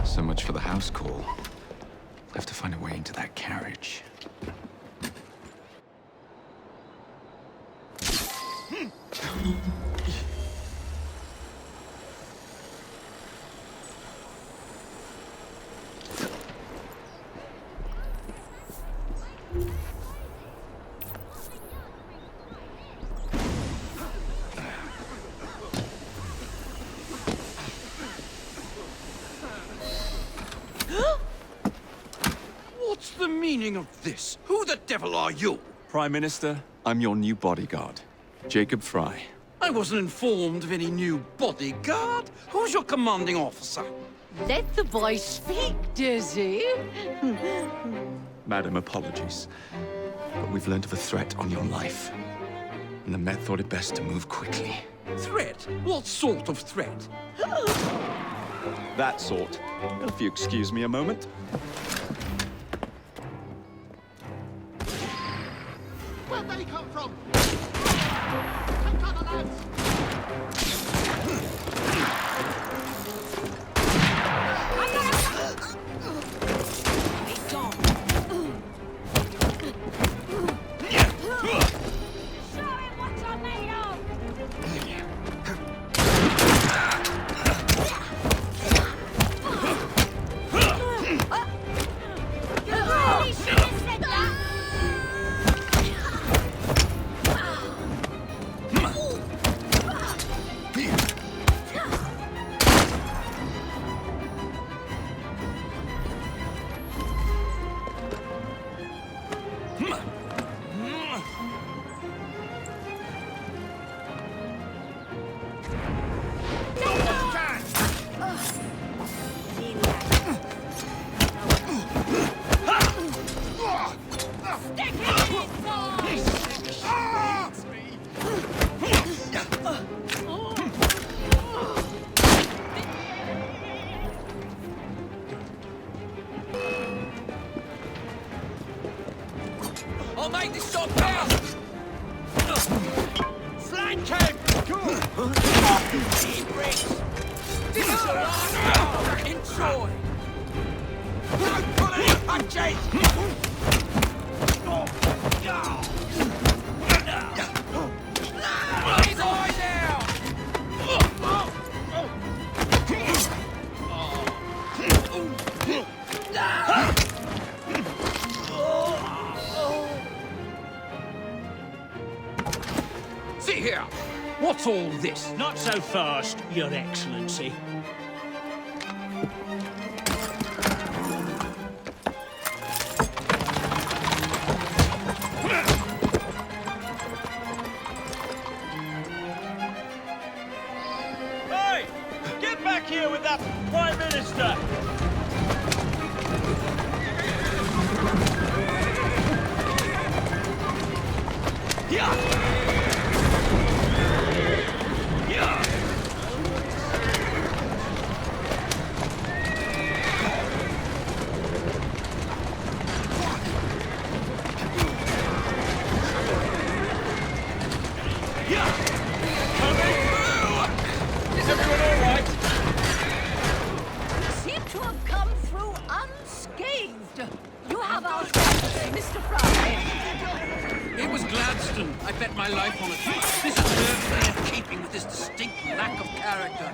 [SPEAKER 12] So much for the house call. I have to find a way into that carriage.
[SPEAKER 6] What's the meaning of this? Who the devil are you?
[SPEAKER 24] Prime Minister, I'm your new bodyguard, Jacob Fry.
[SPEAKER 6] I wasn't informed of any new bodyguard. Who's your commanding officer?
[SPEAKER 16] Let the boy speak, Dizzy.
[SPEAKER 12] Madam, apologies. But we've learned of a threat on your life. And the Met thought it best to move quickly.
[SPEAKER 6] Threat? What sort of threat?
[SPEAKER 24] That sort. If you excuse me a moment.
[SPEAKER 11] Where'd they come from? Take cover, lads!
[SPEAKER 16] Be gone.
[SPEAKER 20] Show him what you're made of! You really should have said that!
[SPEAKER 6] make this job fast!
[SPEAKER 3] Flank him!
[SPEAKER 6] He bricks! This is your last hour! Enjoy! Don't pull any punches! His eyes out! See here! What's all this?
[SPEAKER 9] Not so fast, Your Excellency.
[SPEAKER 18] Hey! Get back here with that Prime Minister!
[SPEAKER 6] Is everyone all right?
[SPEAKER 16] You seem to have come through unscathed. You have our thanks, Mr. Fry.
[SPEAKER 6] It was Gladstone. I bet my life on it. This is perfectly in keeping with his distinct lack of character.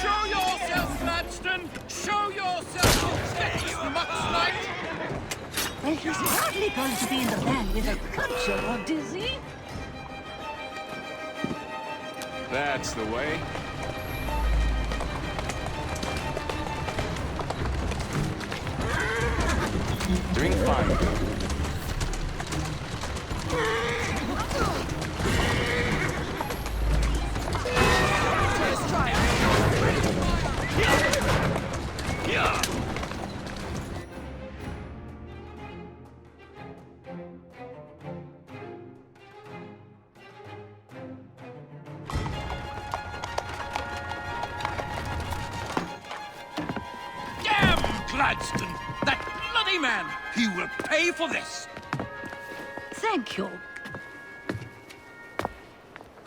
[SPEAKER 6] Show yourself, Gladstone! Show yourself, you feckless muckslide!
[SPEAKER 16] Well, he's hardly going to be in the van with a cudgel, is he?
[SPEAKER 24] That's the way. Doing fine.
[SPEAKER 6] Gladstone! That bloody man! He will pay for this!
[SPEAKER 16] Thank you.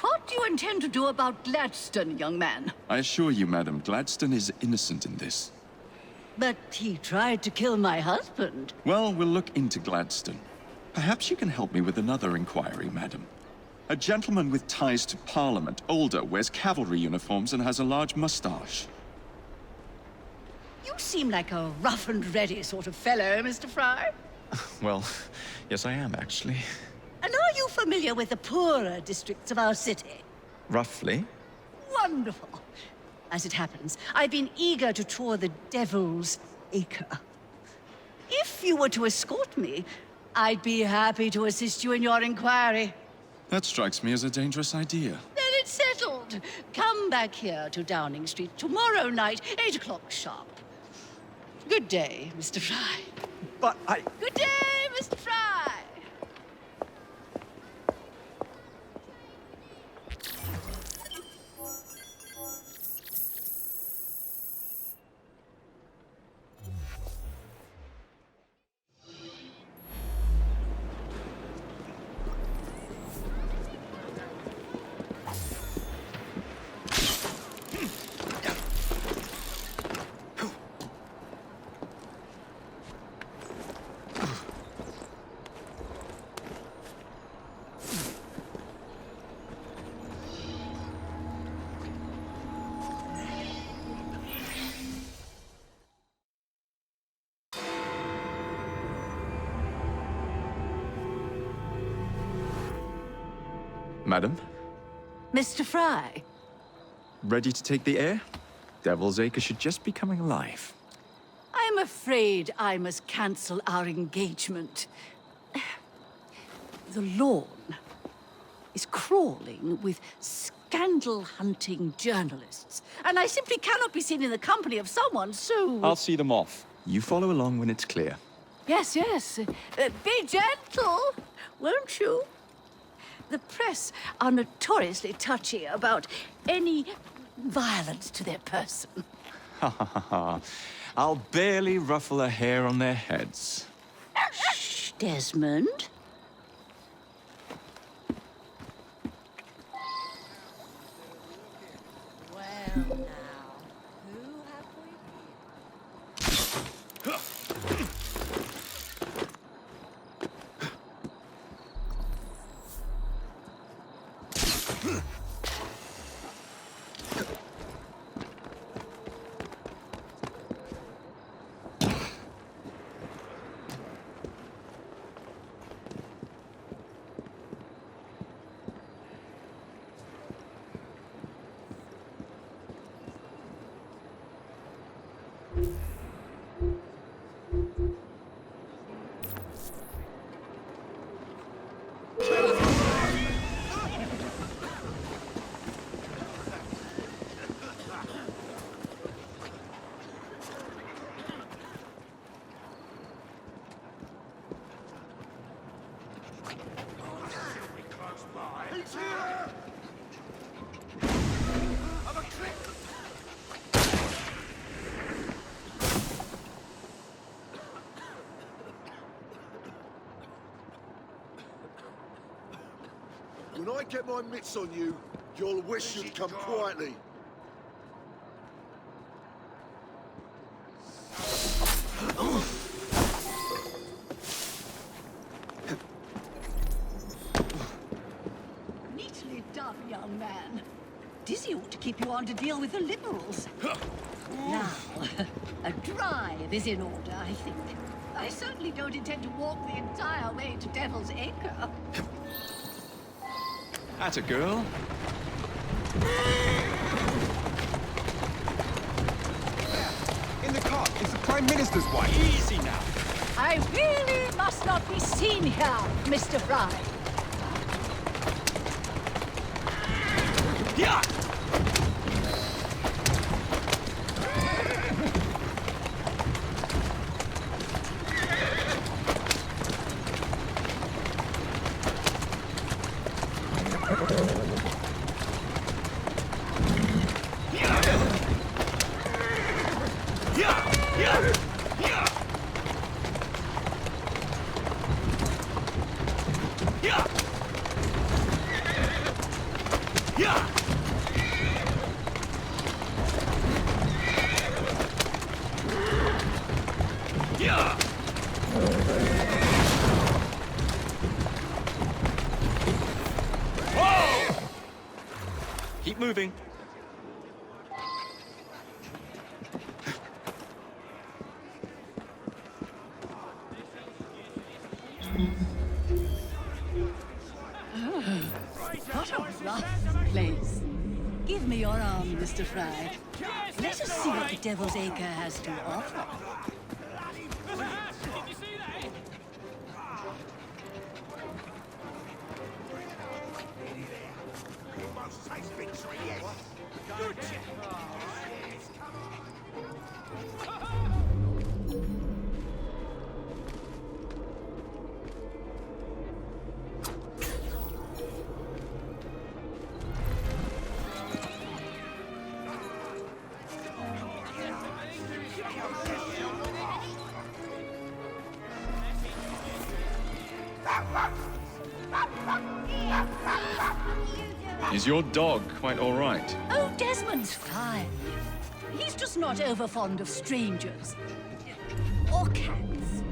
[SPEAKER 16] What do you intend to do about Gladstone, young man?
[SPEAKER 24] I assure you, madam, Gladstone is innocent in this.
[SPEAKER 16] But he tried to kill my husband.
[SPEAKER 24] Well, we'll look into Gladstone. Perhaps you can help me with another inquiry, madam. A gentleman with ties to Parliament, older, wears cavalry uniforms and has a large mustache.
[SPEAKER 16] You seem like a rough and ready sort of fellow, Mr. Fry.
[SPEAKER 12] Well, yes I am, actually.
[SPEAKER 16] And are you familiar with the poorer districts of our city?
[SPEAKER 12] Roughly.
[SPEAKER 16] Wonderful. As it happens, I've been eager to tour the Devil's Acre. If you were to escort me, I'd be happy to assist you in your inquiry.
[SPEAKER 24] That strikes me as a dangerous idea.
[SPEAKER 16] Then it's settled. Come back here to Downing Street tomorrow night, 8 o'clock sharp. Good day, Mr. Fry.
[SPEAKER 12] But I...
[SPEAKER 16] Good day, Mr. Fry!
[SPEAKER 12] Madam?
[SPEAKER 16] Mr. Fry?
[SPEAKER 12] Ready to take the air? Devil's Acre should just be coming alive.
[SPEAKER 16] I'm afraid I must cancel our engagement. The lawn is crawling with scandal-hunting journalists, and I simply cannot be seen in the company of someone so...
[SPEAKER 12] I'll see them off. You follow along when it's clear.
[SPEAKER 16] Yes, yes. Be gentle, won't you? The press are notoriously touchy about any violence to their person.
[SPEAKER 12] Ha ha ha ha. I'll barely ruffle a hair on their heads.
[SPEAKER 16] Shh, Desmond.
[SPEAKER 22] I get my mitts on you, you'll wish you'd come quietly.
[SPEAKER 16] Neatly done, young man. Dizzy ought to keep you on to deal with the liberals. Now, a drive is in order, I think. I certainly don't intend to walk the entire way to Devil's Acre.
[SPEAKER 24] Atta girl.
[SPEAKER 15] In the cart, it's the Prime Minister's wife.
[SPEAKER 24] Easy now.
[SPEAKER 16] I really must not be seen here, Mr. Fry.
[SPEAKER 24] Yeah! Keep moving.
[SPEAKER 16] What a rough place. Give me your arm, Mr. Fry. Let us see what the Devil's Acre has to offer.
[SPEAKER 24] Is your dog quite all right?
[SPEAKER 16] Oh, Desmond's fine. He's just not over fond of strangers. Or cats.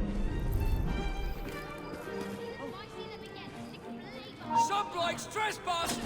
[SPEAKER 6] Some bloke's trespassing!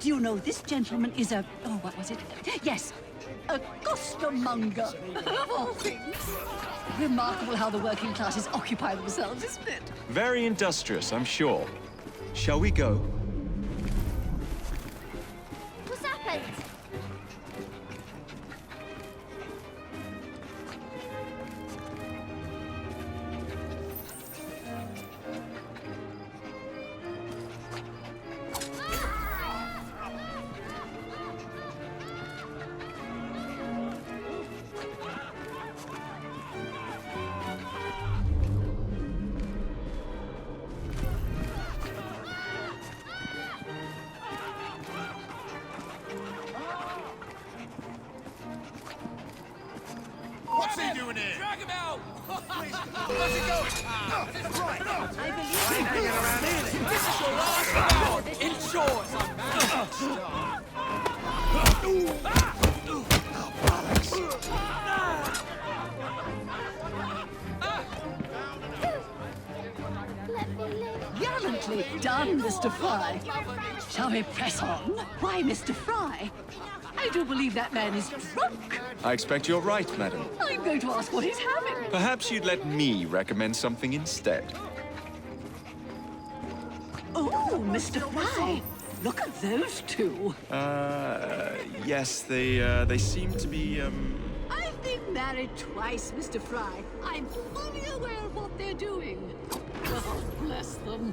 [SPEAKER 16] Do you know, this gentleman is a... oh, what was it? Yes, a costermonger, of all things. Remarkable how the working classes occupy themselves, isn't it?
[SPEAKER 24] Very industrious, I'm sure. Shall we go?
[SPEAKER 20] What's happened?
[SPEAKER 8] What's he doing here?
[SPEAKER 6] Drag him out!
[SPEAKER 8] Where's he going? Right.
[SPEAKER 6] I ain't hanging around here. This is your last bout! In short,
[SPEAKER 16] Gallantly done, Mr. Fry. Shall we press on? Why, Mr. Fry, I do believe that man is drunk.
[SPEAKER 24] I expect you're right, madam.
[SPEAKER 16] I'm going to ask what he's having.
[SPEAKER 24] Perhaps you'd let me recommend something instead.
[SPEAKER 16] Oh, Mr. Fry, look at those two.
[SPEAKER 24] Yes, they seem to be,
[SPEAKER 16] I've been married twice, Mr. Fry. I'm fully aware of what they're doing. God bless them.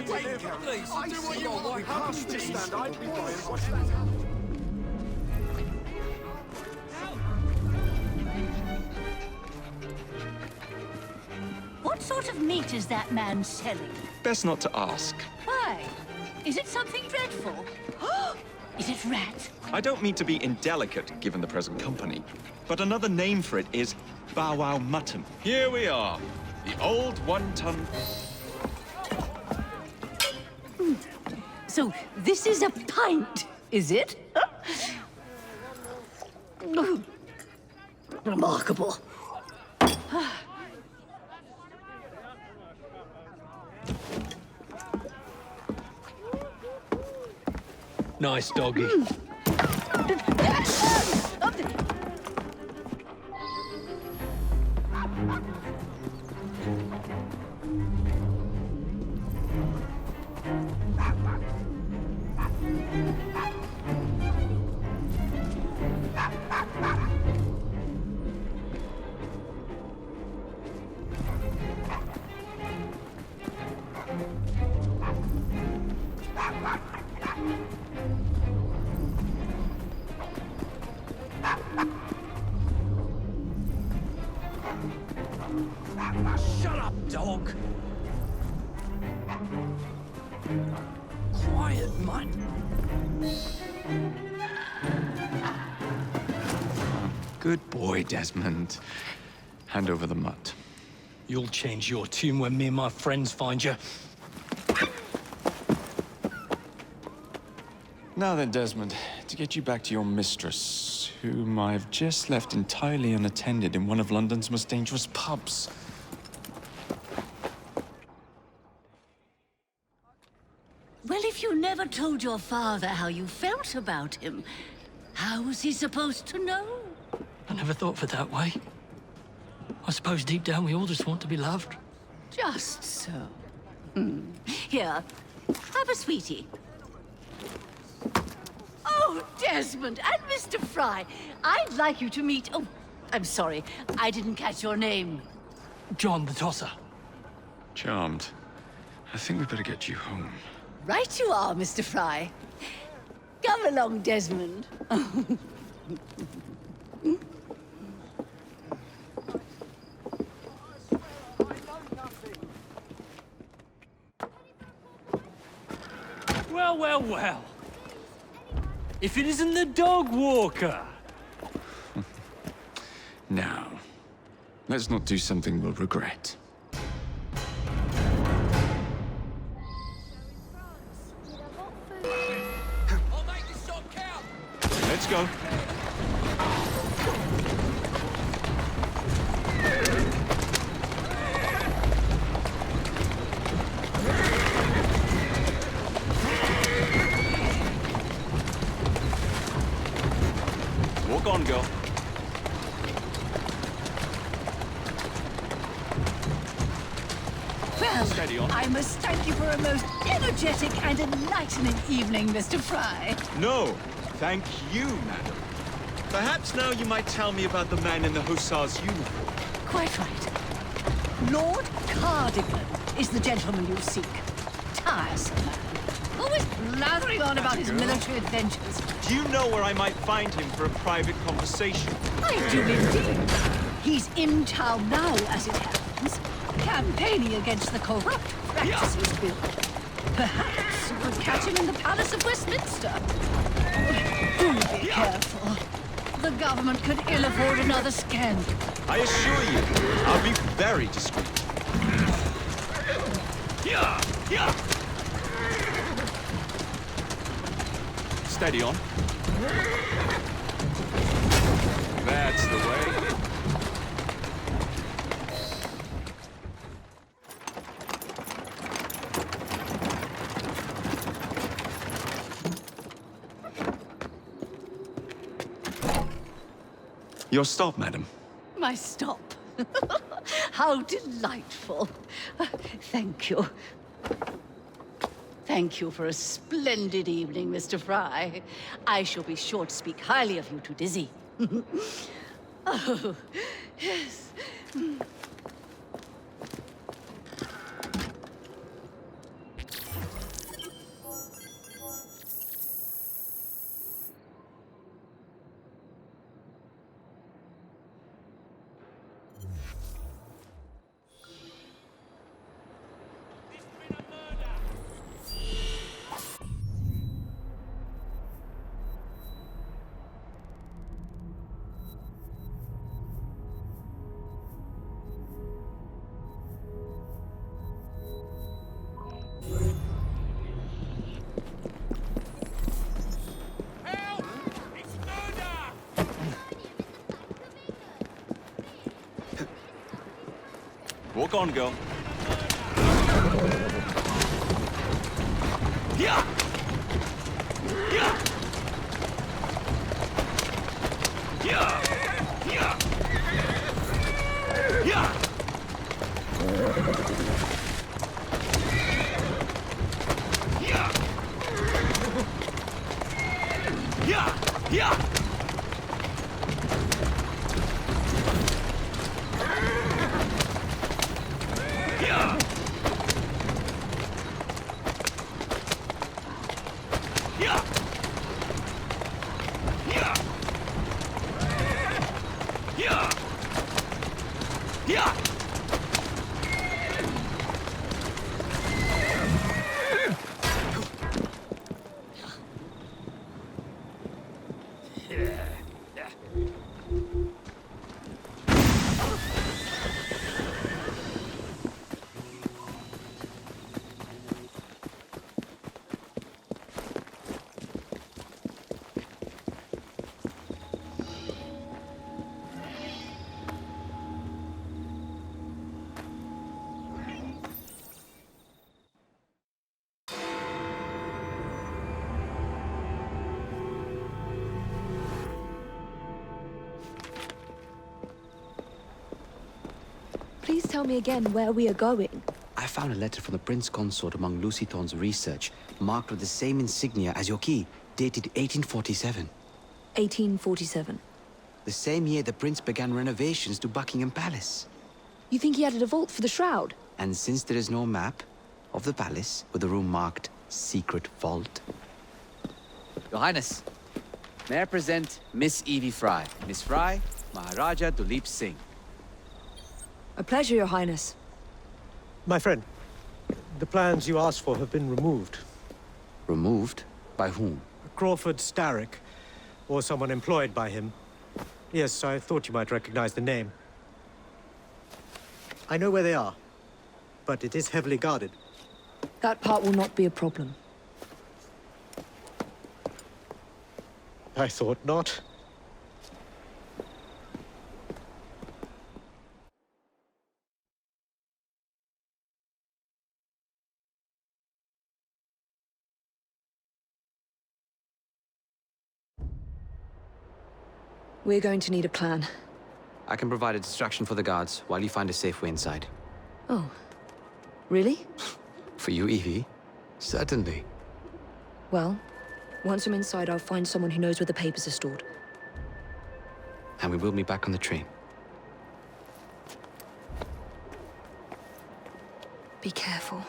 [SPEAKER 6] Please, do what you want.
[SPEAKER 22] We can't stand idly by and watch that happen.
[SPEAKER 16] What sort of meat is that man selling?
[SPEAKER 24] Best not to ask.
[SPEAKER 16] Why? Is it something dreadful? Is it rat?
[SPEAKER 24] I don't mean to be indelicate, given the present company, but another name for it is bow wow mutton. Here we are, the old one-ton...
[SPEAKER 16] So this is a pint, is it? Remarkable.
[SPEAKER 10] Nice doggy.
[SPEAKER 6] Shut up, dog. Quiet, man.
[SPEAKER 24] Good boy, Desmond. Hand over the mutt.
[SPEAKER 10] You'll change your tune when me and my friends find you.
[SPEAKER 24] Now then, Desmond, to get you back to your mistress, whom I've just left entirely unattended in one of London's most dangerous pubs.
[SPEAKER 16] Well, if you never told your father how you felt about him, how was he supposed to know?
[SPEAKER 10] I never thought of it that way. I suppose deep down we all just want to be loved.
[SPEAKER 16] Just so. Here, have a sweetie. Oh, Desmond and Mr. Fry, I'd like you to meet... Oh, I'm sorry, I didn't catch your name.
[SPEAKER 10] John the Tosser.
[SPEAKER 24] Charmed. I think we better get you home.
[SPEAKER 16] Right you are, Mr. Fry. Come along, Desmond.
[SPEAKER 10] Well, well, well. If it isn't the dog walker.
[SPEAKER 24] Now, let's not do something we'll regret.
[SPEAKER 6] I'll make this shot count.
[SPEAKER 24] Let's go. Walk on, girl.
[SPEAKER 16] Well,
[SPEAKER 24] Steady on.
[SPEAKER 16] I must thank you for a most energetic and enlightening evening, Mr. Fry.
[SPEAKER 24] No, thank you, madam. Perhaps now you might tell me about the man in the hussar's uniform.
[SPEAKER 16] Quite right. Lord Cardigan is the gentleman you seek. Tiresome man. Always blathering on about his military adventures.
[SPEAKER 24] Do you know where I might find him for a private conversation?
[SPEAKER 16] I do indeed. He's in town now, as it happens, campaigning against the corrupt practices bill. Perhaps you could catch him in the Palace of Westminster. Do be careful. The government could ill afford another scandal.
[SPEAKER 24] I assure you, I'll be very discreet.
[SPEAKER 6] Yeah, yeah.
[SPEAKER 24] Steady on. That's the way. Your stop, madam.
[SPEAKER 16] My stop. How delightful. Thank you. Thank you for a splendid evening, Mr. Fry. I shall be sure to speak highly of you to Dizzy. Oh, yes.
[SPEAKER 7] Walk on, girl.
[SPEAKER 3] Yeah! Yeah! Yeah! Yeah! Yeah! Yeah! Yeah! Yeah! Yeah! Yeah! Yeah! Yeah! Yeah!
[SPEAKER 1] Please tell me again where we are going.
[SPEAKER 14] I found a letter from the Prince Consort among Lucy Thorne's research, marked with the same insignia as your key, dated 1847.
[SPEAKER 1] 1847.
[SPEAKER 14] The same year the Prince began renovations to Buckingham Palace.
[SPEAKER 1] You think he added a vault for the shroud?
[SPEAKER 14] And since there is no map of the palace with the room marked Secret Vault... Your Highness, may I present Miss Evie Fry. Miss Fry, Maharaja Duleep Singh.
[SPEAKER 1] A pleasure, Your Highness.
[SPEAKER 17] My friend, the plans you asked for have been removed.
[SPEAKER 14] Removed? By whom?
[SPEAKER 17] Crawford Starrick, or someone employed by him. Yes, I thought you might recognize the name. I know where they are, but it is heavily guarded.
[SPEAKER 1] That part will not be a problem.
[SPEAKER 17] I thought not.
[SPEAKER 1] We're going to need a plan.
[SPEAKER 14] I can provide a distraction for the guards while you find a safe way inside.
[SPEAKER 1] Oh. Really?
[SPEAKER 14] For you, Evie? Certainly.
[SPEAKER 1] Well, once I'm inside, I'll find someone who knows where the papers are stored.
[SPEAKER 14] And we will meet back on the train.
[SPEAKER 1] Be careful.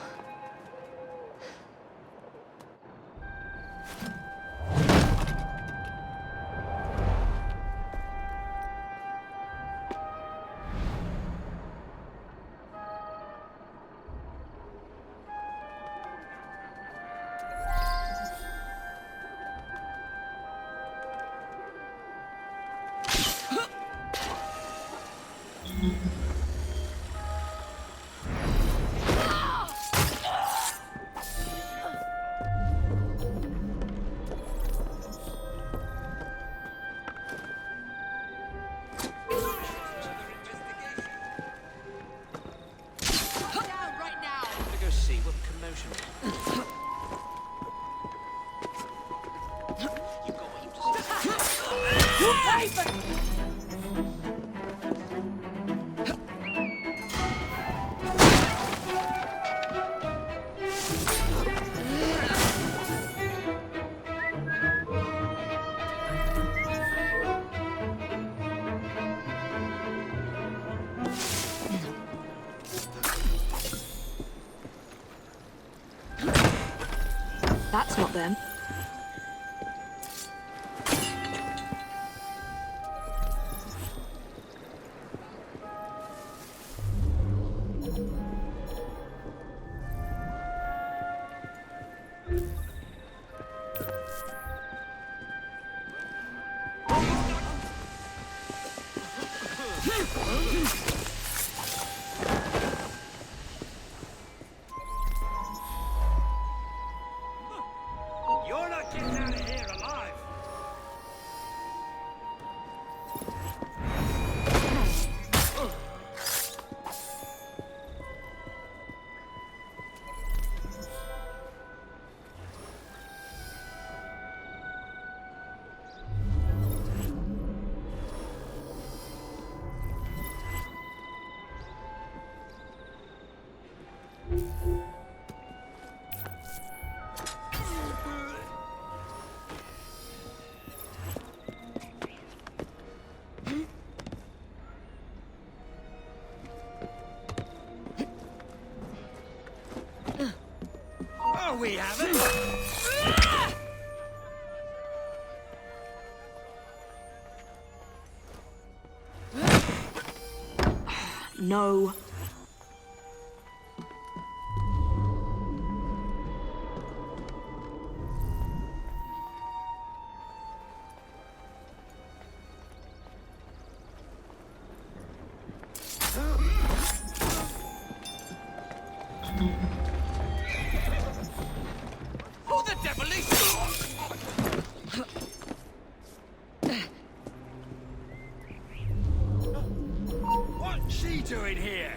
[SPEAKER 1] That's not them.
[SPEAKER 3] You're not getting out of here alive! No, we haven't.
[SPEAKER 1] No.
[SPEAKER 6] Who the devil is
[SPEAKER 3] What's she doing here?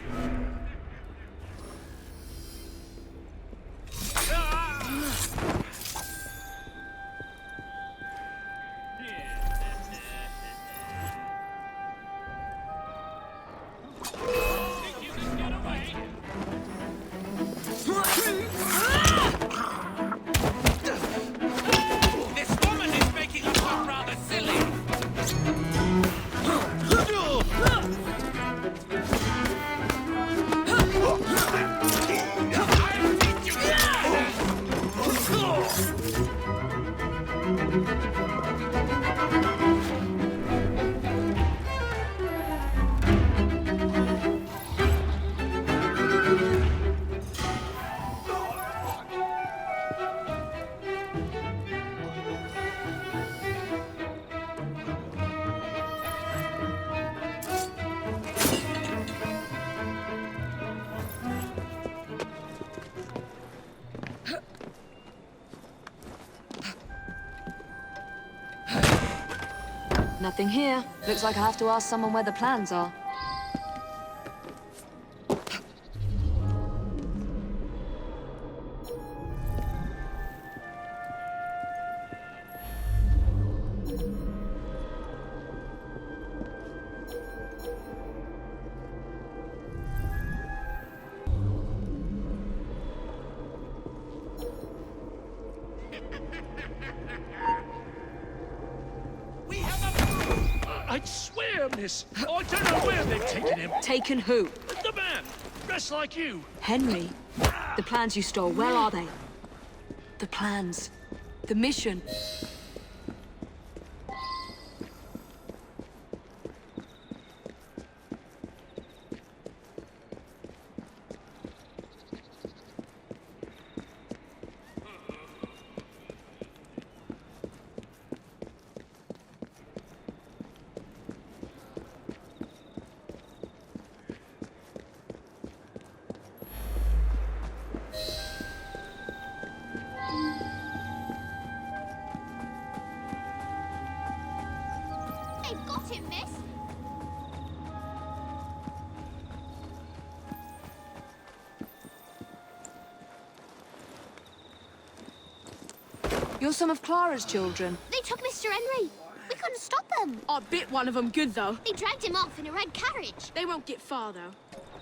[SPEAKER 6] This woman is making us look rather silly.
[SPEAKER 1] Nothing here. Looks like I have to ask someone where the plans are.
[SPEAKER 9] I'd swear, miss. I don't know where they've taken him.
[SPEAKER 1] Taken who?
[SPEAKER 9] The man, dressed like you.
[SPEAKER 1] Henry. The plans you stole, where are they? The plans. The mission.
[SPEAKER 20] They've got him, miss.
[SPEAKER 1] You're some of Clara's children.
[SPEAKER 20] They took Mr. Henry. We couldn't stop them.
[SPEAKER 13] I bit one of them good, though.
[SPEAKER 20] They dragged him off in a red carriage.
[SPEAKER 13] They won't get far, though.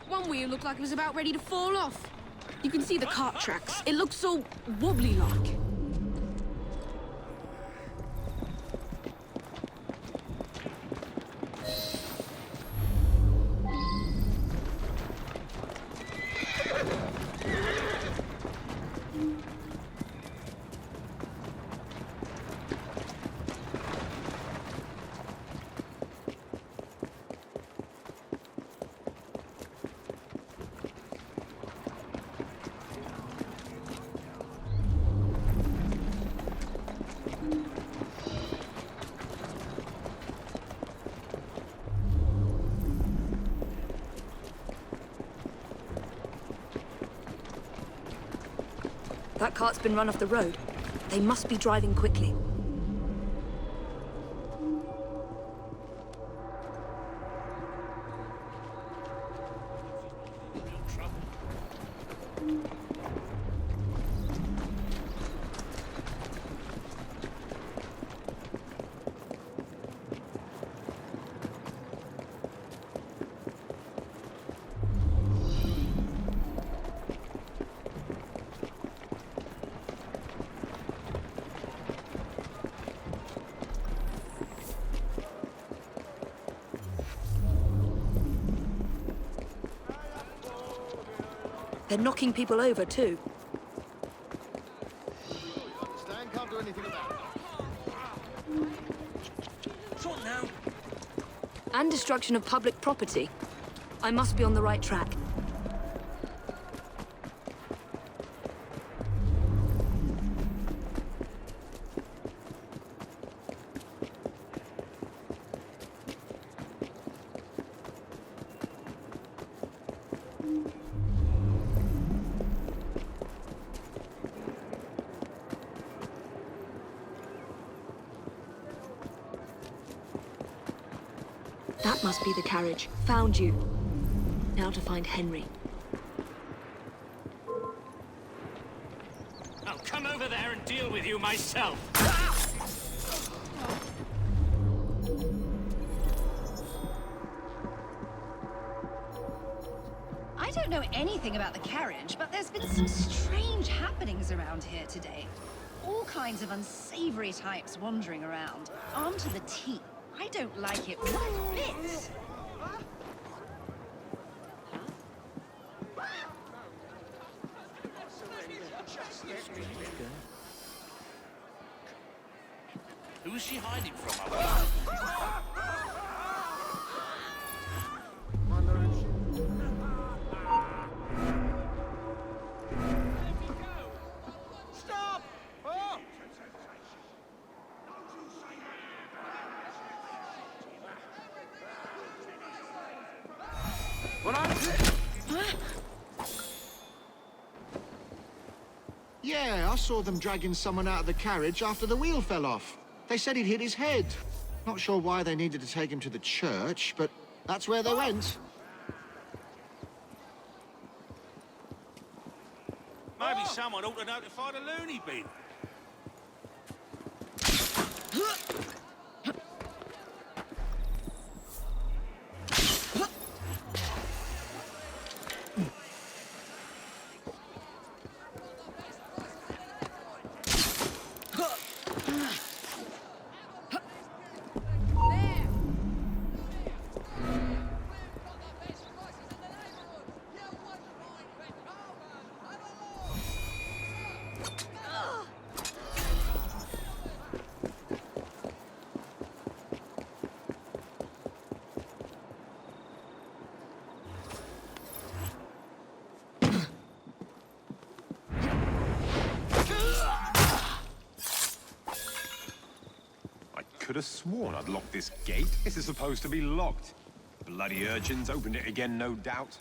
[SPEAKER 13] One wheel looked like it was about ready to fall off. You can see the cart tracks. It looks all wobbly-like.
[SPEAKER 1] That cart's been run off the road. They must be driving quickly. They're knocking people over, too.
[SPEAKER 22] anything about it.
[SPEAKER 3] What now?
[SPEAKER 1] And destruction of public property. I must be on the right track. That must be the carriage. Found you. Now to find Henry.
[SPEAKER 3] I'll come over there and deal with you myself.
[SPEAKER 2] I don't know anything about the carriage, but there's been some strange happenings around here today. All kinds of unsavory types wandering around, armed to the teeth. I don't like it one bit.
[SPEAKER 3] Who's she hiding from?
[SPEAKER 11] Stop! Oh!
[SPEAKER 22] Yeah, I saw them dragging someone out of the carriage after the wheel fell off. They said he'd hit his head. Not sure why they needed to take him to the church, but that's where they went.
[SPEAKER 3] Maybe someone ought to notify the loony bin.
[SPEAKER 5] Could have sworn I'd locked this gate. This is supposed to be locked. Bloody urchins opened it again, no doubt.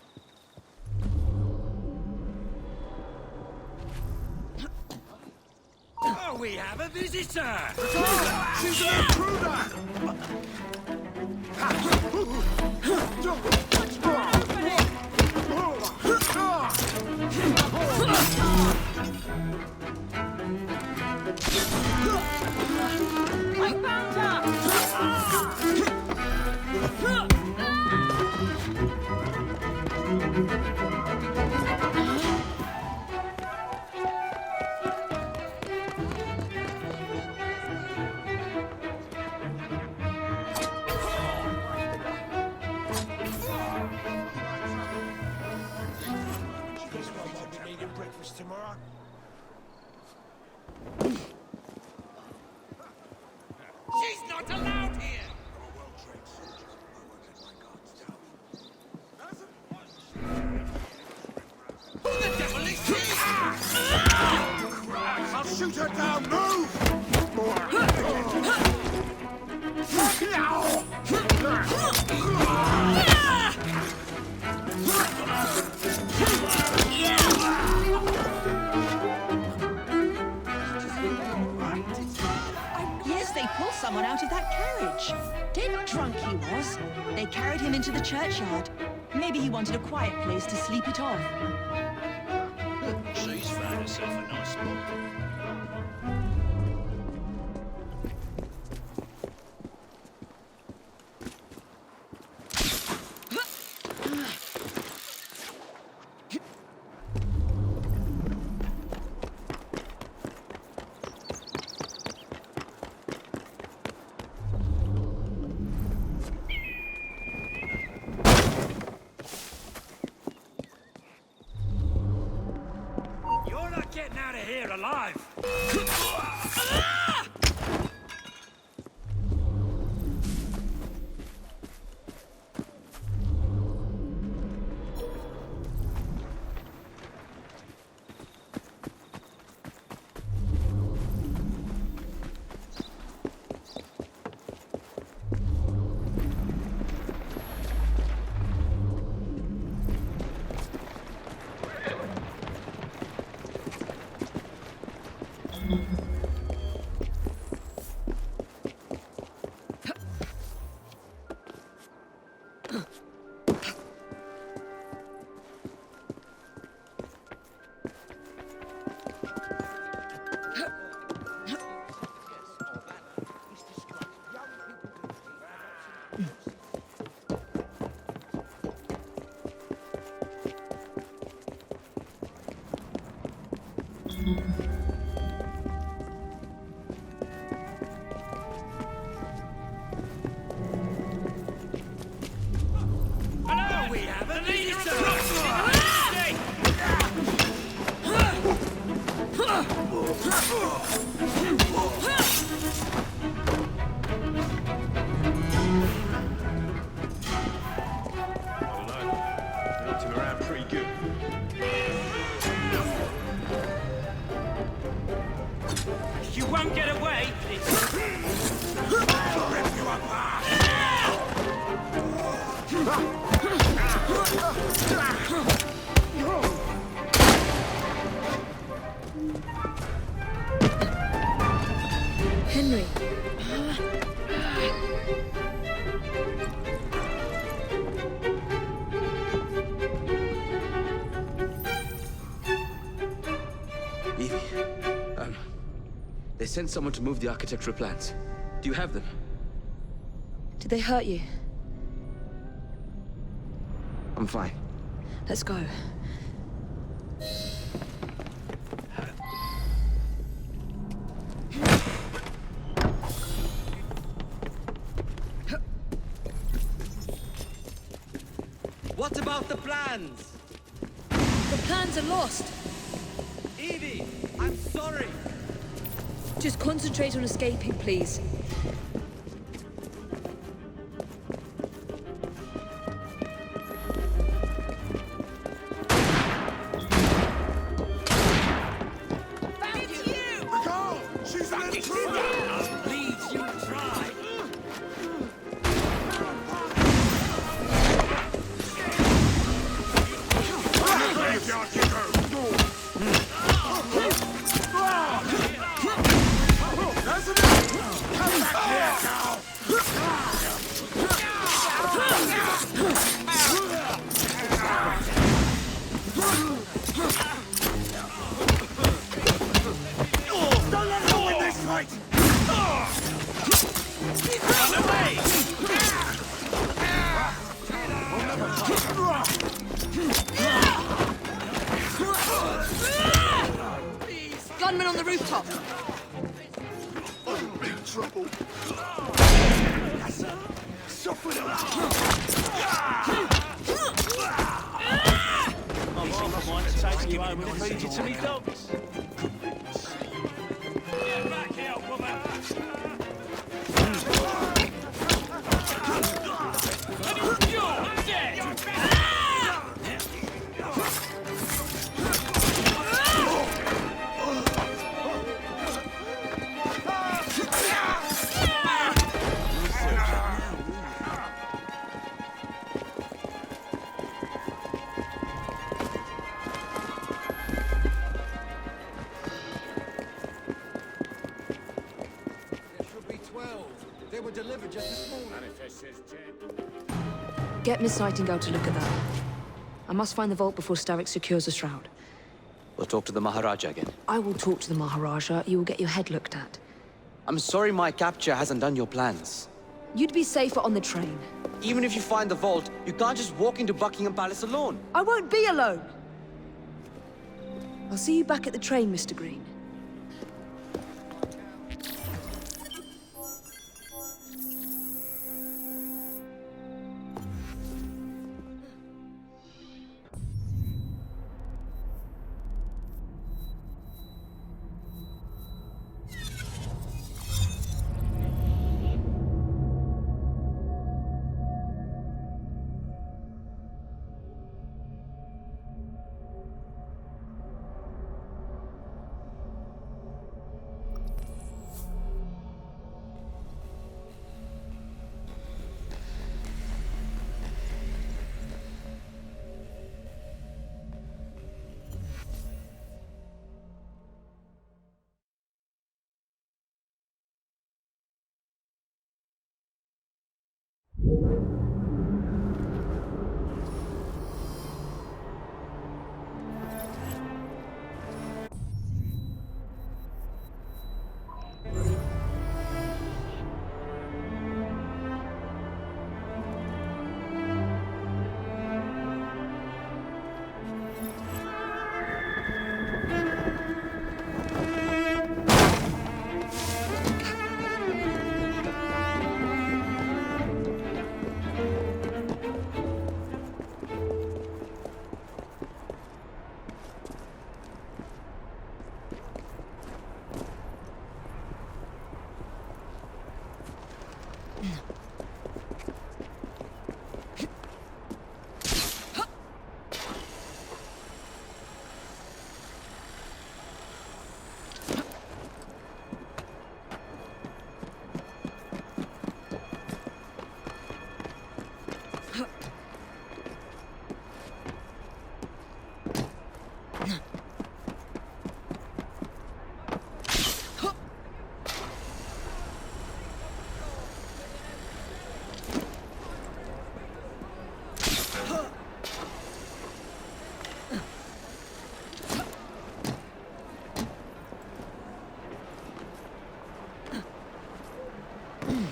[SPEAKER 3] Oh, we have a visitor!
[SPEAKER 22] She's an intruder!
[SPEAKER 11] I found her!
[SPEAKER 3] Breakfast tomorrow? She's not allowed here! Who the devil is she?
[SPEAKER 22] I'll shoot her down! Move!
[SPEAKER 16] Yes, they pulled someone out of that carriage. Dead drunk he was. They carried him into the churchyard. Maybe he wanted a quiet place to sleep it off.
[SPEAKER 3] She's found herself a nice spot. You're not getting out of here alive! Hello, we have a leader of the
[SPEAKER 5] I don't know. Knocked him around pretty good.
[SPEAKER 3] You won't get away.
[SPEAKER 1] Henry.
[SPEAKER 14] Evie, they sent someone to move the architectural plans. Do you have them?
[SPEAKER 1] Did they hurt you?
[SPEAKER 14] I'm fine.
[SPEAKER 1] Let's go.
[SPEAKER 14] What about the plans?
[SPEAKER 1] The plans are lost.
[SPEAKER 14] Evie, I'm sorry.
[SPEAKER 1] Just concentrate on escaping, please.
[SPEAKER 3] She's an intruder! Leads you try. Graveyard you go! That's enough! Come back here, cow! Don't let her win this fight! Run away!
[SPEAKER 1] Gunman on the rooftop.
[SPEAKER 3] I'm in trouble. Suffer it.
[SPEAKER 10] I'm off, mine to take you home and feed you to me dogs.
[SPEAKER 3] Get back here, woman! You're dead!
[SPEAKER 22] They were delivered just this morning.
[SPEAKER 1] Get Miss Nightingale to look at that. I must find the vault before Starrick secures the shroud.
[SPEAKER 14] We'll talk to the Maharaja again.
[SPEAKER 1] I will talk to the Maharaja. You will get your head looked at.
[SPEAKER 14] I'm sorry my capture hasn't done your plans.
[SPEAKER 1] You'd be safer on the train.
[SPEAKER 14] Even if you find the vault, you can't just walk into Buckingham Palace alone.
[SPEAKER 1] I won't be alone! I'll see you back at the train, Mr. Green.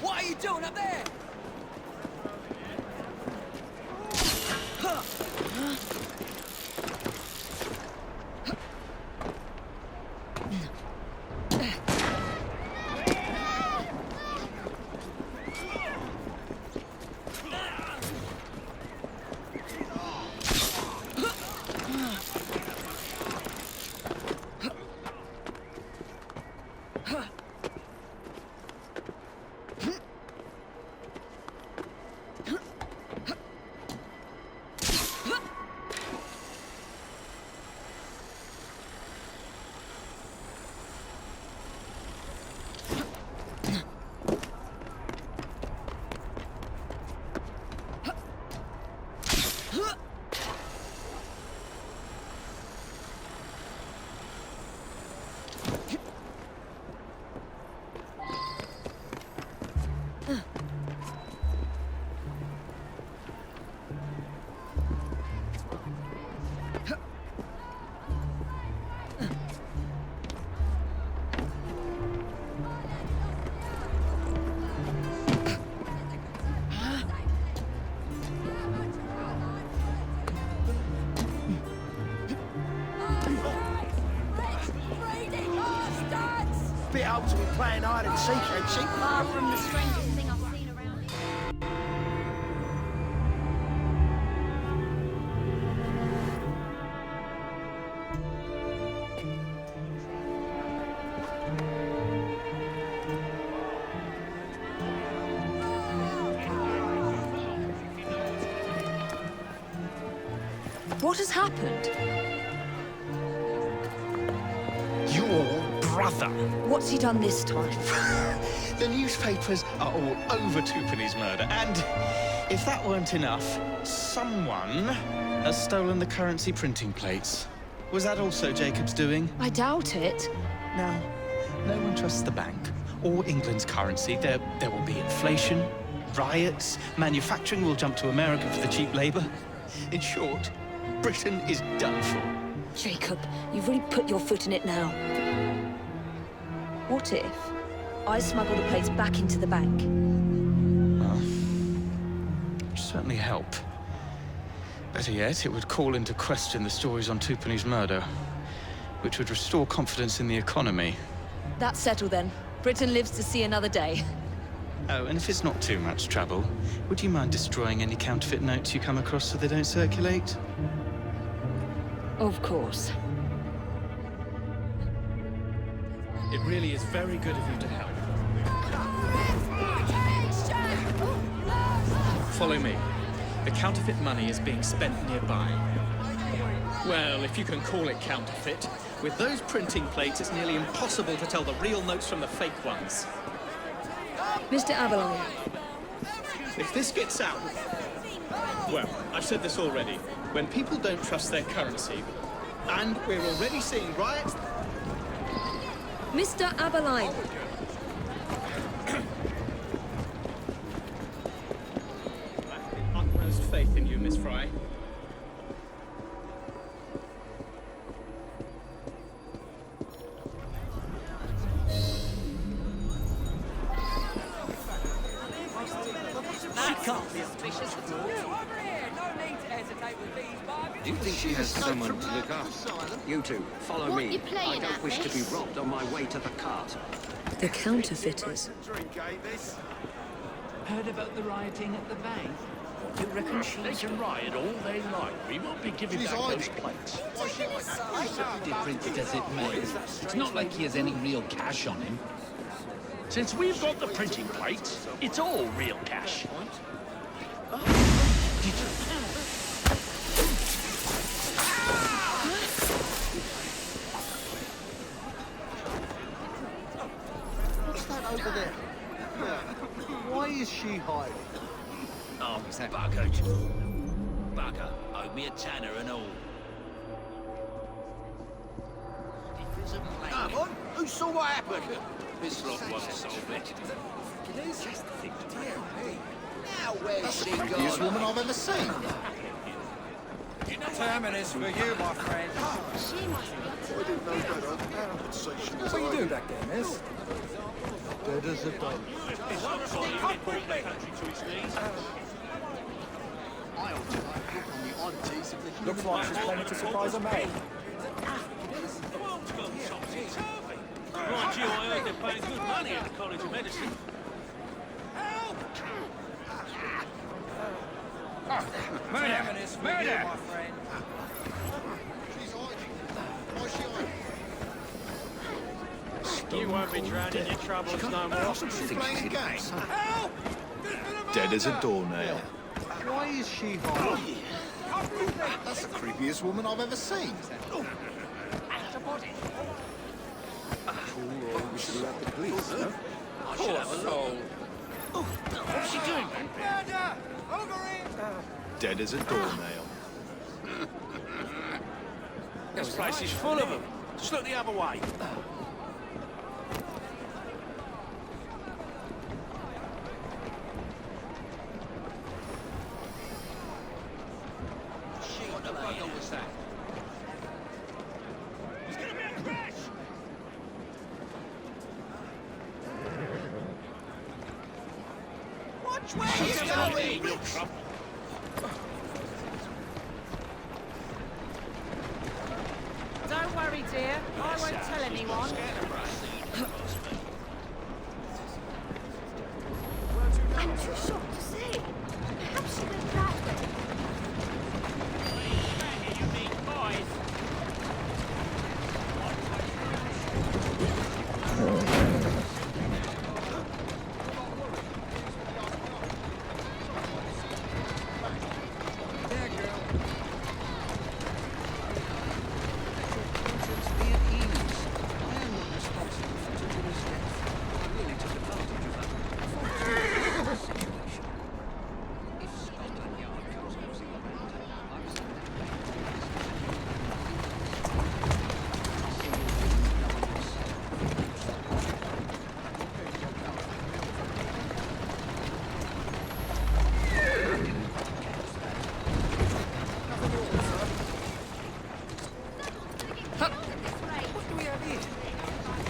[SPEAKER 6] What are you doing up there?
[SPEAKER 4] Bit old to be playing hide and seek, ain't she?
[SPEAKER 20] Far from the strangest thing I've seen around here.
[SPEAKER 1] What has happened?
[SPEAKER 19] Your brother.
[SPEAKER 1] What's he done this time?
[SPEAKER 19] The newspapers are all over Twopenny's murder, and if that weren't enough, someone has stolen the currency printing plates. Was that also Jacob's doing?
[SPEAKER 1] I doubt it.
[SPEAKER 19] Now, no one trusts the bank or England's currency. There will be inflation, riots, manufacturing will jump to America for the cheap labor. In short, Britain is done for.
[SPEAKER 1] Jacob, you've really put your foot in it now. What if I smuggle the plates back into the bank?
[SPEAKER 19] Well, it'd certainly help. Better yet, it would call into question the stories on Twopenny's murder, which would restore confidence in the economy.
[SPEAKER 1] That's settled then. Britain lives to see another day.
[SPEAKER 19] Oh, and if it's not too much trouble, would you mind destroying any counterfeit notes you come across so they don't circulate?
[SPEAKER 1] Of course.
[SPEAKER 18] It really is very good of you to help. Follow me. The counterfeit money is being spent nearby. Well, if you can call it counterfeit. With those printing plates, it's nearly impossible to tell the real notes from the fake ones.
[SPEAKER 1] Mr. Avalon.
[SPEAKER 18] If this gets out... Well, I've said this already. When people don't trust their currency, and we're already seeing riots...
[SPEAKER 1] Mr. Aberline.
[SPEAKER 18] faith in you, Miss Fry.
[SPEAKER 6] She can't be ambitious at all. Over here, no need to hesitate with these bargains.
[SPEAKER 10] Do you think she has someone to look after? You two, follow
[SPEAKER 20] What
[SPEAKER 10] me.
[SPEAKER 20] you playing
[SPEAKER 10] I don't
[SPEAKER 20] at,
[SPEAKER 10] wish to be
[SPEAKER 20] miss?
[SPEAKER 10] robbed on my way to the cart.
[SPEAKER 1] The counterfeiters.
[SPEAKER 9] Heard about the rioting at the bank? You reckon they can riot all they like? We won't be giving back those plates.
[SPEAKER 12] Different as it may, it's not like he has any real cash on him.
[SPEAKER 9] Since we've got the printing plates, it's all real cash.
[SPEAKER 11] What's that over there? Why is she hiding?
[SPEAKER 6] Oh, buggered. Bugger, owe me a tanner and all.
[SPEAKER 11] Come on, who saw what happened?
[SPEAKER 6] This lot won't solve it.
[SPEAKER 11] Now where's she gone?
[SPEAKER 22] Creepiest woman I've ever seen.
[SPEAKER 4] Terminus for you, my friend.
[SPEAKER 20] She must be up to
[SPEAKER 22] I didn't know better.
[SPEAKER 4] What are you doing back there, miss?
[SPEAKER 11] Dead as a dog.
[SPEAKER 4] Looks like she's planning to surprise a mate.
[SPEAKER 6] Mind you, I heard they're paying good money at the College of Medicine.
[SPEAKER 4] Terminus for you, my friend.
[SPEAKER 3] You won't be drowning your troubles no more.
[SPEAKER 22] She's playing a game.
[SPEAKER 11] Dead as a doornail. Why is she hiding?
[SPEAKER 22] That's the creepiest woman I've ever seen.
[SPEAKER 11] We should have the police, huh?
[SPEAKER 6] I should have a look.
[SPEAKER 11] What's she doing, man?
[SPEAKER 4] Murder! Over here!
[SPEAKER 11] Dead as a doornail.
[SPEAKER 6] This place is full of them. Just look the other way. What the bugger was that? There's gonna be a crash!
[SPEAKER 11] Watch where he's going!
[SPEAKER 6] Real trouble.
[SPEAKER 15] Don't worry, dear. I won't tell anyone.
[SPEAKER 20] I'm too shocked to say. Perhaps she went that way.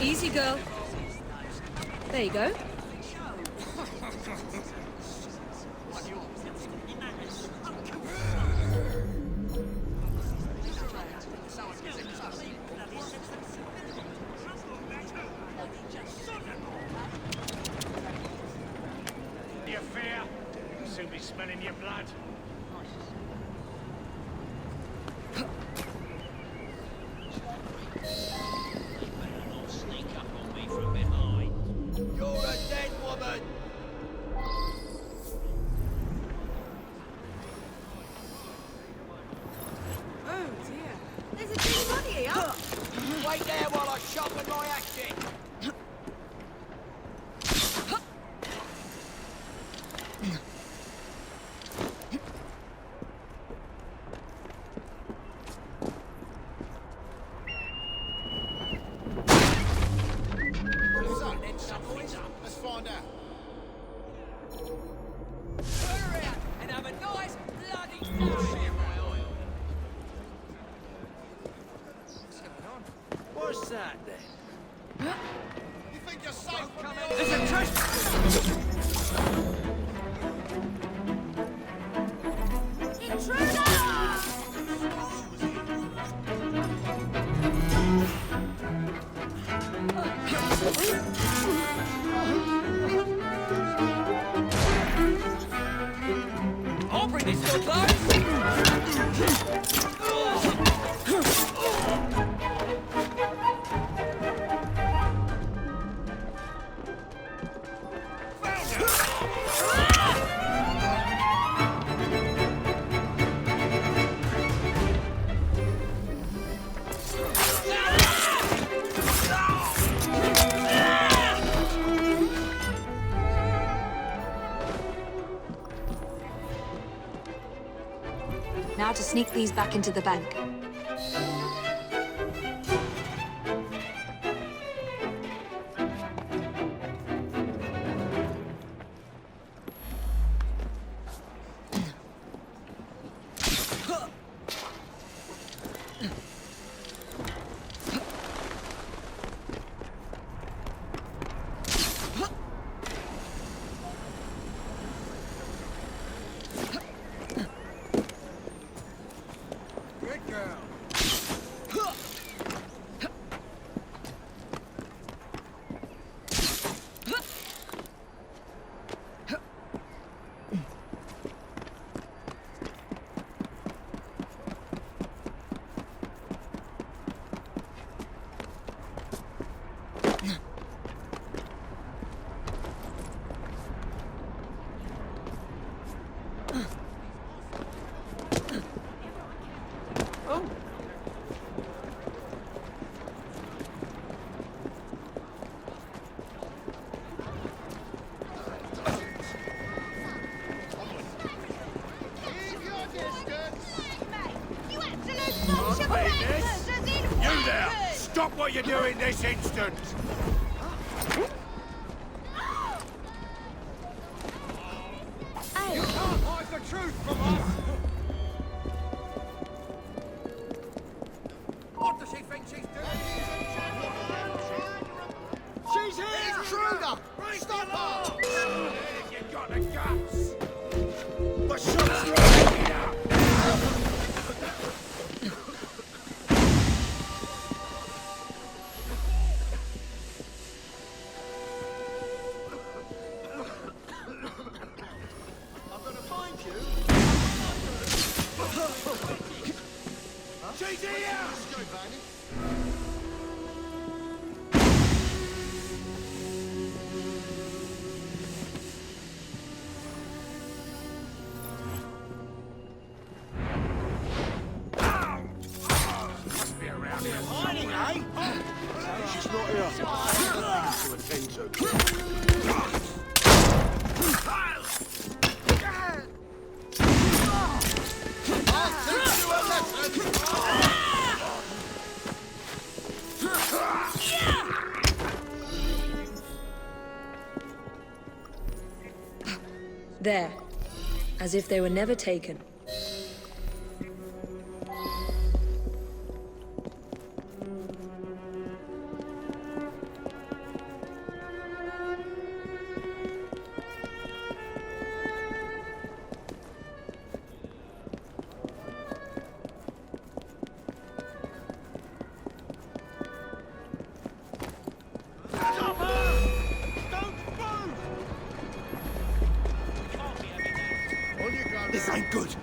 [SPEAKER 1] Easy, girl. There you go.
[SPEAKER 3] You fear? You'll soon be smelling your blood.
[SPEAKER 11] You're a dead woman!
[SPEAKER 15] Oh, dear.
[SPEAKER 20] There's a dead body here.
[SPEAKER 11] Wait there while I sharpen my action!
[SPEAKER 22] Who's up? Let's find out.
[SPEAKER 6] Turn around and have a nice bloody Aubrey, this still close?
[SPEAKER 1] Now to sneak these back into the bank.
[SPEAKER 3] You there! Stop what you're doing this instant! You can't hide the truth from us! What does she think she's doing? She's here! Intruder! Stop her! You've got the guts! The shot's right here!
[SPEAKER 1] There. As if they were never taken.
[SPEAKER 3] This ain't good.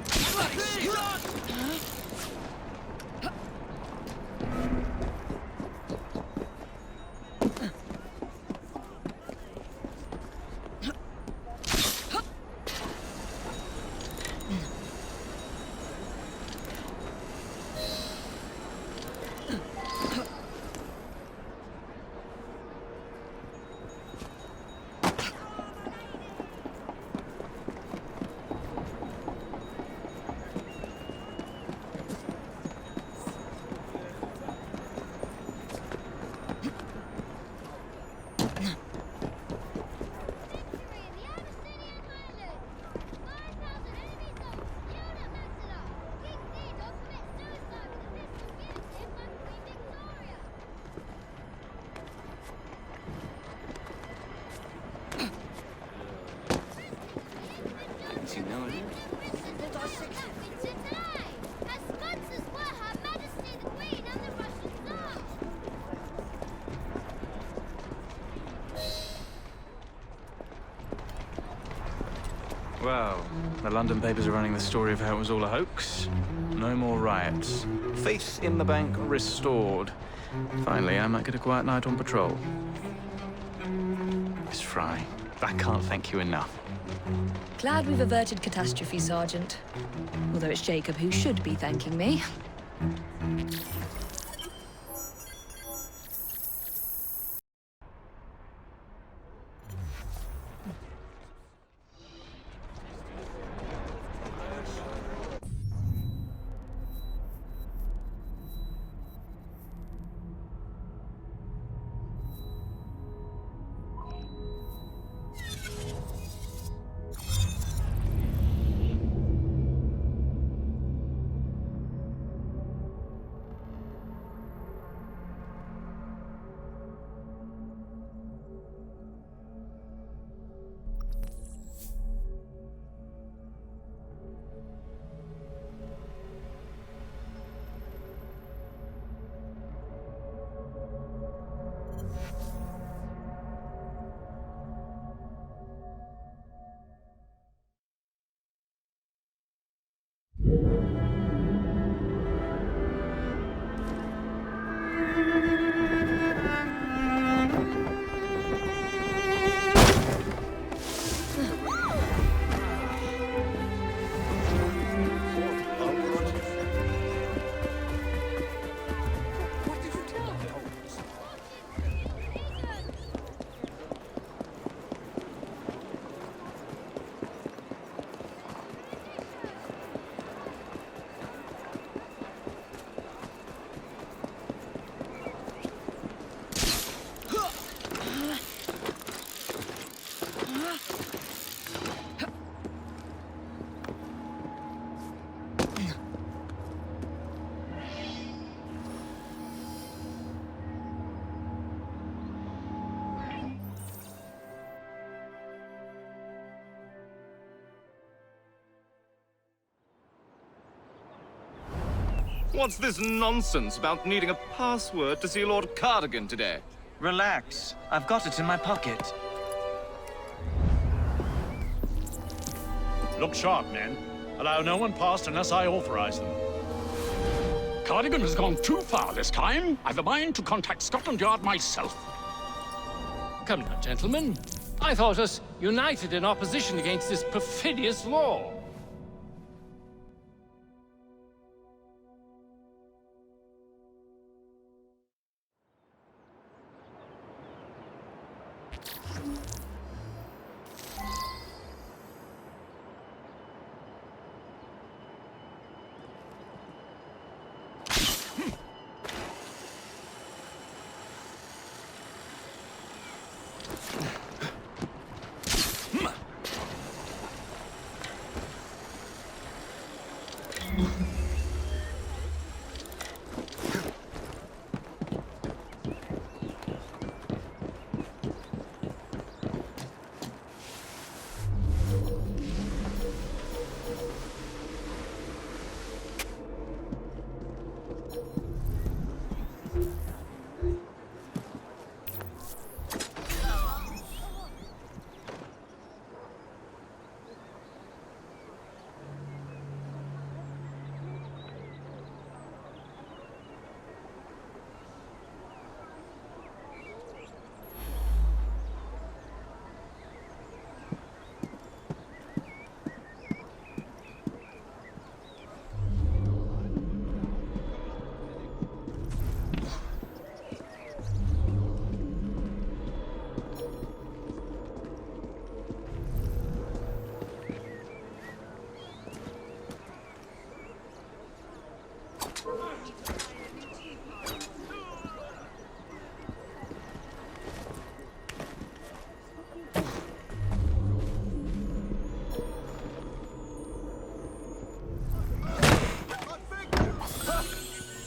[SPEAKER 19] Well, the London papers are running the story of how it was all a hoax. No more riots. Faith in the bank restored. Finally, I might get a quiet night on patrol. Miss Fry, I can't thank you enough.
[SPEAKER 1] Glad we've averted catastrophe, Sergeant. Although it's Jacob who should be thanking me.
[SPEAKER 8] What's this nonsense about needing a password to see Lord Cardigan today?
[SPEAKER 21] Relax. I've got it in my pocket.
[SPEAKER 9] Look sharp, men. Allow no one past unless I authorize them. Cardigan has gone too far this time. I've a mind to contact Scotland Yard myself.
[SPEAKER 10] Come now, gentlemen. I thought us united in opposition against this perfidious law.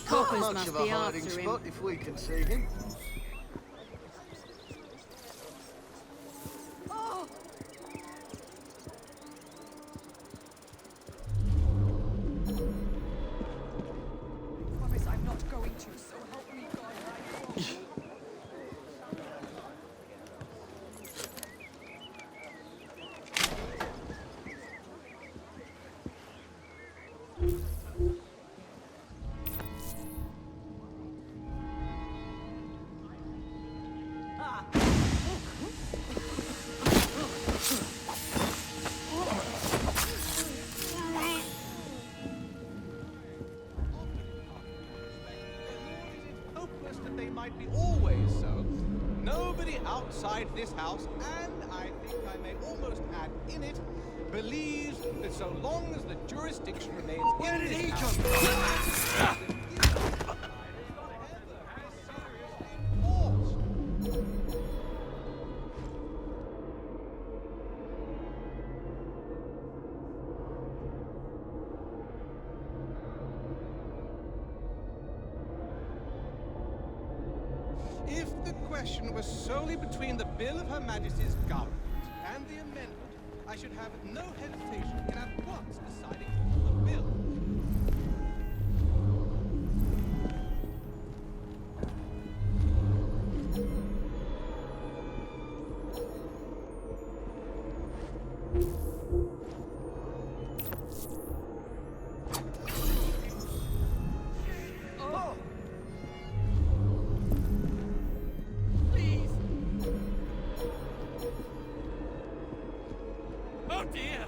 [SPEAKER 13] Coppers
[SPEAKER 4] Much
[SPEAKER 13] must
[SPEAKER 4] of a
[SPEAKER 13] be
[SPEAKER 4] hiding
[SPEAKER 13] after him.
[SPEAKER 4] spot if we can see him.
[SPEAKER 15] Promise I'm not going to, so help me God.
[SPEAKER 11] inside this house, and I think I may almost add in it, believes that so long as the jurisdiction remains in this house... If the question was solely between the bill of Her Majesty's government and the amendment, I should have no hesitation in at once deciding for the bill.
[SPEAKER 3] Oh dear!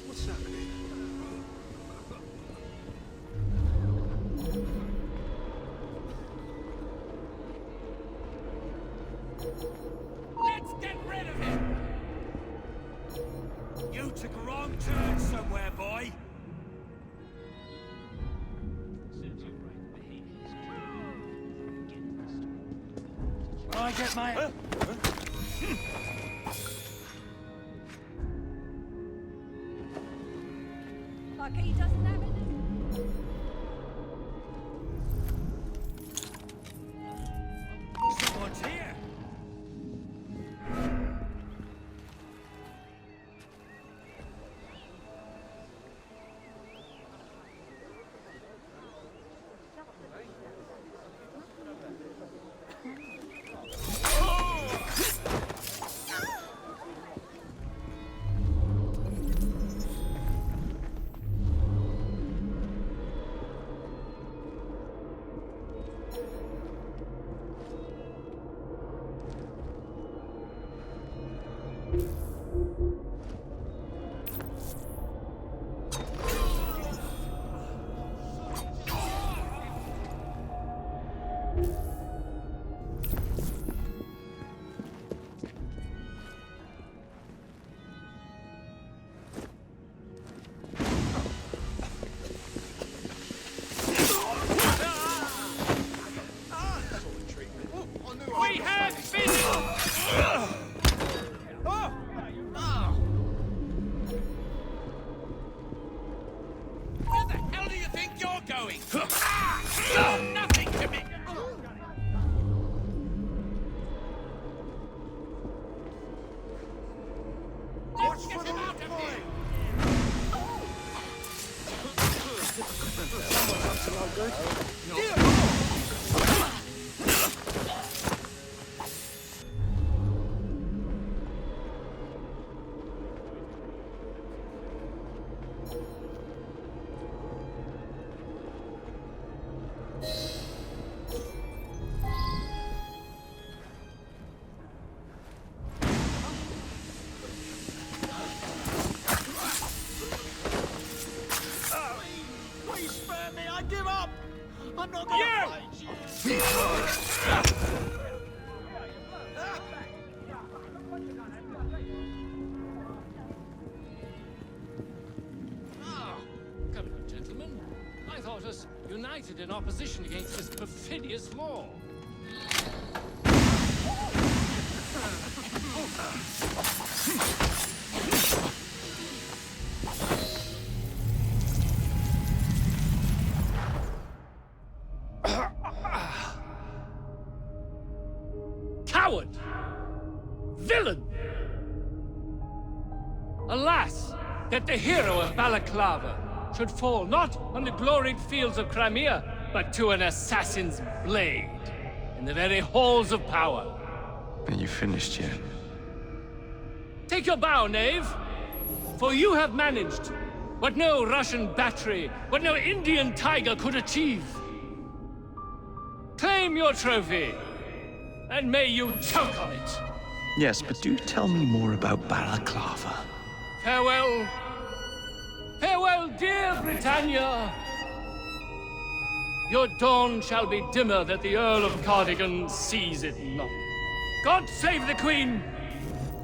[SPEAKER 4] What's happening?
[SPEAKER 3] Let's get rid of him! You took a wrong turn somewhere, boy! I get my...
[SPEAKER 1] Like he doesn't have it.
[SPEAKER 3] Someone's here! We have finished! Where the hell do you think you're going? Nothing to me! Let's get him out of here!
[SPEAKER 4] Someone's up to no good. Please spare me, I give up! I'm not gonna fight you!
[SPEAKER 10] Come on, gentlemen. I thought us united in opposition against this perfidious law. Coward! Villain! Alas, that the hero of Balaclava should fall not on the gloried fields of Crimea, but to an assassin's blade in the very halls of power.
[SPEAKER 7] Are you finished yet?
[SPEAKER 10] Take your bow, knave, for you have managed what no Russian battery, what no Indian tiger could achieve.
[SPEAKER 2] Claim your trophy, and may you choke on it.
[SPEAKER 7] Yes, but do tell me more about Balaclava.
[SPEAKER 2] Farewell. Farewell, dear Britannia. Your dawn shall be dimmer that the Earl of Cardigan sees it not. God save the Queen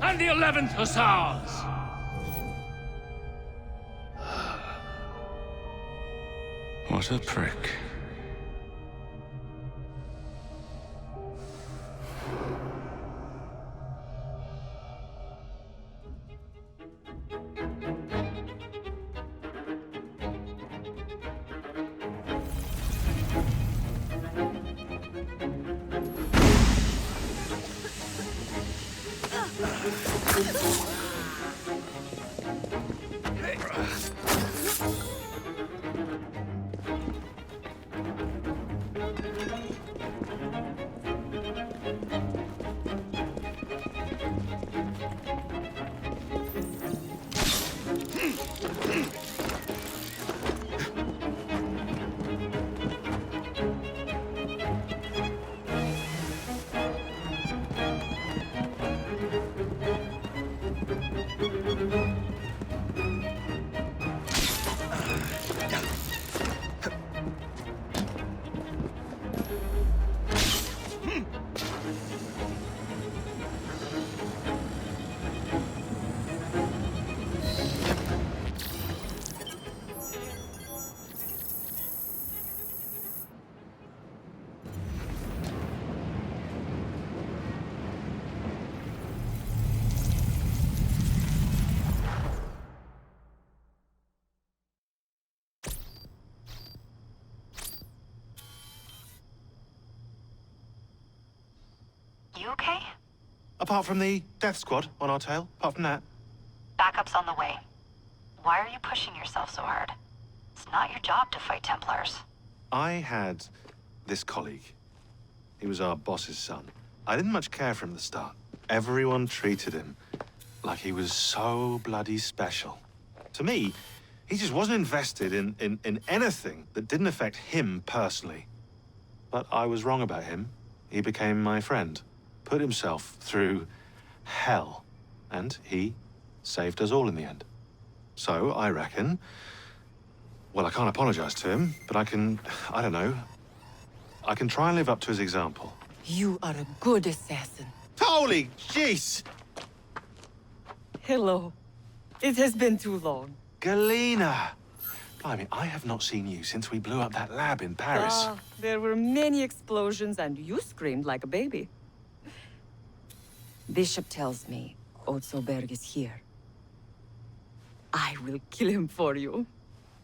[SPEAKER 2] and the 11th Hussars!
[SPEAKER 7] What a prick.
[SPEAKER 17] You okay?
[SPEAKER 23] Apart from the death squad on our tail, apart from that.
[SPEAKER 17] Backup's on the way. Why are you pushing yourself so hard? It's not your job to fight Templars.
[SPEAKER 23] I had this colleague. He was our boss's son. I didn't much care for him at the start. Everyone treated him like he was so bloody special. To me, he just wasn't invested in anything that didn't affect him personally. But I was wrong about him. He became my friend, put himself through hell, and he saved us all in the end. So I reckon, well, I can't apologize to him, but I can try and live up to his example.
[SPEAKER 15] You are a good assassin.
[SPEAKER 23] Holy jeez!
[SPEAKER 15] Hello. It has been too long.
[SPEAKER 23] Galena! Blimey, I have not seen you since we blew up that lab in Paris.
[SPEAKER 15] There were many explosions and you screamed like a baby. Bishop tells me Otzoberg is here. I will kill him for you.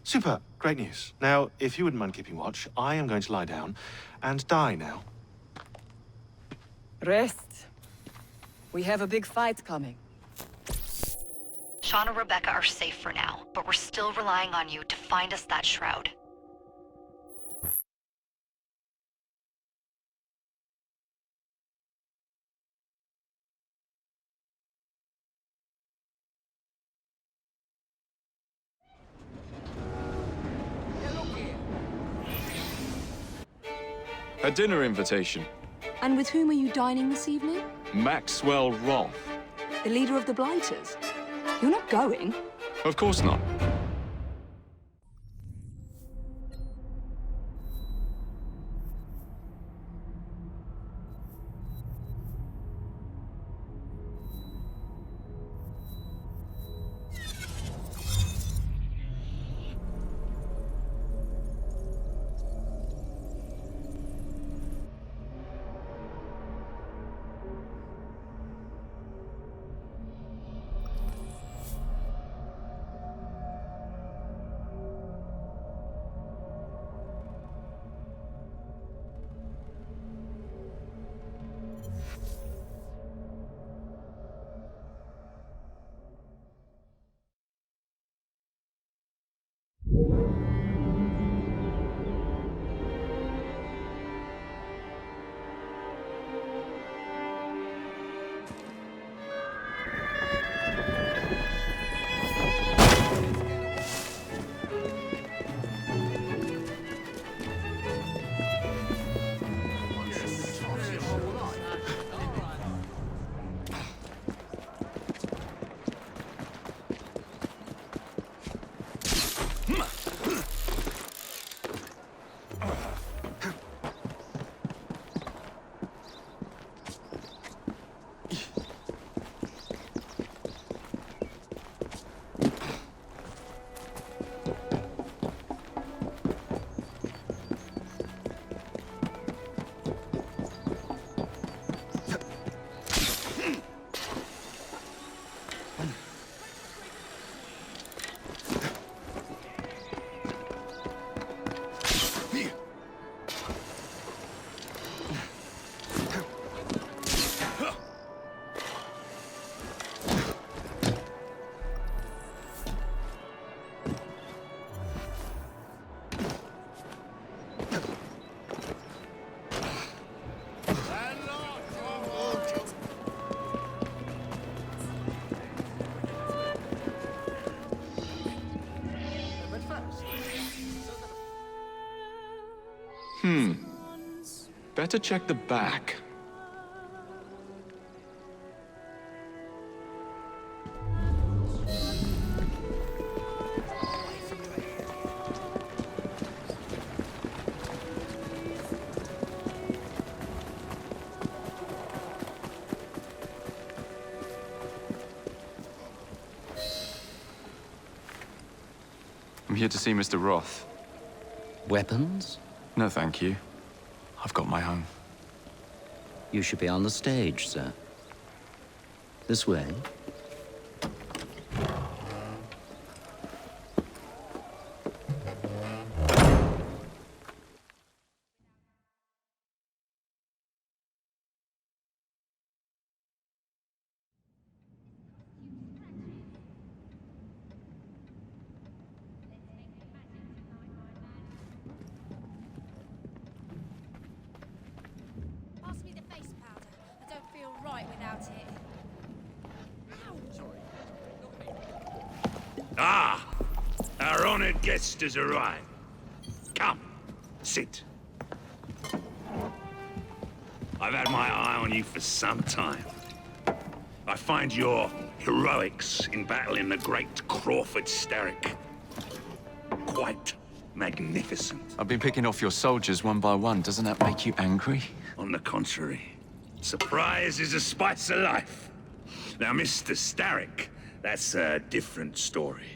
[SPEAKER 23] Super, great news. Now, if you wouldn't mind keeping watch, I am going to lie down and die now.
[SPEAKER 15] Rest. We have a big fight coming.
[SPEAKER 17] Sean and Rebecca are safe for now, but we're still relying on you to find us that shroud.
[SPEAKER 8] A dinner invitation.
[SPEAKER 1] And with whom are you dining this evening?
[SPEAKER 8] Maxwell Roth.
[SPEAKER 1] The leader of the Blighters? You're not going?
[SPEAKER 8] Of course not.
[SPEAKER 5] Better check the back.
[SPEAKER 14] I'm here to see Mr. Roth.
[SPEAKER 16] Weapons?
[SPEAKER 14] No, thank you. I've got my own.
[SPEAKER 16] You should be on the stage, sir. This way.
[SPEAKER 20] Pass me the face powder. I don't feel right without it.
[SPEAKER 3] Ah! Our honored guest has arrived. Come, sit. I've had my eye on you for some time. I find your heroics in battling the great Crawford Starrick quite magnificent.
[SPEAKER 14] I've been picking off your soldiers one by one. Doesn't that make you angry?
[SPEAKER 3] On the contrary, surprise is a spice of life. Now, Mr. Starrick, that's a different story.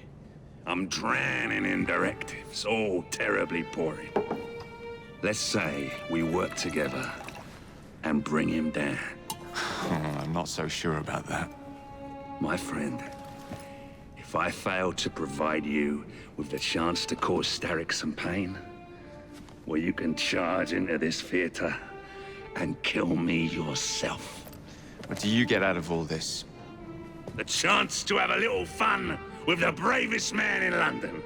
[SPEAKER 3] I'm drowning in directives, all terribly boring. Let's say we work together and bring him down.
[SPEAKER 14] I'm not so sure about that.
[SPEAKER 3] My friend, if I fail to provide you with the chance to cause Starrick some pain, well, you can charge into this theater and kill me yourself.
[SPEAKER 14] What do you get out of all this?
[SPEAKER 3] The chance to have a little fun with the bravest man in London.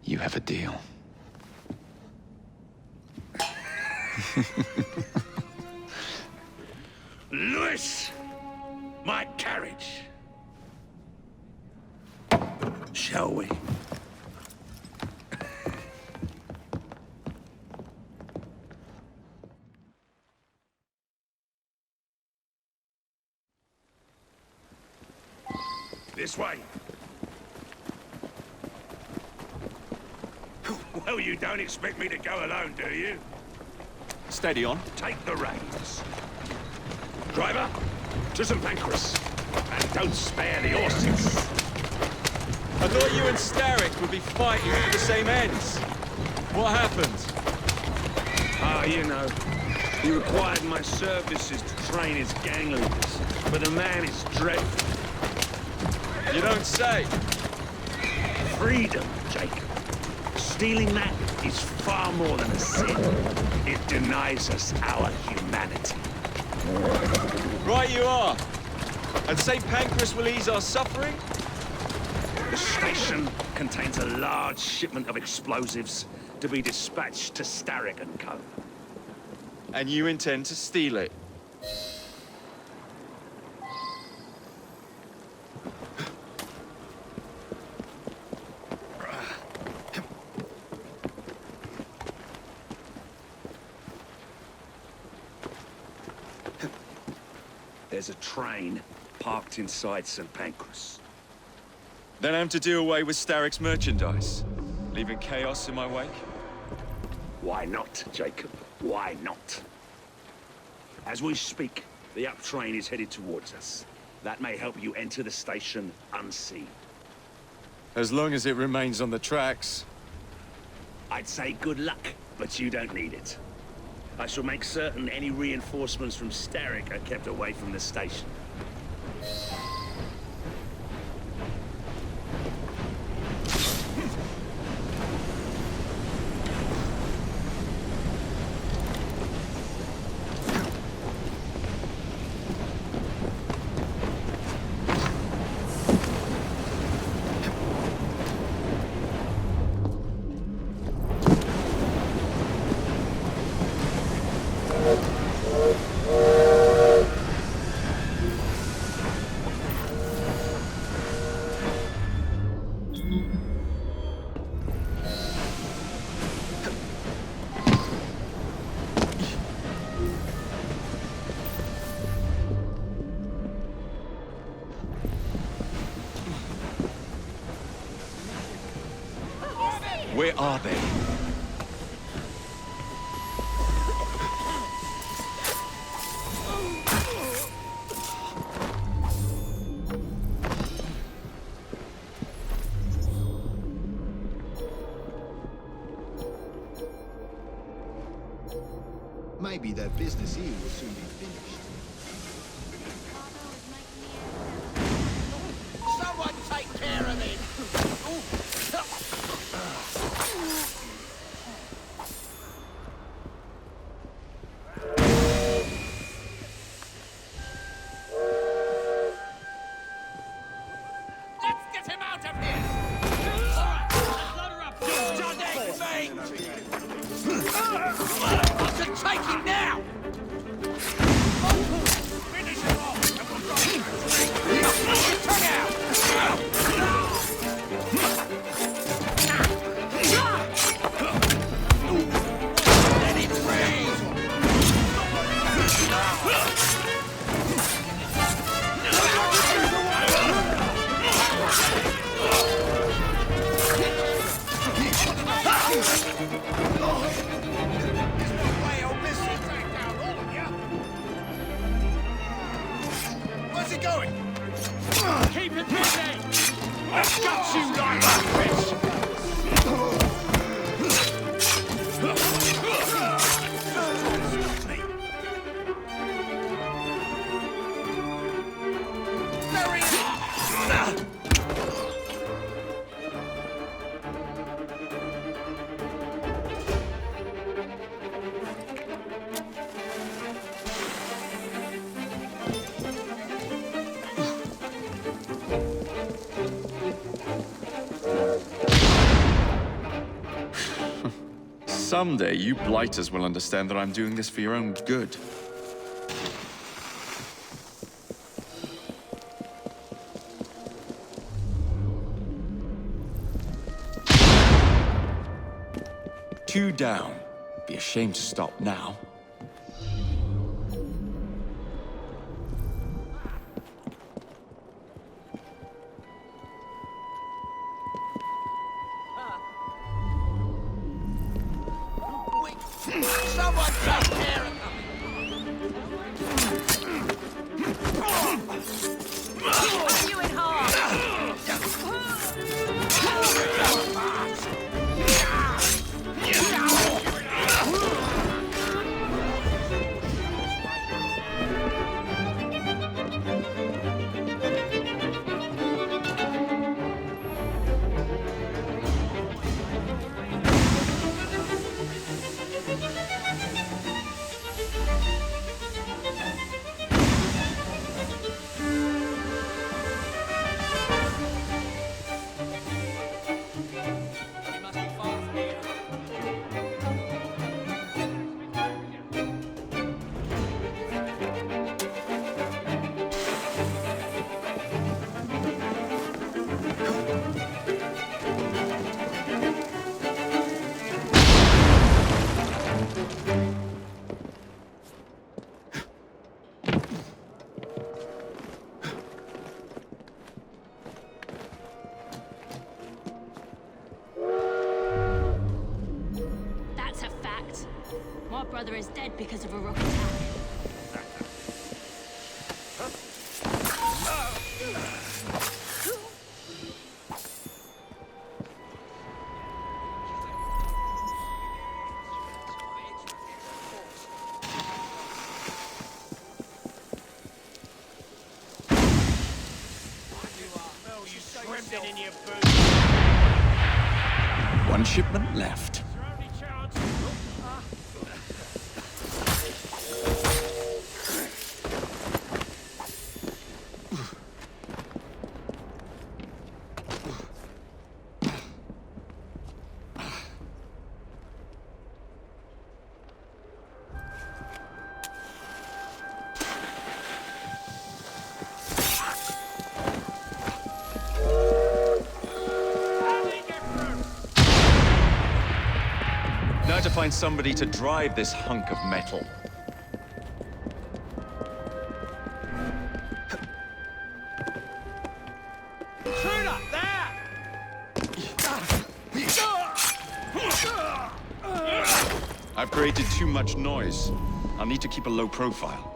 [SPEAKER 14] You have a deal.
[SPEAKER 3] Lewis, my carriage. Shall we? This way. Well, you don't expect me to go alone, do you?
[SPEAKER 14] Steady on.
[SPEAKER 3] Take the reins. Driver, to St. Pancras. And don't spare the horses.
[SPEAKER 14] I thought you and Starrick would be fighting for the same ends. What happened?
[SPEAKER 3] Ah, you know. He required my services to train his gang leaders. But the man is dreadful.
[SPEAKER 14] You don't say.
[SPEAKER 3] Freedom, Jacob. Stealing that is far more than a sin. It denies us our humanity.
[SPEAKER 14] Right you are. And St. Pancras will ease our suffering?
[SPEAKER 3] The station contains a large shipment of explosives to be dispatched to Starrick and Co.
[SPEAKER 14] And you intend to steal it?
[SPEAKER 3] There's a train parked inside St. Pancras.
[SPEAKER 14] Then I'm to do away with Starrick's merchandise, leaving chaos in my wake?
[SPEAKER 3] Why not, Jacob? Why not? As we speak, the up train is headed towards us. That may help you enter the station unseen.
[SPEAKER 14] As long as it remains on the tracks.
[SPEAKER 3] I'd say good luck, but you don't need it. I shall make certain any reinforcements from Starrick are kept away from the station.
[SPEAKER 14] Where are they?
[SPEAKER 22] Maybe their business here will soon be finished.
[SPEAKER 4] Someone take care of it!
[SPEAKER 6] Let's get him out of here! All right, load her up! Done it, mate! To take him now! Finish him off, and we'll drop him. Put your tongue out! Let him
[SPEAKER 4] Where's he going?
[SPEAKER 9] Keep it busy! I've got you like a fish!
[SPEAKER 14] Someday, you blighters will understand that I'm doing this for your own good. Two down. Be ashamed to stop now.
[SPEAKER 4] Someone take care of
[SPEAKER 15] You in hard!
[SPEAKER 5] That's a fact. My brother is dead because of a rock attack.
[SPEAKER 14] One shipment left. Now to find somebody to drive this hunk of metal.
[SPEAKER 4] Intruder! There!
[SPEAKER 12] I've created too much noise. I'll need to keep a low profile.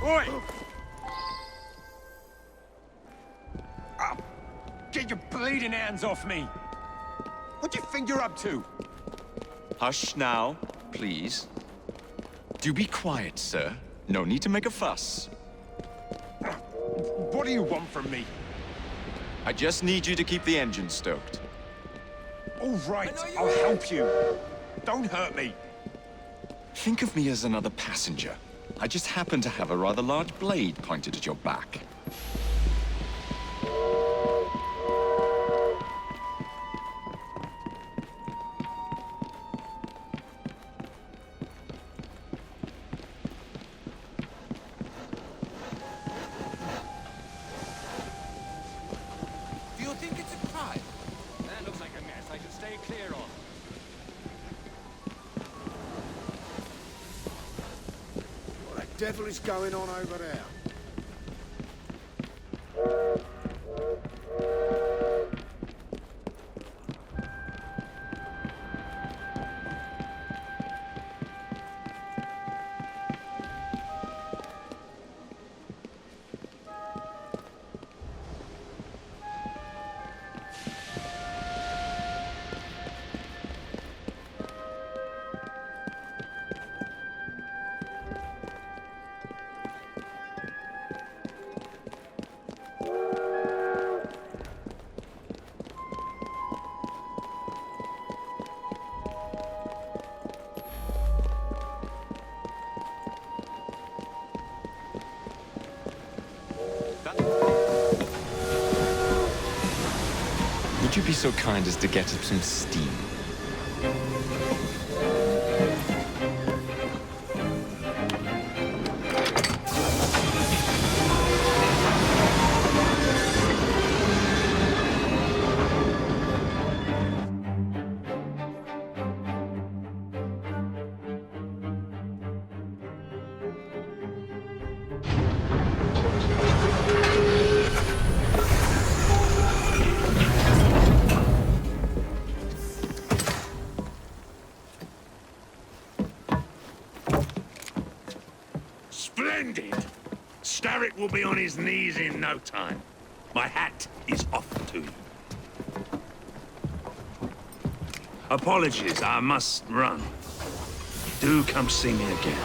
[SPEAKER 11] Oi! Get your bleeding hands off me! What do you think you're up to?
[SPEAKER 12] Hush now, please. Do be quiet, sir. No need to make a fuss.
[SPEAKER 11] What do you want from me?
[SPEAKER 12] I just need you to keep the engine stoked.
[SPEAKER 11] All right, I'll help you. Don't hurt me.
[SPEAKER 12] Think of me as another passenger. I just happen to have a rather large blade pointed at your back.
[SPEAKER 11] Do you think it's a crime? That looks like a mess I should stay clear of.
[SPEAKER 4] What the devil is going on over there?
[SPEAKER 12] Would you be so kind as to get us some steam?
[SPEAKER 3] Splendid! Starrick will be on his knees in no time. My hat is off to you. Apologies, I must run. Do come see me again.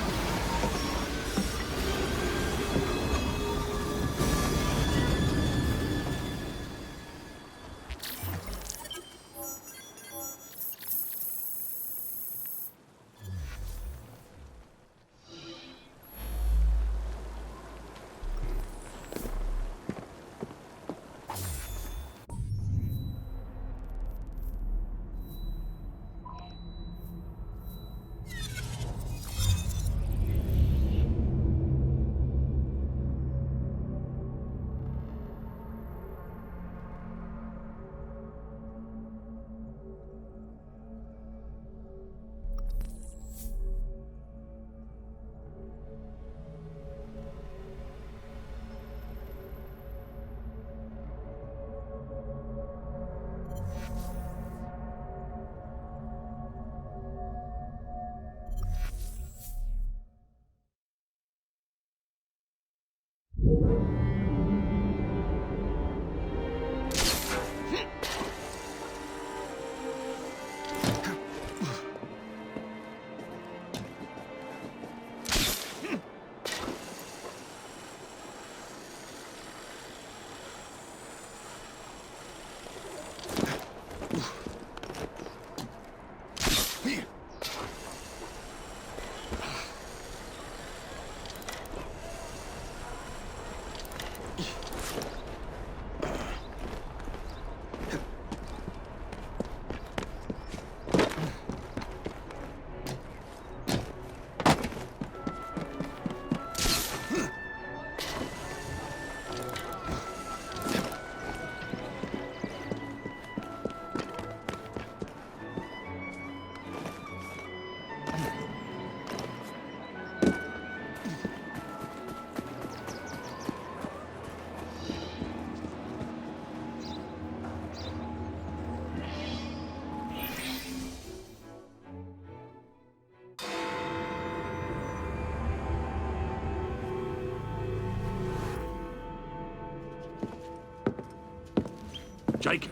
[SPEAKER 3] Jacob.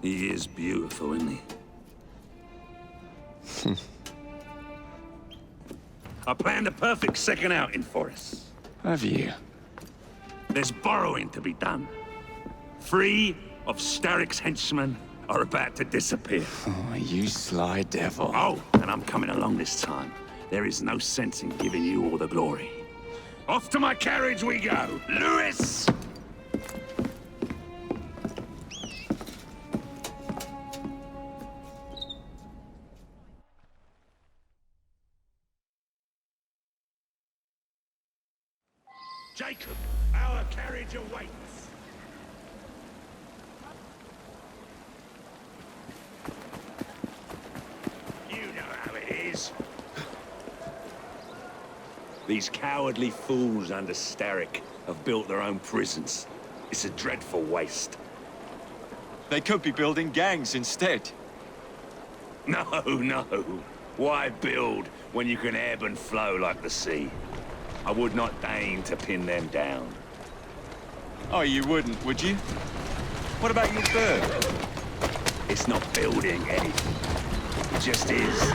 [SPEAKER 3] He is beautiful, isn't he? I planned a perfect second outing for us.
[SPEAKER 12] Have you?
[SPEAKER 3] There's borrowing to be done. 3 of Starrick's henchmen are about to disappear.
[SPEAKER 12] Oh, you sly devil.
[SPEAKER 3] Oh, and I'm coming along this time. There is no sense in giving you all the glory. Off to my carriage we go! Lewis! Jacob, our carriage awaits. You know how it is. These cowardly fools under Starrick have built their own prisons. It's a dreadful waste.
[SPEAKER 12] They could be building gangs instead.
[SPEAKER 3] No, no. Why build when you can ebb and flow like the sea? I would not deign to pin them down.
[SPEAKER 12] Oh, you wouldn't, would you? What about your bird?
[SPEAKER 3] It's not building anything. It just is.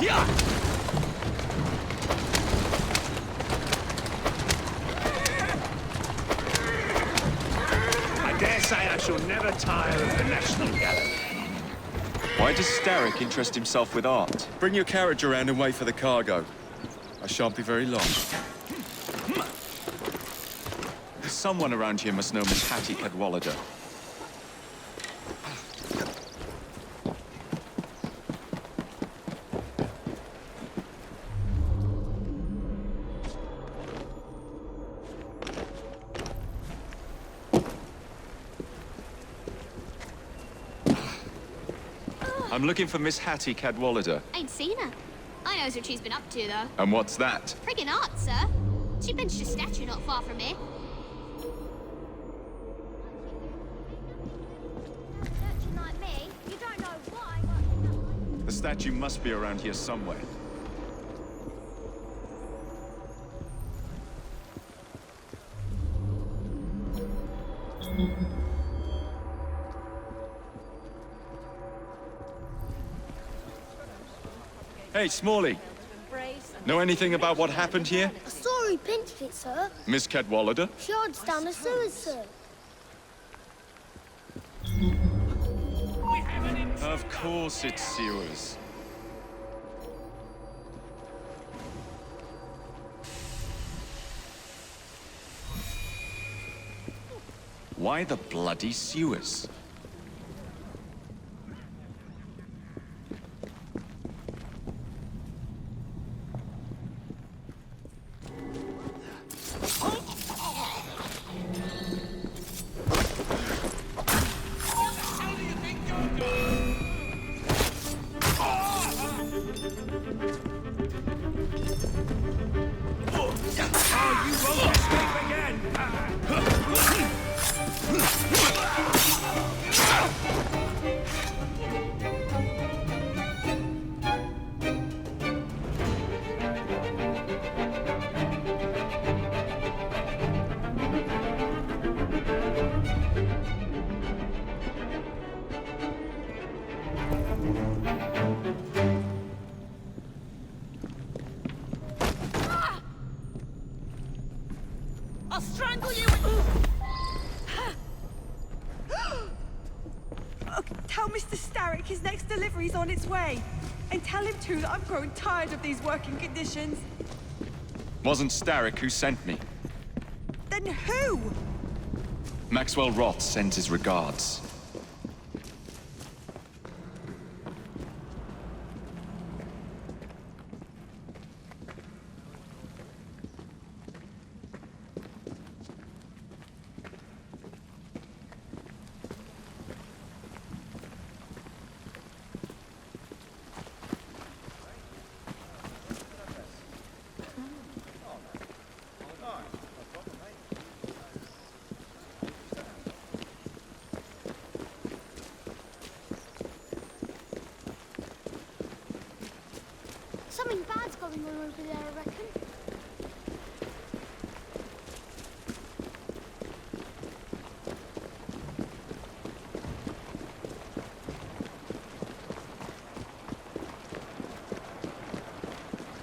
[SPEAKER 3] Yeah! I dare say I shall never tire of the National Gallery.
[SPEAKER 12] Why does Starrick interest himself with art? Bring your carriage around and wait for the cargo. I shan't be very long. Someone around here must know Miss Hattie Cadwallader. I'm looking for Miss Hattie Cadwallader.
[SPEAKER 20] Ain't seen her. I knows what she's been up to, though.
[SPEAKER 12] And what's that?
[SPEAKER 20] Friggin' art, sir. She benched a statue not far from here. Searching like me, you don't know why, but...
[SPEAKER 12] The statue must be around here somewhere. Hey, Smalley. Know anything about what happened here?
[SPEAKER 20] I saw who pinched it, sir.
[SPEAKER 12] Miss Cadwallader?
[SPEAKER 20] She hides down the sewers, sir.
[SPEAKER 12] Of course it's sewers. Why the bloody sewers?
[SPEAKER 13] I'll strangle you
[SPEAKER 18] Tell Mr. Starrick his next delivery's on its way. And tell him, too, that I've grown tired of these working conditions.
[SPEAKER 12] Wasn't Starrick who sent me.
[SPEAKER 18] Then who?
[SPEAKER 12] Maxwell Roth sends his regards.
[SPEAKER 20] Something bad's going on over there, I reckon.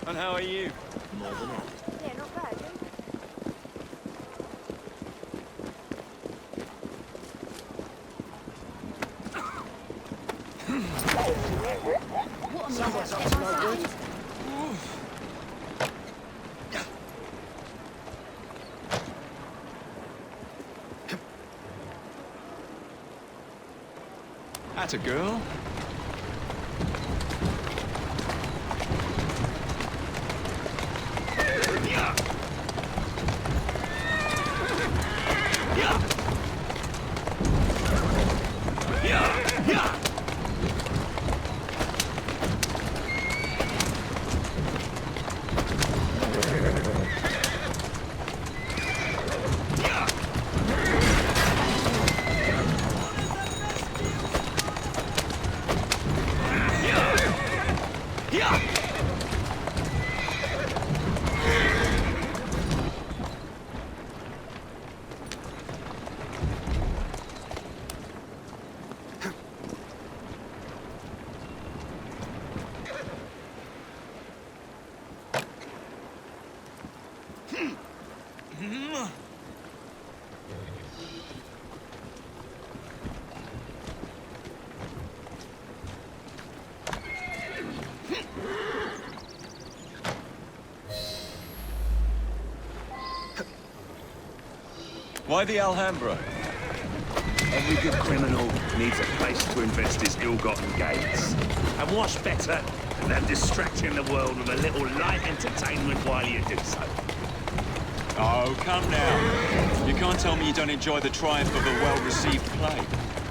[SPEAKER 14] And how are you?
[SPEAKER 22] More than ever.
[SPEAKER 20] Yeah, not bad, eh?
[SPEAKER 22] Someone's up to no good.
[SPEAKER 12] That's a girl. Why the Alhambra?
[SPEAKER 3] Every good criminal needs a place to invest his ill-gotten gains. And what's better than distracting the world with a little light entertainment while you do so?
[SPEAKER 12] Oh, come now. You can't tell me you don't enjoy the triumph of a well-received play.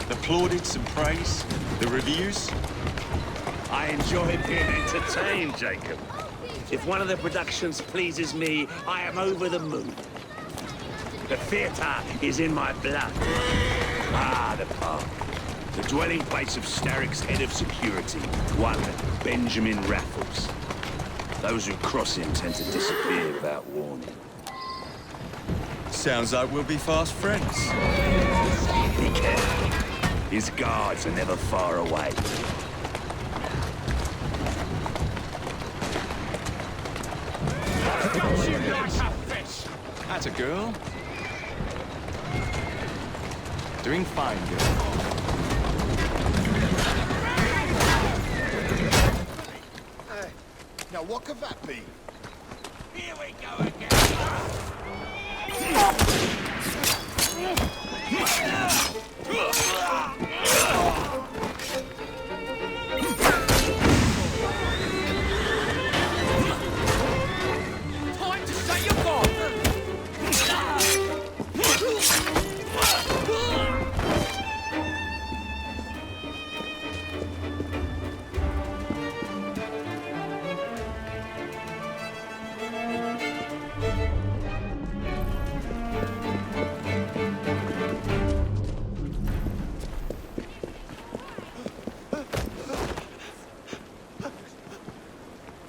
[SPEAKER 12] The plaudits and praise, the reviews.
[SPEAKER 3] I enjoy being entertained, Jacob. If one of the productions pleases me, I am over the moon. The theatre is in my blood. Ah, the park. The dwelling place of Starrick's head of security, one Benjamin Raffles. Those who cross him tend to disappear without warning.
[SPEAKER 12] Sounds like we'll be fast friends.
[SPEAKER 3] Be careful. His guards are never far away.
[SPEAKER 12] That's a girl. Doing fine, girl.
[SPEAKER 4] Now what could that be?
[SPEAKER 6] Here we go again.
[SPEAKER 4] Time to say your goodbye.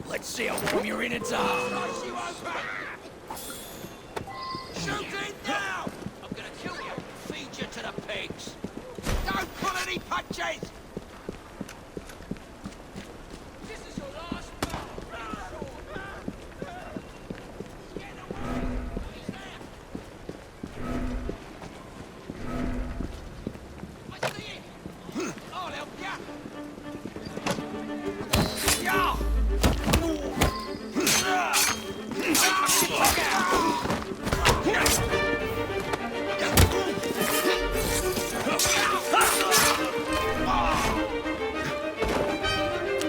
[SPEAKER 6] Let's see how warm your innards are. Shoot it now! I'm gonna kill you. Feed you to the pigs. Don't pull any punches! This is your last I see it! I'll help ya! Yeah!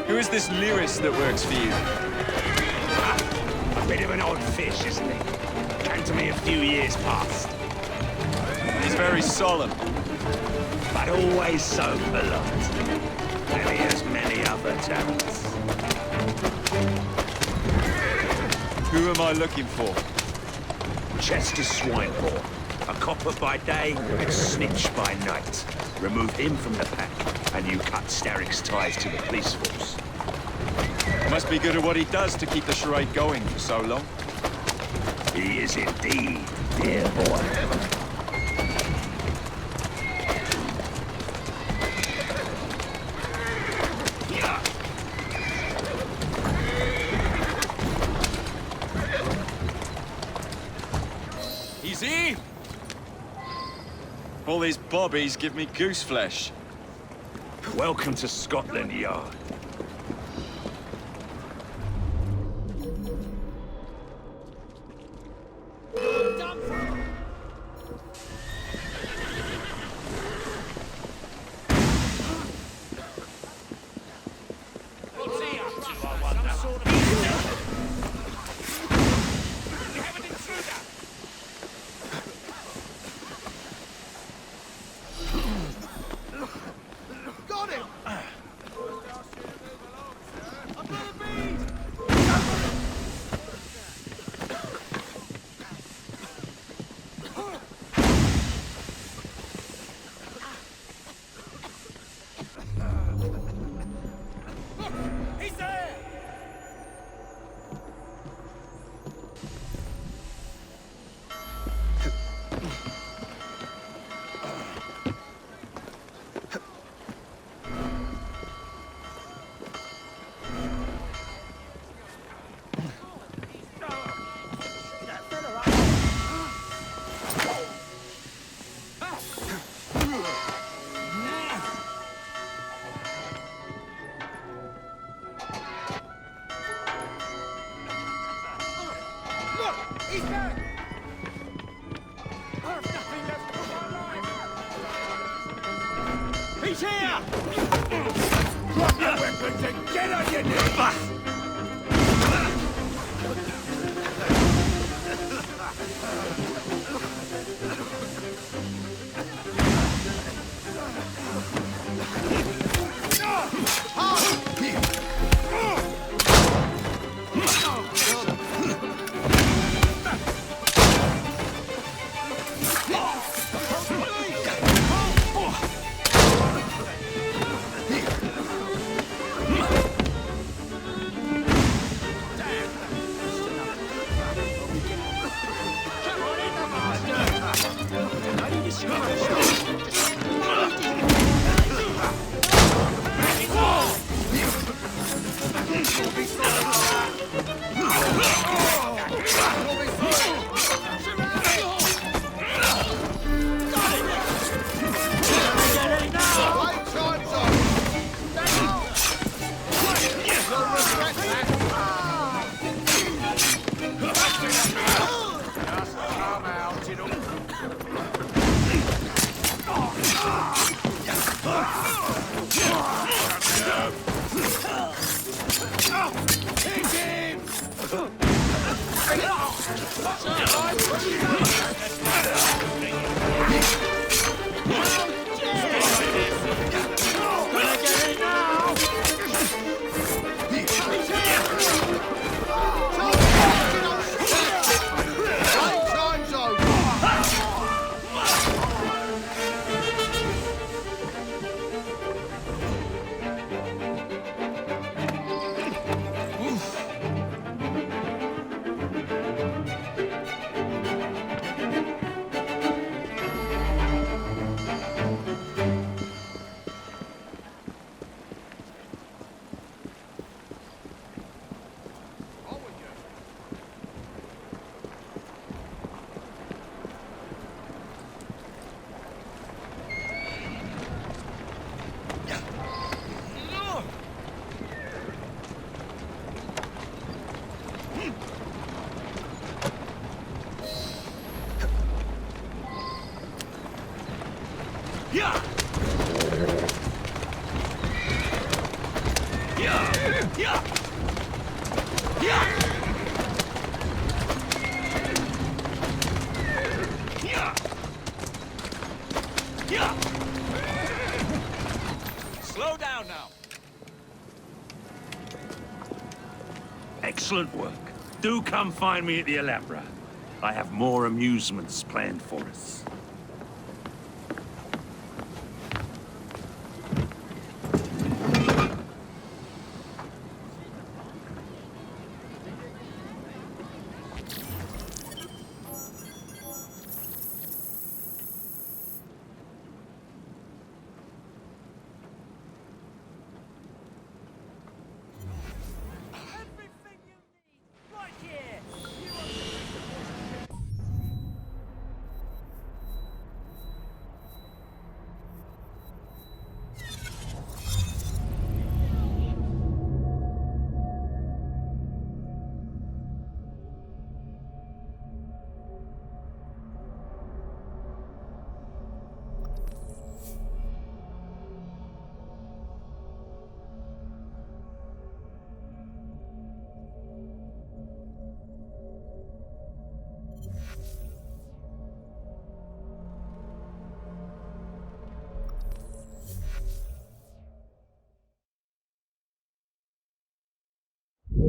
[SPEAKER 12] Who is this lyrist that works for you?
[SPEAKER 3] A bit of an odd fish, isn't he? Came to me a few years past.
[SPEAKER 12] He's very solemn.
[SPEAKER 3] But always so polite. And he has many other talents.
[SPEAKER 12] Who am I looking for?
[SPEAKER 3] Chester Swinehorn. A copper by day and snitch by night. Remove him from the pack, and you cut Starrick's ties to the police force.
[SPEAKER 12] Must be good at what he does to keep the charade going for so long.
[SPEAKER 3] He is indeed, dear boy.
[SPEAKER 12] Easy! All these bobbies give me goose flesh.
[SPEAKER 3] Welcome to Scotland Yard.
[SPEAKER 4] Got him!
[SPEAKER 6] He's there! Look! He's back! I've nothing left of my life! He's here! Drop your weapons and get on your knees!
[SPEAKER 12] Slow down now.
[SPEAKER 3] Excellent work. Do come find me at the Alhambra. I have more amusements planned for us. Ah!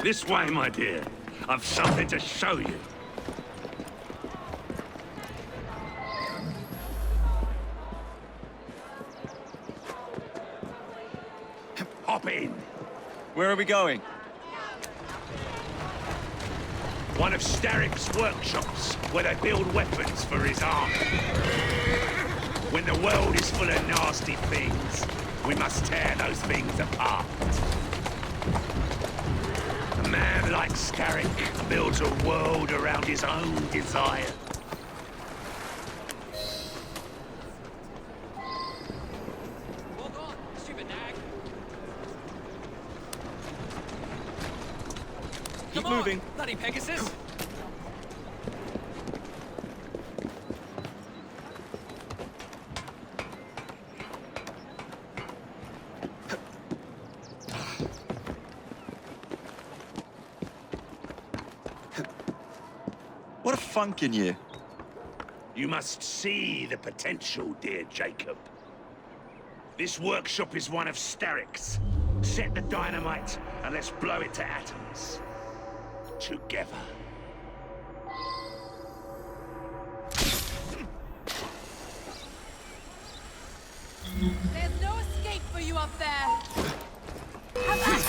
[SPEAKER 3] This way, my dear. I've something to show you. Hop in.
[SPEAKER 14] Where are we going?
[SPEAKER 3] One of Starrick's workshops, where they build weapons for his army. When the world is full of nasty things, we must tear those things apart. A man like Starrick builds a world around his own desire.
[SPEAKER 14] Keep moving.
[SPEAKER 6] Bloody Pegasus!
[SPEAKER 14] What a funk in you.
[SPEAKER 3] You must see the potential, dear Jacob. This workshop is one of Starrick's. Set the dynamite and let's blow it to atoms. Together.
[SPEAKER 18] There's no escape for you up there. Have at it.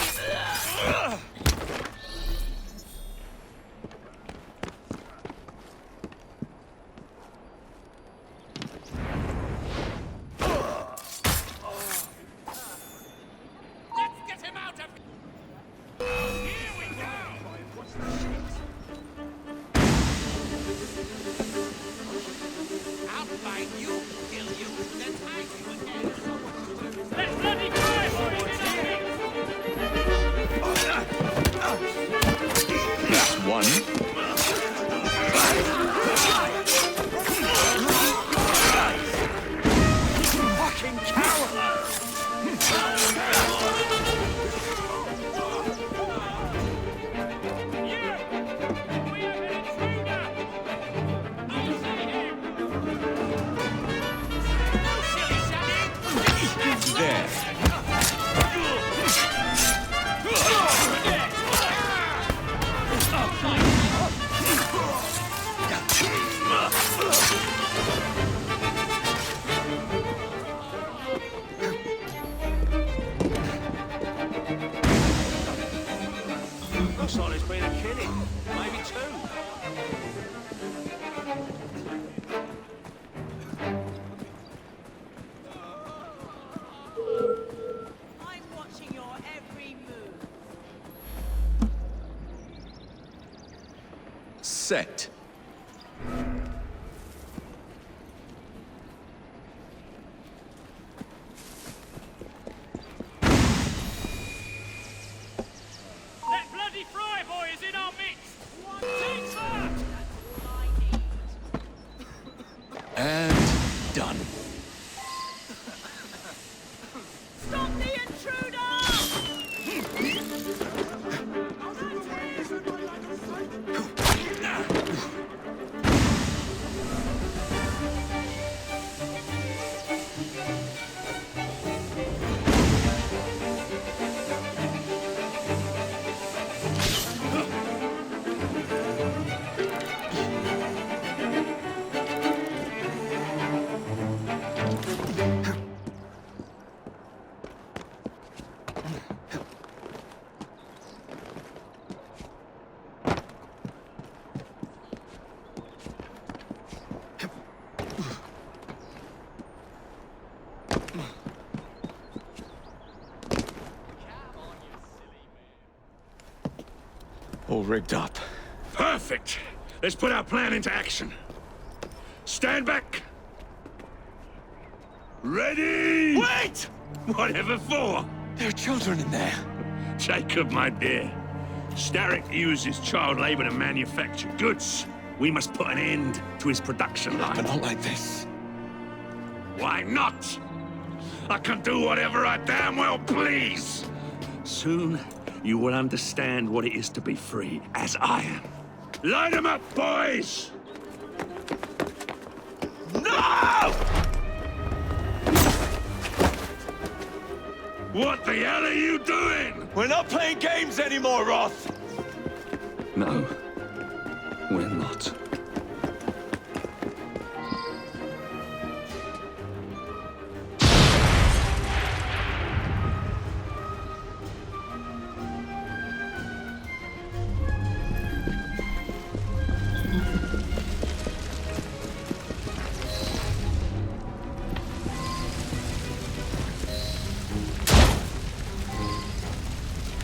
[SPEAKER 14] That's one.
[SPEAKER 6] Fucking coward!
[SPEAKER 14] There.
[SPEAKER 6] Looks like there's been a killing. Maybe two.
[SPEAKER 18] I'm watching your every move.
[SPEAKER 14] Set.
[SPEAKER 2] That bloody fry boy is in our midst! One takes that!
[SPEAKER 14] And done.
[SPEAKER 18] Stop the intruder!
[SPEAKER 14] all rigged up.
[SPEAKER 3] Perfect! Let's put our plan into action. Stand back! Ready!
[SPEAKER 14] Wait!
[SPEAKER 3] Whatever for?
[SPEAKER 14] There are children in there.
[SPEAKER 3] Jacob, my dear. Starrick uses child labor to manufacture goods. We must put an end to his production line.
[SPEAKER 14] But not like this.
[SPEAKER 3] Why not? I can do whatever I damn well please. Soon, you will understand what it is to be free, as I am. Line them up, boys!
[SPEAKER 14] No!
[SPEAKER 3] What the hell are you doing?
[SPEAKER 14] We're not playing games anymore, Roth!
[SPEAKER 3] No, we're not.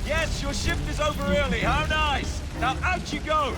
[SPEAKER 14] Yes, your shift is over early. How nice! Now out you go!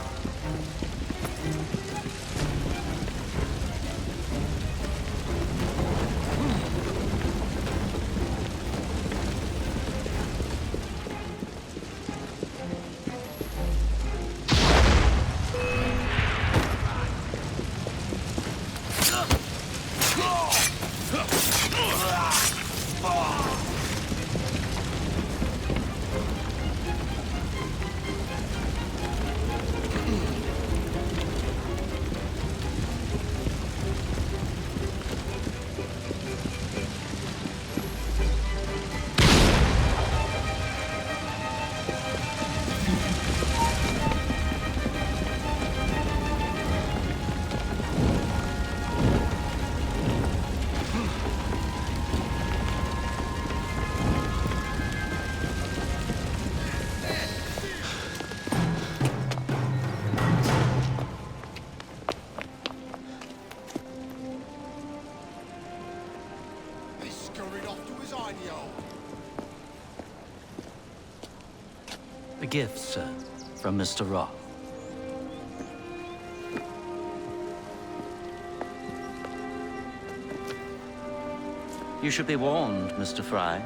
[SPEAKER 16] A gift, sir, from Mr. Roth. You should be warned, Mr. Fry,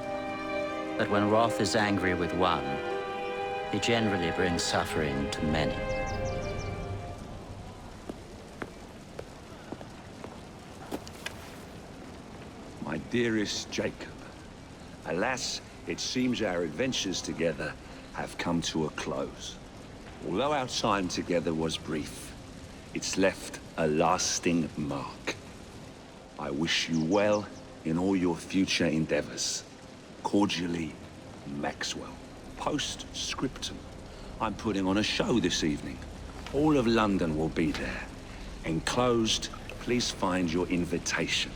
[SPEAKER 16] that when Roth is angry with one, he generally brings suffering to many.
[SPEAKER 3] My dearest Jacob, alas, it seems our adventures together have come to a close. Although our time together was brief, it's left a lasting mark. I wish you well in all your future endeavors. Cordially, Maxwell. Post-scriptum. I'm putting on a show this evening. All of London will be there. Enclosed, please find your invitation.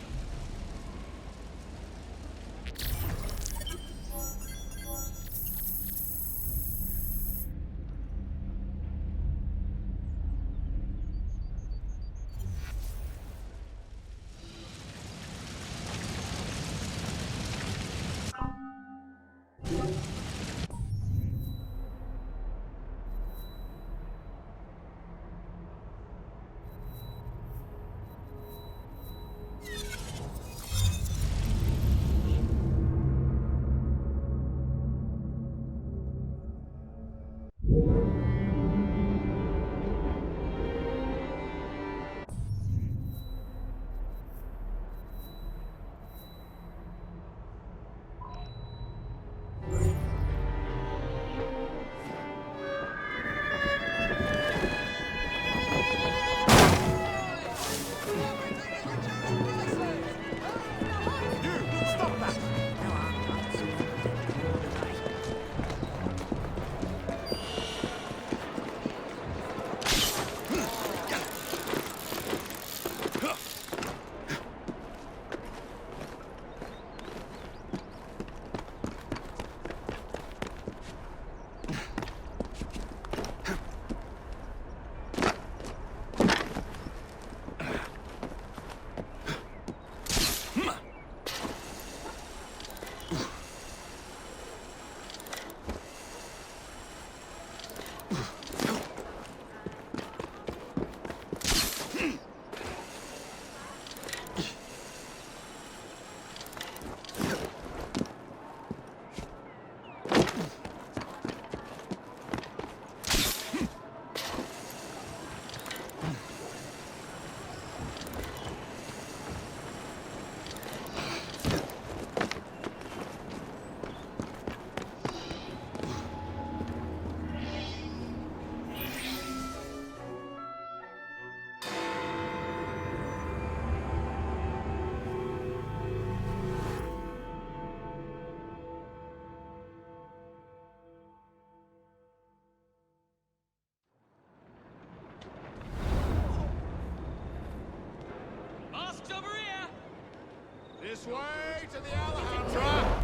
[SPEAKER 4] This way to the Alhambra!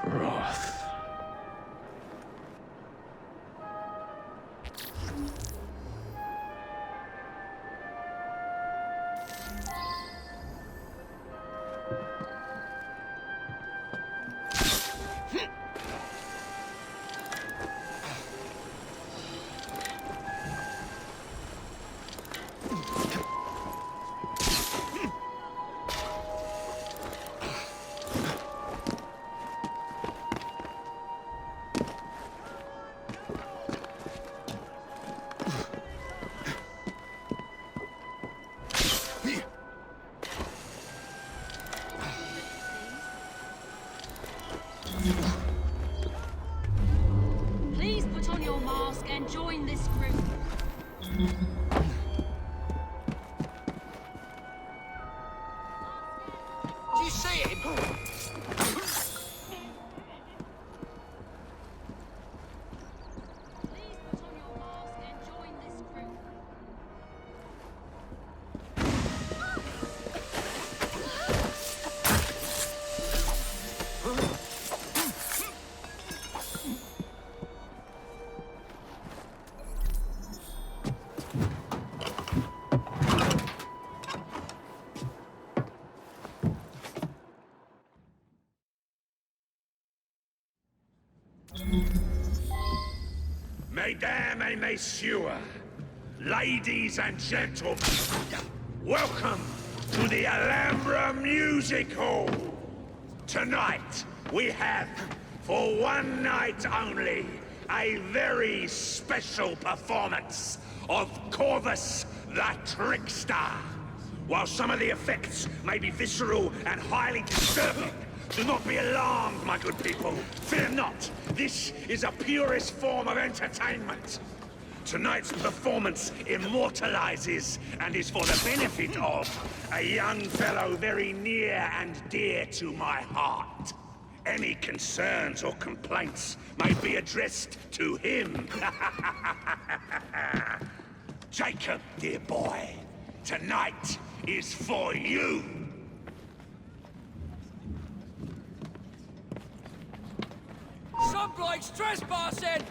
[SPEAKER 7] Wrath.
[SPEAKER 5] Please put on your mask and join this group.
[SPEAKER 6] Do you see him?
[SPEAKER 3] Mesdames et messieurs, ladies and gentlemen, welcome to the Alhambra Music Hall. Tonight, we have, for one night only, a very special performance of Corvus the Trickster. While some of the effects may be visceral and highly disturbing, do not be alarmed, my good people. Fear not. This is a purest form of entertainment. Tonight's performance immortalizes and is for the benefit of a young fellow very near and dear to my heart. Any concerns or complaints may be addressed to him. Jacob, dear boy, tonight is for you.
[SPEAKER 6] Some bloke's trespassing!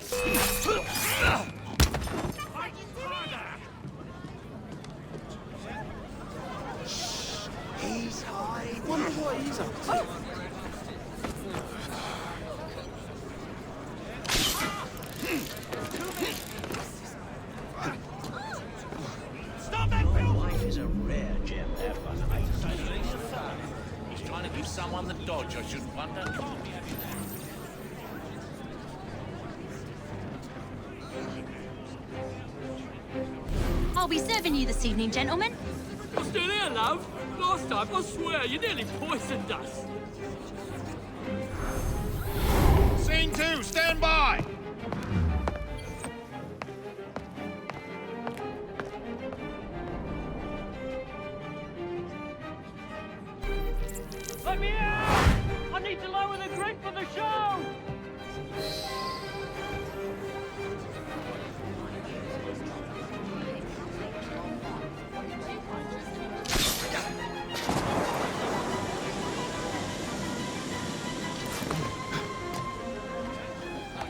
[SPEAKER 4] He's hiding. Wonder what he's up to.
[SPEAKER 6] Stop that, Bill! Life is a rare gem, that one. He's trying to give someone the dodge, I shouldn't wonder.
[SPEAKER 5] I'll be serving you this evening, gentlemen.
[SPEAKER 2] You're still here, love? Last time, I swear, you nearly poisoned us.
[SPEAKER 4] Scene 2, stand by!
[SPEAKER 2] Let me out! I need to lower the grip for the show!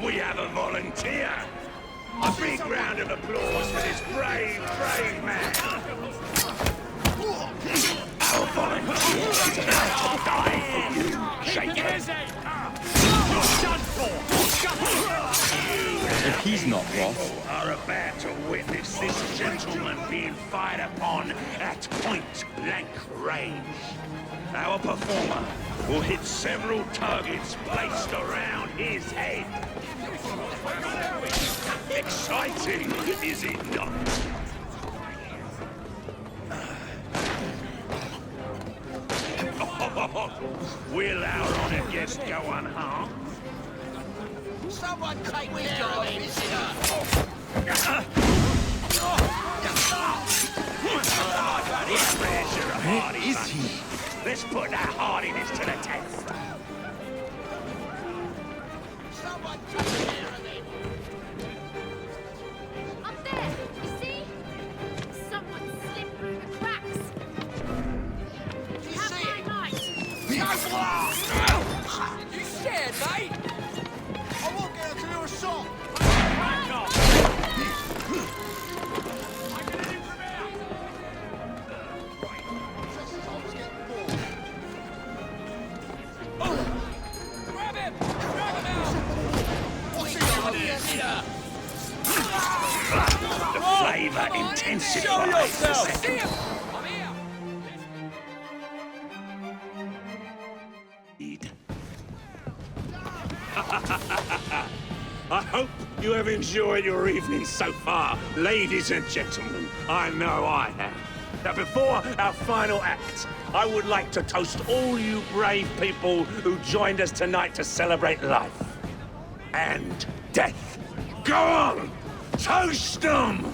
[SPEAKER 3] We have a volunteer. A big round of applause for this brave, brave man. Our volunteer is about to die for you, Jacob. You're done for.
[SPEAKER 12] If he's not Roth,
[SPEAKER 3] People are about to witness this gentleman being fired upon at point-blank range. Our performer will hit several targets placed around his head. Exciting, is it not? Will our honored guest go unharmed?
[SPEAKER 6] Someone take me down
[SPEAKER 3] Where is he? Let's put that hardiness to the test.
[SPEAKER 6] Someone take care of him.
[SPEAKER 20] Up there, you see?
[SPEAKER 6] You scared, mate?
[SPEAKER 4] I won't get until you're shot.
[SPEAKER 6] Back off. Grab him! Drag him out!
[SPEAKER 4] What's he doing here?
[SPEAKER 3] The flavor intensifies.
[SPEAKER 14] Show yourself!
[SPEAKER 6] See him! I'm here!
[SPEAKER 3] I hope you have enjoyed your evening so far, ladies and gentlemen. I know I have. Now, before our final act, I would like to toast all you brave people who joined us tonight to celebrate life and death. Go on! Toast them!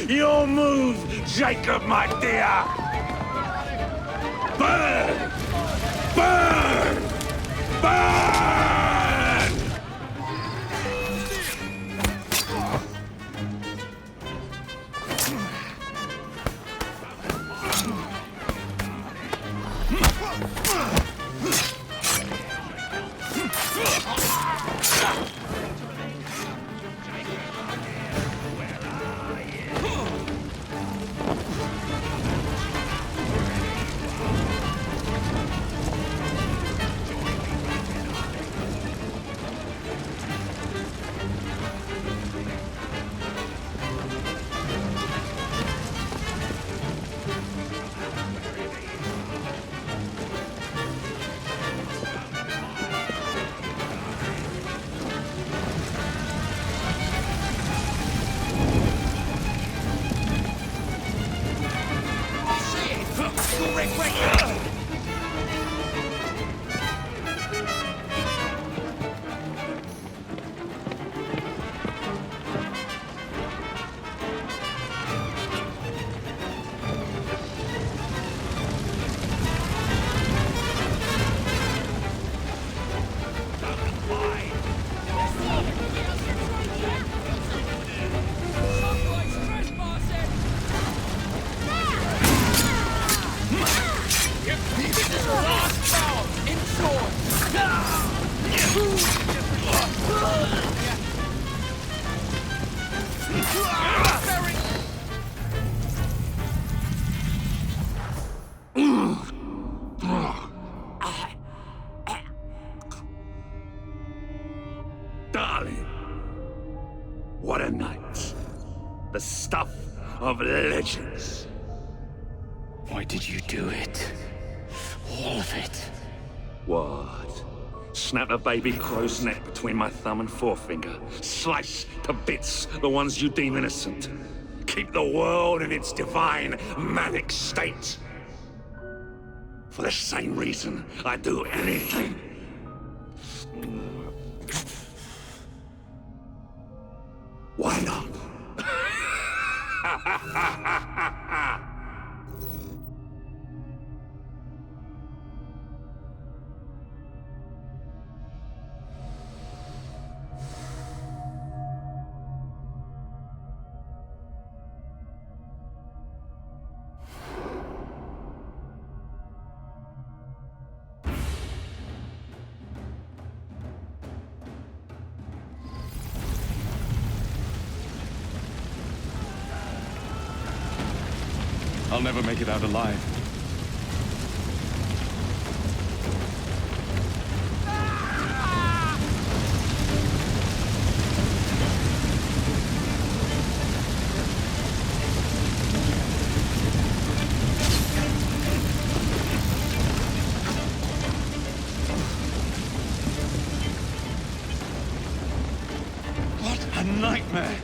[SPEAKER 3] Your move, Jacob, my dear! Burn! Burn! Burn! Darling, what a night. The stuff of legends.
[SPEAKER 9] Why did you do it? All of it.
[SPEAKER 3] What? Snap a baby crow's neck between my thumb and forefinger. Slice to bits the ones you deem innocent. Keep the world in its divine, manic state. For the same reason, I'd do anything. Why not?
[SPEAKER 12] I'll never make it out alive. What a nightmare!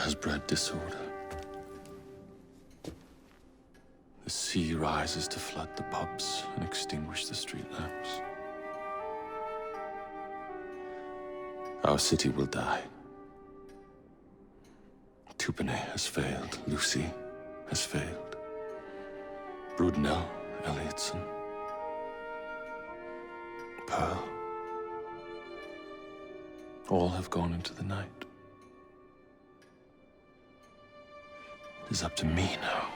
[SPEAKER 10] has bred disorder. The sea rises to flood the pubs and extinguish the street lamps. Our city will die. Tupene has failed. Lucy has failed. Brudnell, Elliotson, Pearl. All have gone into the night. It is up to me now.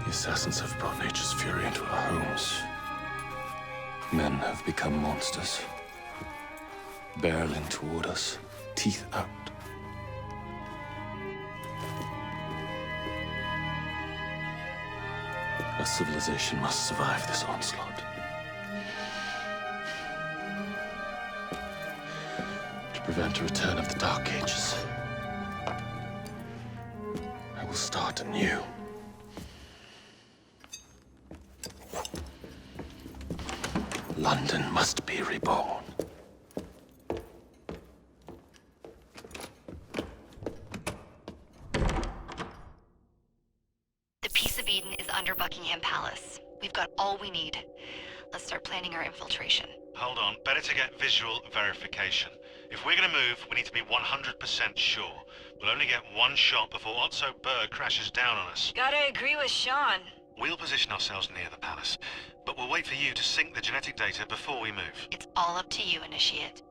[SPEAKER 10] The assassins have brought nature's fury into our homes. Men have become monsters, barreling toward us, teeth out. Our civilization must survive this onslaught. To prevent a return of the Dark Ages, I will start anew. London must be reborn.
[SPEAKER 17] The Peace of Eden is under Buckingham Palace. We've got all we need. Let's start planning our infiltration.
[SPEAKER 23] Hold on, better to get visual verification. If we're gonna move, we need to be 100% sure. We'll only get one shot before Otso Berg crashes down on us.
[SPEAKER 15] Gotta agree with Sean.
[SPEAKER 23] We'll position ourselves near the palace, but we'll wait for you to sync the genetic data before we move.
[SPEAKER 17] It's all up to you, Initiate.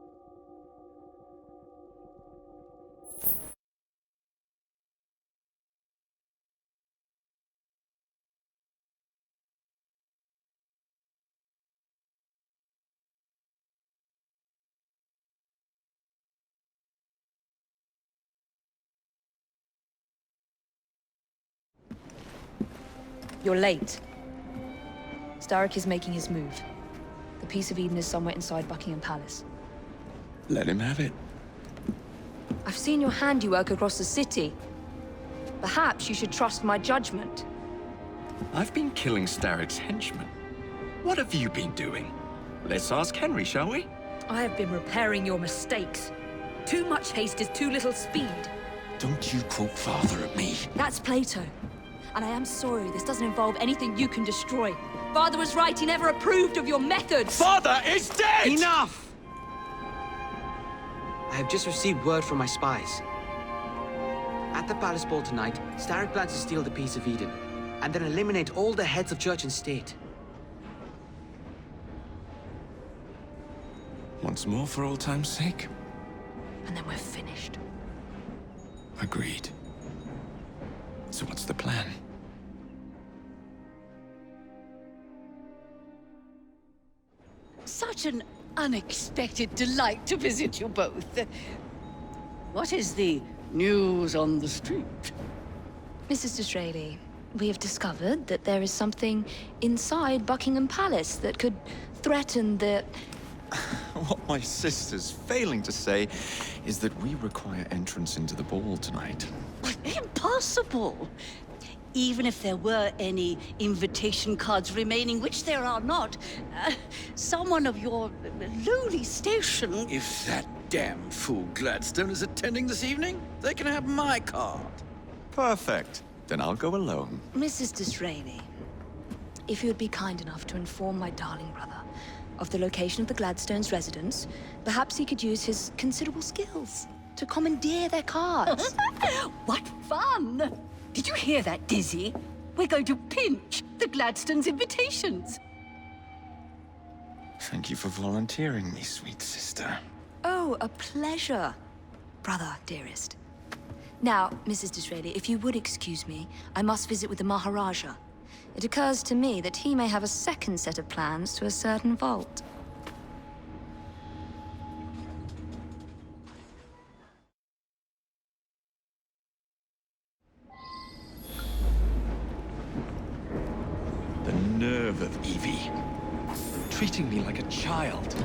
[SPEAKER 1] You're late. Starrick is making his move. The Peace of Eden is somewhere inside Buckingham Palace.
[SPEAKER 10] Let him have it.
[SPEAKER 1] I've seen your handiwork across the city. Perhaps you should trust my judgment.
[SPEAKER 7] I've been killing Starrick's henchmen. What have you been doing? Let's ask Henry, shall we?
[SPEAKER 19] I have been repairing your mistakes. Too much haste is too little speed.
[SPEAKER 7] Don't you quote Father at me.
[SPEAKER 1] That's Plato. And I am sorry, this doesn't involve anything you can destroy. Father was right, he never approved of your methods!
[SPEAKER 7] Father is dead!
[SPEAKER 21] Enough! I have just received word from my spies. At the Palace Ball tonight, Starrick plans to steal the Peace of Eden, and then eliminate all the heads of church and state.
[SPEAKER 7] Once more for old time's sake.
[SPEAKER 1] And then we're finished.
[SPEAKER 7] Agreed. So what's the plan?
[SPEAKER 19] Such an unexpected delight to visit you both. What is the news on the street?
[SPEAKER 1] Mrs. Disraeli, we have discovered that there is something inside Buckingham Palace that could threaten the...
[SPEAKER 12] What my sister's failing to say is that we require entrance into the ball tonight.
[SPEAKER 19] Impossible! Even if there were any invitation cards remaining, which there are not, someone of your lowly station...
[SPEAKER 6] If that damn fool Gladstone is attending this evening, they can have my card.
[SPEAKER 12] Perfect. Then I'll go alone.
[SPEAKER 1] Mrs. Disraeli, if you would be kind enough to inform my darling brother of the location of the Gladstones' residence, perhaps he could use his considerable skills to commandeer their cards.
[SPEAKER 19] What fun! Did you hear that, Dizzy? We're going to pinch the Gladstones' invitations.
[SPEAKER 12] Thank you for volunteering me, sweet sister.
[SPEAKER 1] Oh, a pleasure, brother, dearest. Now, Mrs. Disraeli, if you would excuse me, I must visit with the Maharaja. It occurs to me that he may have a second set of plans to a certain vault.
[SPEAKER 7] The nerve of Evie. Treating me like a child.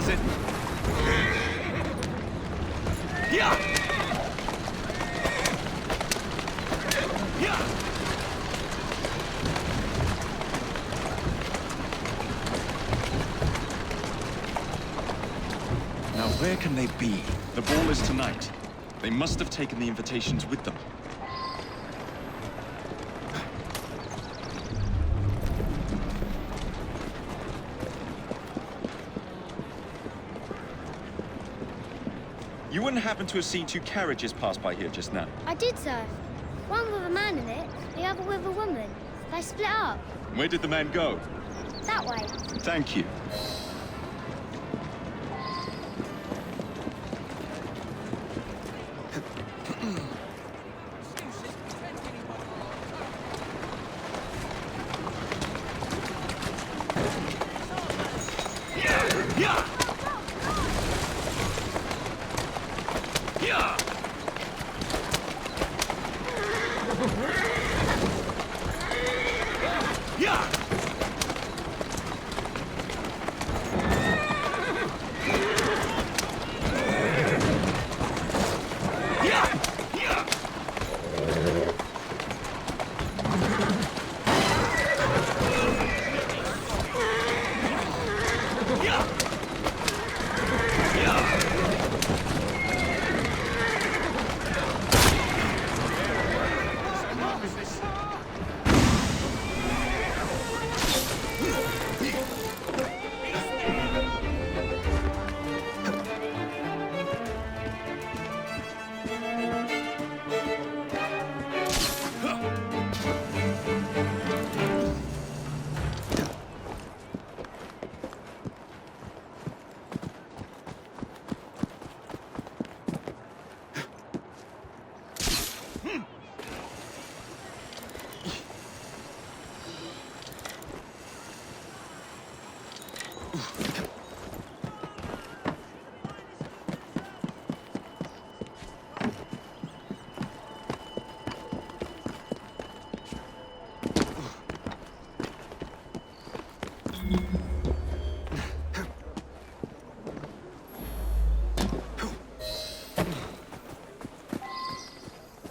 [SPEAKER 14] does it. Yeah! Yeah!
[SPEAKER 12] Now, where can they be? The ball is tonight. They must have taken the invitations with them. You wouldn't happen to have seen two carriages pass by here just now?
[SPEAKER 20] I did, sir. One with a man in it, the other with a woman. They split up.
[SPEAKER 12] Where did the man go?
[SPEAKER 20] That way.
[SPEAKER 12] Thank you.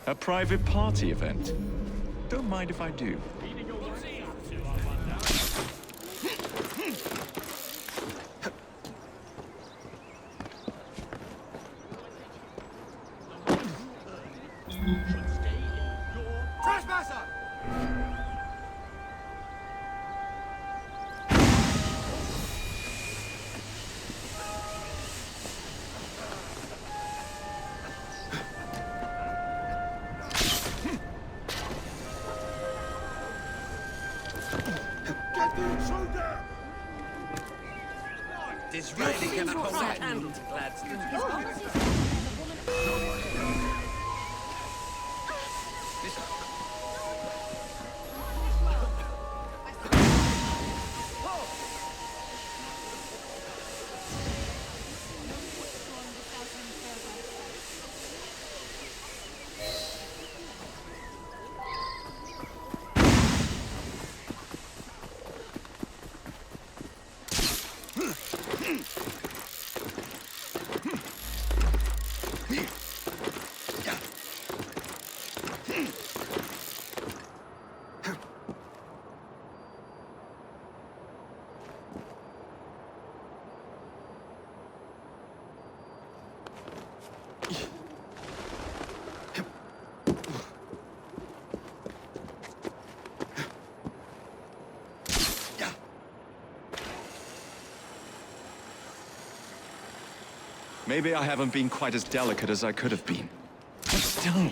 [SPEAKER 12] A private party event? Don't mind if I do.
[SPEAKER 4] Trespasser! Get the intruder!
[SPEAKER 6] Disraeli gonna hold a candle to Gladstone.
[SPEAKER 12] Maybe I haven't been quite as delicate as I could have been. But still...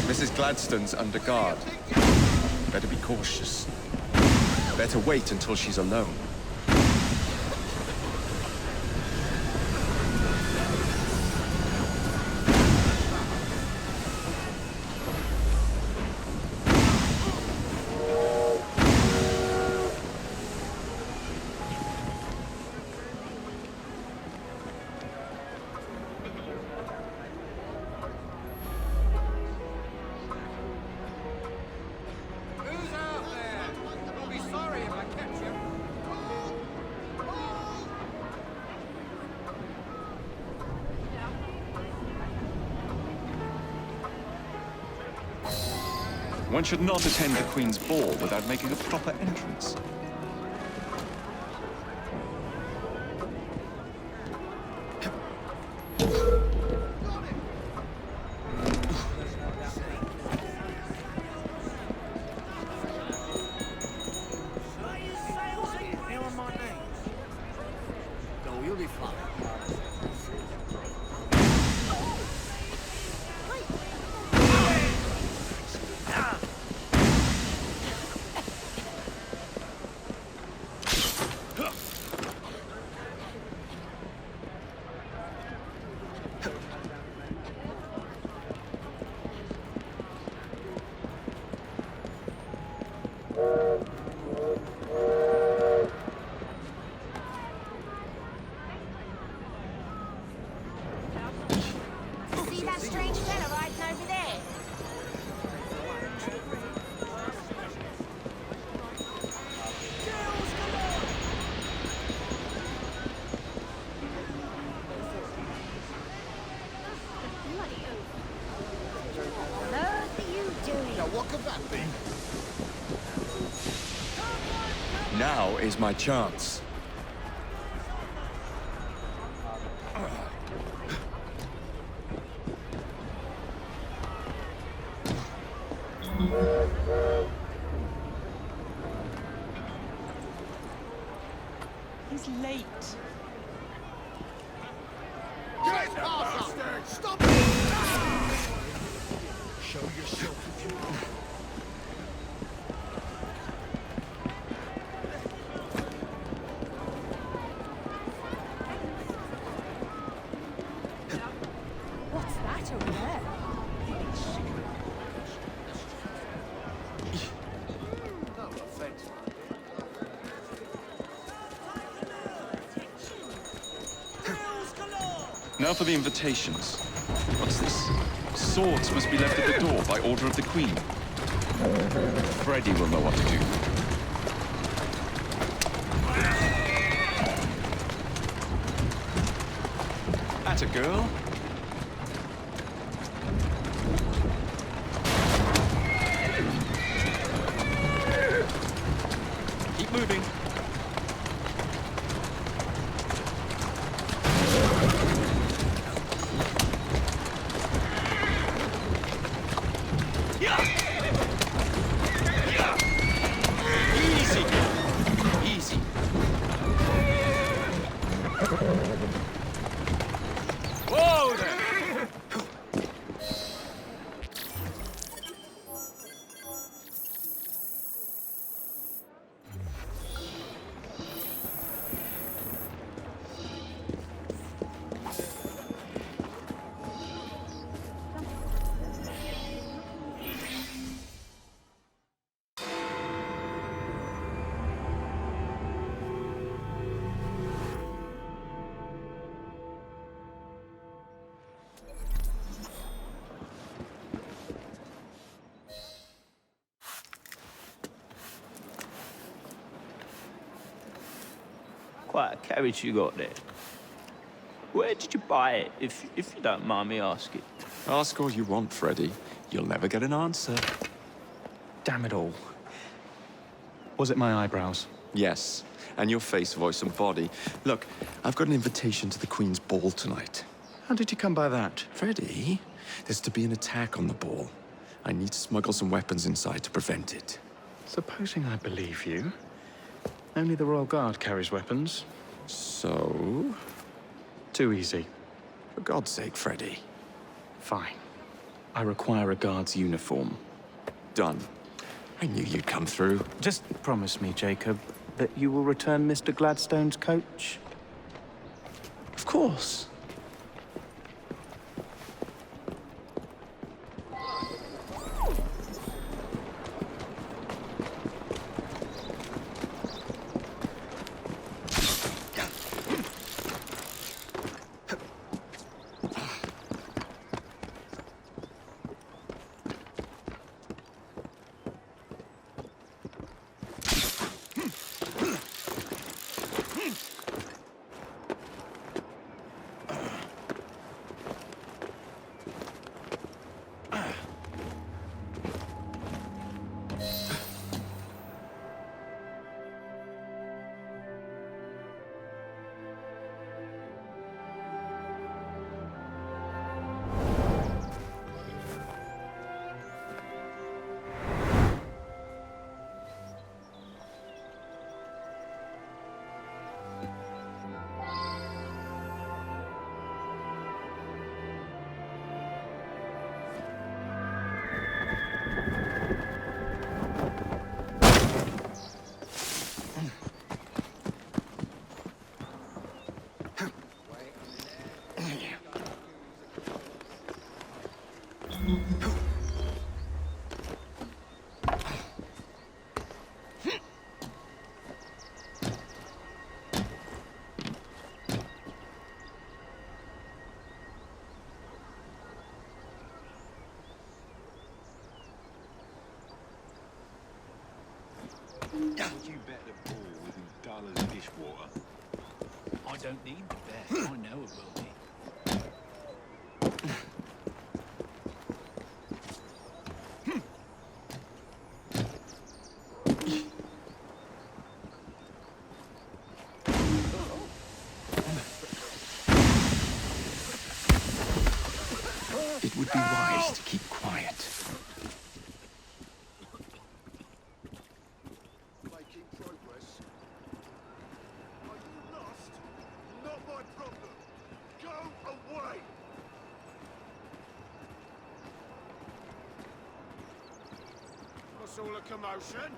[SPEAKER 12] Mrs. Gladstone's under guard. Better be cautious. Better wait until she's alone. One should not attend the Queen's ball without making a proper entrance.
[SPEAKER 20] See that strange fella riding over there? What are you doing?
[SPEAKER 4] Now, what could that be?
[SPEAKER 12] Now is my chance.
[SPEAKER 18] He's late.
[SPEAKER 4] Get past us! Stop it! Show yourself if you want.
[SPEAKER 18] What's that over there?
[SPEAKER 4] No offense.
[SPEAKER 12] Now for the invitations. What's this? Swords must be left at the door by order of the Queen. Freddy will know what to do. That's a girl. Keep moving. Easy. Easy. Whoa there!
[SPEAKER 8] Quite a carriage you got there. Where did you buy it, if you don't mind me asking?
[SPEAKER 12] Ask all you want, Freddy. You'll never get an answer.
[SPEAKER 10] Damn it all. Was it my eyebrows?
[SPEAKER 12] Yes, and your face, voice, and body. Look, I've got an invitation to the Queen's ball tonight.
[SPEAKER 10] How did you come by that?
[SPEAKER 12] Freddy, there's to be an attack on the ball. I need to smuggle some weapons inside to prevent it.
[SPEAKER 10] Supposing I believe you,
[SPEAKER 11] Only the Royal Guard carries weapons.
[SPEAKER 12] So?
[SPEAKER 11] Too easy.
[SPEAKER 12] For God's sake, Freddy.
[SPEAKER 11] Fine. I require a guard's uniform.
[SPEAKER 12] Done. I knew you'd come through.
[SPEAKER 11] Just promise me, Jacob, that you will return Mr. Gladstone's coach?
[SPEAKER 12] Of course.
[SPEAKER 10] You bet the ball will be dull as dishwater.
[SPEAKER 9] I don't need the bet. I know it will be.
[SPEAKER 7] It would be wise to keep quiet.
[SPEAKER 4] Making progress. Are you lost? Not my problem. Go away! What's all the commotion?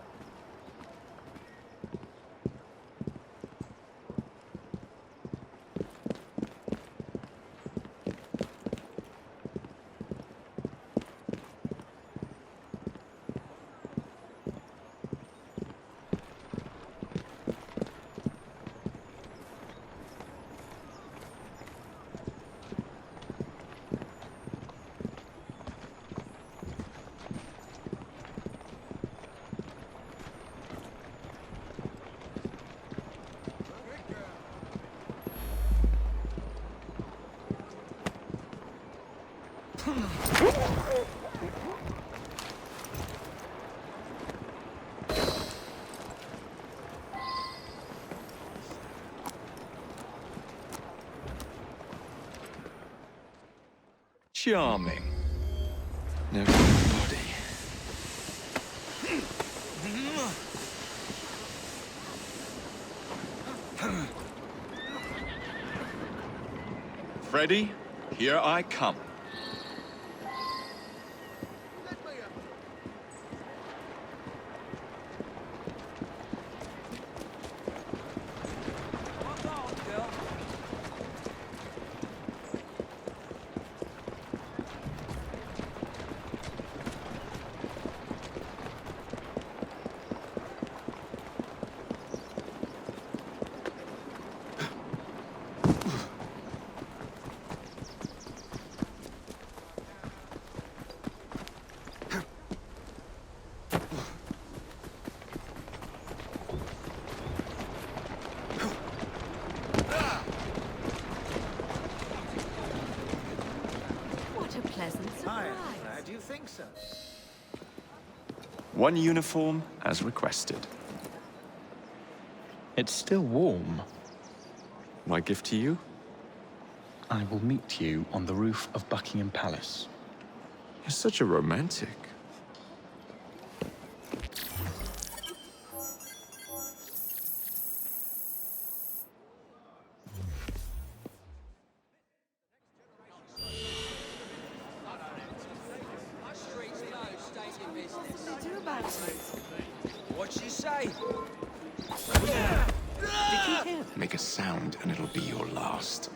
[SPEAKER 12] Charming. No body. Freddy, here I come.
[SPEAKER 18] What a pleasant surprise.
[SPEAKER 4] Glad you think so.
[SPEAKER 12] One uniform as requested.
[SPEAKER 11] It's still warm.
[SPEAKER 12] My gift to you?
[SPEAKER 11] I will meet you on the roof of Buckingham Palace.
[SPEAKER 12] You're such a romantic.
[SPEAKER 6] way!
[SPEAKER 7] Make a sound and it'll be your last.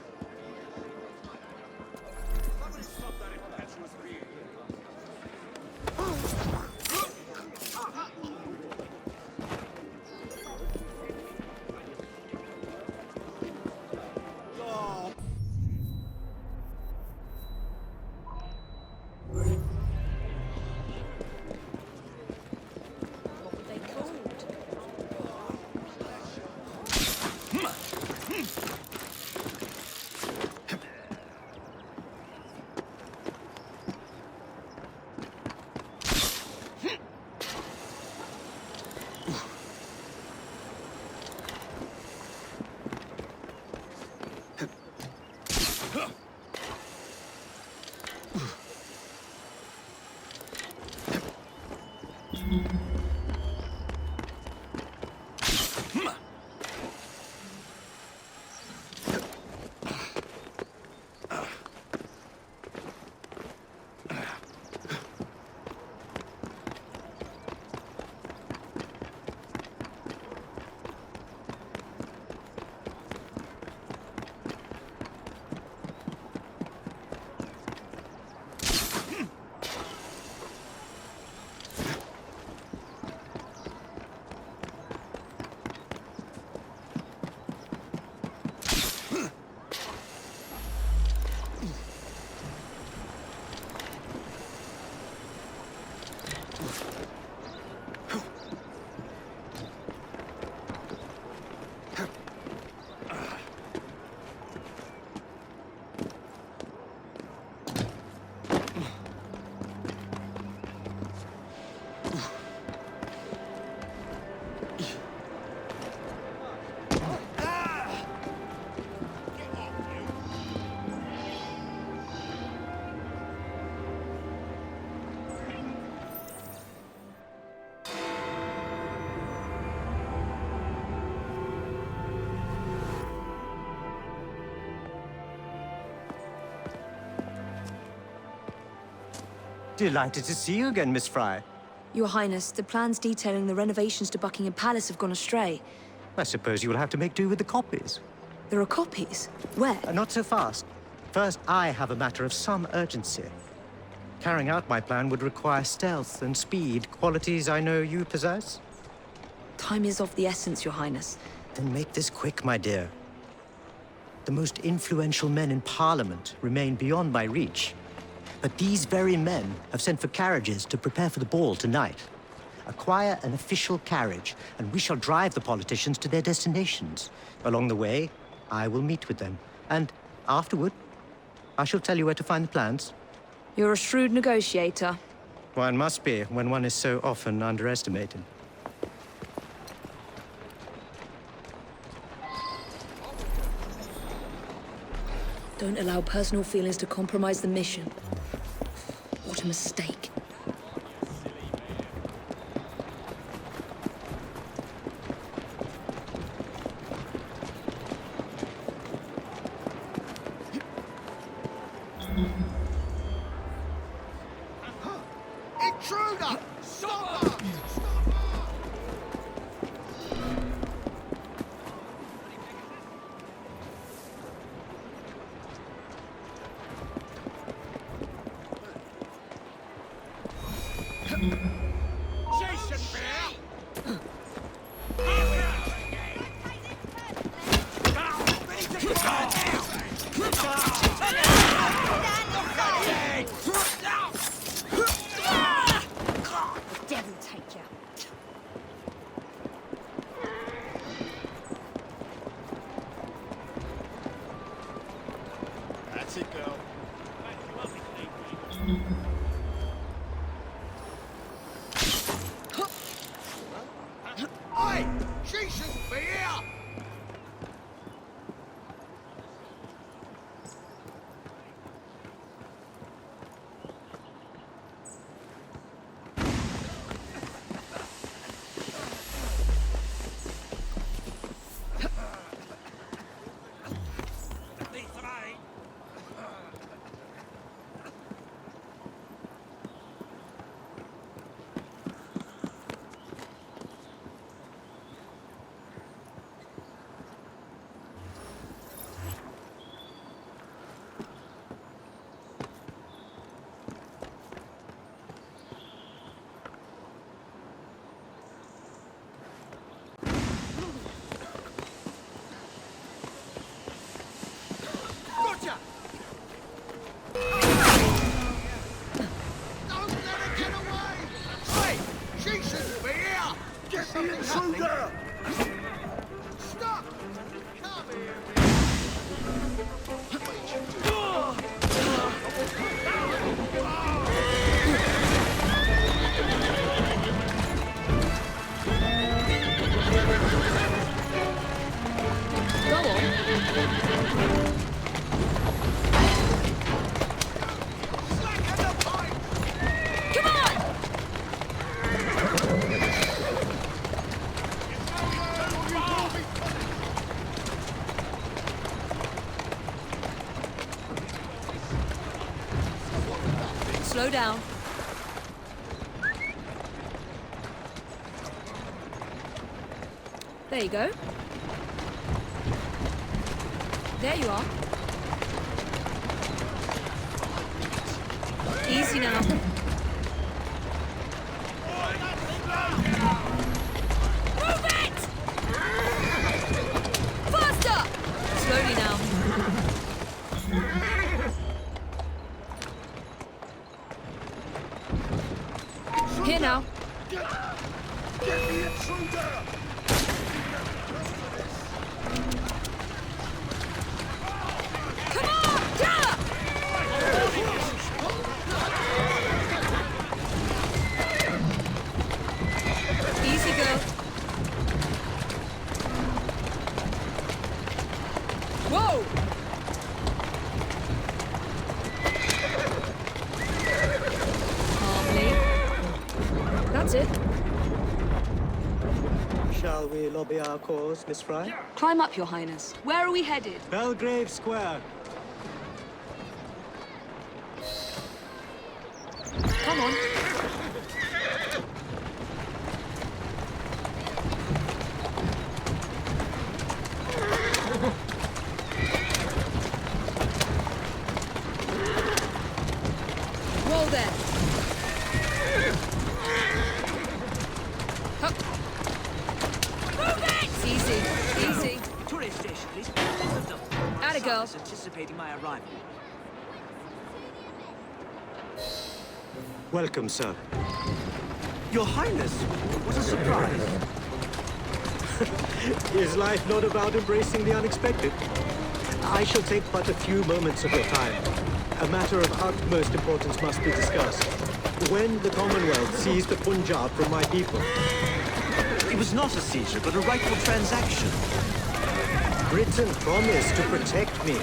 [SPEAKER 13] Delighted to see you again, Miss Fry.
[SPEAKER 1] Your Highness, the plans detailing the renovations to Buckingham Palace have gone astray.
[SPEAKER 13] I suppose you will have to make do with the copies.
[SPEAKER 1] There are copies? Where?
[SPEAKER 13] Not so fast. First, I have a matter of some urgency. Carrying out my plan would require stealth and speed, qualities I know you possess.
[SPEAKER 1] Time is of the essence, Your Highness.
[SPEAKER 13] Then make this quick, my dear. The most influential men in Parliament remain beyond my reach. But these very men have sent for carriages to prepare for the ball tonight. Acquire an official carriage, and we shall drive the politicians to their destinations. Along the way, I will meet with them. And afterward, I shall tell you where to find the plans.
[SPEAKER 1] You're a shrewd negotiator.
[SPEAKER 13] One must be when one is so often underestimated.
[SPEAKER 1] Don't allow personal feelings to compromise the mission. What a mistake.
[SPEAKER 4] Intruder! Stop her! Jason Bear!
[SPEAKER 1] The devil take you.
[SPEAKER 4] That's it, girl. Oi! She shouldn't be here!
[SPEAKER 1] Slow down. There you go. There you are. Easy now. Move it! Faster! Slowly now. Here now.
[SPEAKER 4] Get the intruder!
[SPEAKER 1] Come on! Yeah! Easy, girl. Whoa! Calmly. That's it.
[SPEAKER 13] Shall we lobby our cause, Miss Fry?
[SPEAKER 1] Climb up, Your Highness. Where are we headed?
[SPEAKER 13] Belgrave Square.
[SPEAKER 1] Come on. Whoa there. Hup. Move it! Easy, easy.
[SPEAKER 21] Tourist station, please.
[SPEAKER 1] Atta girl.
[SPEAKER 21] Anticipating my arrival.
[SPEAKER 13] Welcome, sir.
[SPEAKER 21] Your Highness, what a surprise.
[SPEAKER 13] Is life not about embracing the unexpected? I shall take but a few moments of your time. A matter of utmost importance must be discussed. When the Commonwealth seized the Punjab from my people...
[SPEAKER 21] It was not a seizure, but a rightful transaction.
[SPEAKER 13] Britain promised to protect me.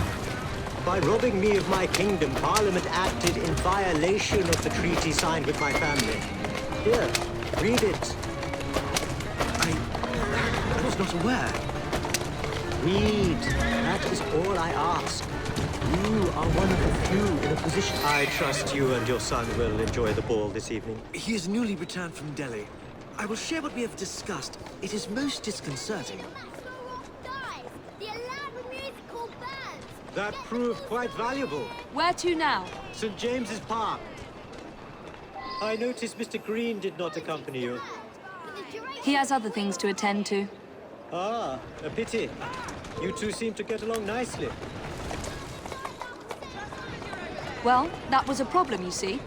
[SPEAKER 13] By robbing me of my kingdom, Parliament acted in violation of the treaty signed with my family. Here, read it.
[SPEAKER 21] I was not aware.
[SPEAKER 13] Read. That is all I ask. You are one of the few in a position... I trust you and your son will enjoy the ball this evening.
[SPEAKER 21] He is newly returned from Delhi. I will share what we have discussed. It is most disconcerting.
[SPEAKER 13] That proved quite valuable.
[SPEAKER 1] Where to now?
[SPEAKER 13] St. James's Park. I noticed Mr. Green did not accompany you.
[SPEAKER 1] He has other things to attend to.
[SPEAKER 13] Ah, a pity. You two seem to get along nicely.
[SPEAKER 1] Well, that was a problem, you see.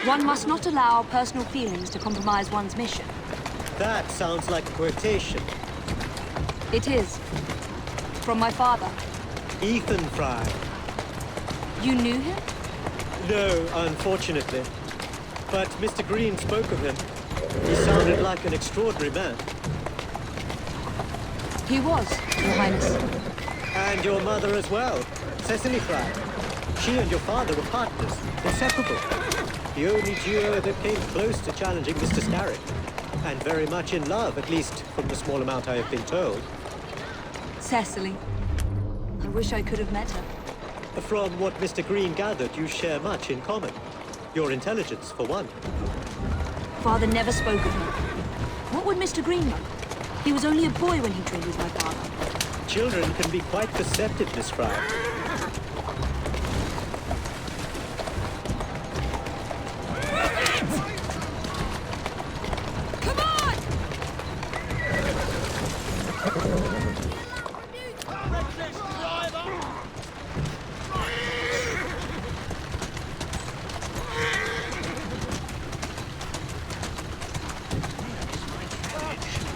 [SPEAKER 1] One must not allow personal feelings to compromise one's mission.
[SPEAKER 13] That sounds like a quotation.
[SPEAKER 1] It is. From my father.
[SPEAKER 13] Ethan Fry.
[SPEAKER 1] You knew him?
[SPEAKER 13] No, unfortunately. But Mr. Green spoke of him. He sounded like an extraordinary man.
[SPEAKER 1] He was, Your Highness.
[SPEAKER 13] And your mother as well, Cecily Fry. She and your father were partners, inseparable. The only duo that came close to challenging Mr. Starrick. And very much in love, at least from the small amount I have been told.
[SPEAKER 1] Cecily. I wish I could have met her.
[SPEAKER 13] From what Mr. Green gathered, you share much in common. Your intelligence, for one.
[SPEAKER 1] Father never spoke of her. What would Mr. Green know? He was only a boy when he trained with my father.
[SPEAKER 13] Children can be quite perceptive, Miss Fry.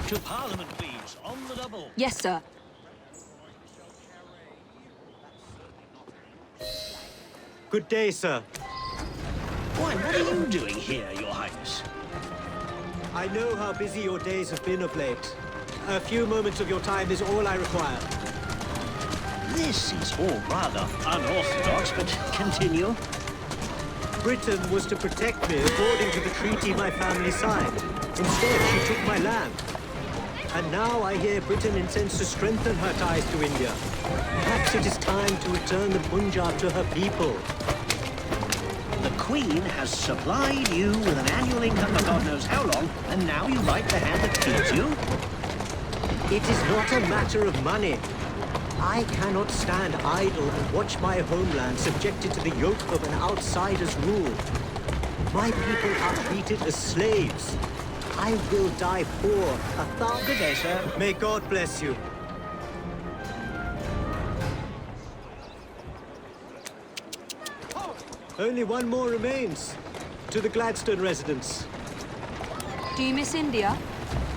[SPEAKER 9] To Parliament, please, on the double.
[SPEAKER 1] Yes, sir.
[SPEAKER 13] Good day, sir.
[SPEAKER 9] Why, what are you doing here, Your Highness?
[SPEAKER 13] I know how busy your days have been of late. A few moments of your time is all I require.
[SPEAKER 5] This is all rather unorthodox, but continue.
[SPEAKER 13] Britain was to protect me according to the treaty my family signed. Instead, she took my land. And now I hear Britain intends to strengthen her ties to India. Perhaps it is time to return the Punjab to her people.
[SPEAKER 5] The Queen has supplied you with an annual income for God knows how long, and now you bite the hand that feeds you?
[SPEAKER 13] It is not a matter of money. I cannot stand idle and watch my homeland subjected to the yoke of an outsider's rule. My people are treated as slaves. I will die poor.
[SPEAKER 5] Good day, sir.
[SPEAKER 13] May God bless you. Only one more remains. To the Gladstone residence.
[SPEAKER 1] Do you miss India?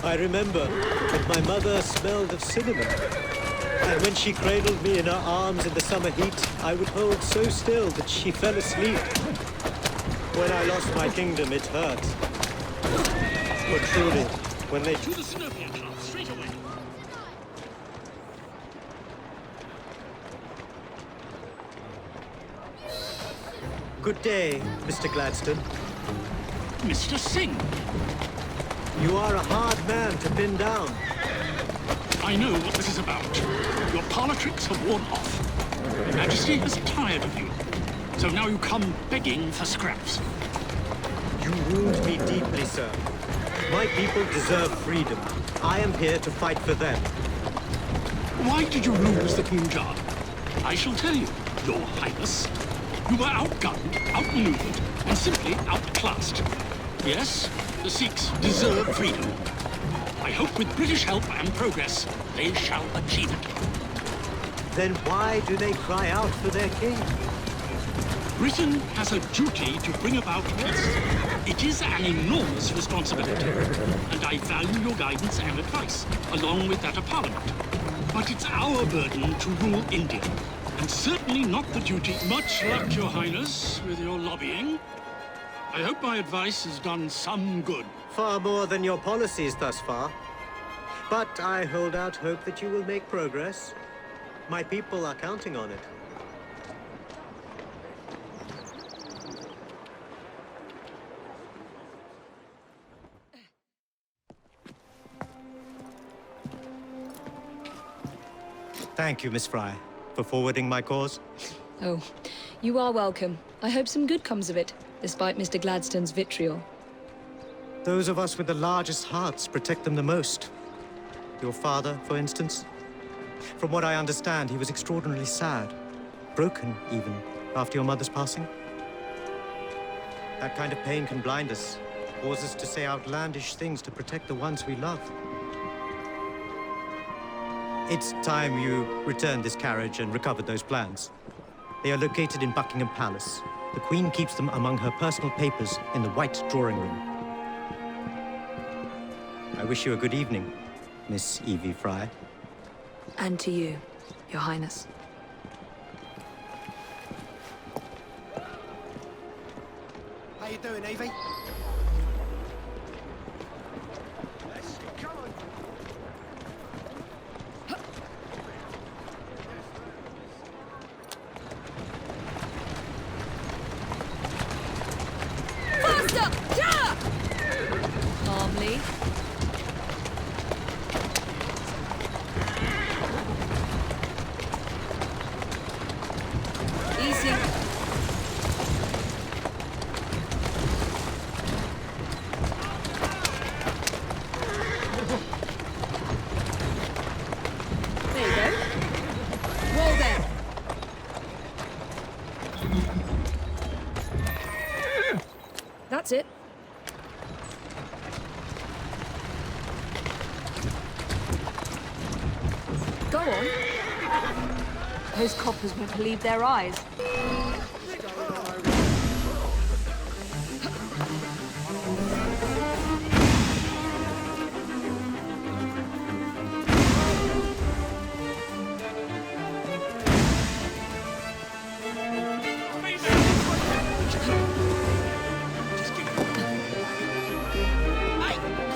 [SPEAKER 13] I remember that my mother smelled of cinnamon. And when she cradled me in her arms in the summer heat, I would hold so still that she fell asleep. When I lost my kingdom, it hurt. But truly, when they...
[SPEAKER 9] To the Zenobia Club, straight away.
[SPEAKER 13] Good day, Mr. Gladstone.
[SPEAKER 9] Mr. Singh.
[SPEAKER 13] You are a hard man to pin down.
[SPEAKER 9] I know what this is about. Your parlor tricks have worn off. Your Majesty has tired of you. So now you come begging for scraps.
[SPEAKER 13] You wound me deeply, sir. My people deserve freedom. I am here to fight for them.
[SPEAKER 9] Why did you lose the Punjab? I shall tell you, Your Highness. You were outgunned, outmaneuvered, and simply outclassed. Yes, the Sikhs deserve freedom. I hope with British help and progress, they shall achieve it.
[SPEAKER 13] Then why do they cry out for their king?
[SPEAKER 9] Britain has a duty to bring about peace. It is an enormous responsibility, and I value your guidance and advice, along with that of Parliament. But it's our burden to rule India, and certainly not the duty... Much luck, Your Highness, with your lobbying. I hope my advice has done some good.
[SPEAKER 13] Far more than your policies thus far. But I hold out hope that you will make progress. My people are counting on it. Thank you, Miss Fry, for forwarding my cause.
[SPEAKER 1] Oh, you are welcome. I hope some good comes of it, despite Mr. Gladstone's vitriol.
[SPEAKER 13] Those of us with the largest hearts protect them the most. Your father, for instance. From what I understand, he was extraordinarily sad. Broken, even, after your mother's passing. That kind of pain can blind us, cause us to say outlandish things to protect the ones we love. It's time you returned this carriage and recovered those plans. They are located in Buckingham Palace. The Queen keeps them among her personal papers in the White Drawing Room. I wish you a good evening, Miss Evie Fry.
[SPEAKER 1] And to you, Your Highness.
[SPEAKER 4] How you doing, Evie?
[SPEAKER 1] Calmly. Easy. There you go. Well then. That's it. Go on. Those coppers won't believe their eyes.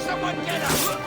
[SPEAKER 6] Someone get up!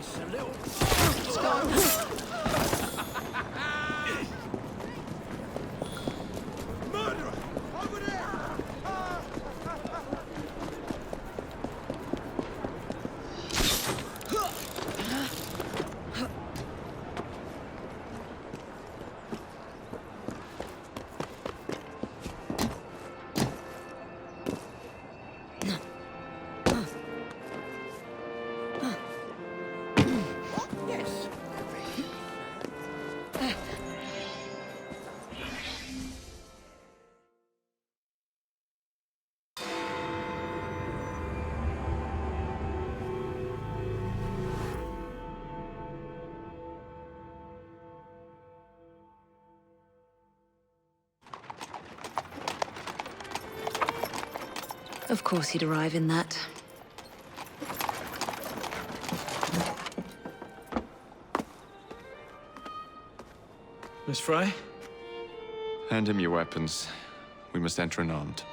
[SPEAKER 6] this a little.
[SPEAKER 4] Murderer! Over there!
[SPEAKER 6] Yes.
[SPEAKER 1] Of course he'd arrive in that.
[SPEAKER 14] Miss Fry?
[SPEAKER 7] Hand him your weapons. We must enter unarmed.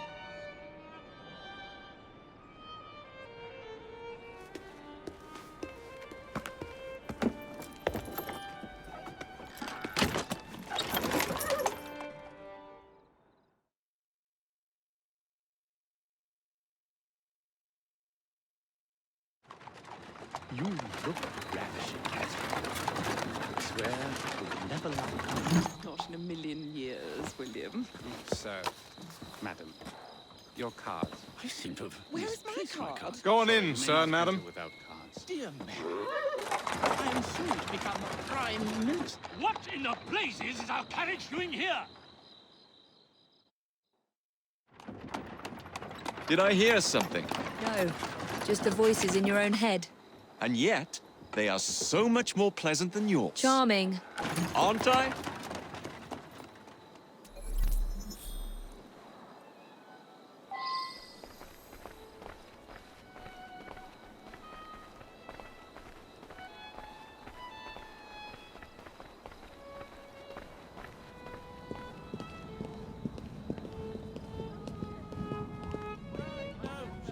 [SPEAKER 11] You look ravishing, Catherine. I swear we'll never love.
[SPEAKER 2] Not in a million years, William.
[SPEAKER 11] Sir, madam, your cards.
[SPEAKER 9] I seem to have
[SPEAKER 2] Where's my card?
[SPEAKER 10] Go on in, sir and madam.
[SPEAKER 11] Without cards.
[SPEAKER 9] Dear Mary, I am soon to become Prime Minister. What in the blazes is our carriage doing here?
[SPEAKER 12] Did I hear something?
[SPEAKER 1] No, just the voices in your own head.
[SPEAKER 12] And yet, they are so much more pleasant than yours.
[SPEAKER 1] Charming.
[SPEAKER 12] Aren't I?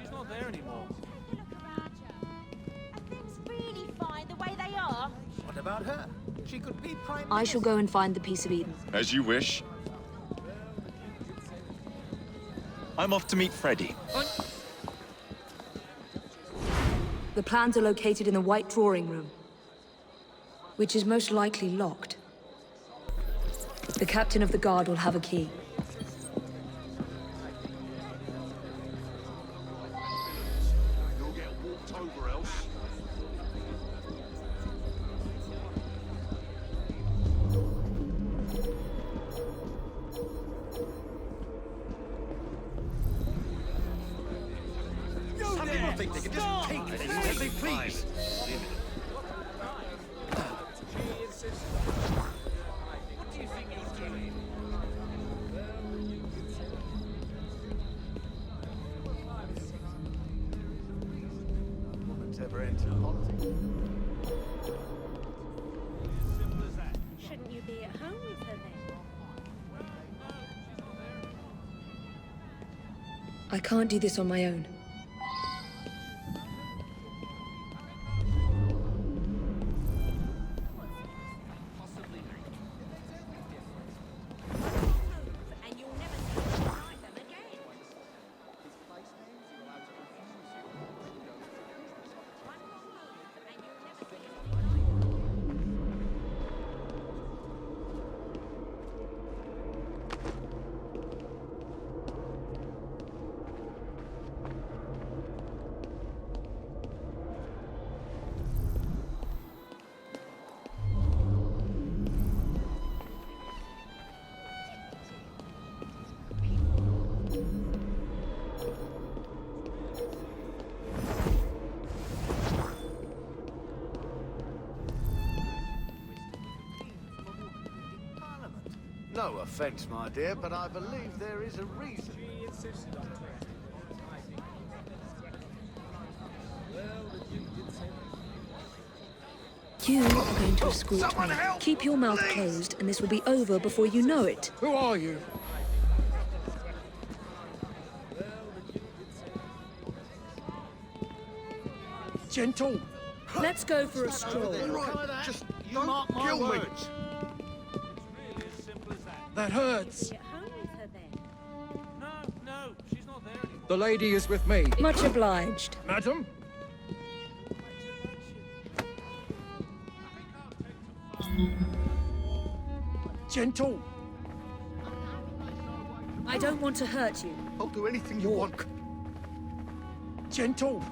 [SPEAKER 4] She's not there anymore.
[SPEAKER 20] Really fine the way they are.
[SPEAKER 4] What about her? She could be Prime
[SPEAKER 1] I shall go and find the piece of Eden.
[SPEAKER 12] As you wish. I'm off to meet Freddy.
[SPEAKER 1] The plans are located in the White Drawing Room, which is most likely locked. The captain of the guard will have a key.
[SPEAKER 4] You'll get walked over else. Some people think they can just take it as they please. What do you think you're doing? Woman's ever entered politics.
[SPEAKER 20] Shouldn't you be at home with her then?
[SPEAKER 1] I can't do this on my own.
[SPEAKER 20] And you'll never see them like them again.
[SPEAKER 4] No offense, my dear, but I believe there is a reason.
[SPEAKER 1] You are going to escort me. Keep your mouth closed, and this will be over before you know it.
[SPEAKER 4] Who are you?
[SPEAKER 9] Gentle,
[SPEAKER 3] Let's go for a stroll.
[SPEAKER 4] Right, just don't kill me.
[SPEAKER 16] That hurts.
[SPEAKER 4] No, she's not there anymore.
[SPEAKER 16] The lady is with me.
[SPEAKER 3] Much obliged.
[SPEAKER 16] Madam? Gentle.
[SPEAKER 3] I don't want to hurt you.
[SPEAKER 4] I'll do anything you want.
[SPEAKER 16] Gentle.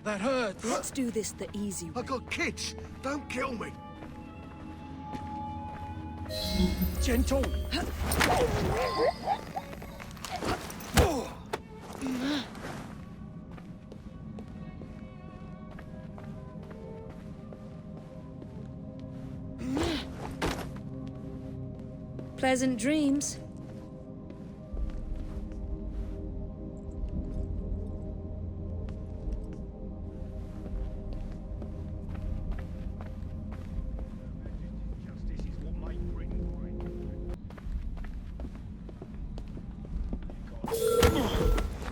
[SPEAKER 16] That hurts.
[SPEAKER 3] Let's do this the easy way.
[SPEAKER 4] I got kids. Don't kill me.
[SPEAKER 16] Gentle.
[SPEAKER 3] Pleasant dreams.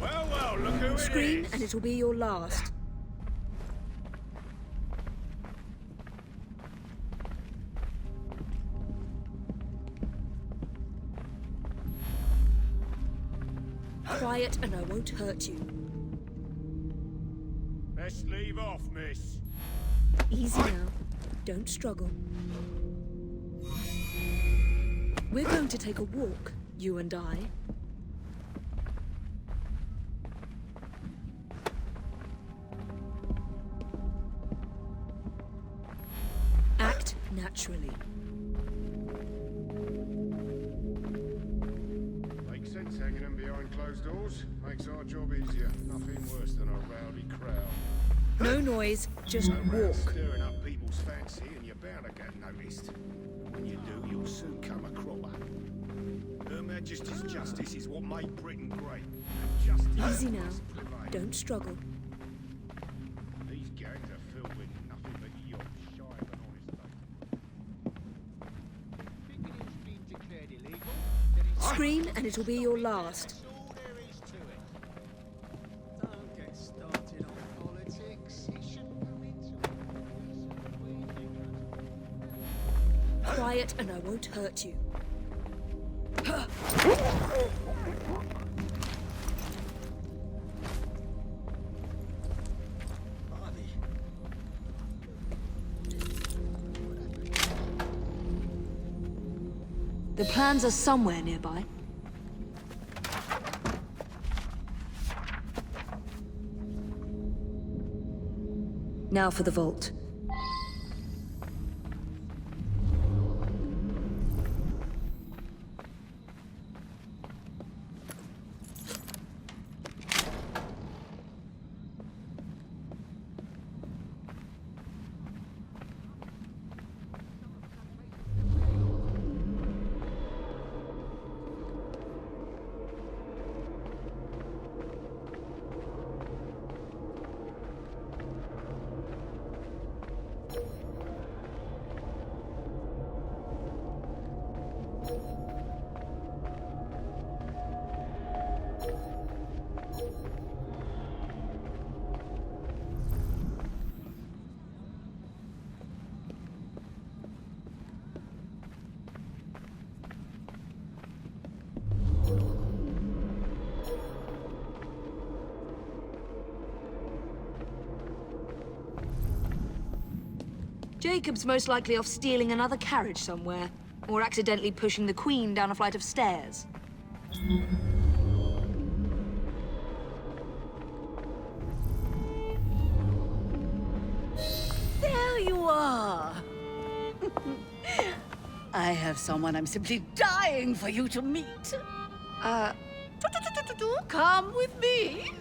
[SPEAKER 4] Well, look who
[SPEAKER 3] Scream, and it'll be your last. Quiet, and I won't hurt you.
[SPEAKER 4] Let's leave off, miss.
[SPEAKER 3] Easy now. Don't struggle. We're going to take a walk, you and I. Act naturally.
[SPEAKER 22] Makes sense hanging them behind closed doors. Makes our job easier. Nothing worse than a rowdy crowd.
[SPEAKER 3] No noise, just walk.
[SPEAKER 22] Stirring up people's fancy and you're bound to get noticed. When you do, you'll soon come a cropper. Her Majesty's justice is what made Britain great. And justice
[SPEAKER 3] Easy now.
[SPEAKER 22] must prevail.
[SPEAKER 3] Don't struggle.
[SPEAKER 22] These gangs are filled with nothing but yachts shy of an honest life.
[SPEAKER 3] Scream, and it'll be your last.
[SPEAKER 4] Don't get started on politics. It shouldn't go into it.
[SPEAKER 3] Quiet, and I won't hurt you. The plans are somewhere nearby. Now for the vault. Jacob's most likely off stealing another carriage somewhere, or accidentally pushing the Queen down a flight of stairs.
[SPEAKER 19] There you are! I have someone I'm simply dying for you to meet. Come with me.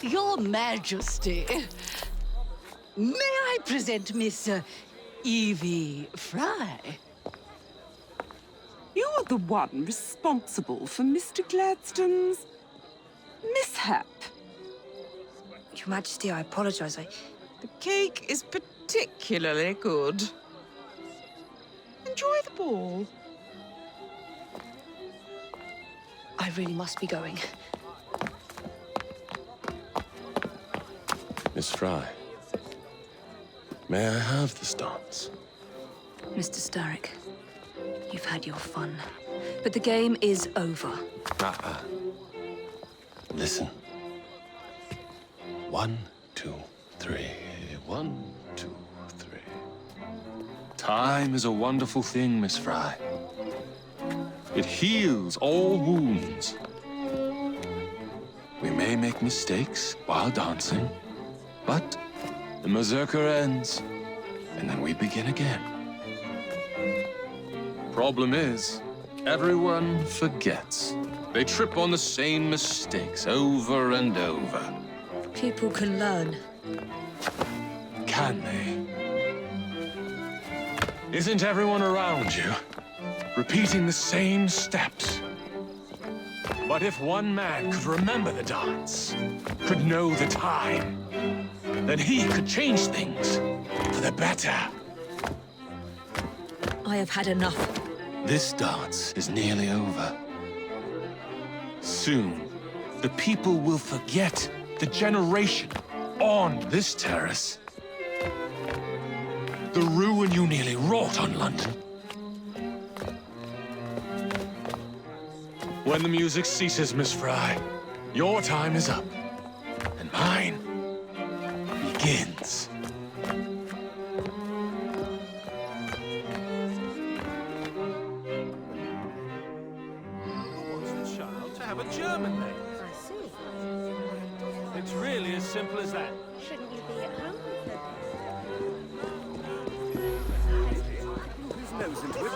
[SPEAKER 19] Your Majesty, may I present Miss Evie Fry?
[SPEAKER 2] You're the one responsible for Mr. Gladstone's mishap.
[SPEAKER 3] Your Majesty, I apologize.
[SPEAKER 2] The cake is particularly good. Enjoy the ball.
[SPEAKER 3] I really must be going.
[SPEAKER 10] Miss Fry, may I have this dance?
[SPEAKER 1] Mr. Starrick, you've had your fun. But the game is over.
[SPEAKER 10] Listen. 1, 2, 3. 1, 2, 3. Time is a wonderful thing, Miss Fry. It heals all wounds. We may make mistakes while dancing, but the mazurka ends, and then we begin again. Problem is, everyone forgets. They trip on the same mistakes over and over.
[SPEAKER 3] People can learn.
[SPEAKER 10] Can they? Isn't everyone around you repeating the same steps? But if one man could remember the dance, could know the time, then he could change things for the better.
[SPEAKER 3] I have had enough.
[SPEAKER 10] This dance is nearly over. Soon, the people will forget the generation on this terrace. The ruin you nearly wrought on London. When the music ceases, Miss Fry, your time is up, and mine begins.
[SPEAKER 4] To have a German name.
[SPEAKER 20] I see.
[SPEAKER 4] It's really as simple as that.
[SPEAKER 20] Shouldn't you be at home with them?
[SPEAKER 4] Whose nose into it?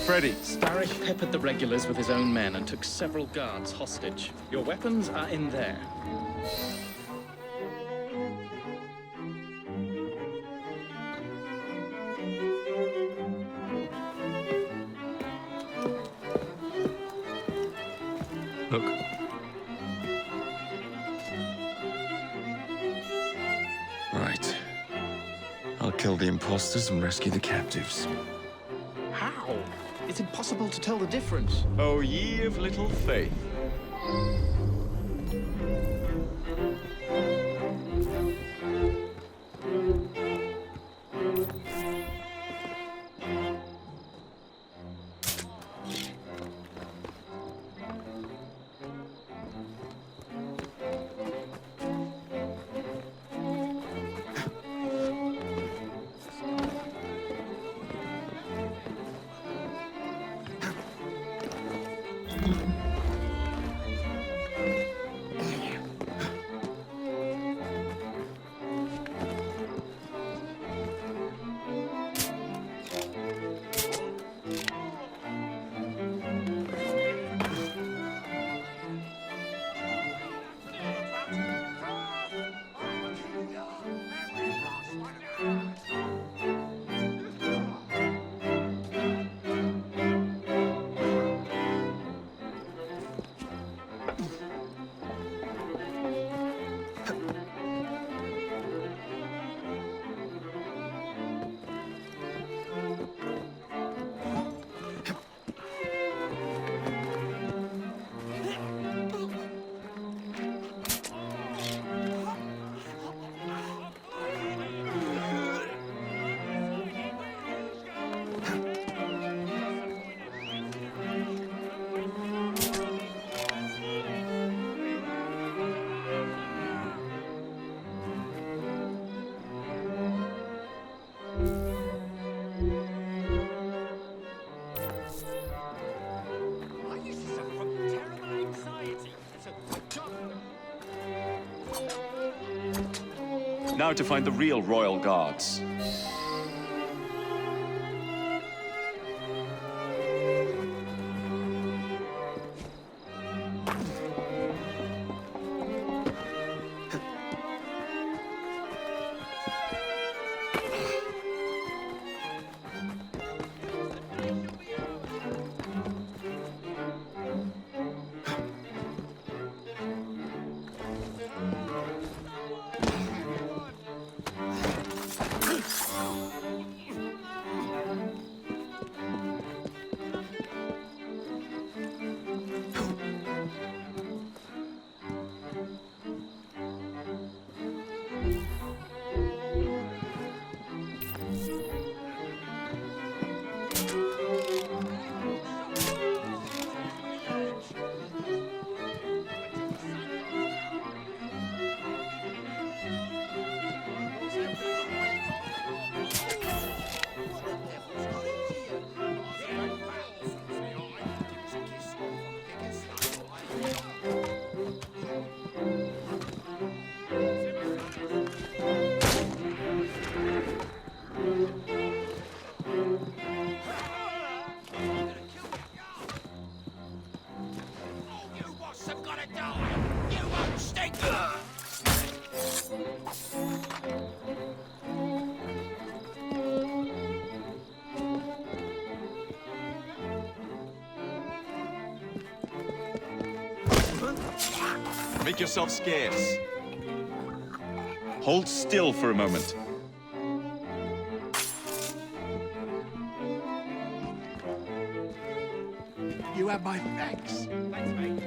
[SPEAKER 11] Freddy. Starrick peppered the regulars with his own men and took several guards hostage. Your weapons are in there.
[SPEAKER 10] Look. Right. I'll kill the imposters and rescue the captives.
[SPEAKER 11] How? It's impossible to tell the difference.
[SPEAKER 12] Oh, ye of little faith. Now to find the real royal guards. Make yourself scarce. Hold still for a moment.
[SPEAKER 4] You have my thanks. Thanks, mate.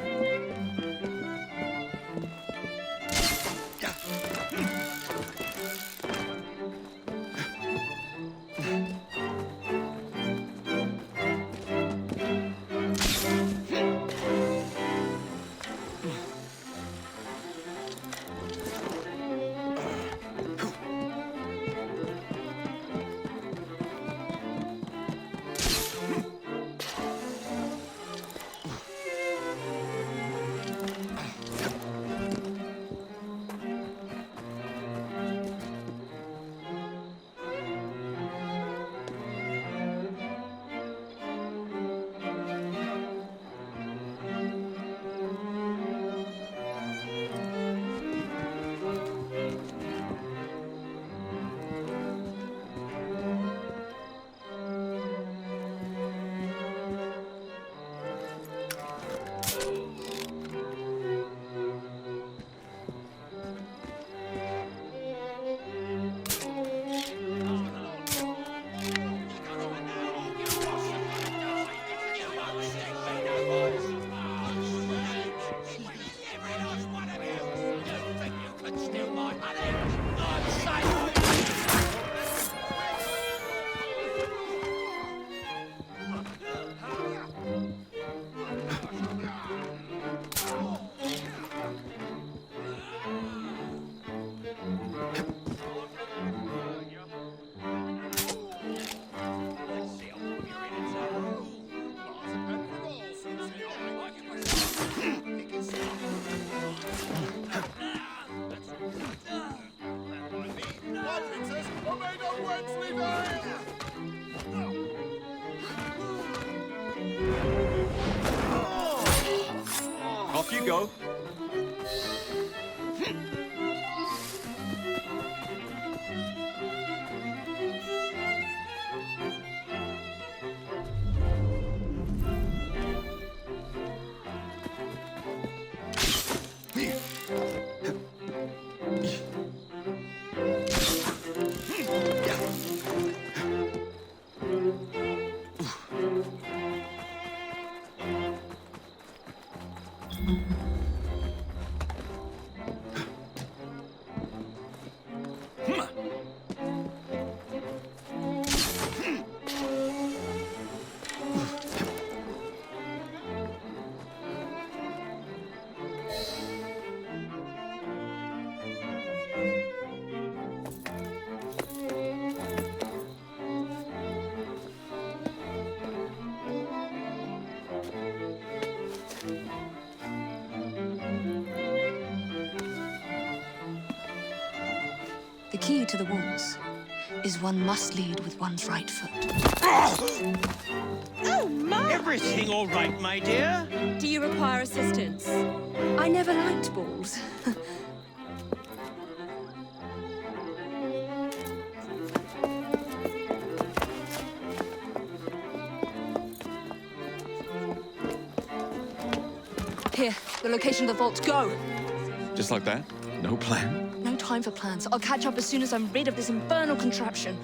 [SPEAKER 12] Off you go.
[SPEAKER 1] The key to the walls is one must lead with one's right foot.
[SPEAKER 18] Oh, my!
[SPEAKER 5] Everything all right, my dear?
[SPEAKER 18] Do you require assistance?
[SPEAKER 1] I never liked balls. Here, the location of the vault. Go!
[SPEAKER 12] Just like that? No plan?
[SPEAKER 1] No time for plans. I'll catch up as soon as I'm rid of this infernal contraption.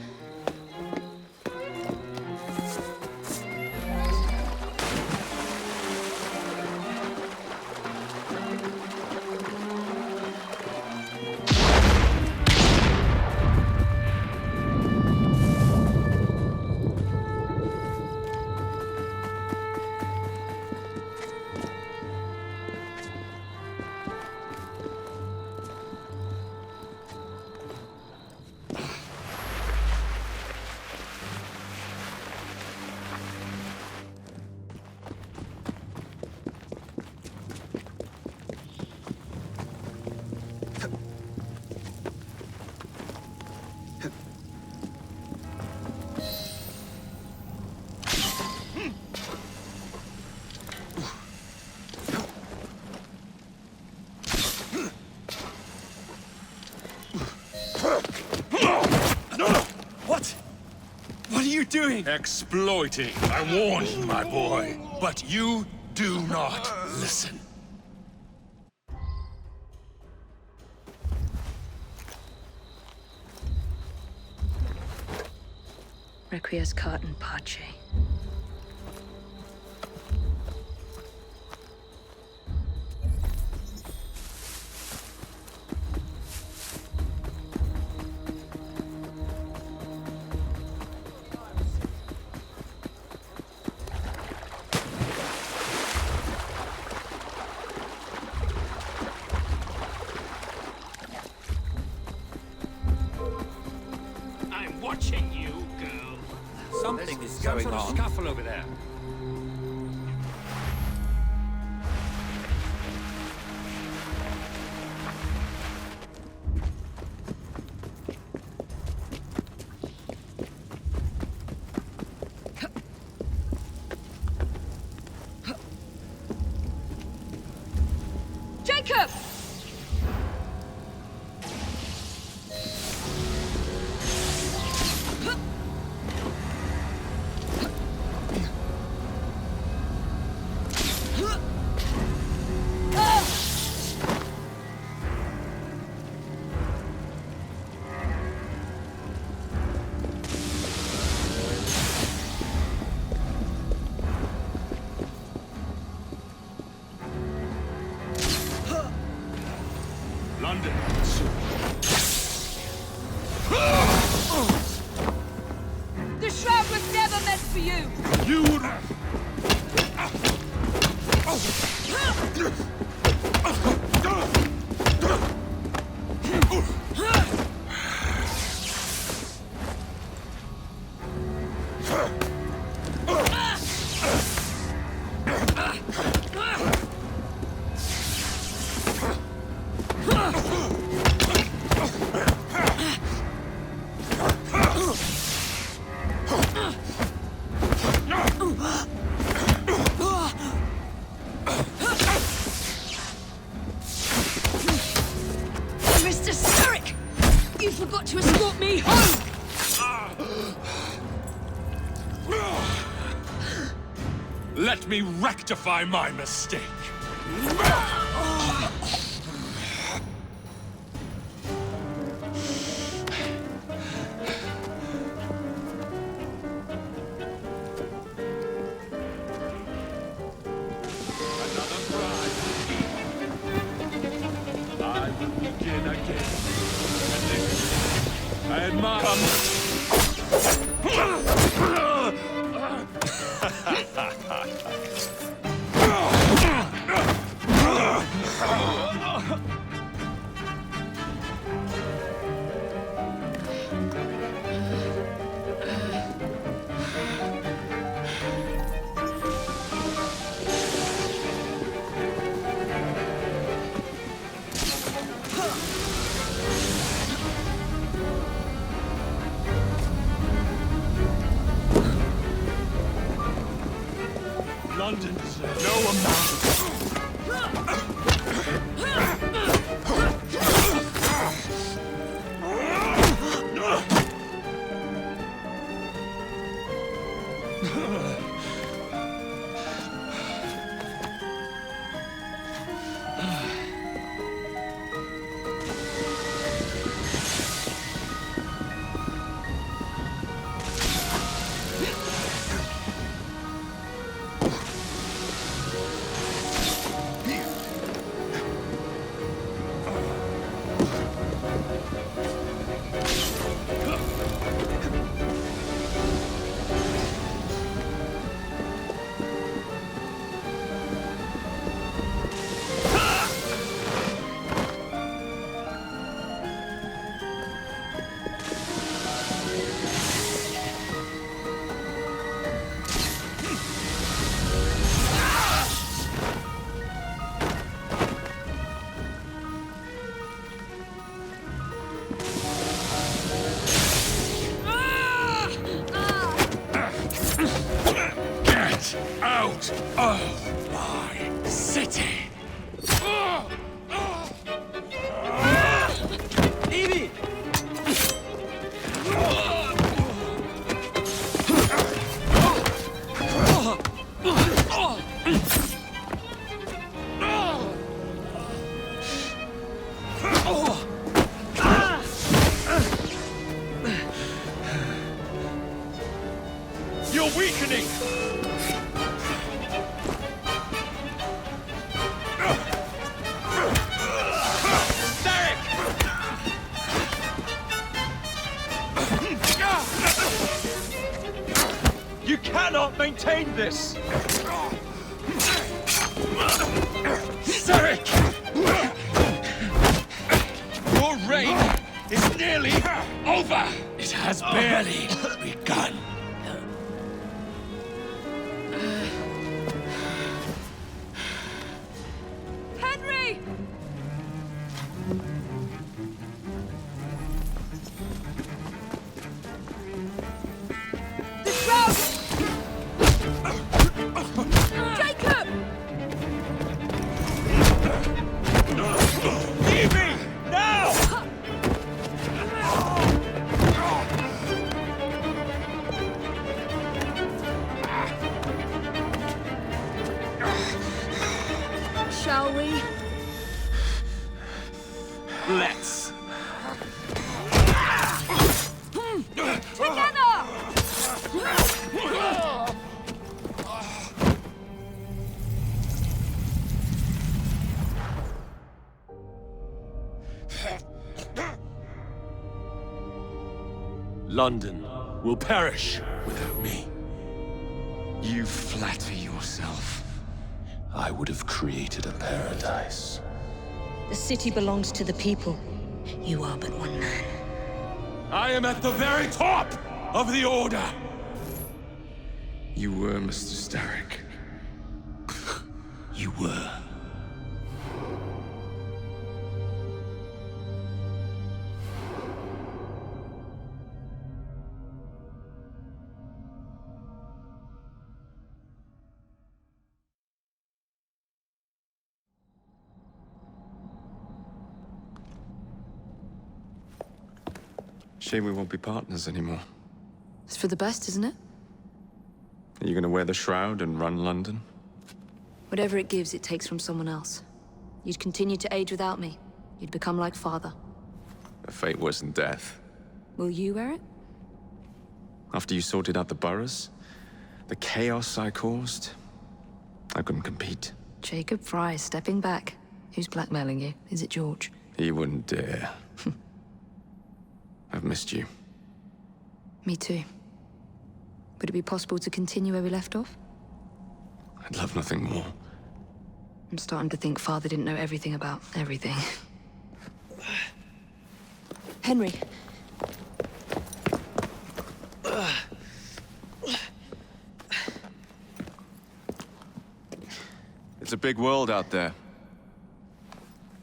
[SPEAKER 12] What are you doing?
[SPEAKER 10] Exploiting. I warned you, my boy. But you do not listen.
[SPEAKER 1] Requiescat in pace.
[SPEAKER 6] I'm watching you, girl.
[SPEAKER 14] Something is
[SPEAKER 6] Some
[SPEAKER 14] going
[SPEAKER 6] sort of
[SPEAKER 14] on.
[SPEAKER 6] scuffle over there.
[SPEAKER 3] Jacob!
[SPEAKER 10] London.
[SPEAKER 3] The shroud was never meant for you!
[SPEAKER 10] You...
[SPEAKER 3] Mr. Starrick! You forgot to escort me home!
[SPEAKER 10] Let me rectify my mistake. I will begin again. I admire... London deserves no amount of... Out of my city!
[SPEAKER 21] Evie!
[SPEAKER 10] You're weakening!
[SPEAKER 14] You cannot maintain this!
[SPEAKER 10] Starrick! Your reign is nearly over! It has barely begun.
[SPEAKER 18] Henry! The shroud! Jacob!
[SPEAKER 14] Evie! Now!
[SPEAKER 3] Shall we?
[SPEAKER 14] Let's.
[SPEAKER 10] London will perish without me.
[SPEAKER 12] You flatter yourself. I would have created a paradise.
[SPEAKER 1] The city belongs to the people. You are but one man.
[SPEAKER 10] I am at the very top of the Order!
[SPEAKER 12] You were, Mr. Starrick. You were. Shame we won't be partners anymore.
[SPEAKER 1] It's for the best, isn't it?
[SPEAKER 12] Are you gonna wear the shroud and run London?
[SPEAKER 1] Whatever it gives, it takes from someone else. You'd continue to age without me. You'd become like father.
[SPEAKER 12] A fate worse than death.
[SPEAKER 1] Will you wear it?
[SPEAKER 12] After you sorted out the boroughs, the chaos I caused, I couldn't compete.
[SPEAKER 1] Jacob Fry stepping back. Who's blackmailing you? Is it George?
[SPEAKER 12] He wouldn't dare. I've missed you.
[SPEAKER 1] Me too. Would it be possible to continue where we left off?
[SPEAKER 12] I'd love nothing more.
[SPEAKER 1] I'm starting to think Father didn't know everything about everything. Henry.
[SPEAKER 12] It's a big world out there.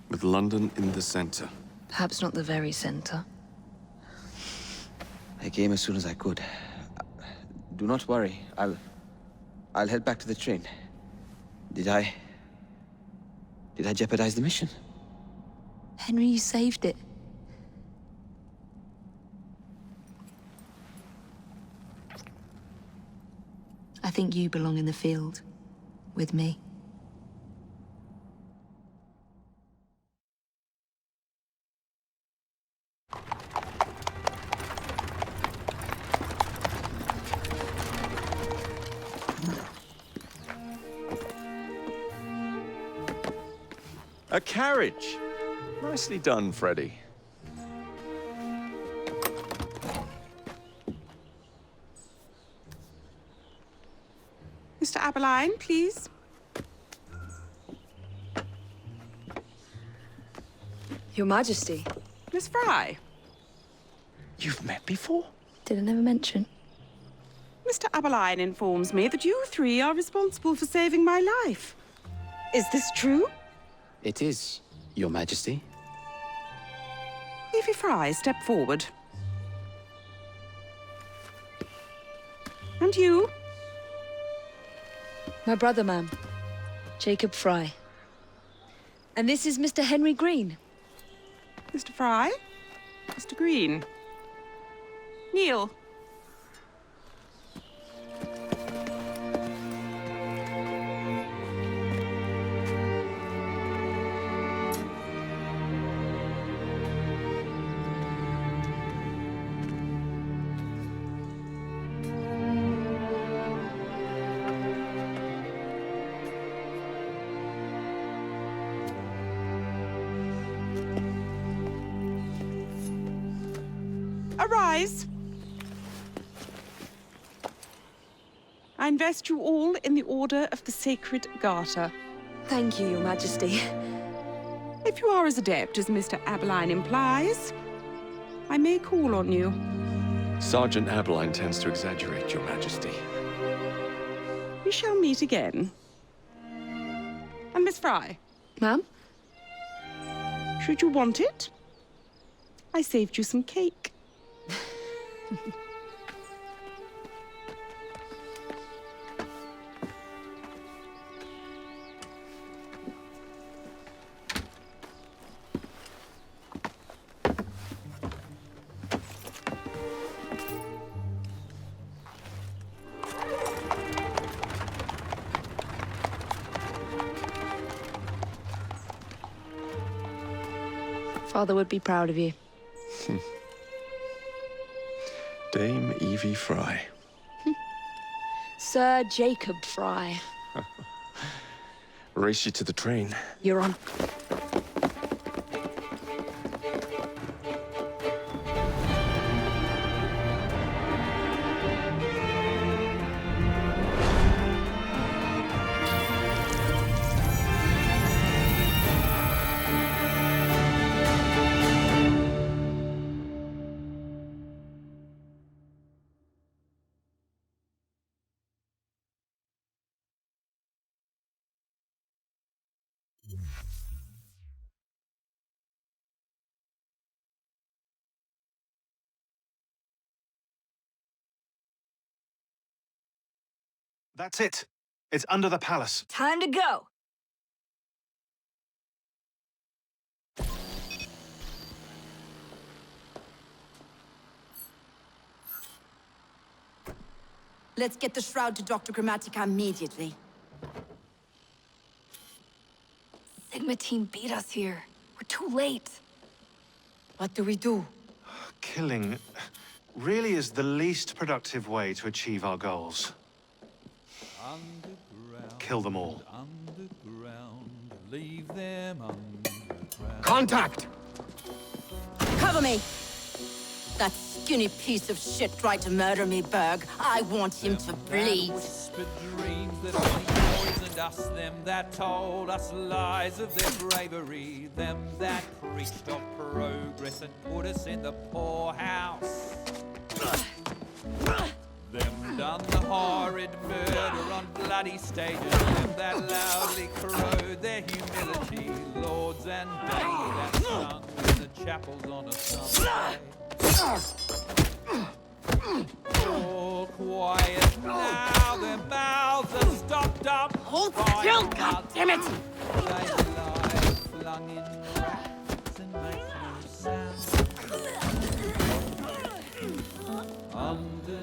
[SPEAKER 12] With London in the center.
[SPEAKER 1] Perhaps not the very center.
[SPEAKER 21] I came as soon as I could. Do not worry. I'll head back to the train. Did I jeopardize the mission?
[SPEAKER 1] Henry, you saved it. I think you belong in the field. With me.
[SPEAKER 12] A carriage. Nicely done, Freddy.
[SPEAKER 2] Mr. Aberline, please.
[SPEAKER 3] Your Majesty.
[SPEAKER 2] Miss Fry.
[SPEAKER 12] You've met before?
[SPEAKER 1] Did I never mention?
[SPEAKER 2] Mr. Aberline informs me that you three are responsible for saving my life. Is this true?
[SPEAKER 21] It is, Your Majesty.
[SPEAKER 2] Evie Fry, step forward. And you?
[SPEAKER 3] My brother, ma'am. Jacob Fry. And this is Mr. Henry Green.
[SPEAKER 2] Mr. Fry? Mr. Green? Kneel. Arise. I invest you all in the Order of the Sacred Garter.
[SPEAKER 3] Thank you, Your Majesty.
[SPEAKER 2] If you are as adept as Mr. Aberline implies, I may call on you.
[SPEAKER 7] Sergeant Aberline tends to exaggerate, Your Majesty.
[SPEAKER 2] We shall meet again. And Miss Fry?
[SPEAKER 3] Ma'am?
[SPEAKER 2] Should you want it, I saved you some cake.
[SPEAKER 3] Father would be proud of you.
[SPEAKER 7] Dame Evie Fry.
[SPEAKER 3] Sir Jacob Fry.
[SPEAKER 7] Race you to the train.
[SPEAKER 3] You're on.
[SPEAKER 15] That's it. It's under the palace.
[SPEAKER 3] Time to go.
[SPEAKER 17] Let's get the shroud to Dr. Grammatica immediately.
[SPEAKER 1] Sigma team beat us here. We're too late.
[SPEAKER 17] What do we do?
[SPEAKER 15] Killing really is the least productive way to achieve our goals. Kill them all.
[SPEAKER 23] Leave them underground.
[SPEAKER 15] Contact!
[SPEAKER 17] Cover me! That skinny piece of shit tried to murder me, Berg. I want him to bleed.
[SPEAKER 23] Whispered dreams that only poisoned us, them that told us lies of their bravery, them that preached of progress and put us in the poorhouse. Them done the horrid murder on bloody stages, them that loudly crowed their humility, lords and dames that sung in the chapels on a Sunday. All quiet now, their mouths are stopped up.
[SPEAKER 17] Hold still, goddammit!
[SPEAKER 23] They lie flung in racks and make no sound. Underground,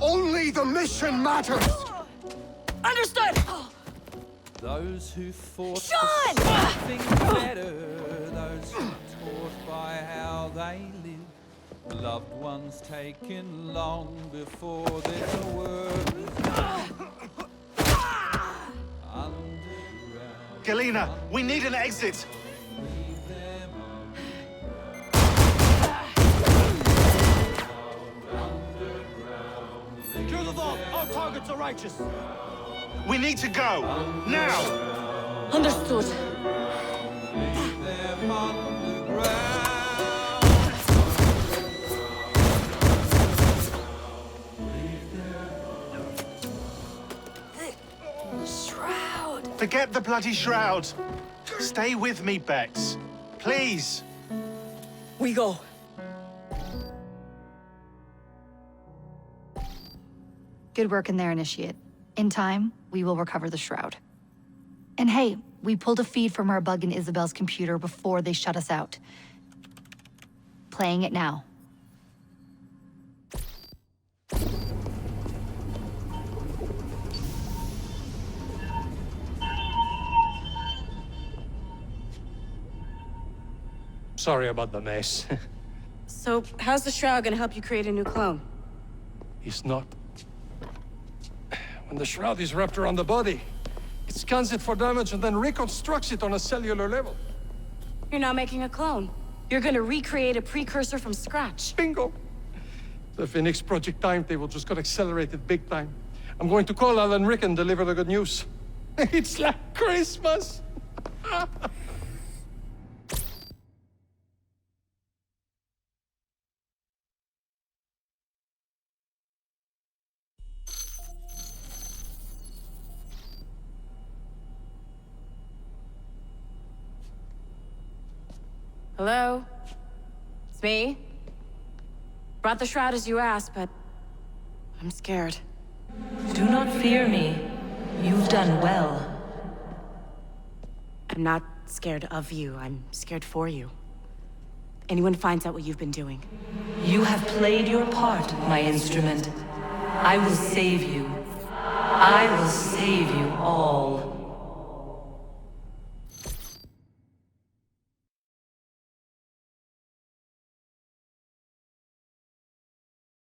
[SPEAKER 16] Only the mission matters!
[SPEAKER 17] Understood!
[SPEAKER 23] those who fought
[SPEAKER 17] Sean!
[SPEAKER 23] for something better, those who taught by how they live, loved ones taken long before their work was done. Underground,
[SPEAKER 15] Galena, we need an exit!
[SPEAKER 23] leave them
[SPEAKER 4] Kill the vault! Our targets are righteous!
[SPEAKER 15] We need to go! Now!
[SPEAKER 17] Understood.
[SPEAKER 23] them underground.
[SPEAKER 1] Shroud!
[SPEAKER 15] Forget the bloody shroud! Stay with me, Bex. Please!
[SPEAKER 17] We go.
[SPEAKER 8] Good work in there, Initiate. In time, we will recover the shroud. And hey, we pulled a feed from our bug in Isabel's computer before they shut us out. Playing it now.
[SPEAKER 9] Sorry about the mess.
[SPEAKER 17] So, how's the shroud gonna help you create a new clone?
[SPEAKER 9] It's not. When the shroud is wrapped around the body, it scans it for damage and then reconstructs it on a cellular level.
[SPEAKER 17] You're not making a clone. You're gonna recreate a precursor from scratch.
[SPEAKER 9] Bingo! The Phoenix Project timetable just got accelerated big time. I'm going to call Alan Rick and deliver the good news. It's like Christmas!
[SPEAKER 17] Hello? It's me. Brought the shroud as you asked, but I'm scared.
[SPEAKER 13] Do not fear me. You've done well.
[SPEAKER 17] I'm not scared of you. I'm scared for you. Anyone finds out what you've been doing.
[SPEAKER 13] You have played your part, my instrument. I will save you. I will save you all.